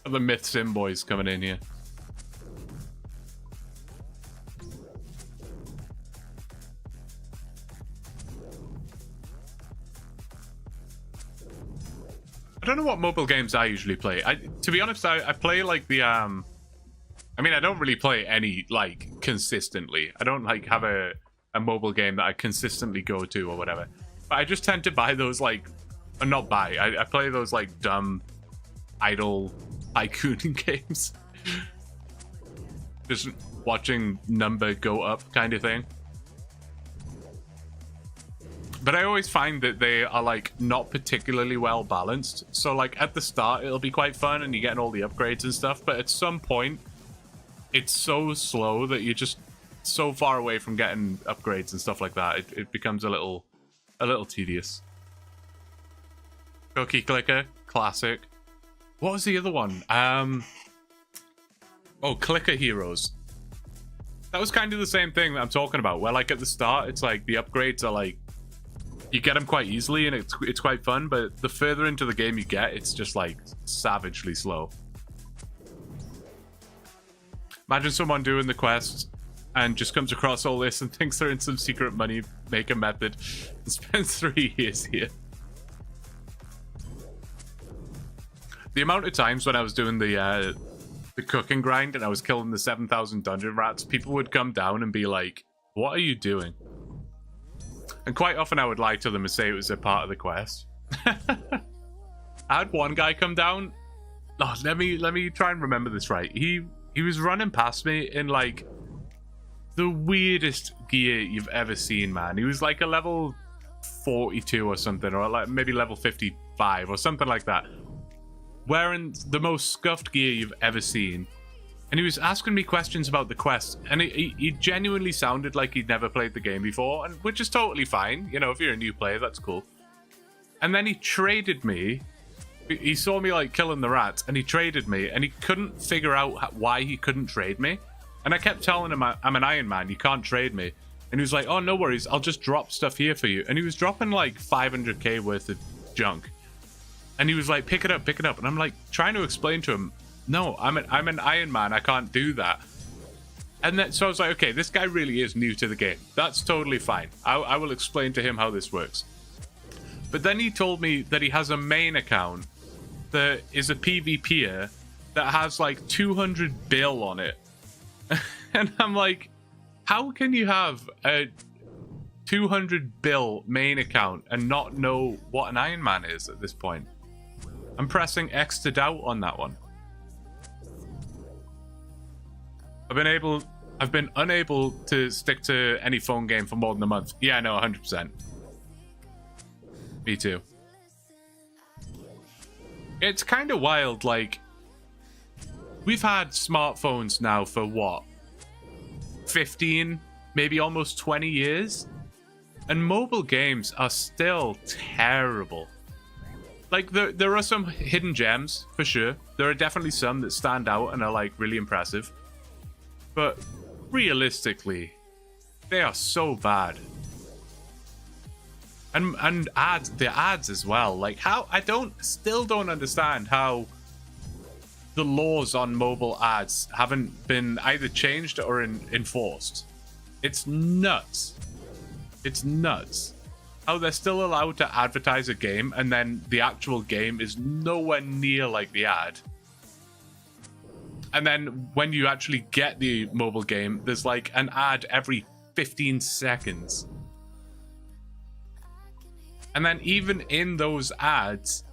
The Myth Sim boys coming in here. I don't know what mobile games I usually play. To be honest, I play like the I mean, I don't really play any like consistently. I don't like have a mobile game that I consistently go to or whatever. But I just tend to buy those like, or not buy. I play those like dumb, idle tycoon games. Just watching number go up kind of thing. But I always find that they are like not particularly well balanced. So like at the start it'll be quite fun and you're getting all the upgrades and stuff, but at some point it's so slow that you're just so far away from getting upgrades and stuff like that. It becomes a little tedious. Cookie Clicker, classic. What was the other one? Oh, Clicker Heroes. That was kind of the same thing that I'm talking about, where like at the start it's like the upgrades are like you get them quite easily and it's quite fun, but the further into the game you get, it's just like savagely slow. Imagine someone doing the quest and just comes across all this and thinks they're in some secret money maker method and spends 3 years here. The amount of times when I was doing the cooking grind and I was killing the 7,000 dungeon rats, people would come down and be like, "What are you doing?" And quite often I would lie to them and say it was a part of the quest. I had one guy come down. Oh, let me try and remember this right. He was running past me in like the weirdest gear you've ever seen, man. He was like a level 42 or something, or like maybe level 55 or something like that, wearing the most scuffed gear you've ever seen. And he was asking me questions about the quest, and he genuinely sounded like he'd never played the game before, and which is totally fine. You know, if you're a new player, that's cool. And then he traded me. He saw me like killing the rats, and he traded me, and he couldn't figure out why he couldn't trade me. And I kept telling him, I'm an Iron Man, you can't trade me. And he was like, "Oh, no worries, I'll just drop stuff here for you." And he was dropping like 500k worth of junk. And he was like, pick it up. And I'm like trying to explain to him, no, I'm an Iron Man. I can't do that. And then, so I was like, okay, this guy really is new to the game. That's totally fine. I will explain to him how this works. But then he told me that he has a main account that is a PvPer that has like 200 bill on it. And I'm like, how can you have a 200 bill main account and not know what an Iron Man is at this point? I'm pressing X to doubt on that one. I've been unable to stick to any phone game for more than a month. Yeah, no, 100%. Me too. It's kind of wild, like, we've had smartphones now for what? 15, maybe almost 20 years? And mobile games are still terrible. Like, there are some hidden gems, for sure. There are definitely some that stand out and are, like, really impressive. But realistically, they are so bad. And ads, the ads as well. Like, how still don't understand how the laws on mobile ads haven't been either changed or enforced. It's nuts. It's nuts. How they're still allowed to advertise a game and then the actual game is nowhere near like the ad. And then when you actually get the mobile game, there's like an ad every 15 seconds. And then even in those ads,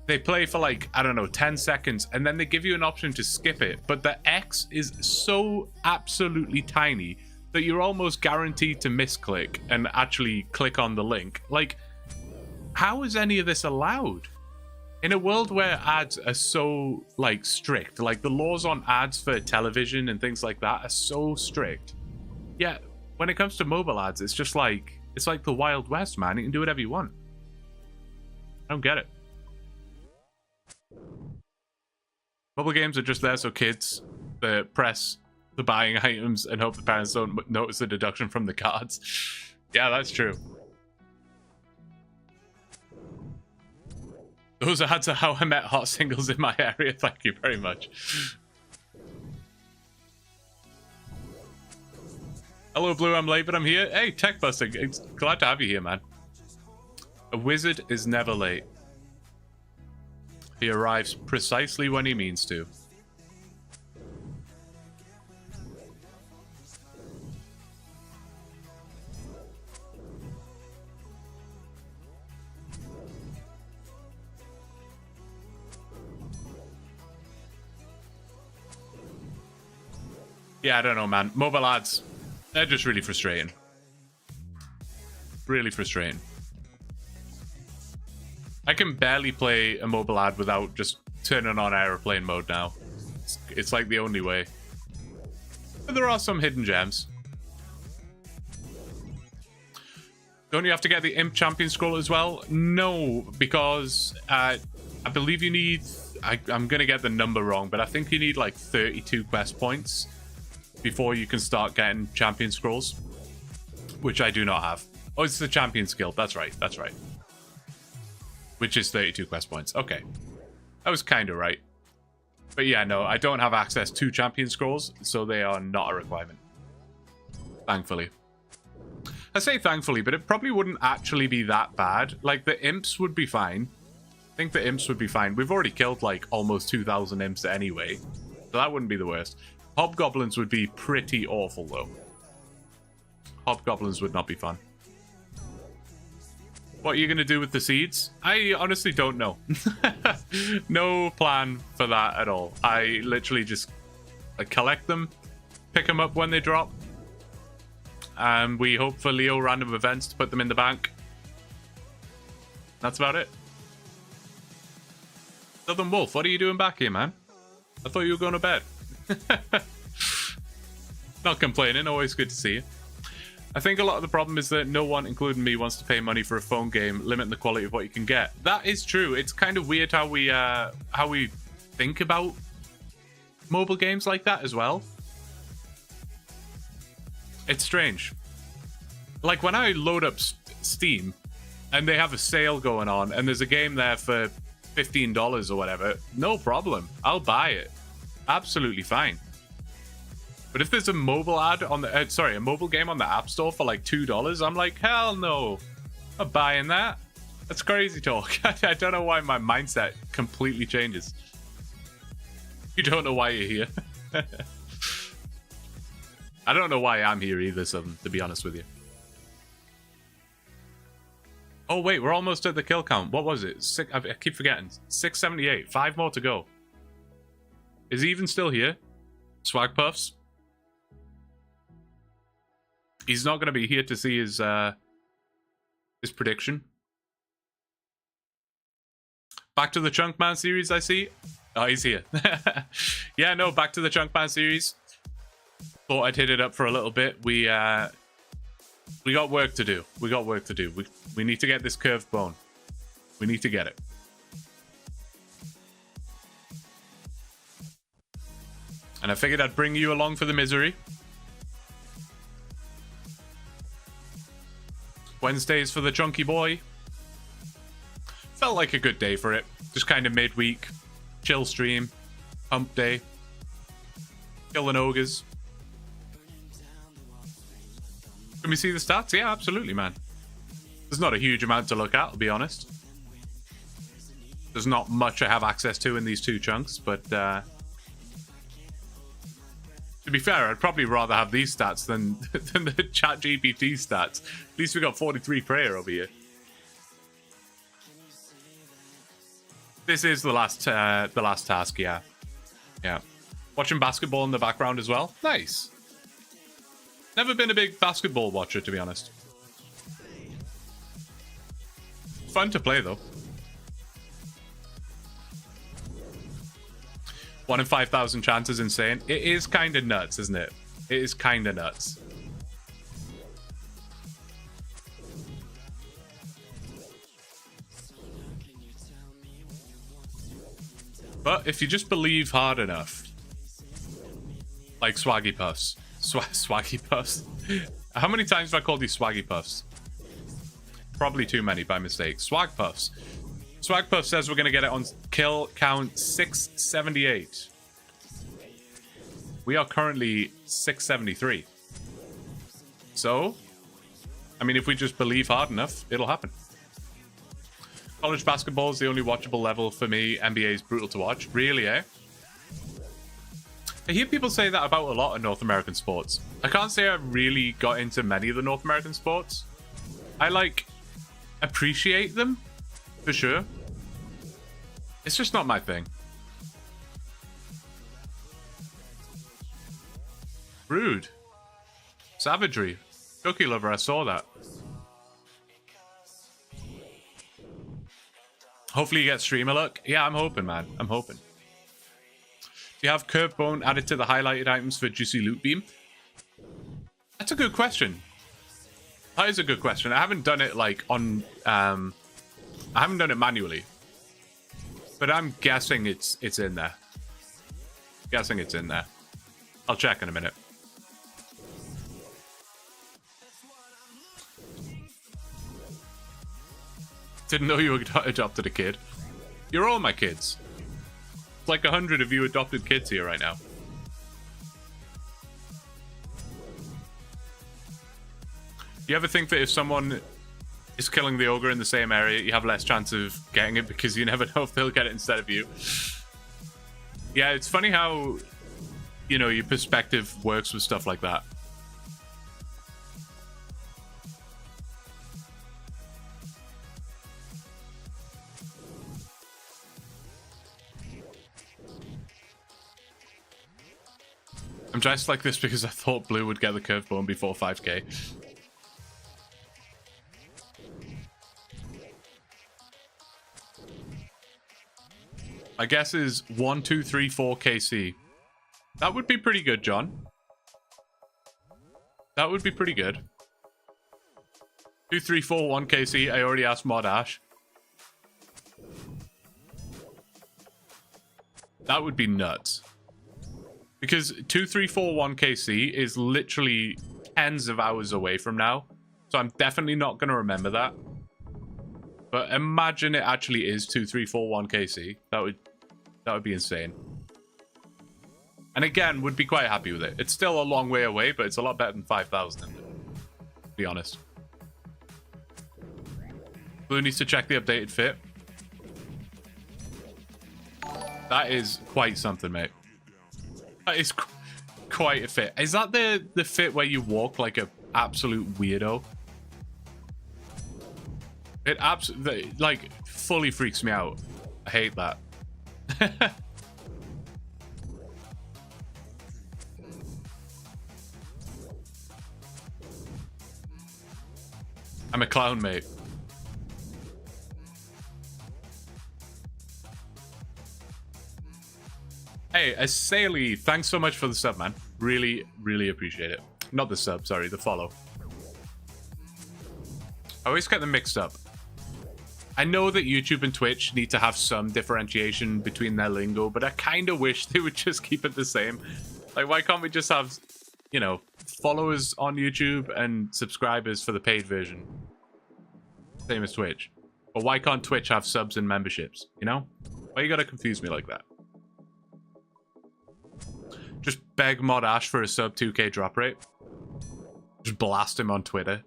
they play for like, I don't know, 10 seconds. And then they give you an option to skip it. But the X is so absolutely tiny that you're almost guaranteed to misclick and actually click on the link. Like, how is any of this allowed? In a world where ads are so, like, strict, like the laws on ads for television and things like that are so strict. Yeah, when it comes to mobile ads, it's just like, it's like the Wild West, man. You can do whatever you want. I don't get it. Mobile games are just there so kids press the buying items and hope the parents don't notice the deduction from the cards. Yeah, that's true. Those ads are how I met hot singles in my area. Thank you very much. Hello, Blue. I'm late, but I'm here. Hey, TechBuster. Glad to have you here, man. A wizard is never late. He arrives precisely when he means to. Yeah, I don't know, man. Mobile ads, they're just really frustrating. Really frustrating. I can barely play a mobile ad without just turning on airplane mode now. It's like the only way. But there are some hidden gems. Don't you have to get the Imp Champion Scroll as well? No, because I believe you need... I'm going to get the number wrong, but I think you need like 32 quest points before you can start getting champion scrolls, which I do not have. Oh, it's the champion skill. That's right. That's right. Which is 32 quest points. Okay. I was kind of right. But yeah, no, I don't have access to champion scrolls, so they are not a requirement. Thankfully. I say thankfully, but it probably wouldn't actually be that bad. Like, the imps would be fine. I think the imps would be fine. We've already killed, like, almost 2,000 imps anyway. So that wouldn't be the worst. Hobgoblins would be pretty awful, though. Hobgoblins would not be fun. What are you going to do with the seeds? I honestly don't know. No plan for that at all. I literally just collect them, pick them up when they drop, and we hope for Leo random events to put them in the bank. That's about it. Southern Wolf, what are you doing back here, man? I thought you were going to bed. Not complaining, always good to see you. I think a lot of the problem is that no one, including me, wants to pay money for a phone game, limiting the quality of what you can get. That is true. It's kind of weird how we think about mobile games like that as well. It's strange. Like when I load up Steam and they have a sale going on and there's a game there for $15 or whatever, no problem. I'll buy it. Absolutely fine. But if there's a mobile ad on the a mobile game on the App Store for like $2, I'm like, hell no, I'm not buying that. That's crazy talk. I don't know why my mindset completely changes. You don't know why you're here. I don't know why I'm here either, Southern, to be honest with you. Oh wait, we're almost at the kill count. What was it? I keep forgetting. 678. 5 more to go. Is he even still here? Swag Puffs? He's not going to be here to see his prediction. Back to the Chunk Man series, I see. Oh, he's here. Yeah, no, back to the Chunk Man series. Thought I'd hit it up for a little bit. We got work to do. We got work to do. We need to get this curved bone. We need to get it. And I figured I'd bring you along for the misery. Wednesdays for the chunky boy. Felt like a good day for it. Just kind of midweek. Chill stream. Hump day. Killing ogres. Can we see the stats? Yeah, absolutely, man. There's not a huge amount to look at, I'll be honest. There's not much I have access to in these two chunks, but to be fair, I'd probably rather have these stats than the ChatGPT stats. At least we got 43 prayer over here. This is the last task, yeah. Yeah. Watching basketball in the background as well. Nice. Never been a big basketball watcher, to be honest. Fun to play, though. 1 in 5,000 chance is insane. It is kind of nuts, isn't it? It is kind of nuts. But if you just believe hard enough, like Swaggy Puffs. Swaggy Puffs. How many times have I called these Swaggy Puffs? Probably too many by mistake. Swag Puffs. Swag Puff says we're going to get it on kill count 678. We are currently 673. So, I mean, if we just believe hard enough, it'll happen. College basketball is the only watchable level for me. NBA is brutal to watch. Really, eh? I hear people say that about a lot of North American sports. I can't say I really got into many of the North American sports. I, like, appreciate them, for sure. It's just not my thing. Rude. Savagery. Cookie Lover, I saw that. Hopefully you get streamer luck. Yeah, I'm hoping, man. I'm hoping. Do you have curved bone added to the highlighted items for Juicy Loot Beam? That's a good question. That is a good question. I haven't done it like on I haven't done it manually. But I'm guessing it's in there. Guessing it's in there. I'll check in a minute. Didn't know you adopted a kid. You're all my kids. It's like 100 of you adopted kids here right now. You ever think that if someone is killing the ogre in the same area, you have less chance of getting it because you never know if they'll get it instead of you? Yeah, it's funny how, you know, your perspective works with stuff like that. I'm dressed like this because I thought Blue would get the curved bone before 5k. My guess is 1, 2, 3, 4 KC. That would be pretty good, John. That would be pretty good. 2, 3, 4, 1 KC. I already asked Mod Ash. That would be nuts. Because 2, 3, 4, 1 KC is literally tens of hours away from now. So I'm definitely not going to remember that. But imagine it actually is 2, 3, 4, 1 KC. That would be insane. And again, would be quite happy with it. It's still a long way away, but it's a lot better than 5,000, to be honest. Blue needs to check the updated fit. That is quite something, mate. That is quite a fit. Is that the fit where you walk like an absolute weirdo? It absolutely, like, fully freaks me out. I hate that. I'm a clown, mate. Hey, Asalee, thanks so much for the sub, man. Really, really appreciate it. Not the sub, sorry, the follow. I always get them mixed up. I know that YouTube and Twitch need to have some differentiation between their lingo, but I kind of wish they would just keep it the same. Like, why can't we just have, you know, followers on YouTube and subscribers for the paid version? Same as Twitch. But why can't Twitch have subs and memberships, you know? Why you gotta confuse me like that? Just beg Mod Ash for a sub 2k drop rate. Just blast him on Twitter.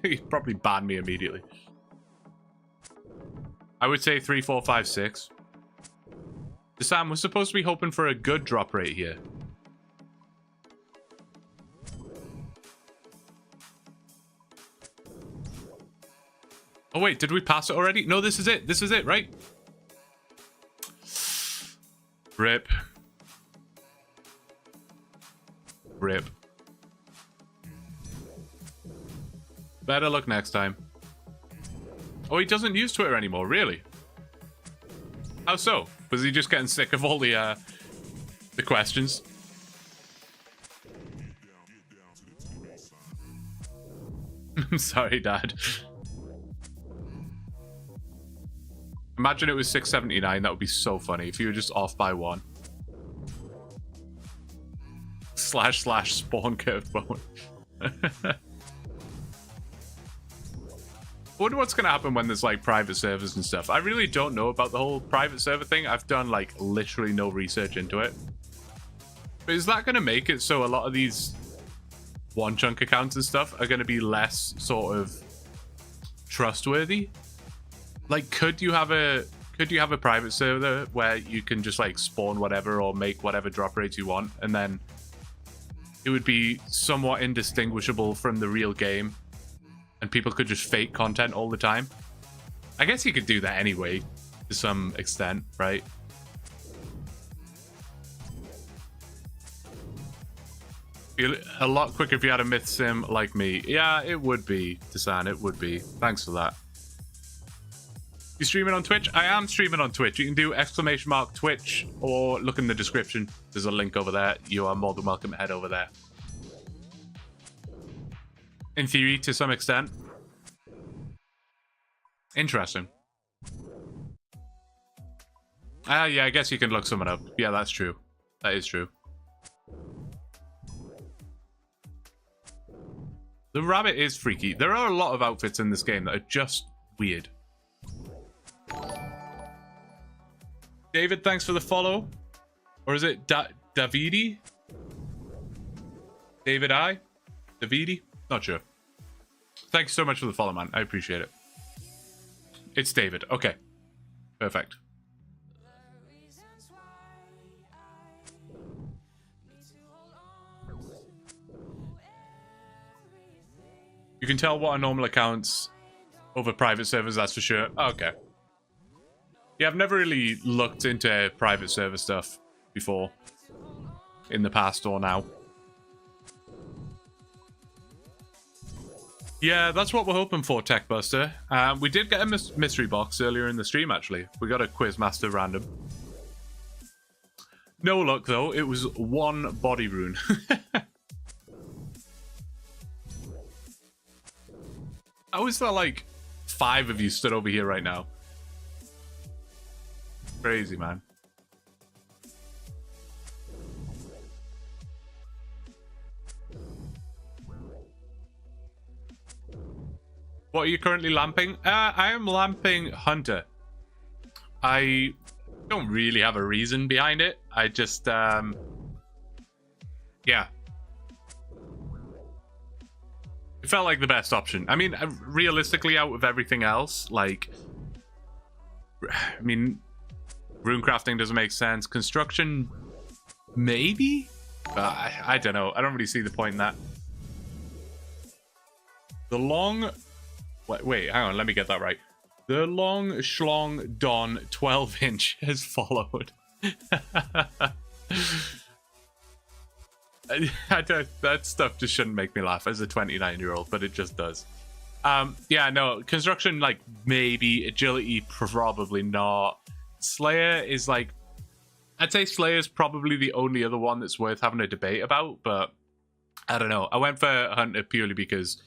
He'd probably ban me immediately. I would say 3, 4, 5, 6. Sam, we're supposed to be hoping for a good drop rate here. Oh wait, did we pass it already? No, this is it. This is it, right? Rip. Rip. Better luck next time. Oh, he doesn't use Twitter anymore, really? How so? Was he just getting sick of all the questions? I'm sorry, Dad. Imagine it was 679. That would be so funny if you were just off by 1. / spawn curve bone. I wonder what's going to happen when there's like private servers and stuff. I really don't know about the whole private server thing. I've done like literally no research into it. But is that going to make it so a lot of these OneChunk accounts and stuff are going to be less sort of trustworthy? Like, could you have a private server where you can just like spawn whatever or make whatever drop rates you want, and then it would be somewhat indistinguishable from the real game, and people could just fake content all the time? I guess you could do that anyway, to some extent, right? Be a lot quicker if you had a myth sim like me. Yeah, it would be, Desan, it would be. Thanks for that. You streaming on Twitch? I am streaming on Twitch. You can do !Twitch or look in the description. There's a link over there. You are more than welcome to head over there. In theory, to some extent. Interesting. Yeah, I guess you can look someone up. Yeah, that's true. That is true. The rabbit is freaky. There are a lot of outfits in this game that are just weird. David, thanks for the follow. Or is it Davidi? David I? Davidi? Not sure. Thanks so much for the follow, man. I appreciate it. It's David. Okay. Perfect. You can tell what are normal accounts over private servers, that's for sure. Okay. Yeah, I've never really looked into private server stuff before. In the past or now. Yeah, that's what we're hoping for, TechBuster. We did get a mystery box earlier in the stream, actually. We got a Quizmaster random. No luck, though. It was 1 body rune. How is there, like, 5 of you stood over here right now? Crazy, man. What are you currently lamping? I am lamping Hunter. I don't really have a reason behind it. I just, Yeah. It felt like the best option. I mean, realistically, out of everything else, like, I mean, rune crafting doesn't make sense. Construction, maybe? I don't know. I don't really see the point in that. The long... Wait, hang on. Let me get that right. The long schlong don 12-inch has followed. That stuff just shouldn't make me laugh as a 29-year-old, but it just does. Yeah, no, construction, like, maybe. Agility, probably not. Slayer is, like... I'd say Slayer's probably the only other one that's worth having a debate about, but I don't know. I went for Hunter purely because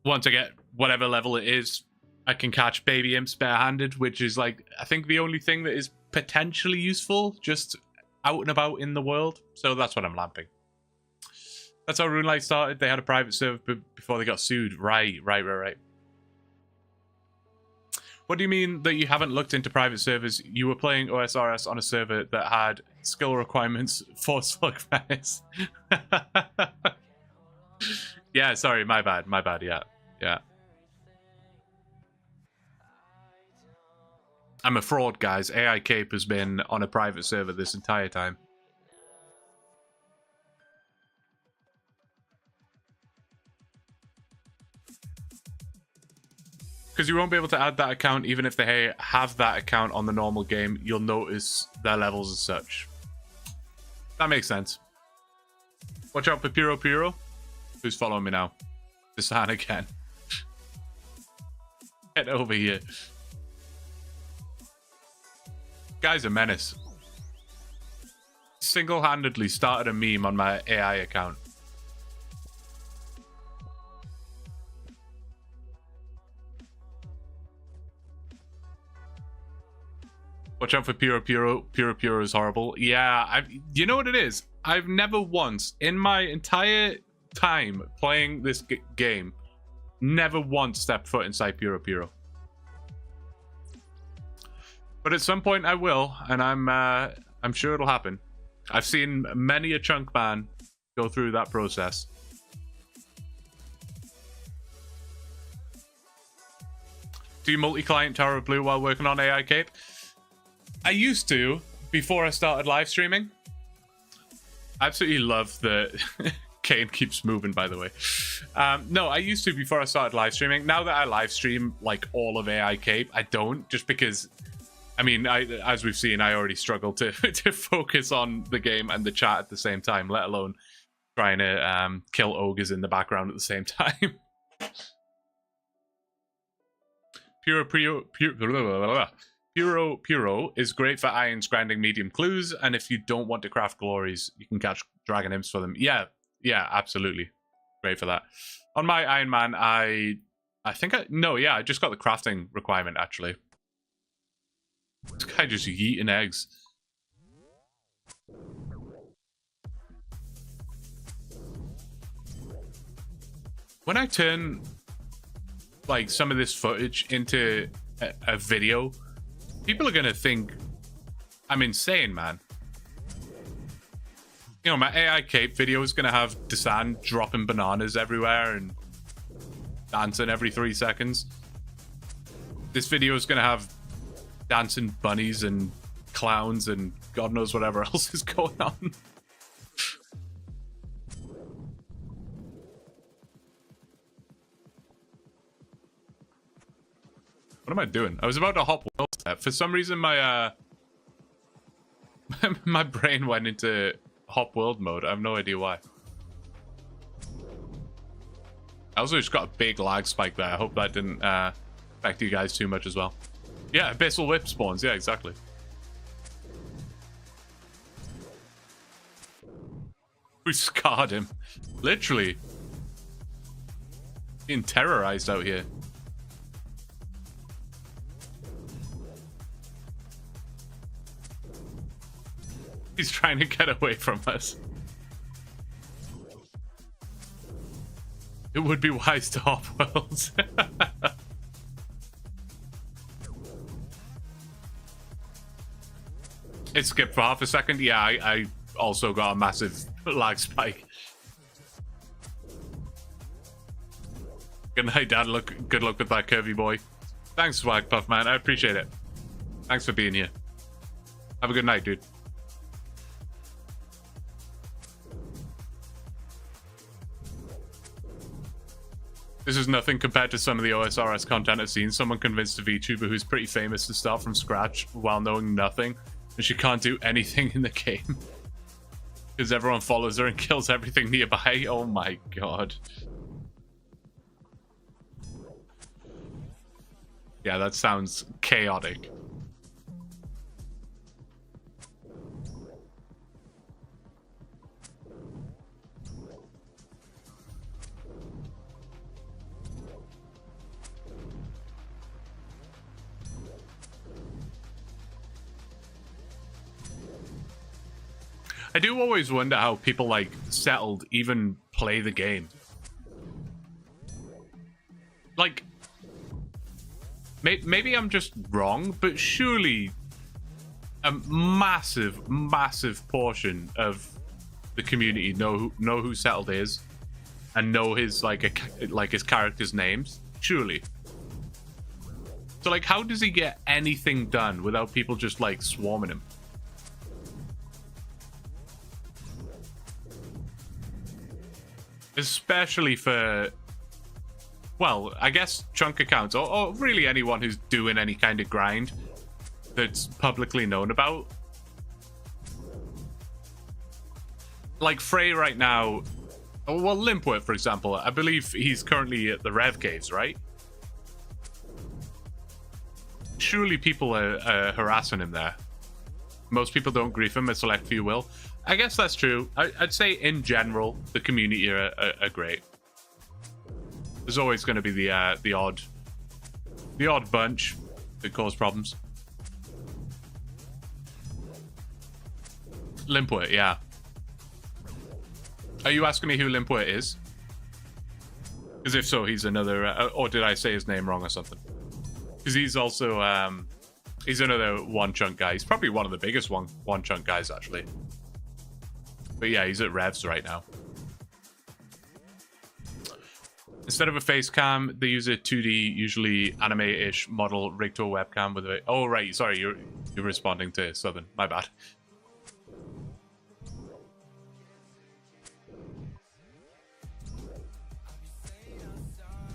once I get whatever level it is, I can catch baby imps barehanded, which is, like, I think the only thing that is potentially useful just out and about in the world. So that's what I'm lamping. That's how RuneLite started. They had a private server before they got sued. Right. What do you mean that you haven't looked into private servers? You were playing OSRS on a server that had skill requirements for slug menace. Yeah, sorry, my bad, yeah. I'm a fraud, guys. AI Cape has been on a private server this entire time. Because you won't be able to add that account even if they have that account on the normal game. You'll notice their levels as such. That makes sense. Watch out for Piro. Who's following me now? Desan again. Get over here. Guy's a menace. Single-handedly started a meme on my AI account. Watch out for Piro. Piro is horrible. Yeah, you know what it is? I've never once, in my entire time playing this game, never once stepped foot inside Piro. But at some point I will, and I'm sure it'll happen. I've seen many a chunk man go through that process. Do you multi-client Tower of Blue while working on AI Cape? I used to, before I started live streaming. I absolutely love the... Kane keeps moving, by the way. No, I used to before I started live streaming. Now that I live stream, like, all of AI Cape, I don't, just because... I mean, as we've seen, I already struggle to focus on the game and the chat at the same time, let alone trying to kill ogres in the background at the same time. Puro is great for irons grinding medium clues, and if you don't want to craft glories, you can catch dragon imps for them. Yeah, absolutely. Great for that. On my Ironman, I just got the crafting requirement, actually. This guy just eating eggs. When I turn, like, some of this footage into a video, people are gonna think I'm insane, man. You know, my AI Cape video is gonna have Desan dropping bananas everywhere and dancing every 3 seconds. This video is gonna have dancing bunnies and clowns and God knows whatever else is going on. What am I doing? I was about to hop world step. For some reason, my my brain went into hop world mode. I have no idea why. I also just got a big lag spike there. I hope that didn't affect you guys too much as well. Yeah, abyssal whip spawns. Yeah, exactly. We scarred him. Literally. Being terrorized out here. He's trying to get away from us. It would be wise to hop worlds. It skipped for half a second. Yeah, I also got a massive Lag spike. Good night, Dad. Good luck with that curvy boy. Thanks, Swag Puff, man. I appreciate it. Thanks for being here. Have a good night, dude. This is nothing compared to some of the OSRS content I've seen. Someone convinced a VTuber who's pretty famous to start from scratch while knowing nothing, and she can't do anything in the game because everyone follows her and kills everything nearby. Oh my god. Yeah, that sounds chaotic. I do always wonder how people like settled even play the game. Like, maybe I'm just wrong, but surely a massive, massive portion of the community know who Settled is and know his his characters' names. Surely. So like, how does he get anything done without people just like swarming him? Especially for, well, I guess chunk accounts, or really anyone who's doing any kind of grind that's publicly known about. Like Frey right now, well, Limpwit, for example, I believe he's currently at the Rev Caves, right? Surely people are harassing him there. Most people don't grief him, a select few will. I guess that's true. I'd say in general, the community are great. There's always going to be the odd bunch that cause problems. Limpwit, yeah. Are you asking me who Limpwit is? Because if so, he's another... or did I say his name wrong or something? Because he's also... he's another OneChunk guy. He's probably one of the biggest OneChunk guys, actually. But yeah, he's at Revs right now. Instead of a face cam, they use a 2D, usually anime-ish model rigged to a webcam with a... Oh, right. Sorry, you're responding to Southern. My bad.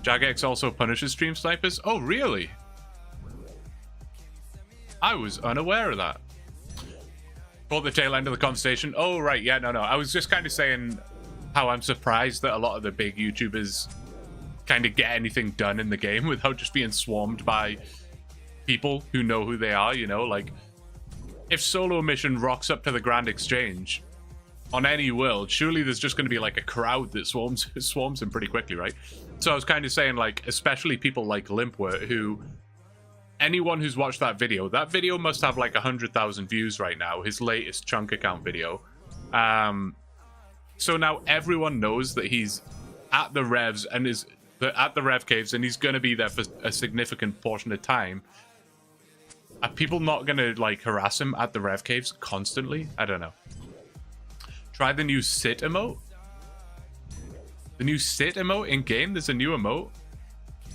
Jagex also punishes stream snipers? Oh, really? I was unaware of that. For the tail end of the conversation. Oh, right. Yeah, no. I was just kind of saying how I'm surprised that a lot of the big YouTubers kind of get anything done in the game without just being swarmed by people who know who they are, you know? Like, if Solo Mission rocks up to the Grand Exchange on any world, surely there's just going to be like a crowd that swarms him pretty quickly, right? So I was kind of saying, like, especially people like Limpwit, who... Anyone who's watched that video must have like 100,000 views right now, his latest chunk account video. So now everyone knows that he's at the Revs and is at the Rev Caves, and he's going to be there for a significant portion of time. Are people not going to like harass him at the Rev Caves constantly? I don't know. Try the new sit emote. The new sit emote in game? There's a new emote?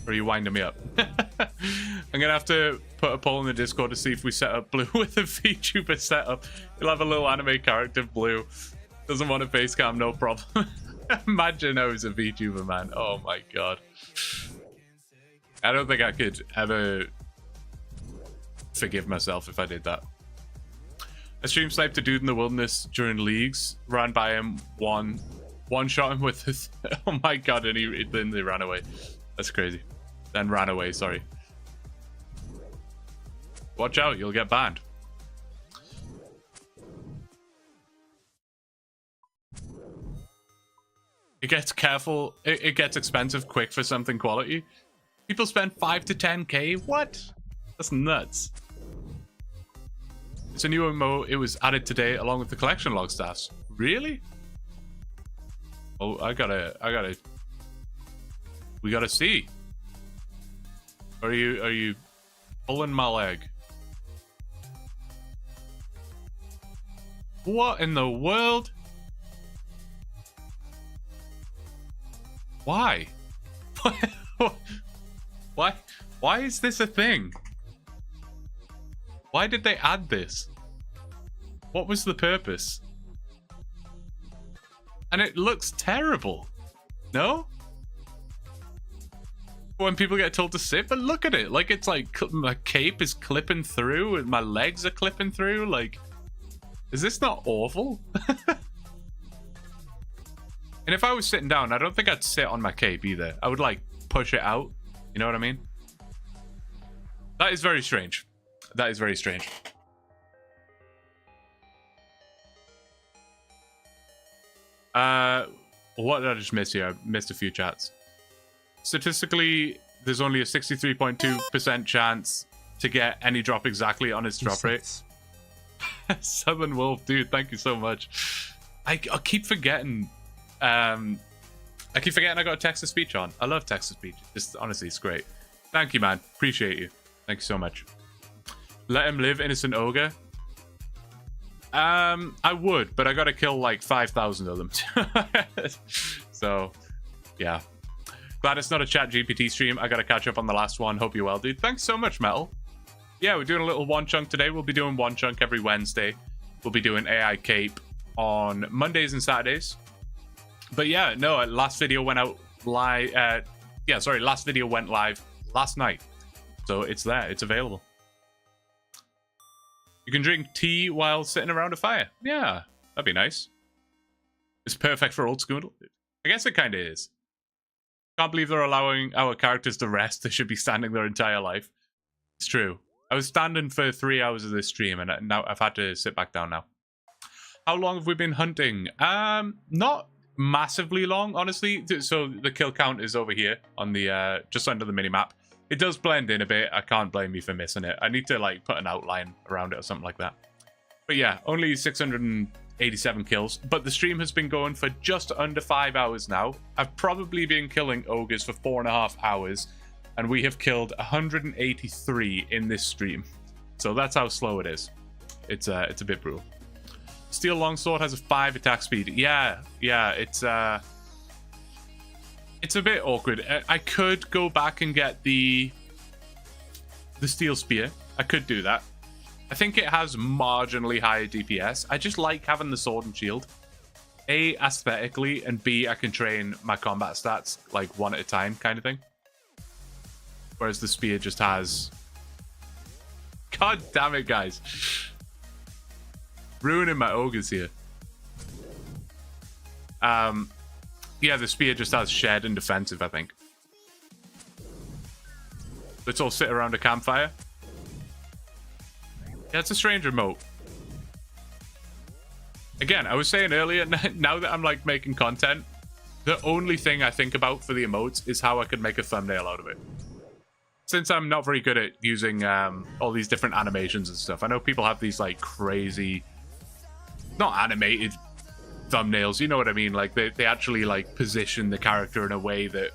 Or are you winding me up? I'm going to have to put a poll in the Discord to see if we set up Blue with a VTuber setup. He'll have a little anime character, Blue. Doesn't want a face cam, no problem. Imagine I was a VTuber, man. Oh my god. I don't think I could ever forgive myself if I did that. I stream sniped a dude in the wilderness during leagues, ran by him, one shot him with his... Oh my god, and then they ran away. That's crazy. Then ran away, sorry. Watch out, you'll get banned. It gets careful. It gets expensive quick for something quality. People spend 5 to 10k. What? That's nuts. It's a new emote. It was added today along with the collection log stats. Really? Oh, we gotta see. Are you pulling my leg? What in the world? Why? Why? Why is this a thing? Why did they add this? What was the purpose? And it looks terrible. No? When people get told to sit, but look at it. Like, it's like my cape is clipping through and my legs are clipping through. Like, is this not awful? And if I was sitting down, I don't think I'd sit on my cape either. I would, like, push it out. You know what I mean? That is very strange. That is very strange. What did I just miss here? I missed a few chats. Statistically, there's only a 63.2% chance to get any drop exactly on its drop rate. Southern Wolf, dude, thank you so much. I keep forgetting. I keep forgetting I got a text-to-speech on. I love text-to-speech. Just honestly, it's great. Thank you, man. Appreciate you. Thank you so much. Let him live, innocent ogre. I would, but I gotta kill like 5,000 of them. So, yeah. Glad it's not a chat GPT stream. I gotta catch up on the last one. Hope you're well, dude. Thanks so much, Metal. Yeah, we're doing a little OneChunk today. We'll be doing OneChunk every Wednesday. We'll be doing AI Cape on Mondays and Saturdays. But yeah, no, last video went out live. Last video went live last night. So it's there. It's available. You can drink tea while sitting around a fire. Yeah, that'd be nice. It's perfect for old school. I guess it kind of is. Can't believe they're allowing our characters to rest. They should be standing their entire life. It's true. I was standing for 3 hours of this stream, and now I've had to sit back down now. How long have we been hunting? Not massively long, honestly. So the kill count is over here on the just under the minimap. It does blend in a bit. I can't blame you for missing it. I need to like put an outline around it or something like that. But yeah, only 687 kills. But the stream has been going for just under 5 hours now. I've probably been killing ogres for 4.5 hours. And we have killed 183 in this stream. So that's how slow it is. It's a bit brutal. Steel Longsword has a 5 attack speed. Yeah, it's a bit awkward. I could go back and get the Steel Spear. I could do that. I think it has marginally higher DPS. I just like having the sword and shield. A, aesthetically, and B, I can train my combat stats like one at a time kind of thing. Whereas the spear just has... God damn it, guys. Ruining my ogres here. Yeah, the spear just has shed and defensive, I think. Let's all sit around a campfire. Yeah, it's a strange remote. Again, I was saying earlier, now that I'm like making content, the only thing I think about for the emotes is how I could make a thumbnail out of it. Since I'm not very good at using all these different animations and stuff, I know people have these like crazy, not animated thumbnails, you know what I mean? Like they actually like position the character in a way that,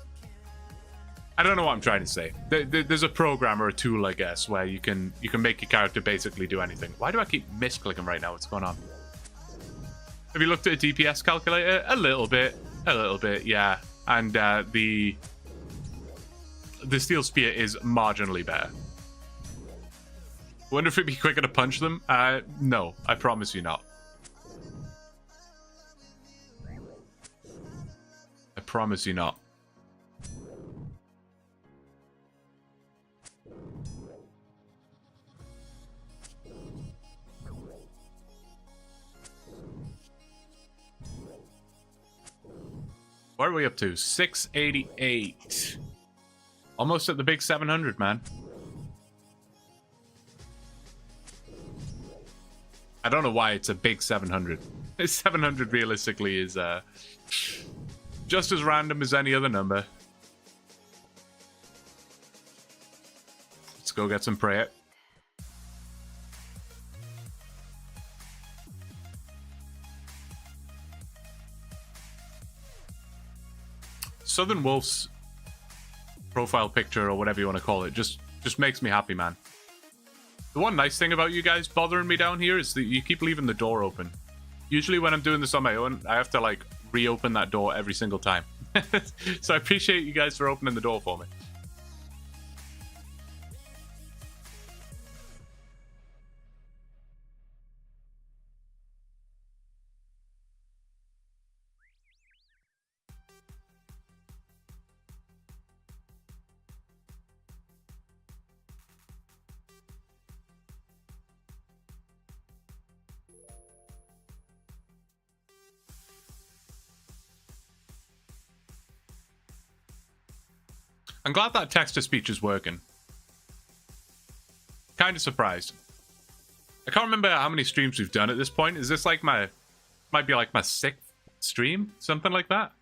I don't know what I'm trying to say. There's a program or a tool, I guess, where you can make your character basically do anything. Why do I keep misclicking right now? What's going on? Have you looked at a DPS calculator? A little bit, yeah. And the Steel Spear is marginally better. Wonder if it'd be quicker to punch them? No, I promise you not. I promise you not. What are we up to? 688. Almost at the big 700, man. I don't know why it's a big 700. 700 realistically is just as random as any other number. Let's go get some prayer. Southern Wolf's profile picture, or whatever you want to call it, just makes me happy, man. The one nice thing about you guys bothering me down here is that you keep leaving the door open. Usually when I'm doing this on my own, I have to like reopen that door every single time. So I appreciate you guys for opening the door for me. I'm glad that text-to-speech is working. Kind of surprised. I can't remember how many streams we've done at this point. Is this like might be like my 6th stream? Something like that?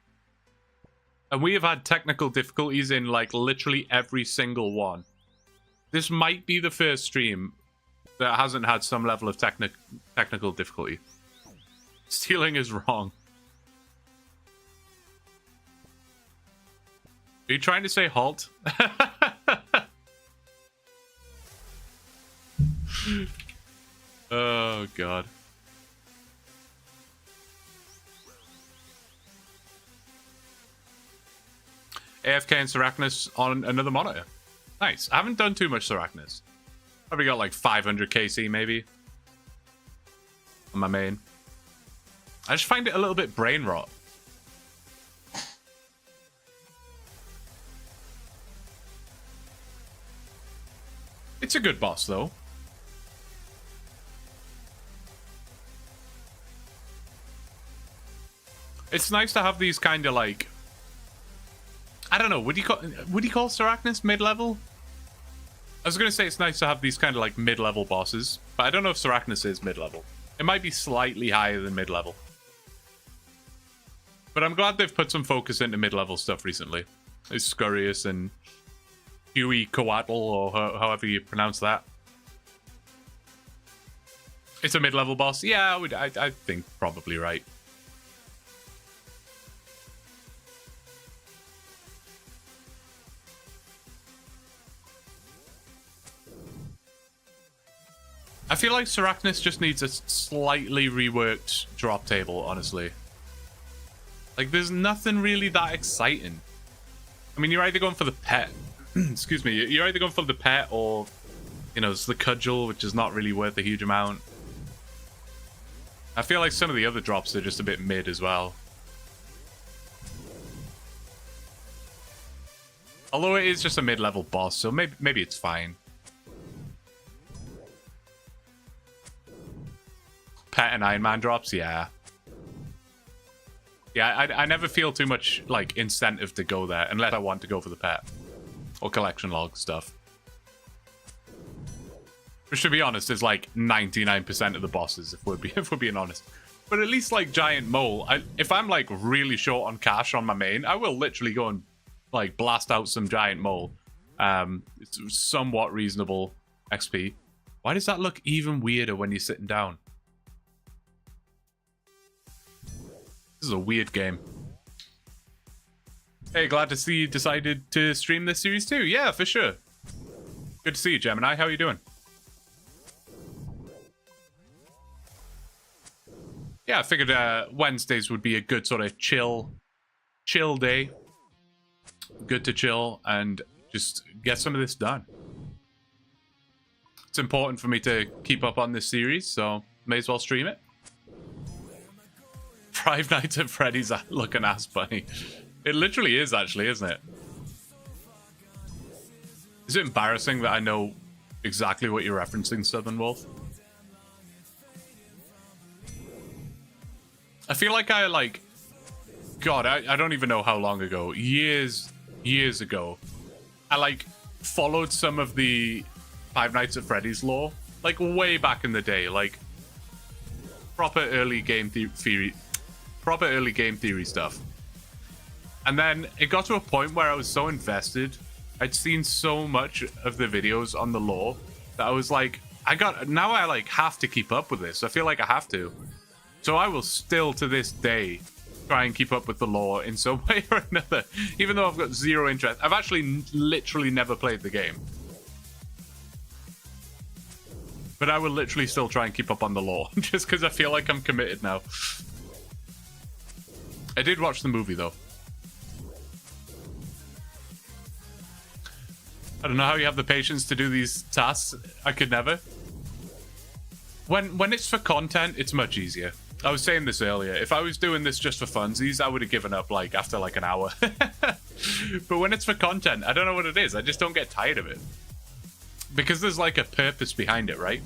And we have had technical difficulties in like literally every single one. This might be the first stream that hasn't had some level of technical difficulty. Stealing is wrong. Are you trying to say halt? Oh, God. AFK and Seracnus on another monitor. Nice. I haven't done too much Seracnus. Probably got like 500 KC maybe. On my main. I just find it a little bit brain rot. It's a good boss, though. It's nice to have these kind of like... I don't know, would you call Seracnus mid-level? I was going to say it's nice to have these kind of like mid-level bosses, but I don't know if Seracnus is mid-level. It might be slightly higher than mid-level. But I'm glad they've put some focus into mid-level stuff recently. It's Scurious and Huey Coatl, or however you pronounce that. It's a mid-level boss. Yeah, I think probably right. I feel like Seracnus just needs a slightly reworked drop table, honestly. Like, there's nothing really that exciting. I mean, you're either going for the pet. Excuse me. You're either going for the pet or, you know, it's the cudgel, which is not really worth a huge amount. I feel like some of the other drops are just a bit mid as well. Although it is just a mid-level boss, so maybe it's fine. Pet and Ironman drops, yeah. Yeah, I never feel too much, like, incentive to go there, unless I want to go for the pet. Or collection log stuff. Which, to be honest, is like 99% of the bosses, if we're being honest. But at least, like, Giant Mole, if I'm, like, really short on cash on my main, I will literally go and, like, blast out some Giant Mole. It's somewhat reasonable XP. Why does that look even weirder when you're sitting down? This is a weird game. Hey, glad to see you decided to stream this series too. Yeah, for sure. Good to see you, Gemini. How are you doing? Yeah, I figured Wednesdays would be a good sort of chill day. Good to chill and just get some of this done. It's important for me to keep up on this series, so may as well stream it. Five Nights at Freddy's looking ass funny. It literally is, actually, isn't it? Is it embarrassing that I know exactly what you're referencing, Southern Wolf? I feel like God, I don't even know how long ago. Years ago. I, followed some of the Five Nights at Freddy's lore. Like, way back in the day. Like, proper early game theory stuff. And then it got to a point where I was so invested. I'd seen so much of the videos on the lore that I was like, now I have to keep up with this. I feel like I have to. So I will still to this day try and keep up with the lore in some way or another, even though I've got zero interest. I've actually literally never played the game. But I will literally still try and keep up on the lore, just because I feel like I'm committed now. I did watch the movie, though. I don't know how you have the patience to do these tasks. I could never. When it's for content, it's much easier. I was saying this earlier. If I was doing this just for funsies, I would have given up like after like an hour. But when it's for content, I don't know what it is. I just don't get tired of it. Because there's like a purpose behind it, right?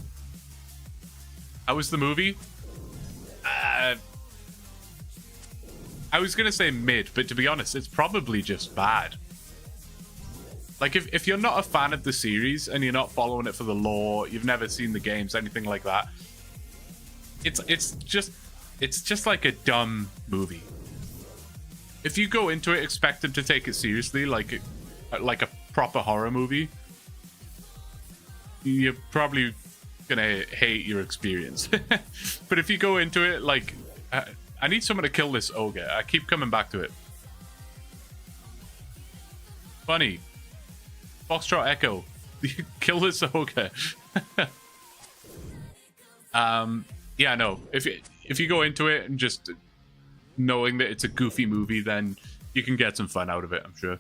How was the movie? I was going to say mid, but to be honest, it's probably just bad. Like, if you're not a fan of the series and you're not following it for the lore, you've never seen the games, anything like that, it's just like a dumb movie. If you go into it expecting to take it seriously, like a proper horror movie, you're probably gonna hate your experience. But if you go into it like, I need someone to kill this ogre. I keep coming back to it. Funny. Foxtrot Echo. Kill this ogre. Yeah, no. If you go into it and just knowing that it's a goofy movie, then you can get some fun out of it, I'm sure.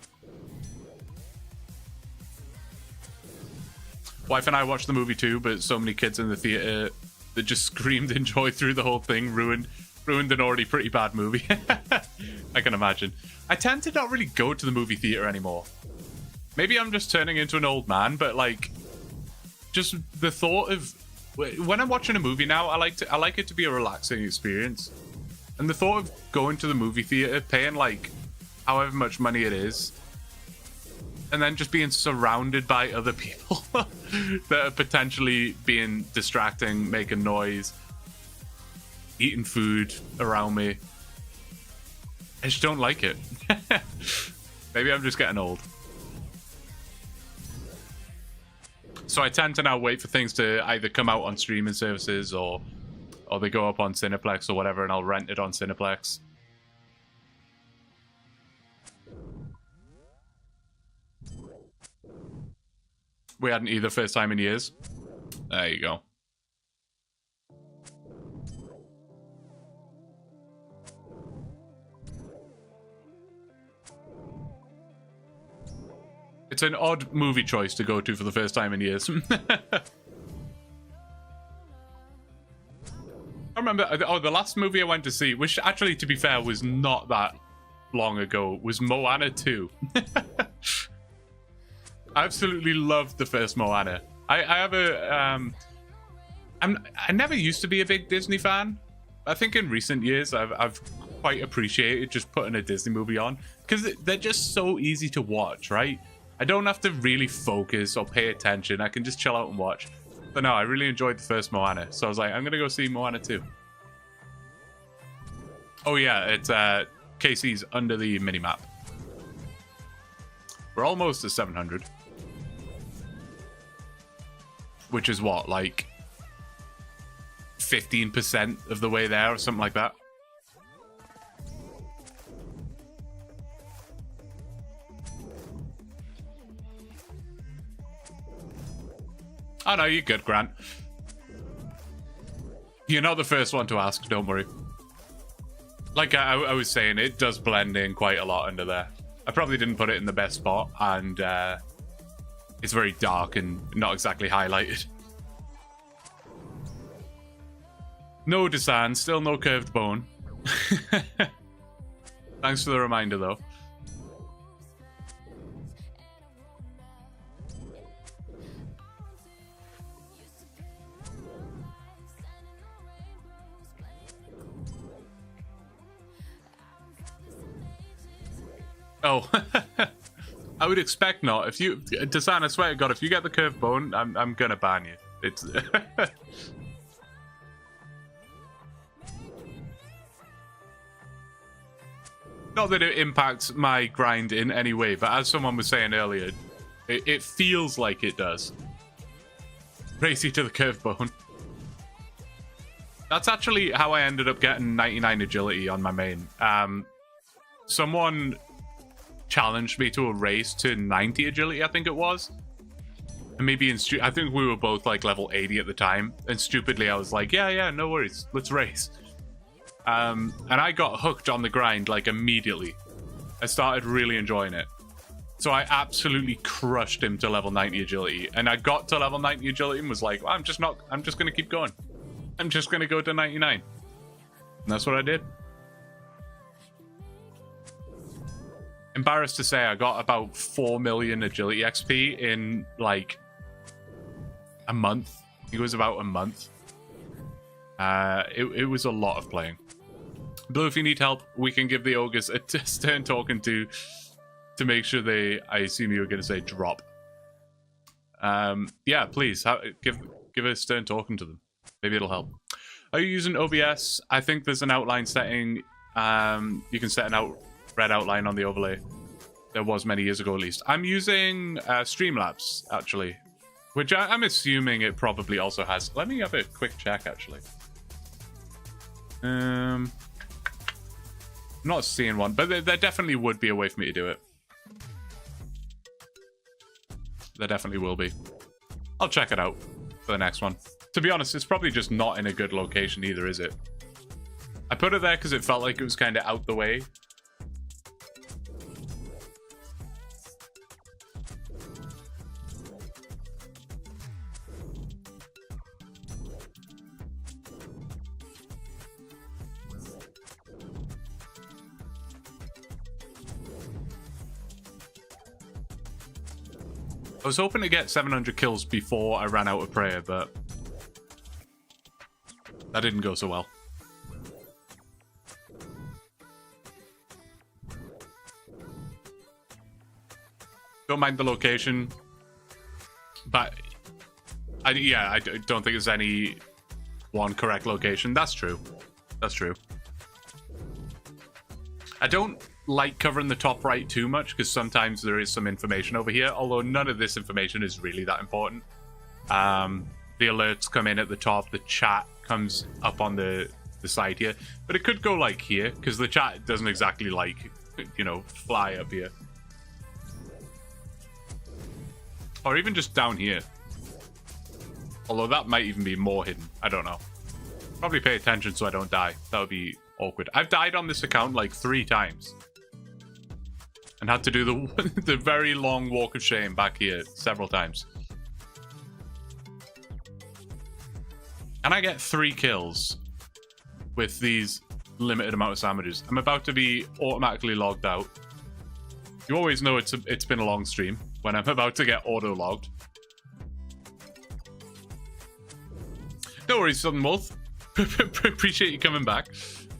Wife and I watched the movie too, but so many kids in the theater that just screamed in joy through the whole thing ruined an already pretty bad movie. I can imagine. I tend to not really go to the movie theater anymore. Maybe I'm just turning into an old man, but like, just the thought of when I'm watching a movie now, I like it to be a relaxing experience. And the thought of going to the movie theater, paying like however much money it is, and then just being surrounded by other people that are potentially being distracting, making noise, eating food around me. I just don't like it. Maybe I'm just getting old. So I tend to now wait for things to either come out on streaming services or they go up on Cineplex or whatever, and I'll rent it on Cineplex. We hadn't either, first time in years. There you go. It's an odd movie choice to go to for the first time in years. I remember, the last movie I went to see, which actually, to be fair, was not that long ago, was Moana 2. I absolutely loved the first Moana. I have a... I never used to be a big Disney fan. I think in recent years, I've quite appreciated just putting a Disney movie on, because they're just so easy to watch, right? I don't have to really focus or pay attention. I can just chill out and watch. But no, I really enjoyed the first Moana. So I was like, I'm going to go see Moana 2. Oh yeah, it's KC's under the minimap. We're almost at 700. Which is what, like 15% of the way there or something like that? Oh no, you're good, Grant. You're not the first one to ask, don't worry. Like I was saying, it does blend in quite a lot under there. I probably didn't put it in the best spot, and it's very dark and not exactly highlighted. No Desan, still no curved bone. Thanks for the reminder, though. Oh, I would expect not. If you, Desan, I swear to God, if you get the curved bone, I'm gonna ban you. It's not that it impacts my grind in any way, but as someone was saying earlier, it feels like it does. Race you to the curved bone. That's actually how I ended up getting 99 agility on my main. Someone challenged me to a race to 90 agility, I think it was. And maybe I think we were both like level 80 at the time. And stupidly, I was like, yeah, no worries. Let's race. And I got hooked on the grind like immediately. I started really enjoying it. So I absolutely crushed him to level 90 agility. And I got to level 90 agility and was like, well, I'm just going to keep going. I'm just going to go to 99. And that's what I did. Embarrassed to say, I got about 4 million agility XP in like a month. I think it was about a month. It was a lot of playing. Blue, if you need help, we can give the ogres a stern talking to make sure they, I assume you were going to say drop. Yeah, please give a stern talking to them. Maybe it'll help. Are you using OBS? I think there's an outline setting. You can set an red outline on the overlay. There was many years ago, at least. I'm using Streamlabs, actually, which I'm assuming it probably also has. Let me have a quick check, actually. I'm not seeing one, but there definitely would be a way for me to do it. There definitely will be. I'll check it out for the next one. To be honest, it's probably just not in a good location either, is it? I put it there because it felt like it was kind of out the way. I was hoping to get 700 kills before I ran out of prayer, but that didn't go so well. Don't mind the location, but I don't think there's any one correct location. That's true. That's true. I don't like covering the top right too much because sometimes there is some information over here, although none of this information is really that important. The alerts come in at the top, the chat comes up on the side here, but it could go like here because the chat doesn't exactly like, you know, fly up here, or even just down here, although that might even be more hidden. I don't know. Probably pay attention so I don't die. That would be awkward. I've died on this account like 3 times and had to do the very long walk of shame back here several times. And I get 3 kills with these limited amount of sandwiches. I'm about to be automatically logged out. You always know it's been a long stream when I'm about to get auto-logged. No worries, Southern Wolf. Appreciate you coming back.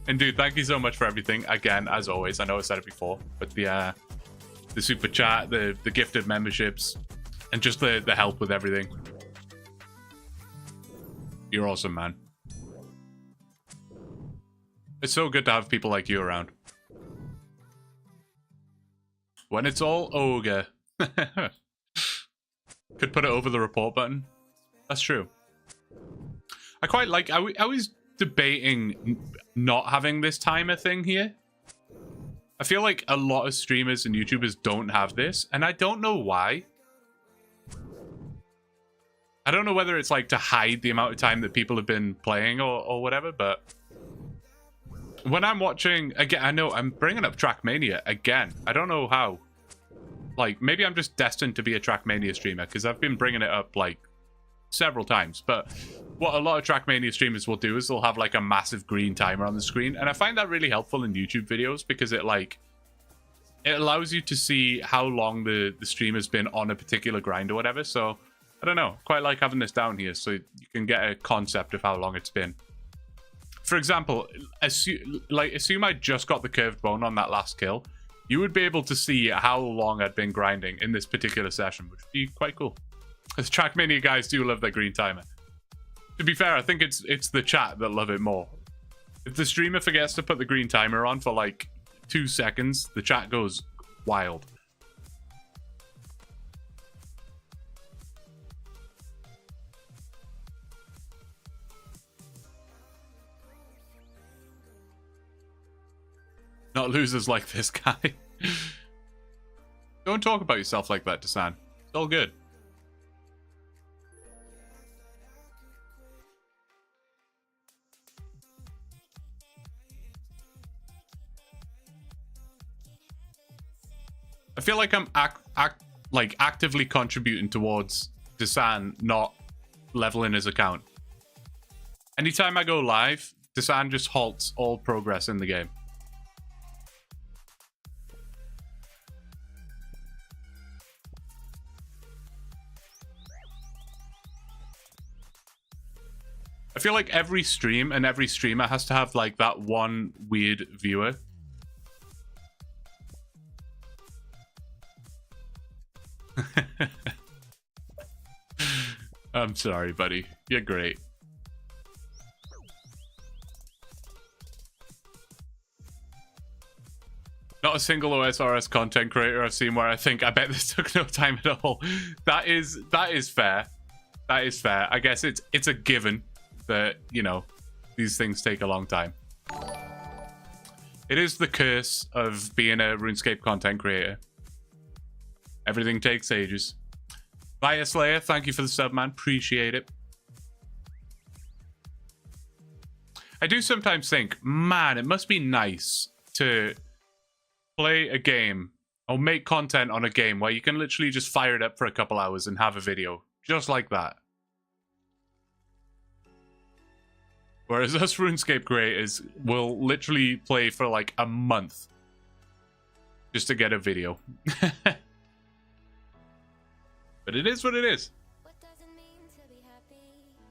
And dude, thank you so much for everything. Again, as always, I know I said it before, but the super chat, the gifted memberships, and just the help with everything. You're awesome, man. It's so good to have people like you around. When it's all ogre. Could put it over the report button. That's true. I quite like... I was debating not having this timer thing here. I feel like a lot of streamers and YouTubers don't have this, and I don't know why. I don't know whether it's like to hide the amount of time that people have been playing or whatever, but when I'm watching, again, I know I'm bringing up Trackmania again. I don't know how. Like, maybe I'm just destined to be a Trackmania streamer because I've been bringing it up like several times, but what a lot of Trackmania streamers will do is they'll have like a massive green timer on the screen, and I find that really helpful in YouTube videos because it allows you to see how long the stream has been on a particular grind or whatever. So I don't know, quite like having this down here so you can get a concept of how long it's been. For example, assume I just got the curved bone on that last kill. You would be able to see how long I'd been grinding in this particular session, which would be quite cool. As Trackmania guys do love their green timer. To be fair, I think it's the chat that love it more. If the streamer forgets to put the green timer on for like 2 seconds, the chat goes wild. Not losers like this guy. Don't talk about yourself like that, Dasan. It's all good. I feel like I'm actively contributing towards Desan not leveling his account. Anytime I go live, Desan just halts all progress in the game. I feel like every stream and every streamer has to have like that one weird viewer. I'm sorry, buddy. You're great. Not a single OSRS content creator I've seen where I think, I bet this took no time at all. That is fair. That is fair. I guess it's a given that, you know, these things take a long time. It is the curse of being a RuneScape content creator. Everything takes ages. Fire Slayer, thank you for the sub, man. Appreciate it. I do sometimes think, man, it must be nice to play a game or make content on a game where you can literally just fire it up for a couple hours and have a video just like that. Whereas us RuneScape creators will literally play for like a month just to get a video. But it is what it is.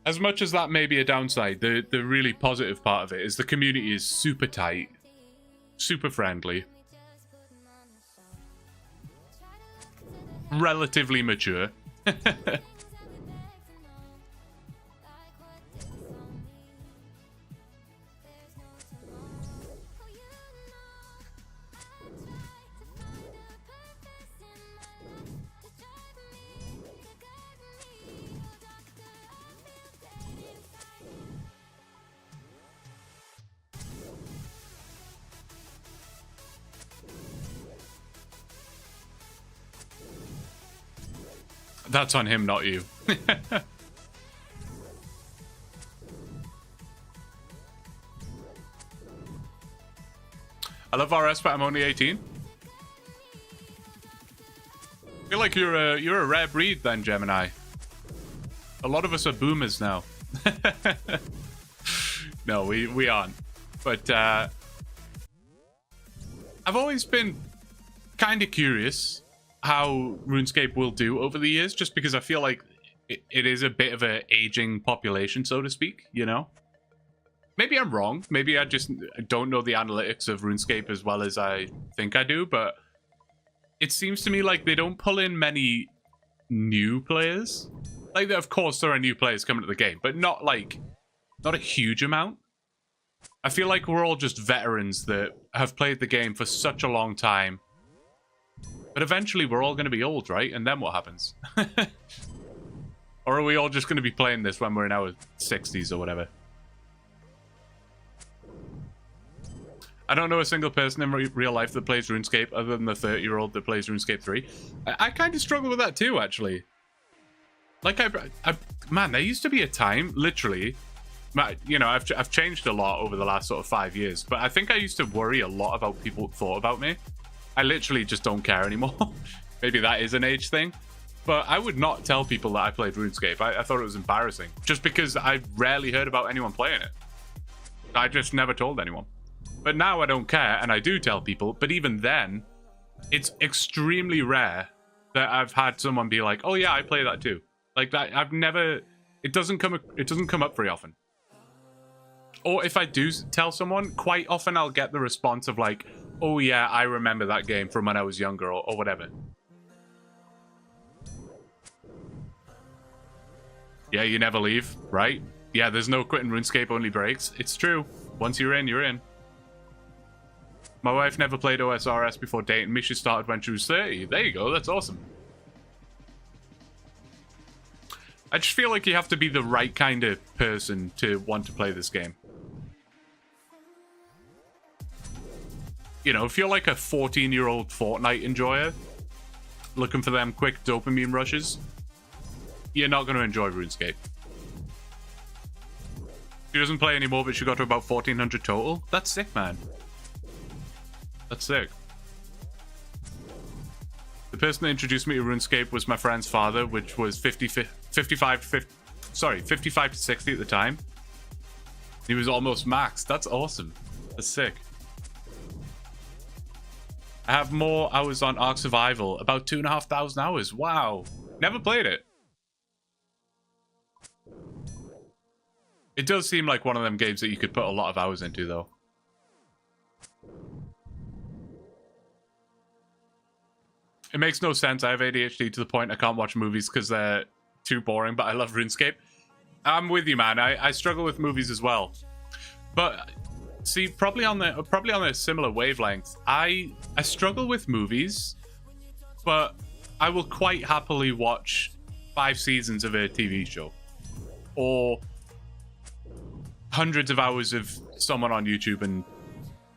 As much as that may be a downside, the really positive part of it is the community is super tight, super friendly, relatively mature. That's on him, not you. I love RS, but I'm only 18. I feel like you're a rare breed then, Gemini. A lot of us are boomers now. No, we aren't. But I've always been kind of curious how RuneScape will do over the years, just because I feel like it is a bit of an aging population, so to speak, you know? Maybe I'm wrong. Maybe I just don't know the analytics of RuneScape as well as I think I do, but it seems to me like they don't pull in many new players. Like, of course, there are new players coming to the game, but not a huge amount. I feel like we're all just veterans that have played the game for such a long time. But eventually we're all going to be old, right? And then what happens? Or are we all just going to be playing this when we're in our 60s or whatever? I don't know a single person in real life that plays RuneScape other than the 30-year-old that plays RuneScape 3. I kind of struggle with that too, actually. Like, man, there used to be a time, literally, you know, I've changed a lot over the last sort of 5 years, but I think I used to worry a lot about what people thought about me. I literally just don't care anymore. Maybe that is an age thing. But I would not tell people that I played RuneScape. I thought it was embarrassing. Just because I rarely heard about anyone playing it. I just never told anyone. But now I don't care, and I do tell people. But even then, it's extremely rare that I've had someone be like, oh yeah, I play that too. Like, that, I've never... It doesn't come up very often. Or if I do tell someone, quite often I'll get the response of like, oh yeah, I remember that game from when I was younger, or whatever. Yeah, you never leave, right? Yeah, there's no quitting RuneScape, only breaks. It's true. Once you're in, you're in. My wife never played OSRS before dating me. She started when she was 30. There you go, that's awesome. I just feel like you have to be the right kind of person to want to play this game. You know, if you're like a 14-year-old Fortnite enjoyer, looking for them quick dopamine rushes, you're not going to enjoy RuneScape. She doesn't play anymore, but she got to about 1,400 total. That's sick, man. That's sick. person that introduced me to RuneScape was my friend's father, which was 55 to 60 at the time. He was almost maxed. That's awesome. That's sick. I have more hours on Ark Survival. About 2,500 hours. Wow. Never played it. It does seem like one of them games that you could put a lot of hours into, though. It makes no sense. I have ADHD to the point I can't watch movies because they're too boring, but I love RuneScape. I'm with you, man. I struggle with movies as well. But see, probably on a similar wavelength. I struggle with movies, but I will quite happily watch 5 seasons of a TV show or hundreds of hours of someone on YouTube and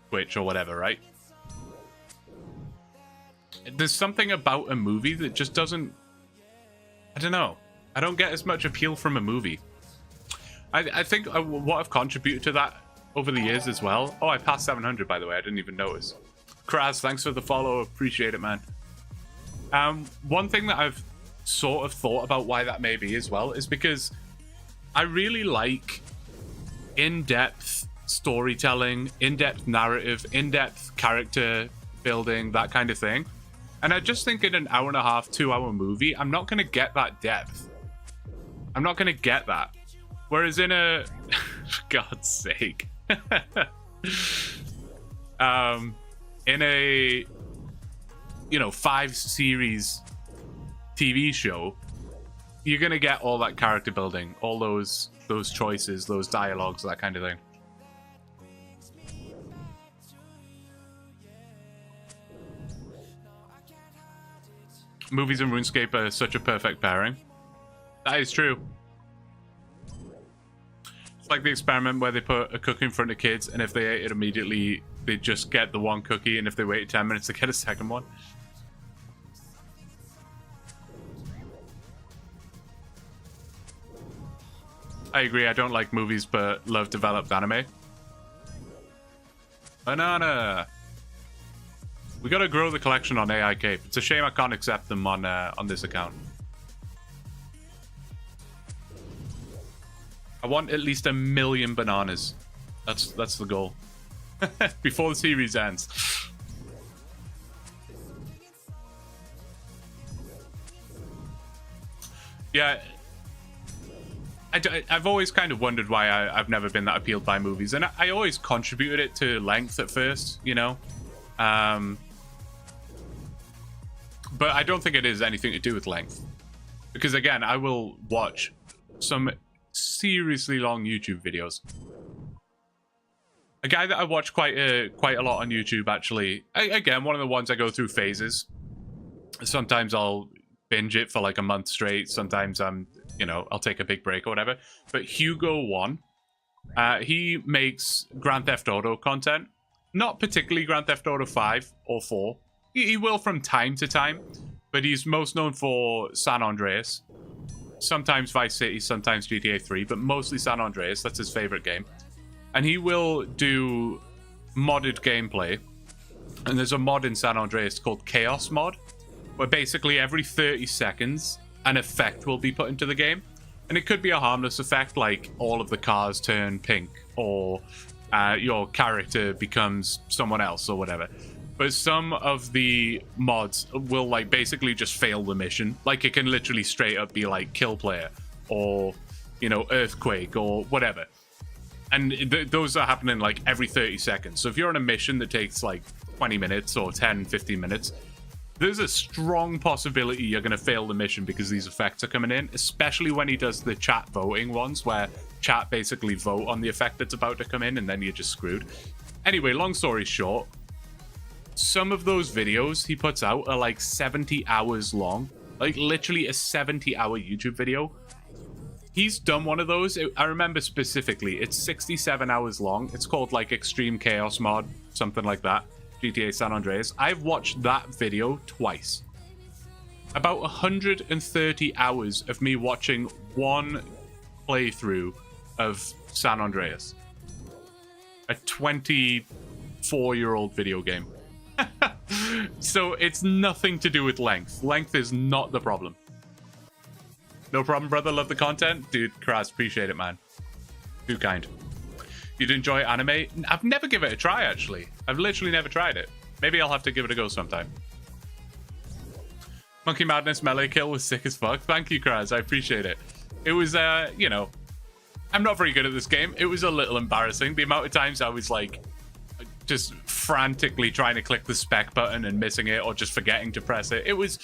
Twitch or whatever, right? There's something about a movie that just doesn't... I don't know. I don't get as much appeal from a movie. I think what I've contributed to that over the years as well... Oh, I passed 700, by the way. I didn't even notice. Kraz, thanks for the follow. Appreciate it, man. One thing that I've sort of thought about why that may be as well is because I really like in-depth storytelling, in-depth narrative, in-depth character building, that kind of thing. And I just think in an hour and a half, 2-hour movie, I'm not going to get that depth. I'm not going to get that. Whereas in a... for God's sake. In a, 5-series TV show, you're going to get all that character building, all those choices, those dialogues, that kind of thing. Movies and RuneScape are such a perfect pairing. That is true. It's like the experiment where they put a cookie in front of kids, and if they ate it immediately, they just get the one cookie, and if they waited 10 minutes, they get a second one. I agree, I don't like movies, but love developed anime. Banana! We gotta grow the collection on AI Cape. It's a shame I can't accept them on this account. I want at least 1 million bananas. That's the goal. Before the series ends. Yeah. I've always kind of wondered why I've never been that appealed by movies. And I always contributed it to length at first, But I don't think it is anything to do with length. Because again, I will watch some seriously long YouTube videos. A guy that I watch quite a lot on YouTube, actually. Again, one of the ones I go through phases. Sometimes I'll binge it for like a month straight. Sometimes I'll take a big break or whatever. But Hugo1, he makes Grand Theft Auto content. Not particularly Grand Theft Auto 5 or 4. He will from time to time, but he's most known for San Andreas. Sometimes Vice City, sometimes GTA 3, but mostly San Andreas. That's his favorite game. And he will do modded gameplay. And there's a mod in San Andreas called Chaos Mod, where basically every 30 seconds, an effect will be put into the game. And it could be a harmless effect, like all of the cars turn pink, or your character becomes someone else, or whatever. But some of the mods will basically just fail the mission. Like it can literally straight up be like kill player or, earthquake or whatever. And those are happening like every 30 seconds. So if you're on a mission that takes like 20 minutes or 10, 15 minutes, there's a strong possibility you're going to fail the mission because these effects are coming in, especially when he does the chat voting ones where chat basically vote on the effect that's about to come in and then you're just screwed. Anyway, long story short, some of those videos he puts out are like 70 hours long, like literally a 70-hour YouTube video. He's done one of those. I remember specifically, it's 67 hours long. It's called like Extreme Chaos Mod, something like that. GTA San Andreas. I've watched that video twice. About 130 hours of me watching one playthrough of San Andreas. A 24-year-old video game. So it's nothing to do with length. Length is not the problem. No problem, brother. Love the content. Dude, Kraz, appreciate it, man. Too kind. You'd enjoy anime? I've never given it a try, actually. I've literally never tried it. Maybe I'll have to give it a go sometime. Monkey Madness melee kill was sick as fuck. Thank you, Kraz. I appreciate it. It was, you know, I'm not very good at this game. It was a little embarrassing. The amount of times I was like just frantically trying to click the spec button and missing it, or just forgetting to press it. It was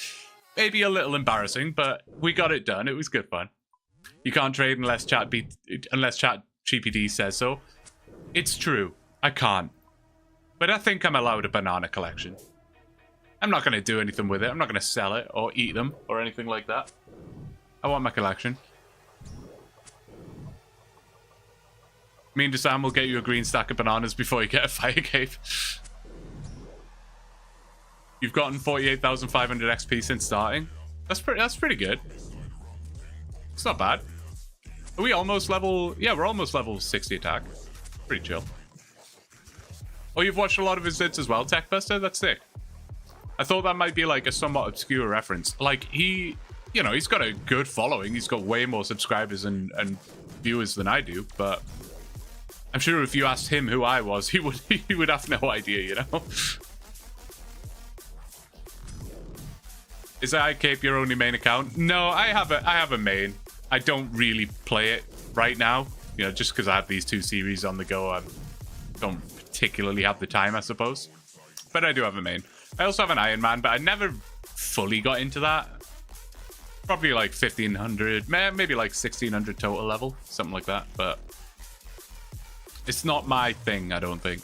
maybe a little embarrassing, but we got it done. It was good fun. You can't trade unless chat GPT says so. It's true. I can't. But I think I'm allowed a banana collection. I'm not going to do anything with it. I'm not going to sell it or eat them or anything like that. I want my collection. Me and Sam will get you a green stack of bananas before you get a fire cape. You've gotten 48,500 XP since starting. That's pretty good. It's not bad. Are we almost level? Yeah, we're almost level 60 attack. Pretty chill. Oh, you've watched a lot of his vids as well, Techbuster? That's sick. I thought that might be like a somewhat obscure reference. Like, you know, he's got a good following. He's got way more subscribers and viewers than I do, but I'm sure if you asked him who I was, he would have no idea, you know? Is iCape your only main account? No, I have a main. I don't really play it right now, you know, just because I have these two series on the go. I don't particularly have the time, I suppose. But I do have a main. I also have an Ironman, but I never fully got into that. Probably like 1,500, maybe like 1,600 total level, something like that. But it's not my thing, I don't think.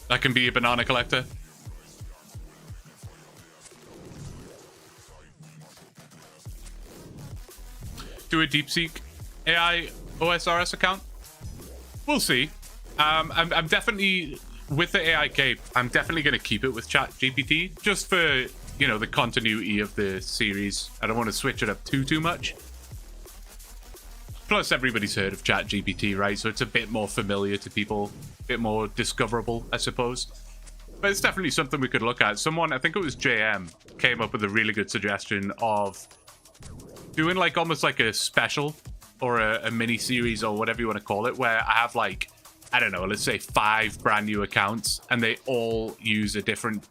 I can be a banana collector. Do a DeepSeek AI OSRS account? We'll see. I'm definitely, with the AI cape, I'm definitely going to keep it with ChatGPT, just for, you know, the continuity of the series. I don't want to switch it up too much. Plus, everybody's heard of ChatGPT, right? So it's a bit more familiar to people, a bit more discoverable, I suppose. But it's definitely something we could look at. Someone, I think it was JM, came up with a really good suggestion of doing like almost like a special or a mini series or whatever you want to call it, where I have like, I don't know, let's say 5 brand new accounts and they all use a different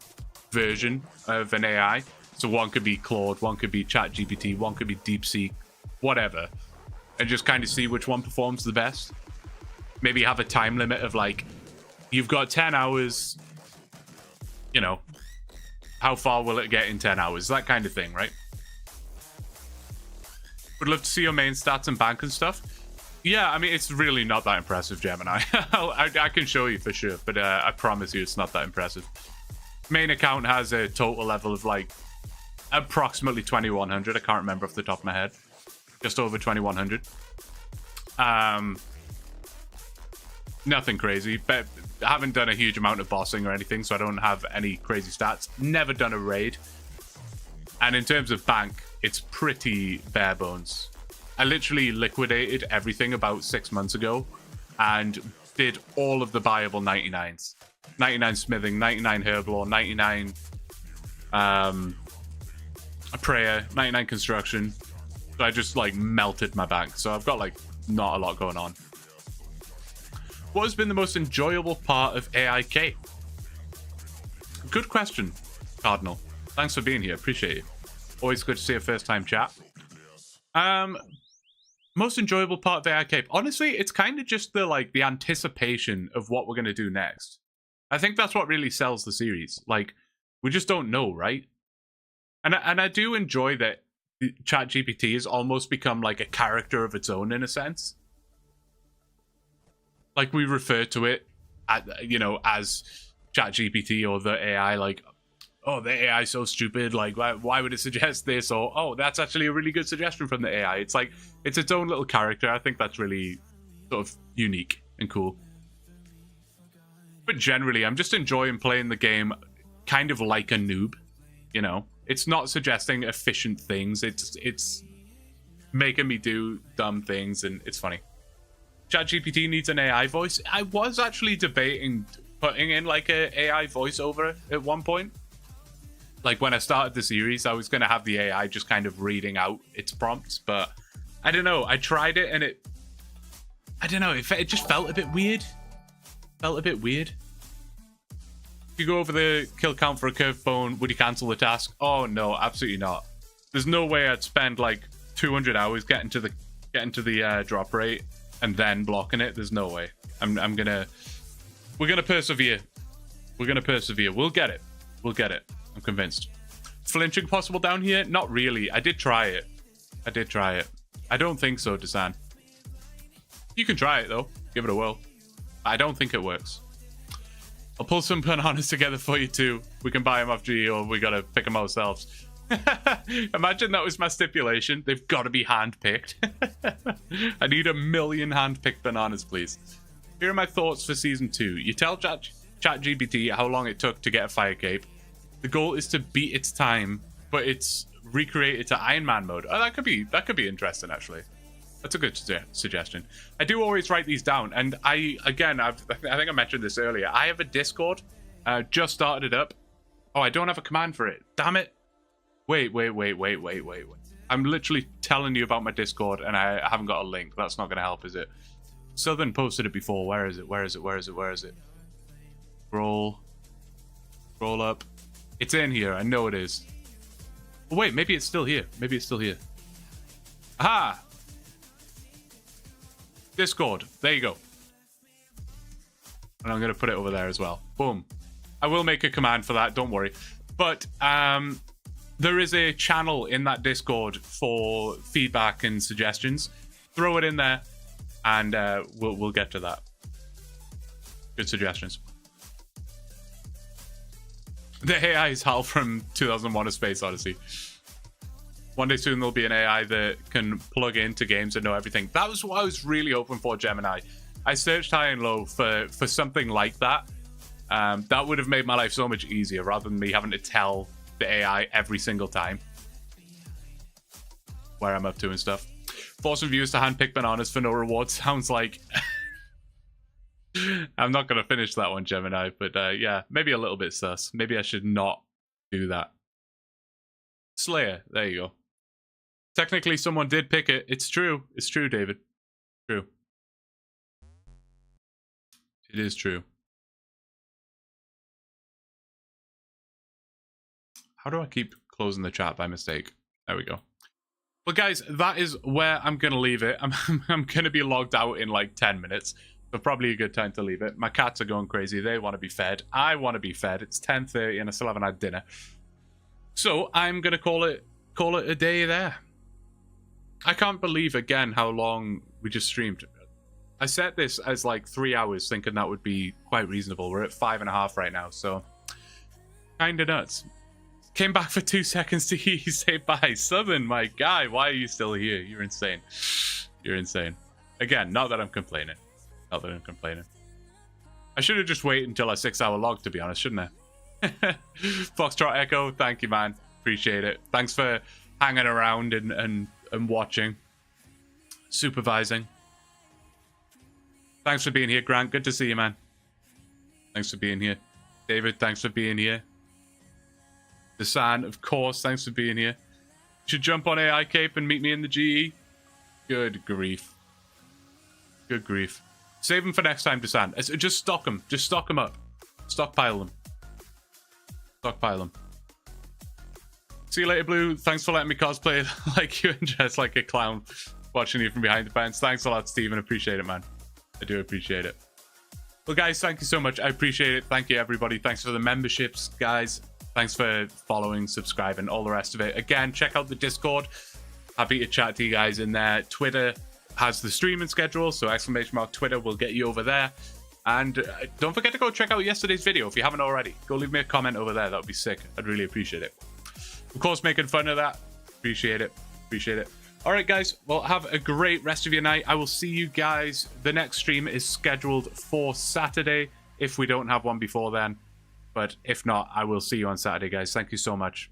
version of an AI. So one could be Claude, one could be ChatGPT, one could be DeepSeek, whatever. And just kind of see which one performs the best. Maybe have a time limit of like, you've got 10 hours, you know, how far will it get in 10 hours? That kind of thing, right? Would love to see your main stats and bank and stuff. Yeah, I mean, it's really not that impressive, Gemini. I can show you for sure, but I promise you it's not that impressive. Main account has a total level of like approximately 2,100. I can't remember off the top of my head. Just over 2,100. Nothing crazy, but I haven't done a huge amount of bossing or anything, so I don't have any crazy stats. Never done a raid. And in terms of bank, it's pretty bare bones. I literally liquidated everything about 6 months ago and did all of the buyable 99s. 99 smithing, 99 herblore, 99 prayer, 99 construction. So I just like melted my bank. So I've got like not a lot going on. What has been the most enjoyable part of AIK? Good question, Cardinal. Thanks for being here. Appreciate it. Always good to see a first-time chat. Most enjoyable part of AIK. Honestly, it's kind of just the anticipation of what we're going to do next. I think that's what really sells the series. Like, we just don't know, right? And I do enjoy that ChatGPT has almost become like a character of its own in a sense. Like, we refer to it, as ChatGPT or the AI, like, oh, the AI is so stupid, like, why would it suggest this? Or, oh, that's actually a really good suggestion from the AI. It's like, it's its own little character. I think that's really sort of unique and cool. But generally, I'm just enjoying playing the game kind of like a noob, you know? It's not suggesting efficient things. It's making me do dumb things, and it's funny. ChatGPT needs an AI voice. I was actually debating putting in like a AI voiceover at one point. Like when I started the series, I was going to have the AI just kind of reading out its prompts, but I don't know. I tried it and I don't know. It just felt a bit weird. Felt a bit weird. If you go over the kill count for a curved bone, would you cancel the task? Oh no, absolutely not. There's no way I'd spend like 200 hours getting to the drop rate and then blocking it. There's no way. We're gonna persevere. We're gonna persevere. We'll get it. We'll get it. I'm convinced. Flinching possible down here? Not really. I did try it. I don't think so, Desan. You can try it though. Give it a whirl. I don't think it works. I'll pull some bananas together for you too. We can buy them off GE or we gotta pick them ourselves. Imagine that was my stipulation. They've got to be hand-picked. I need 1 million hand-picked bananas, please. Here are my thoughts for Season 2. You tell ChatGPT how long it took to get a fire cape. The goal is to beat its time, but it's recreated to Ironman mode. Oh, that could be interesting, actually. That's a good suggestion. I do always write these down, and I think I mentioned this earlier. I have a Discord. Just started it up. Oh, I don't have a command for it. Damn it. Wait. I'm literally telling you about my Discord, and I haven't got a link. That's not going to help, is it? Southern posted it before. Where is it? Scroll up. It's in here. I know it is. Oh, wait, maybe it's still here. Aha! Discord. There you go. And I'm going to put it over there as well. Boom. I will make a command for that. Don't worry. But there is a channel in that Discord for feedback and suggestions. Throw it in there, and we'll get to that. Good suggestions. The AI is HAL from 2001: A Space Odyssey. One day soon there'll be an AI that can plug into games and know everything. That was what I was really hoping for, Gemini. I searched high and low for something like that. That would have made my life so much easier rather than me having to tell the AI every single time where I'm up to and stuff. Forcing viewers to handpick bananas for no reward sounds like... I'm not going to finish that one, Gemini, but yeah, maybe a little bit sus. Maybe I should not do that. Slayer, there you go. Technically, someone did pick it. It's true. It's true, David. True. It is true. How do I keep closing the chat by mistake? There we go. Well, guys, that is where I'm going to leave it. I'm going to be logged out in like 10 minutes. So probably a good time to leave it. My cats are going crazy. They want to be fed. I want to be fed. It's 10:30 and I still haven't had dinner. So I'm going to call it a day there. I can't believe, again, how long we just streamed. I set this as like 3 hours thinking that would be quite reasonable. We're at 5.5 right now, so kind of nuts. Came back for 2 seconds to hear you say bye. Southern, my guy, why are you still here? You're insane. You're insane. Again, not that I'm complaining. Not that I'm complaining. I should have just waited until a 6-hour log, to be honest, shouldn't I? Foxtrot Echo, thank you, man. Appreciate it. Thanks for hanging around and watching. Supervising. Thanks for being here, Grant. Good to see you, man. Thanks for being here. David, thanks for being here. Desan, of course, thanks for being here. You should jump on AI Cape and meet me in the GE. Good grief. Good grief. Save them for next time, Desan. Just stock them. Just stock them up. Stockpile them. Stockpile them. See you later, Blue. Thanks for letting me cosplay like you and dress like a clown. Watching you from behind the fence. Thanks a lot, Steven. Appreciate it, man. I do appreciate it. Well, guys, thank you so much. I appreciate it. Thank you, everybody. Thanks for the memberships, guys. Thanks for following, subscribing, all the rest of it. Again, check out the Discord. Happy to chat to you guys in there. Twitter has the streaming schedule, so !Twitter will get you over there. And don't forget to go check out yesterday's video if you haven't already. Go leave me a comment over there. That would be sick. I'd really appreciate it. Of course, making fun of that. Appreciate it. Appreciate it. All right, guys. Well, have a great rest of your night. I will see you guys. The next stream is scheduled for Saturday if we don't have one before then. But if not, I will see you on Saturday, guys. Thank you so much.